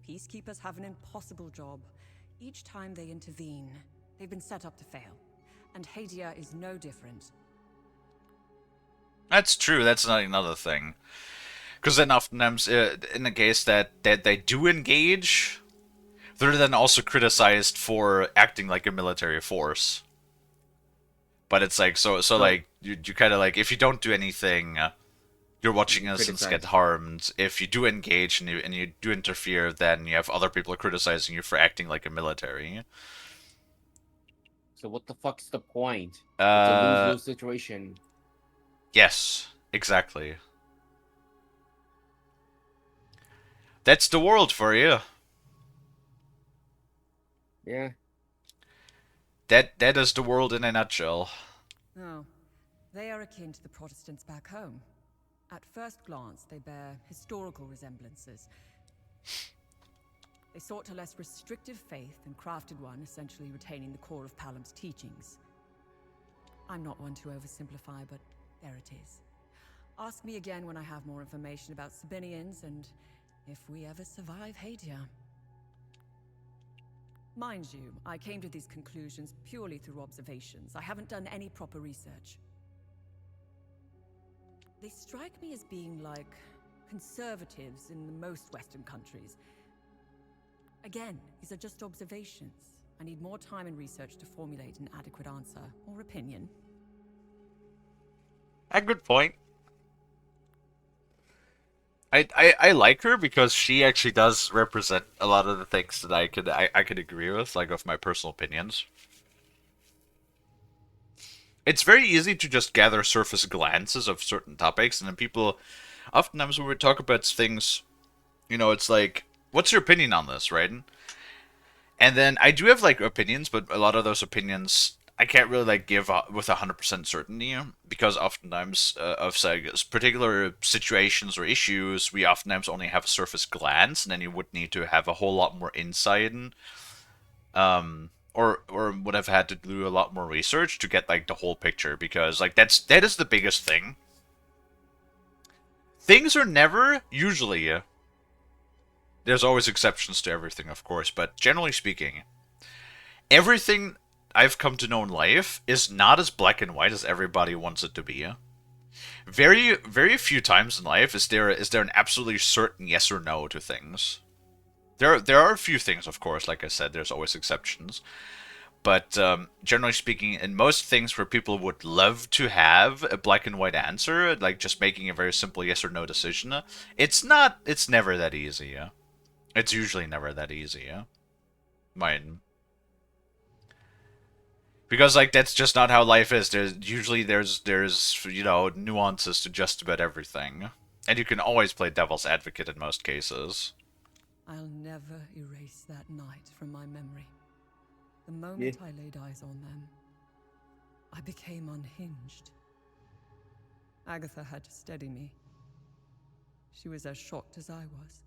S13: Peacekeepers have an impossible job. Each time they intervene, they've been set up to fail. And Hadia is no different.
S1: That's true. That's not another thing. Because then oftentimes, in the case that they do engage, they're then also criticized for acting like a military force. But it's like so like you kind of like if you don't do anything, you're watching innocents get harmed. If you do engage and you do interfere, then you have other people criticizing you for acting like a military.
S2: So what the fuck's the point? It's a lose-lose situation.
S1: Yes, exactly. That's the world for you.
S2: Yeah.
S1: That is the world in a nutshell.
S9: Oh, they are akin to the Protestants back home. At first glance, they bear historical resemblances. They sought a less restrictive faith and crafted one essentially retaining the core of Palam's teachings. I'm not one to oversimplify, but there it is. Ask me again when I have more information about Sabinians and if we ever survive Hadia. Mind you, I came to these conclusions purely through observations. I haven't done any proper research. They strike me as being like conservatives in the most Western countries. Again, these are just observations. I need more time and research to formulate an adequate answer or opinion.
S1: A good point. I like her because she actually does represent a lot of the things that I could agree with, like of my personal opinions. It's very easy to just gather surface glances of certain topics, and then people, oftentimes when we talk about things, you know, it's like, what's your opinion on this, right? And then I do have like opinions, but a lot of those opinions I can't really like give with 100% certainty because oftentimes of particular situations or issues, we oftentimes only have a surface glance, and then you would need to have a whole lot more insight and or would have had to do a lot more research to get like the whole picture, because like that is the biggest thing. Things are never usually there's always exceptions to everything, of course, but generally speaking, everything I've come to know in life is not as black and white as everybody wants it to be. Very, very few times in life is there an absolutely certain yes or no to things. There are a few things, of course, like I said, there's always exceptions. But generally speaking, in most things where people would love to have a black and white answer, like just making a very simple yes or no decision, it's never that easy. It's usually never that easy. Mine. Because like that's just not how life is. There's you know nuances to just about everything, and you can always play devil's advocate in most cases.
S9: I'll never erase that night from my memory. The moment I laid eyes on them, I became unhinged. Agatha had to steady me. She was as shocked as I was.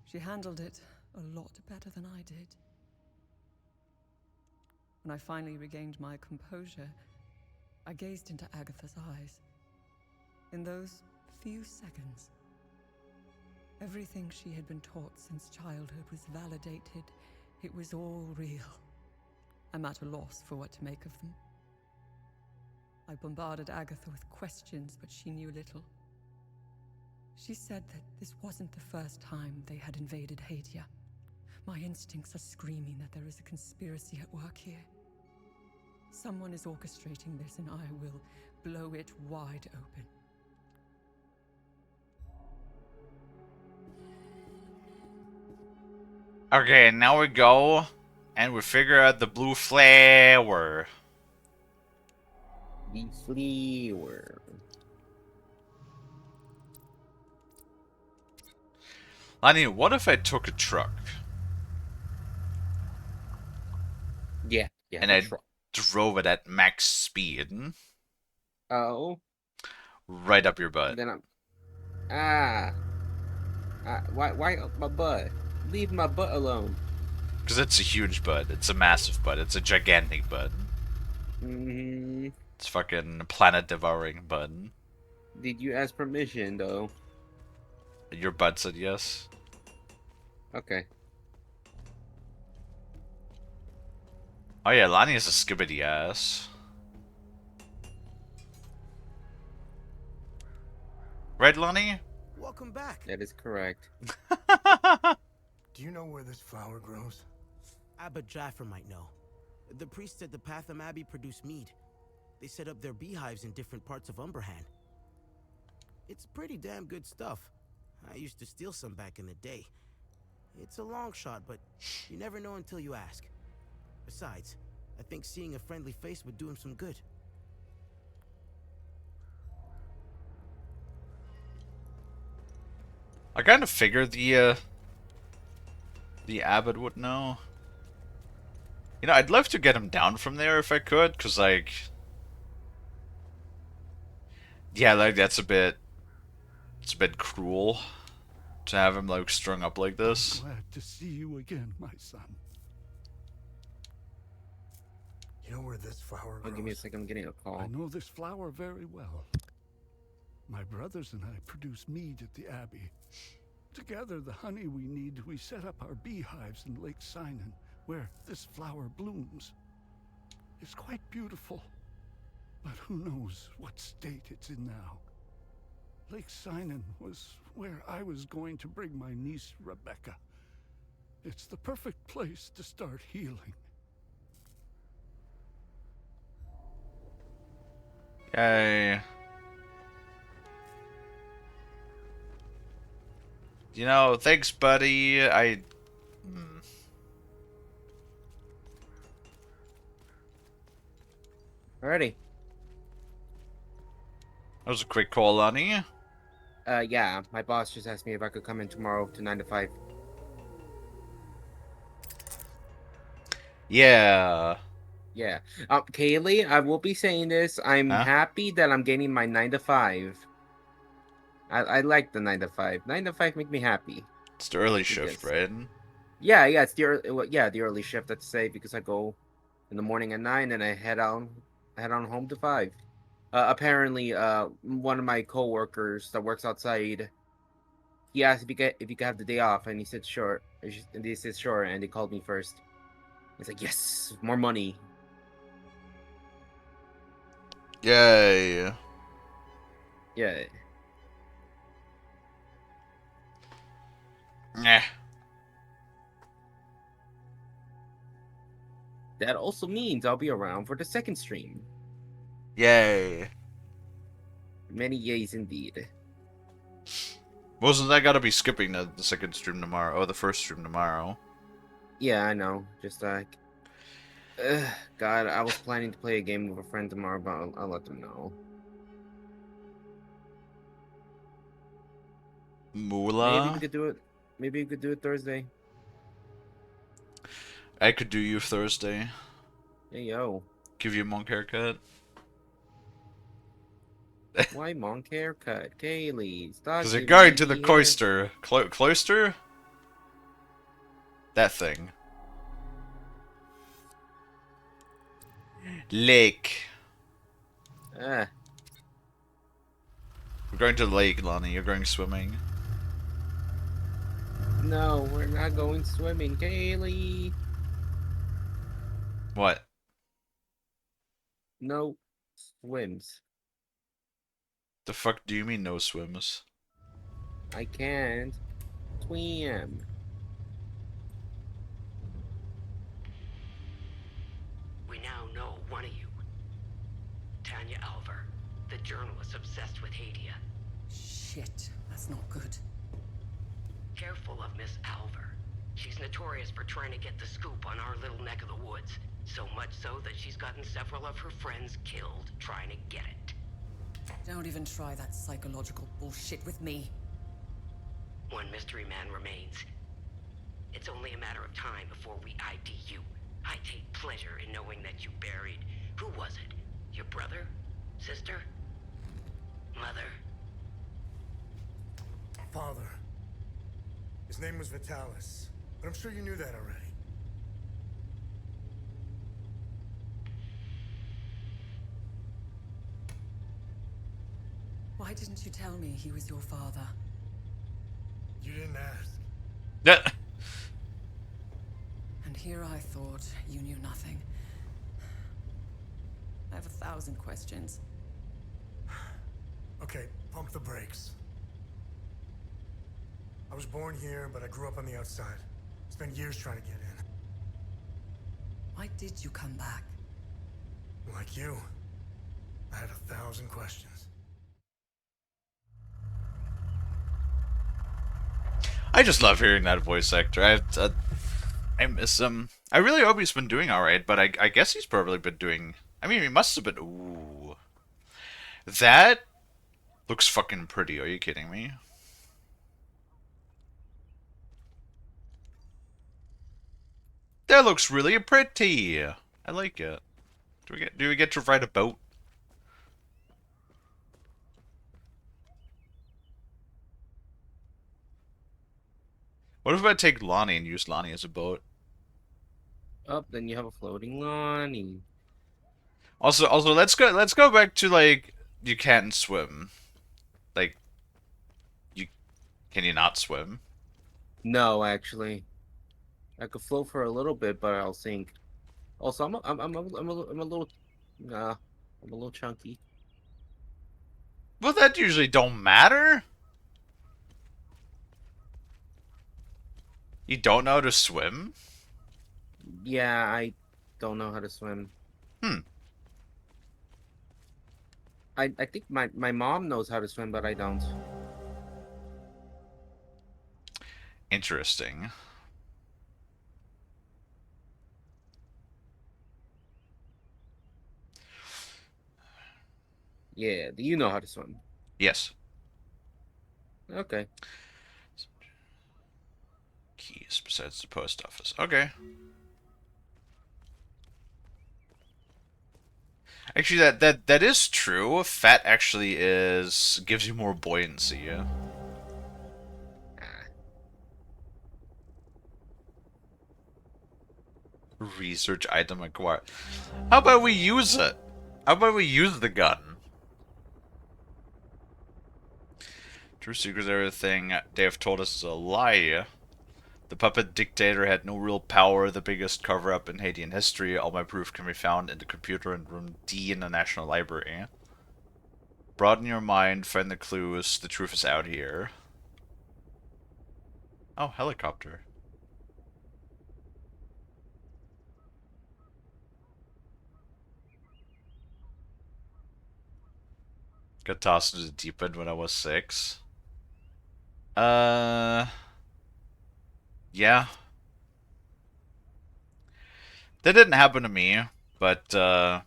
S9: She handled it a lot better than I did. When I finally regained my composure, I gazed into Agatha's eyes. In those few seconds, everything she had been taught since childhood was validated. It was all real. I'm at a loss for what to make of them. I bombarded Agatha with questions, but she knew little. She said that this wasn't the first time they had invaded Hadia. My instincts are screaming that there is a conspiracy at work here. Someone is orchestrating this, and I will blow it wide open.
S1: Okay, now we go, and we figure out the blue flower.
S2: The flower.
S1: Lonnie, what if I took a truck?
S2: Yeah,
S1: and I drove it at max speed.
S2: Oh.
S1: Right up your butt.
S2: Then why up my butt? Leave my butt alone.
S1: Because it's a huge butt. It's a massive butt. It's a gigantic butt.
S2: Mm-hmm.
S1: It's fucking planet-devouring butt.
S2: Did you ask permission, though?
S1: Your butt said yes.
S2: Okay.
S1: Oh yeah, Lonnie is a skibbity ass. Right, Lonnie?
S17: Welcome back.
S2: That is correct.
S7: Do you know where this flower grows?
S17: Abbot Jaffer might know. The priests at the Patham Abbey produce mead. They set up their beehives in different parts of Umberhan. It's pretty damn good stuff. I used to steal some back in the day. It's a long shot, but you never know until you ask. Besides, I think seeing a friendly face would do him some good.
S1: I kind of figured the abbot would know. You know, I'd love to get him down from there if I could, cause like, yeah, like it's a bit cruel to have him like strung up like this.
S4: I'm glad to see you again, my son.
S7: You know where this flower grows?
S2: Give me a second, I'm getting a call.
S4: I know this flower very well. My brothers and I produce mead at the Abbey. To gather the honey we need, we set up our beehives in Lake Sinan, where this flower blooms. It's quite beautiful, but who knows what state it's in now. Lake Sinan was where I was going to bring my niece Rebecca. It's the perfect place to start healing.
S1: Yay. You know, thanks, buddy.
S2: Alrighty.
S1: That was a quick call, Lonnie.
S2: Yeah, my boss just asked me if I could come in tomorrow to 9 to 5.
S1: Yeah.
S2: Yeah. Kalie, I will be saying this. I'm happy that I'm getting my 9 to 5. I like the 9 to 5. 9 to 5 make me happy.
S1: It's the early shift, right?
S2: Yeah, it's the early shift, let's say, because I go in the morning at 9 and I head on home to 5. Apparently, one of my coworkers that works outside, he asked if you could have the day off, and he said sure. And they said sure, and they called me first. It's like, yes, more money.
S1: Yay.
S2: Yeah.
S1: Nah.
S2: That also means I'll be around for the second stream.
S1: Yay.
S2: Many yays indeed.
S1: Wasn't that gotta be skipping the second stream tomorrow? Oh, the first stream tomorrow.
S2: Yeah, I know. Just like... God, I was planning to play a game with a friend tomorrow, but I'll let them know.
S1: Moolah?
S2: Maybe we could do it. Maybe we could do it Thursday.
S1: I could do you Thursday.
S2: Hey, yo.
S1: Give you a monk haircut.
S2: Why monk haircut? Kalie, stop.
S1: Because you're going to the cloister. Cloister? That thing. Lake.
S2: Ah.
S1: We're going to the lake, Lonnie. You're going swimming.
S2: No, we're not going swimming, Kalie.
S1: What?
S2: No swims.
S1: The fuck do you mean no swims?
S2: I can't swim.
S15: We now know one of you. Tanya Alver, the journalist obsessed with Hadia.
S13: Shit, that's not good.
S15: Careful of Miss Alver. She's notorious for trying to get the scoop on our little neck of the woods. So much so that she's gotten several of her friends killed trying to get it.
S13: Don't even try that psychological bullshit with me.
S15: One mystery man remains. It's only a matter of time before we ID you. I take pleasure in knowing that you buried... Who was it? Your brother? Sister? Mother?
S7: Father. His name was Vitalis, but I'm sure you knew that already.
S13: Why didn't you tell me he was your father?
S7: You didn't ask.
S1: Yeah.
S13: And here I thought you knew nothing. I have 1,000 questions.
S7: Okay, pump the brakes. I was born here, but I grew up on the outside. Spent years trying to get in.
S13: Why did you come back?
S7: Like you, I had 1,000 questions.
S1: I just love hearing that voice actor. I miss him. I really hope he's been doing alright, but I guess he's probably been doing... I mean, he must have been... Ooh. That looks fucking pretty. Are you kidding me? That looks really pretty. I like it. Do we get to ride a boat? What if I take Lonnie and use Lonnie as a boat?
S2: Oh, then you have a floating lawn.
S1: Also, let's go back to like you can't swim. Like, can you not swim?
S2: No, actually, I could float for a little bit, but I'll sink. Also, I'm a little, I'm a little chunky.
S1: Well, that usually don't matter. You don't know how to swim?
S2: Yeah, I don't know how to swim. I think my mom knows how to swim, but I don't.
S1: Interesting.
S2: Yeah, do you know how to swim?
S1: Yes.
S2: Okay.
S1: Keys besides the post office. Okay. Actually, that is true. Fat actually gives you more buoyancy. Research item acquired. How about we use it? How about we use the gun? True secrets, everything they have told us is a lie. The puppet dictator had no real power, the biggest cover-up in Haitian history. All my proof can be found in the computer in room D in the National Library. Broaden your mind, find the clues, the truth is out here. Oh, helicopter. Got tossed into the deep end when I was 6. Yeah. That didn't happen to me, but, no,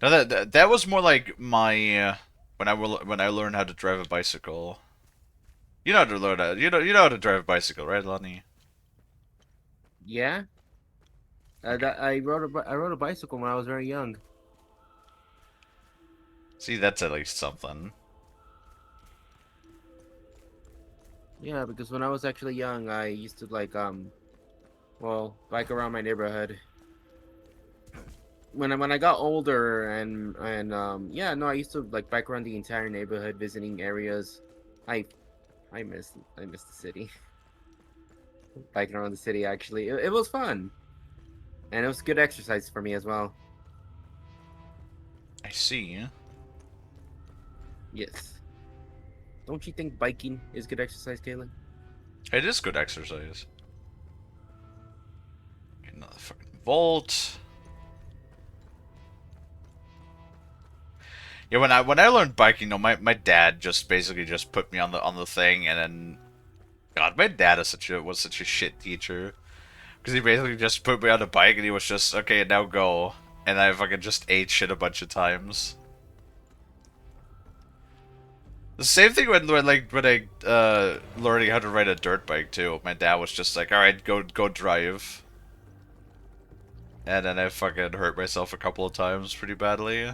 S1: that was more like my, when I learned how to drive a bicycle. You know how to learn how, you know how to drive a bicycle, right, Lonnie?
S2: Yeah. I rode a bicycle when I was very young.
S1: See, that's at least something.
S2: Yeah, because when I was actually young, I used to like well, bike around my neighborhood. When I got older and yeah, no, I used to like bike around the entire neighborhood, visiting areas. I I miss the city. Biking around the city actually, it was fun, and it was good exercise for me as well.
S1: I see.
S2: Yes. Don't you think biking is good exercise, Kalie?
S1: It is good exercise. Another fucking vault. Yeah, when I learned biking, no, my dad just basically just put me on the thing, and then, God, my dad is was such a shit teacher, because he basically just put me on a bike, and he was just, okay, now go, and I fucking just ate shit a bunch of times. The same thing when I learning how to ride a dirt bike too. My dad was just like, all right, go drive, and then I fucking hurt myself a couple of times pretty badly.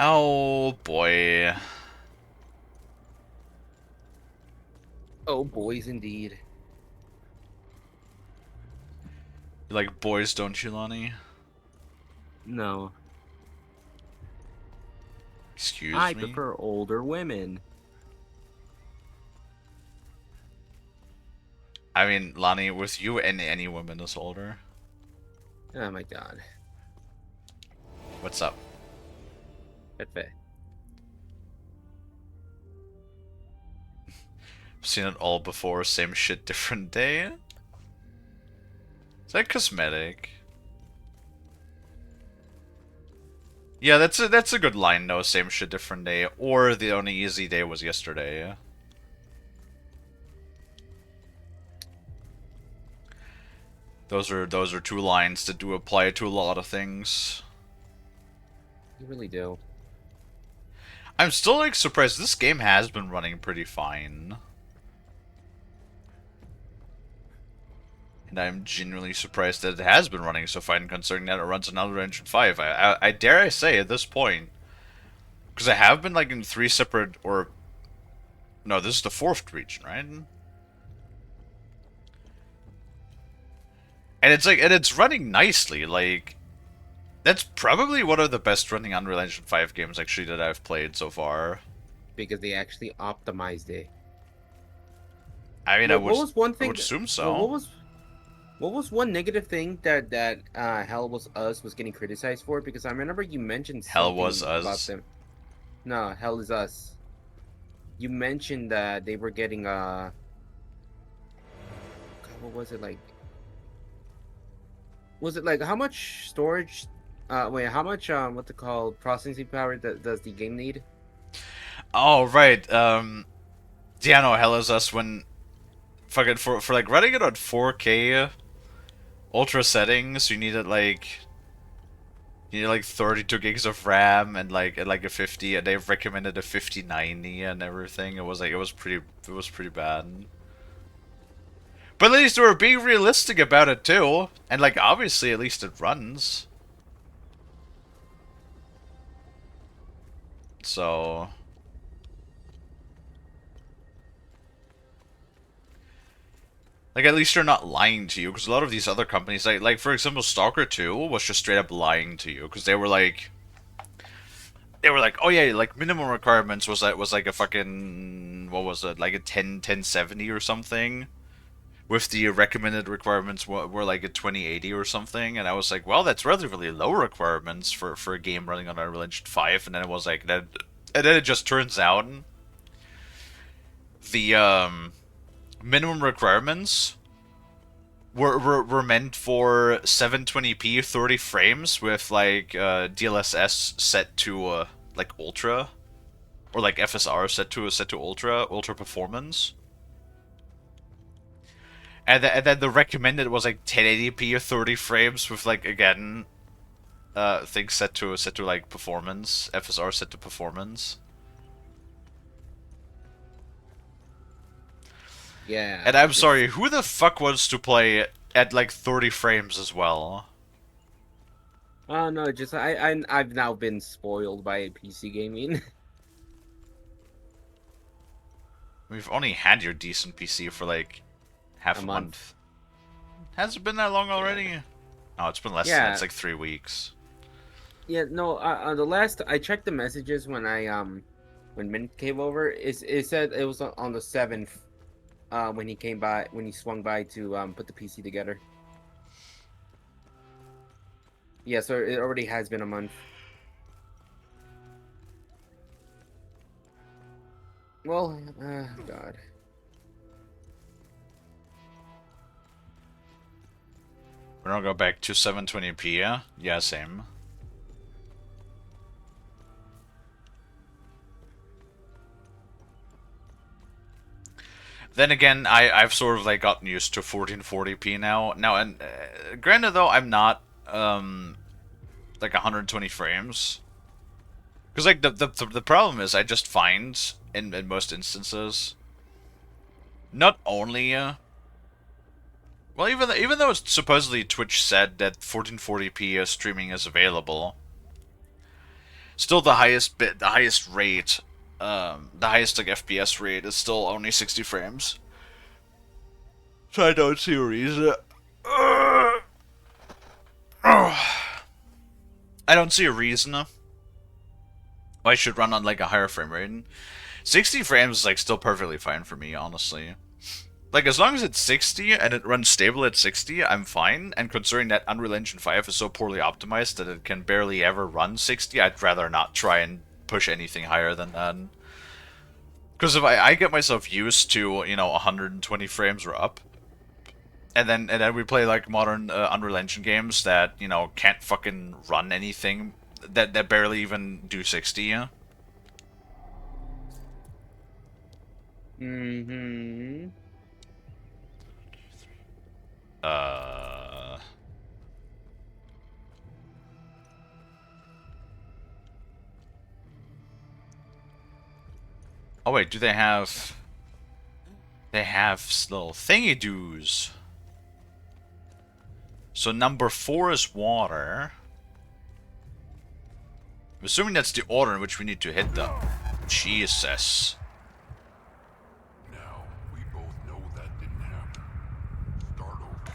S1: Oh boy.
S2: Oh, boys, indeed.
S1: You like boys, don't you, Lonnie?
S2: No.
S1: Excuse
S2: I
S1: me?
S2: prefer older women.
S1: I mean, Lonnie, with you, any woman is older.
S2: Oh my god.
S1: What's up?
S2: Pepe.
S1: Seen it all before, same shit, different day? Is that cosmetic? Yeah, that's a good line though, same shit, different day. Or the only easy day was yesterday. Those are two lines that do apply to a lot of things.
S2: You really do.
S1: I'm still like surprised. This game has been running pretty fine. And I'm genuinely surprised that it has been running so fine, considering that it runs on Unreal Engine 5. I dare I say at this point, because I have been like in 3 separate, or no, this is the 4th region, right? And it's like, and it's running nicely. Like, that's probably one of the best running Unreal Engine 5 games actually that I've played so far.
S2: Because they actually optimized it.
S1: I mean,
S2: Well,
S1: I
S2: what was one thing
S1: would assume so.
S2: Well, what was one negative thing that Hell Was Us was getting criticized for? Because I remember you mentioned something
S1: Hell Was
S2: about
S1: Us?
S2: them. No, Hell Is Us. You mentioned that they were getting God, what was it like? Was it like how much storage? Wait, how much what to call processing power does the game need?
S1: Oh right. Yeah, no, Hell Is Us when fucking for like running it on 4K ultra settings, you needed like 32 gigs of RAM and like a 50, and they've recommended a 5090 and everything. It was like it was pretty bad. But at least they were being realistic about it too, and like obviously at least it runs. So like at least they're not lying to you, because a lot of these other companies, like for example Stalker 2 was just straight up lying to you, because they were like, oh yeah, like minimum requirements was like a fucking, what was it, like a 1070 or something, with the recommended requirements were like a 2080 or something, and I was like, well, that's relatively low requirements for a game running on Unreal Engine 5, and then it was like that, and then it just turns out the minimum requirements were meant for 720p 30 frames with like DLSS set to like ultra, or like FSR set to ultra performance, and then the recommended was like 1080p 30 frames with like again things set to like performance, FSR set to performance.
S2: Yeah.
S1: And I'm sorry, who the fuck wants to play at like 30 frames as well?
S2: Oh no, just I've now been spoiled by PC gaming.
S1: We've only had your decent PC for like half a month. Has it been that long already? Yeah. Oh, it's been less than that. It's like 3 weeks.
S2: Yeah, no, the last I checked the messages when when Mint came over, it said it was on the 7th, when he swung by to put the PC together. Yeah, so it already has been a month. Well, God.
S1: We're gonna go back to 720p, yeah? Yeah, same. Then again, I've sort of like gotten used to 1440p now. Now, and granted though, I'm not like 120 frames. Because like the problem is, I just find in most instances, not only well, even though it's supposedly Twitch said that 1440p streaming is available, still the highest rate, the highest like FPS rate is still only 60 frames. So I don't see a reason. I don't see a reason why I should run on like a higher frame rate. 60 frames is like still perfectly fine for me, honestly. Like, as long as it's 60 and it runs stable at 60, I'm fine. And considering that Unreal Engine 5 is so poorly optimized that it can barely ever run 60, I'd rather not try and push anything higher than that. Because if I get myself used to, 120 frames or up, and then we play like modern Unreal Engine games that, can't fucking run anything, that barely even do 60, yeah?
S2: Mm-hmm.
S1: Oh wait, do they have... They have little thingy-doos. So number 4 is water. I'm assuming that's the order in which we need to hit them. Jesus.
S8: Now, we both know that didn't happen. Start over.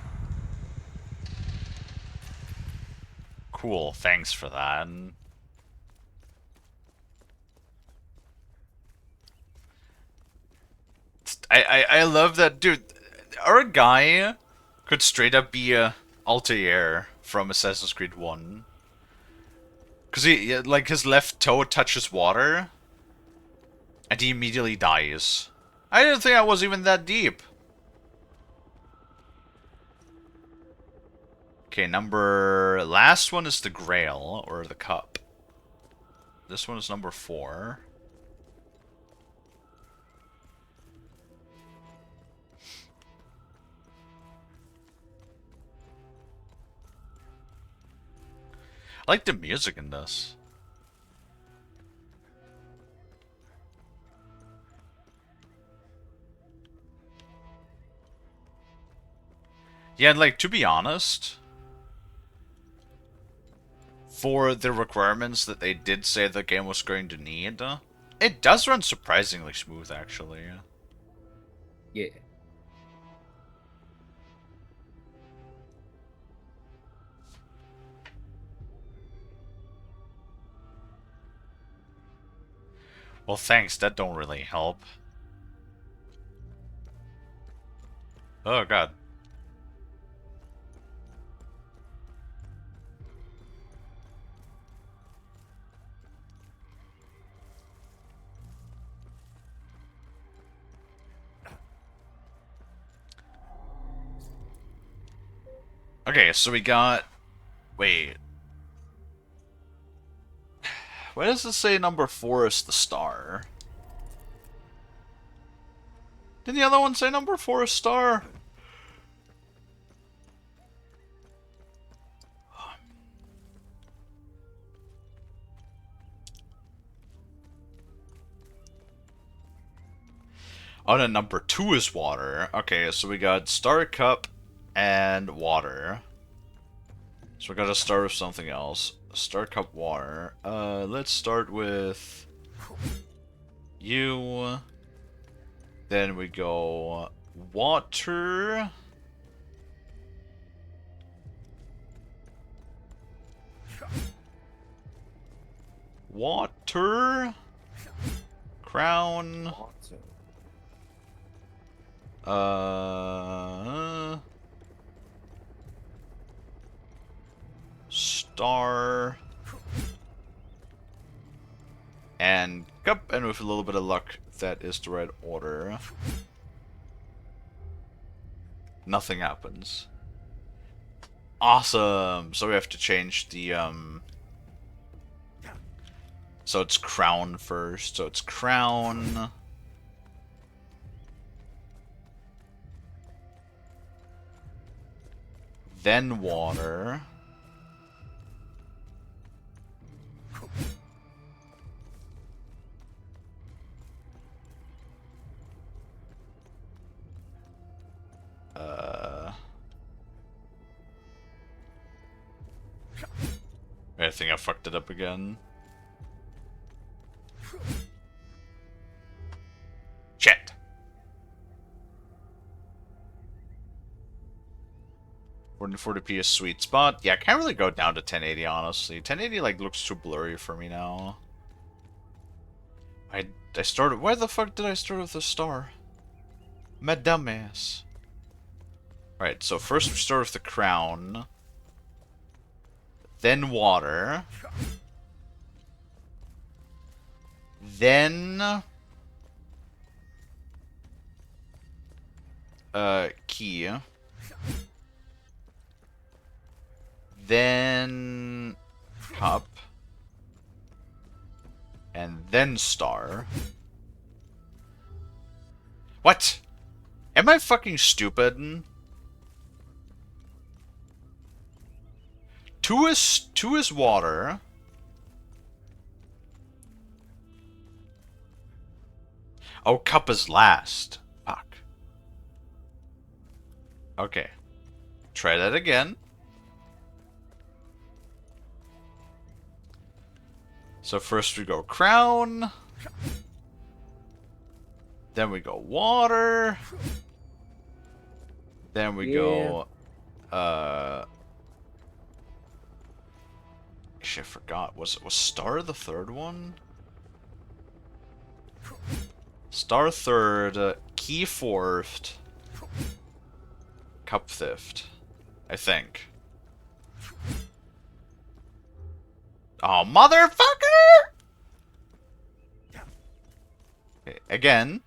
S1: Cool, thanks for that. I love that, dude. Our guy could straight up be a Altair from Assassin's Creed 1. Because he, like, his left toe touches water, and he immediately dies. I didn't think I was even that deep. Okay, last one is the Grail, or the Cup. This one is number 4. I like the music in this. Yeah, like, to be honest, for the requirements that they did say the game was going to need, it does run surprisingly smooth, actually.
S2: Yeah.
S1: Well, thanks, that don't really help. Oh, God. Okay, so we got... Wait. Why does it say number 4 is the star? Didn't the other one say number 4 is star? Oh, then number 2 is water. Okay, so we got star, cup, and water. So we gotta start with something else. Star, cup, water. Let's start with you. Then we go water. Water. Crown. Star. And cup, and with a little bit of luck, that is the right order. Nothing happens. Awesome! So we have to change the, So it's crown first. So it's crown. Then water. I think I fucked it up again. Shit. Forty 40p is sweet spot. Yeah, I can't really go down to 1080, honestly. 1080 like looks too blurry for me now. I started. Where the fuck did I start with the star? My dumbass. Right, so first we start with the crown. Then water. Then... key. Then... cup. And then star. What? Am I fucking stupid? Two is water. Oh, cup is last. Fuck. Okay. Try that again. So first we go crown. Then we go water. Then we go... Actually, I forgot. Was star the third one? Star third, key fourth, cup fifth, I think. Oh, motherfucker! Okay, again.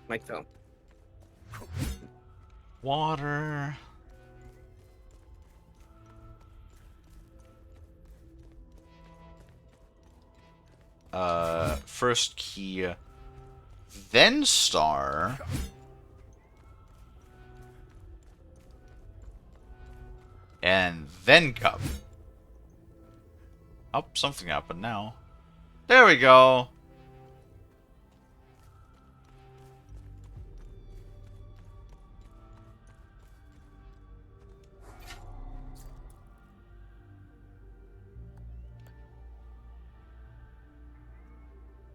S2: Mike fell.
S1: Water. First key, then star. And then cup. Oh, something happened now. There we go.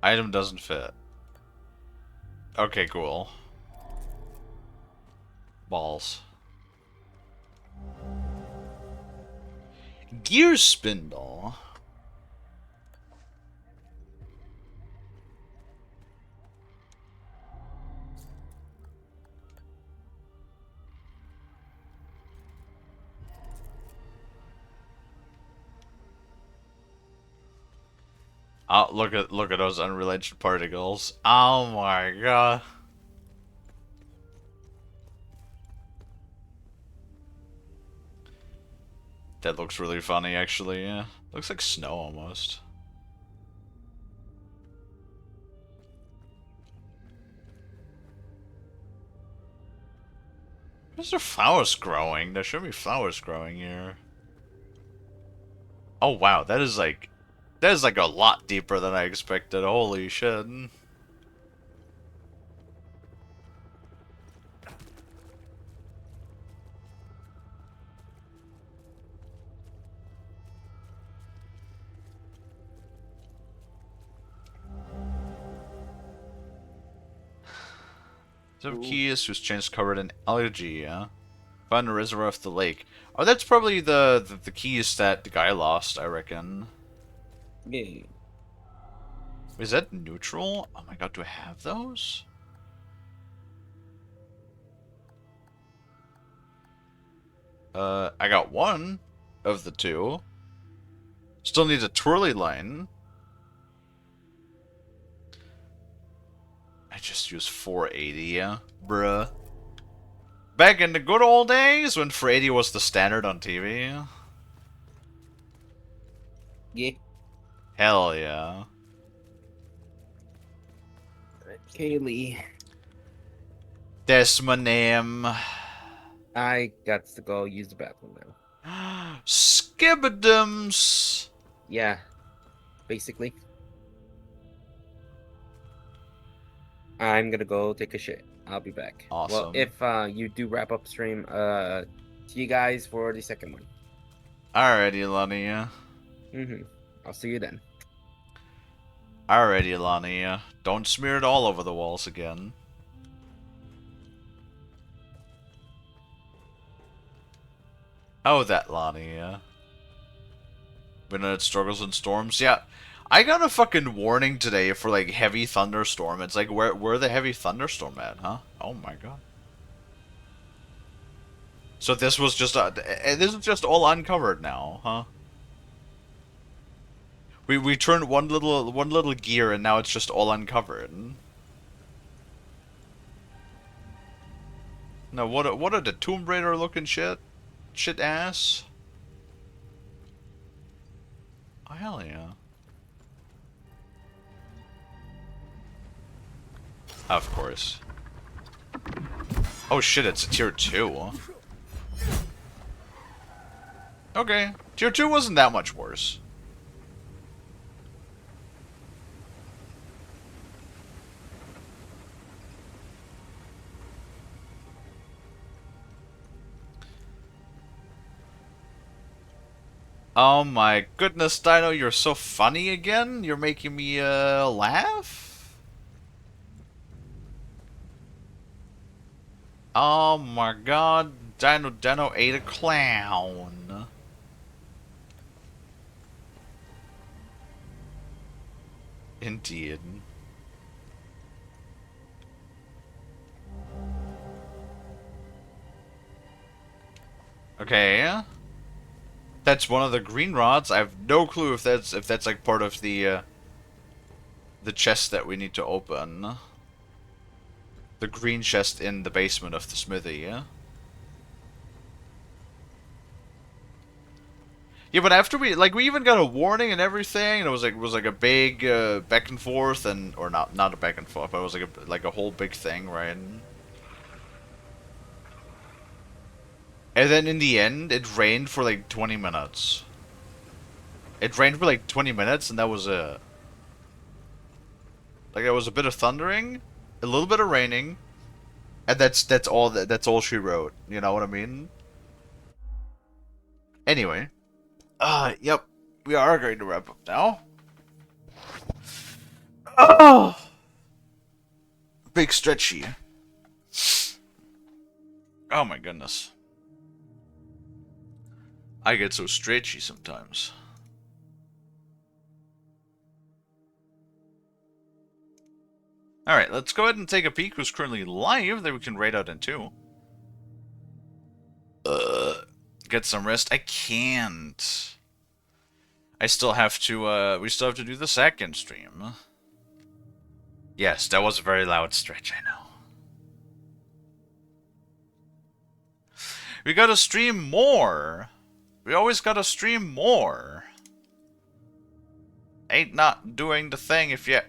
S1: Item doesn't fit. Okay, cool. Balls. Gear spindle. Oh, look at those unrelated particles. Oh my god. That looks really funny, actually, yeah. Looks like snow, almost. Where's there flowers growing? There should be flowers growing here. Oh wow, that is like a lot deeper than I expected. Holy shit. Some keys whose chains covered in algae, yeah? Found in the reservoir of the lake. Oh, that's probably the keys that the guy lost, I reckon.
S2: Yeah.
S1: Is that neutral? Oh my god, do I have those? I got one of the two. Still needs a twirly line. I just used 480, yeah? Bruh. Back in the good old days when 480 was the standard on TV.
S2: Yeah.
S1: Hell yeah.
S2: Kalie.
S1: That's my name.
S2: I got to go use the bathroom now.
S1: Skibbidums.
S2: Yeah. Basically. I'm gonna go take a shit. I'll be back.
S1: Awesome.
S2: Well, if you do wrap up stream, see you guys for the second one.
S1: Alrighty, Lonnie.
S2: I'll see you then.
S1: Alrighty, Lonnie. Don't smear it all over the walls again. Oh, that Lonnie. Midnight struggles and storms. Yeah, I got a fucking warning today for like heavy thunderstorm. It's like where the heavy thunderstorm at, huh? Oh my god. So this was just this is just all uncovered now, huh? We turned one little gear and now it's just all uncovered. No, what are the Tomb Raider looking shit ass? Oh hell yeah. Of course. Oh shit, it's a tier 2. Okay. Tier 2 wasn't that much worse. Oh my goodness, Dino, you're so funny again? You're making me, laugh? Oh my god, Dino ate a clown. Indeed. Okay. That's one of the green rods. I have no clue if that's like part of the chest that we need to open. The green chest in the basement of the smithy, yeah? Yeah, but after we even got a warning and everything, and it was like a big back and forth, and or not a back and forth, but it was like a whole big thing, right? And then in the end, it rained for like 20 minutes. It rained for like 20 minutes, and that was it. Like there was a bit of thundering, a little bit of raining, and that's all she wrote. You know what I mean? Anyway, yep, we are going to wrap up now. Oh, big stretchy. Oh my goodness. I get so stretchy sometimes. Alright, let's go ahead and take a peek who's currently live that we can raid out in 2. Get some rest. I can't. I still have to, we still have to do the second stream. Yes, that was a very loud stretch, I know. We gotta stream more. We always gotta stream more. Ain't not doing the thing if you...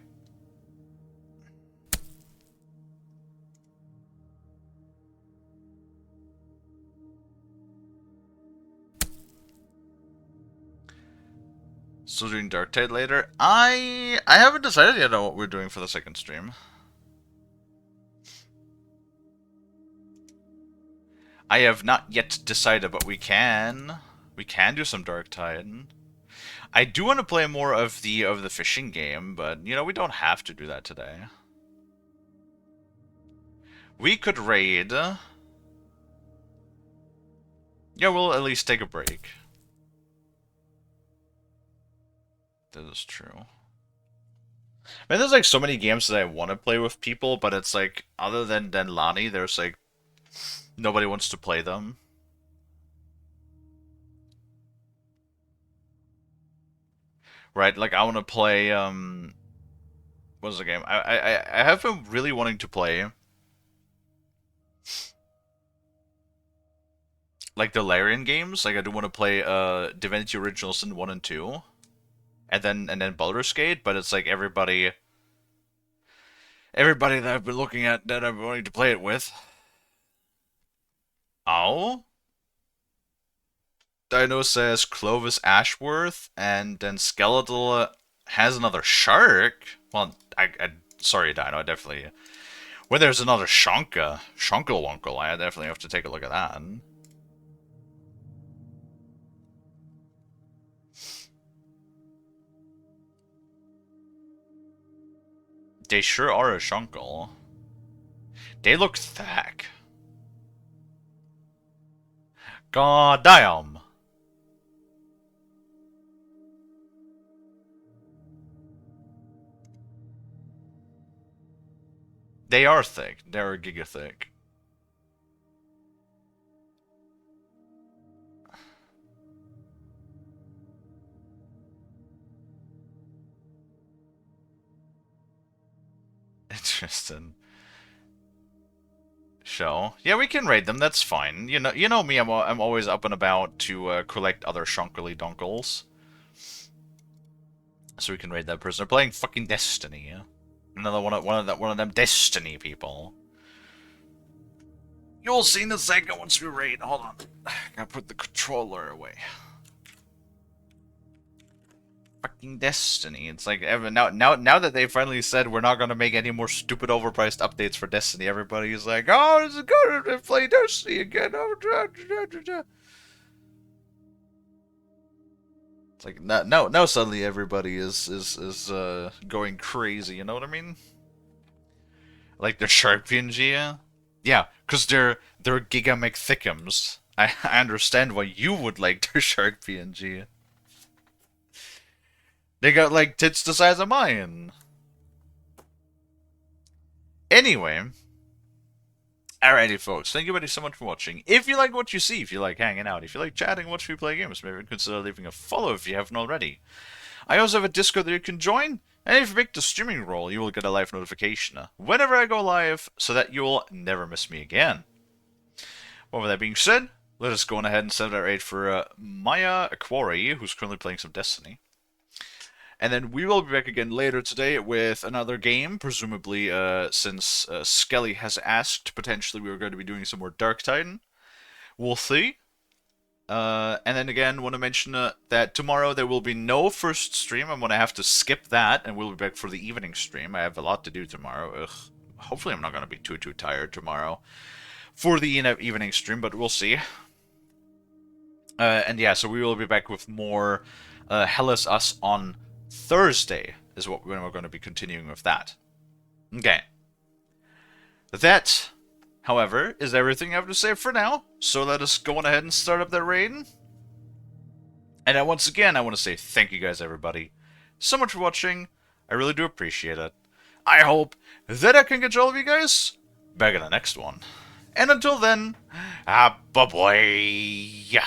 S1: Still doing Dark Tide later. I haven't decided yet on what we're doing for the second stream. I have not yet decided, but we can do some Dark Tide. I do want to play more of the fishing game, but you know we don't have to do that today. We could raid. Yeah, we'll at least take a break. That is true. Man, there's like so many games that I want to play with people, but it's like other than Lani, there's like nobody wants to play them. Right, like I want to play what was the game? I have been really wanting to play like the Larian games. Like I do want to play Divinity Original Sin 1 and 2. And then Baldur's Gate, but it's like everybody that I've been looking at that I'm wanting to play it with. Oh? Dino says Clovis Ashworth, and then Skeletal has another shark. Well, sorry, Dino, I definitely... When there's another Shonkelwonkel, I definitely have to take a look at that. They sure are a Shonkel. They look thick. God damn. They are thick. They're giga thick. Interesting. Show. Yeah, we can raid them. That's fine. You know me. I'm always up and about to collect other Shonkly Donkles. So we can raid that person. They're playing fucking Destiny. Another one of them Destiny people. You'll see in a second once we raid. Hold on. Gotta put the controller away. fucking Destiny. It's like now that they finally said we're not gonna make any more stupid overpriced updates for Destiny, everybody's like, oh, it's good to play Destiny again. It's like now suddenly everybody is going crazy. You know what I mean? Like the Shark PNG. Yeah, because they're Giga McThickums. I understand why you would like their Shark PNG. They got like tits the size of mine. Anyway. Alrighty, folks. Thank you very so much for watching. If you like what you see, if you like hanging out, if you like chatting, watch me play games, maybe consider leaving a follow if you haven't already. I also have a Discord that you can join, and if you pick the streaming role, you will get a live notification whenever I go live, so that you will never miss me again. Well, with that being said, let us go on ahead and set our raid for Maya Aquari, who's currently playing some Destiny. And then we will be back again later today with another game, presumably since Skelly has asked, potentially we were going to be doing some more Dark Titan. We'll see. And then again, want to mention that tomorrow there will be no first stream. I'm going to have to skip that, and we'll be back for the evening stream. I have a lot to do tomorrow. Ugh. Hopefully I'm not going to be too tired tomorrow for the evening stream, but we'll see. And yeah, so we will be back with more Hellas Us on Thursday, is what we're going to be continuing with that. Okay. That, however, is everything I have to say for now, so let us go on ahead and start up that raid. And once again, I want to say thank you guys, everybody, so much for watching. I really do appreciate it. I hope that I can get all of you guys back in the next one. And until then, bye-bye.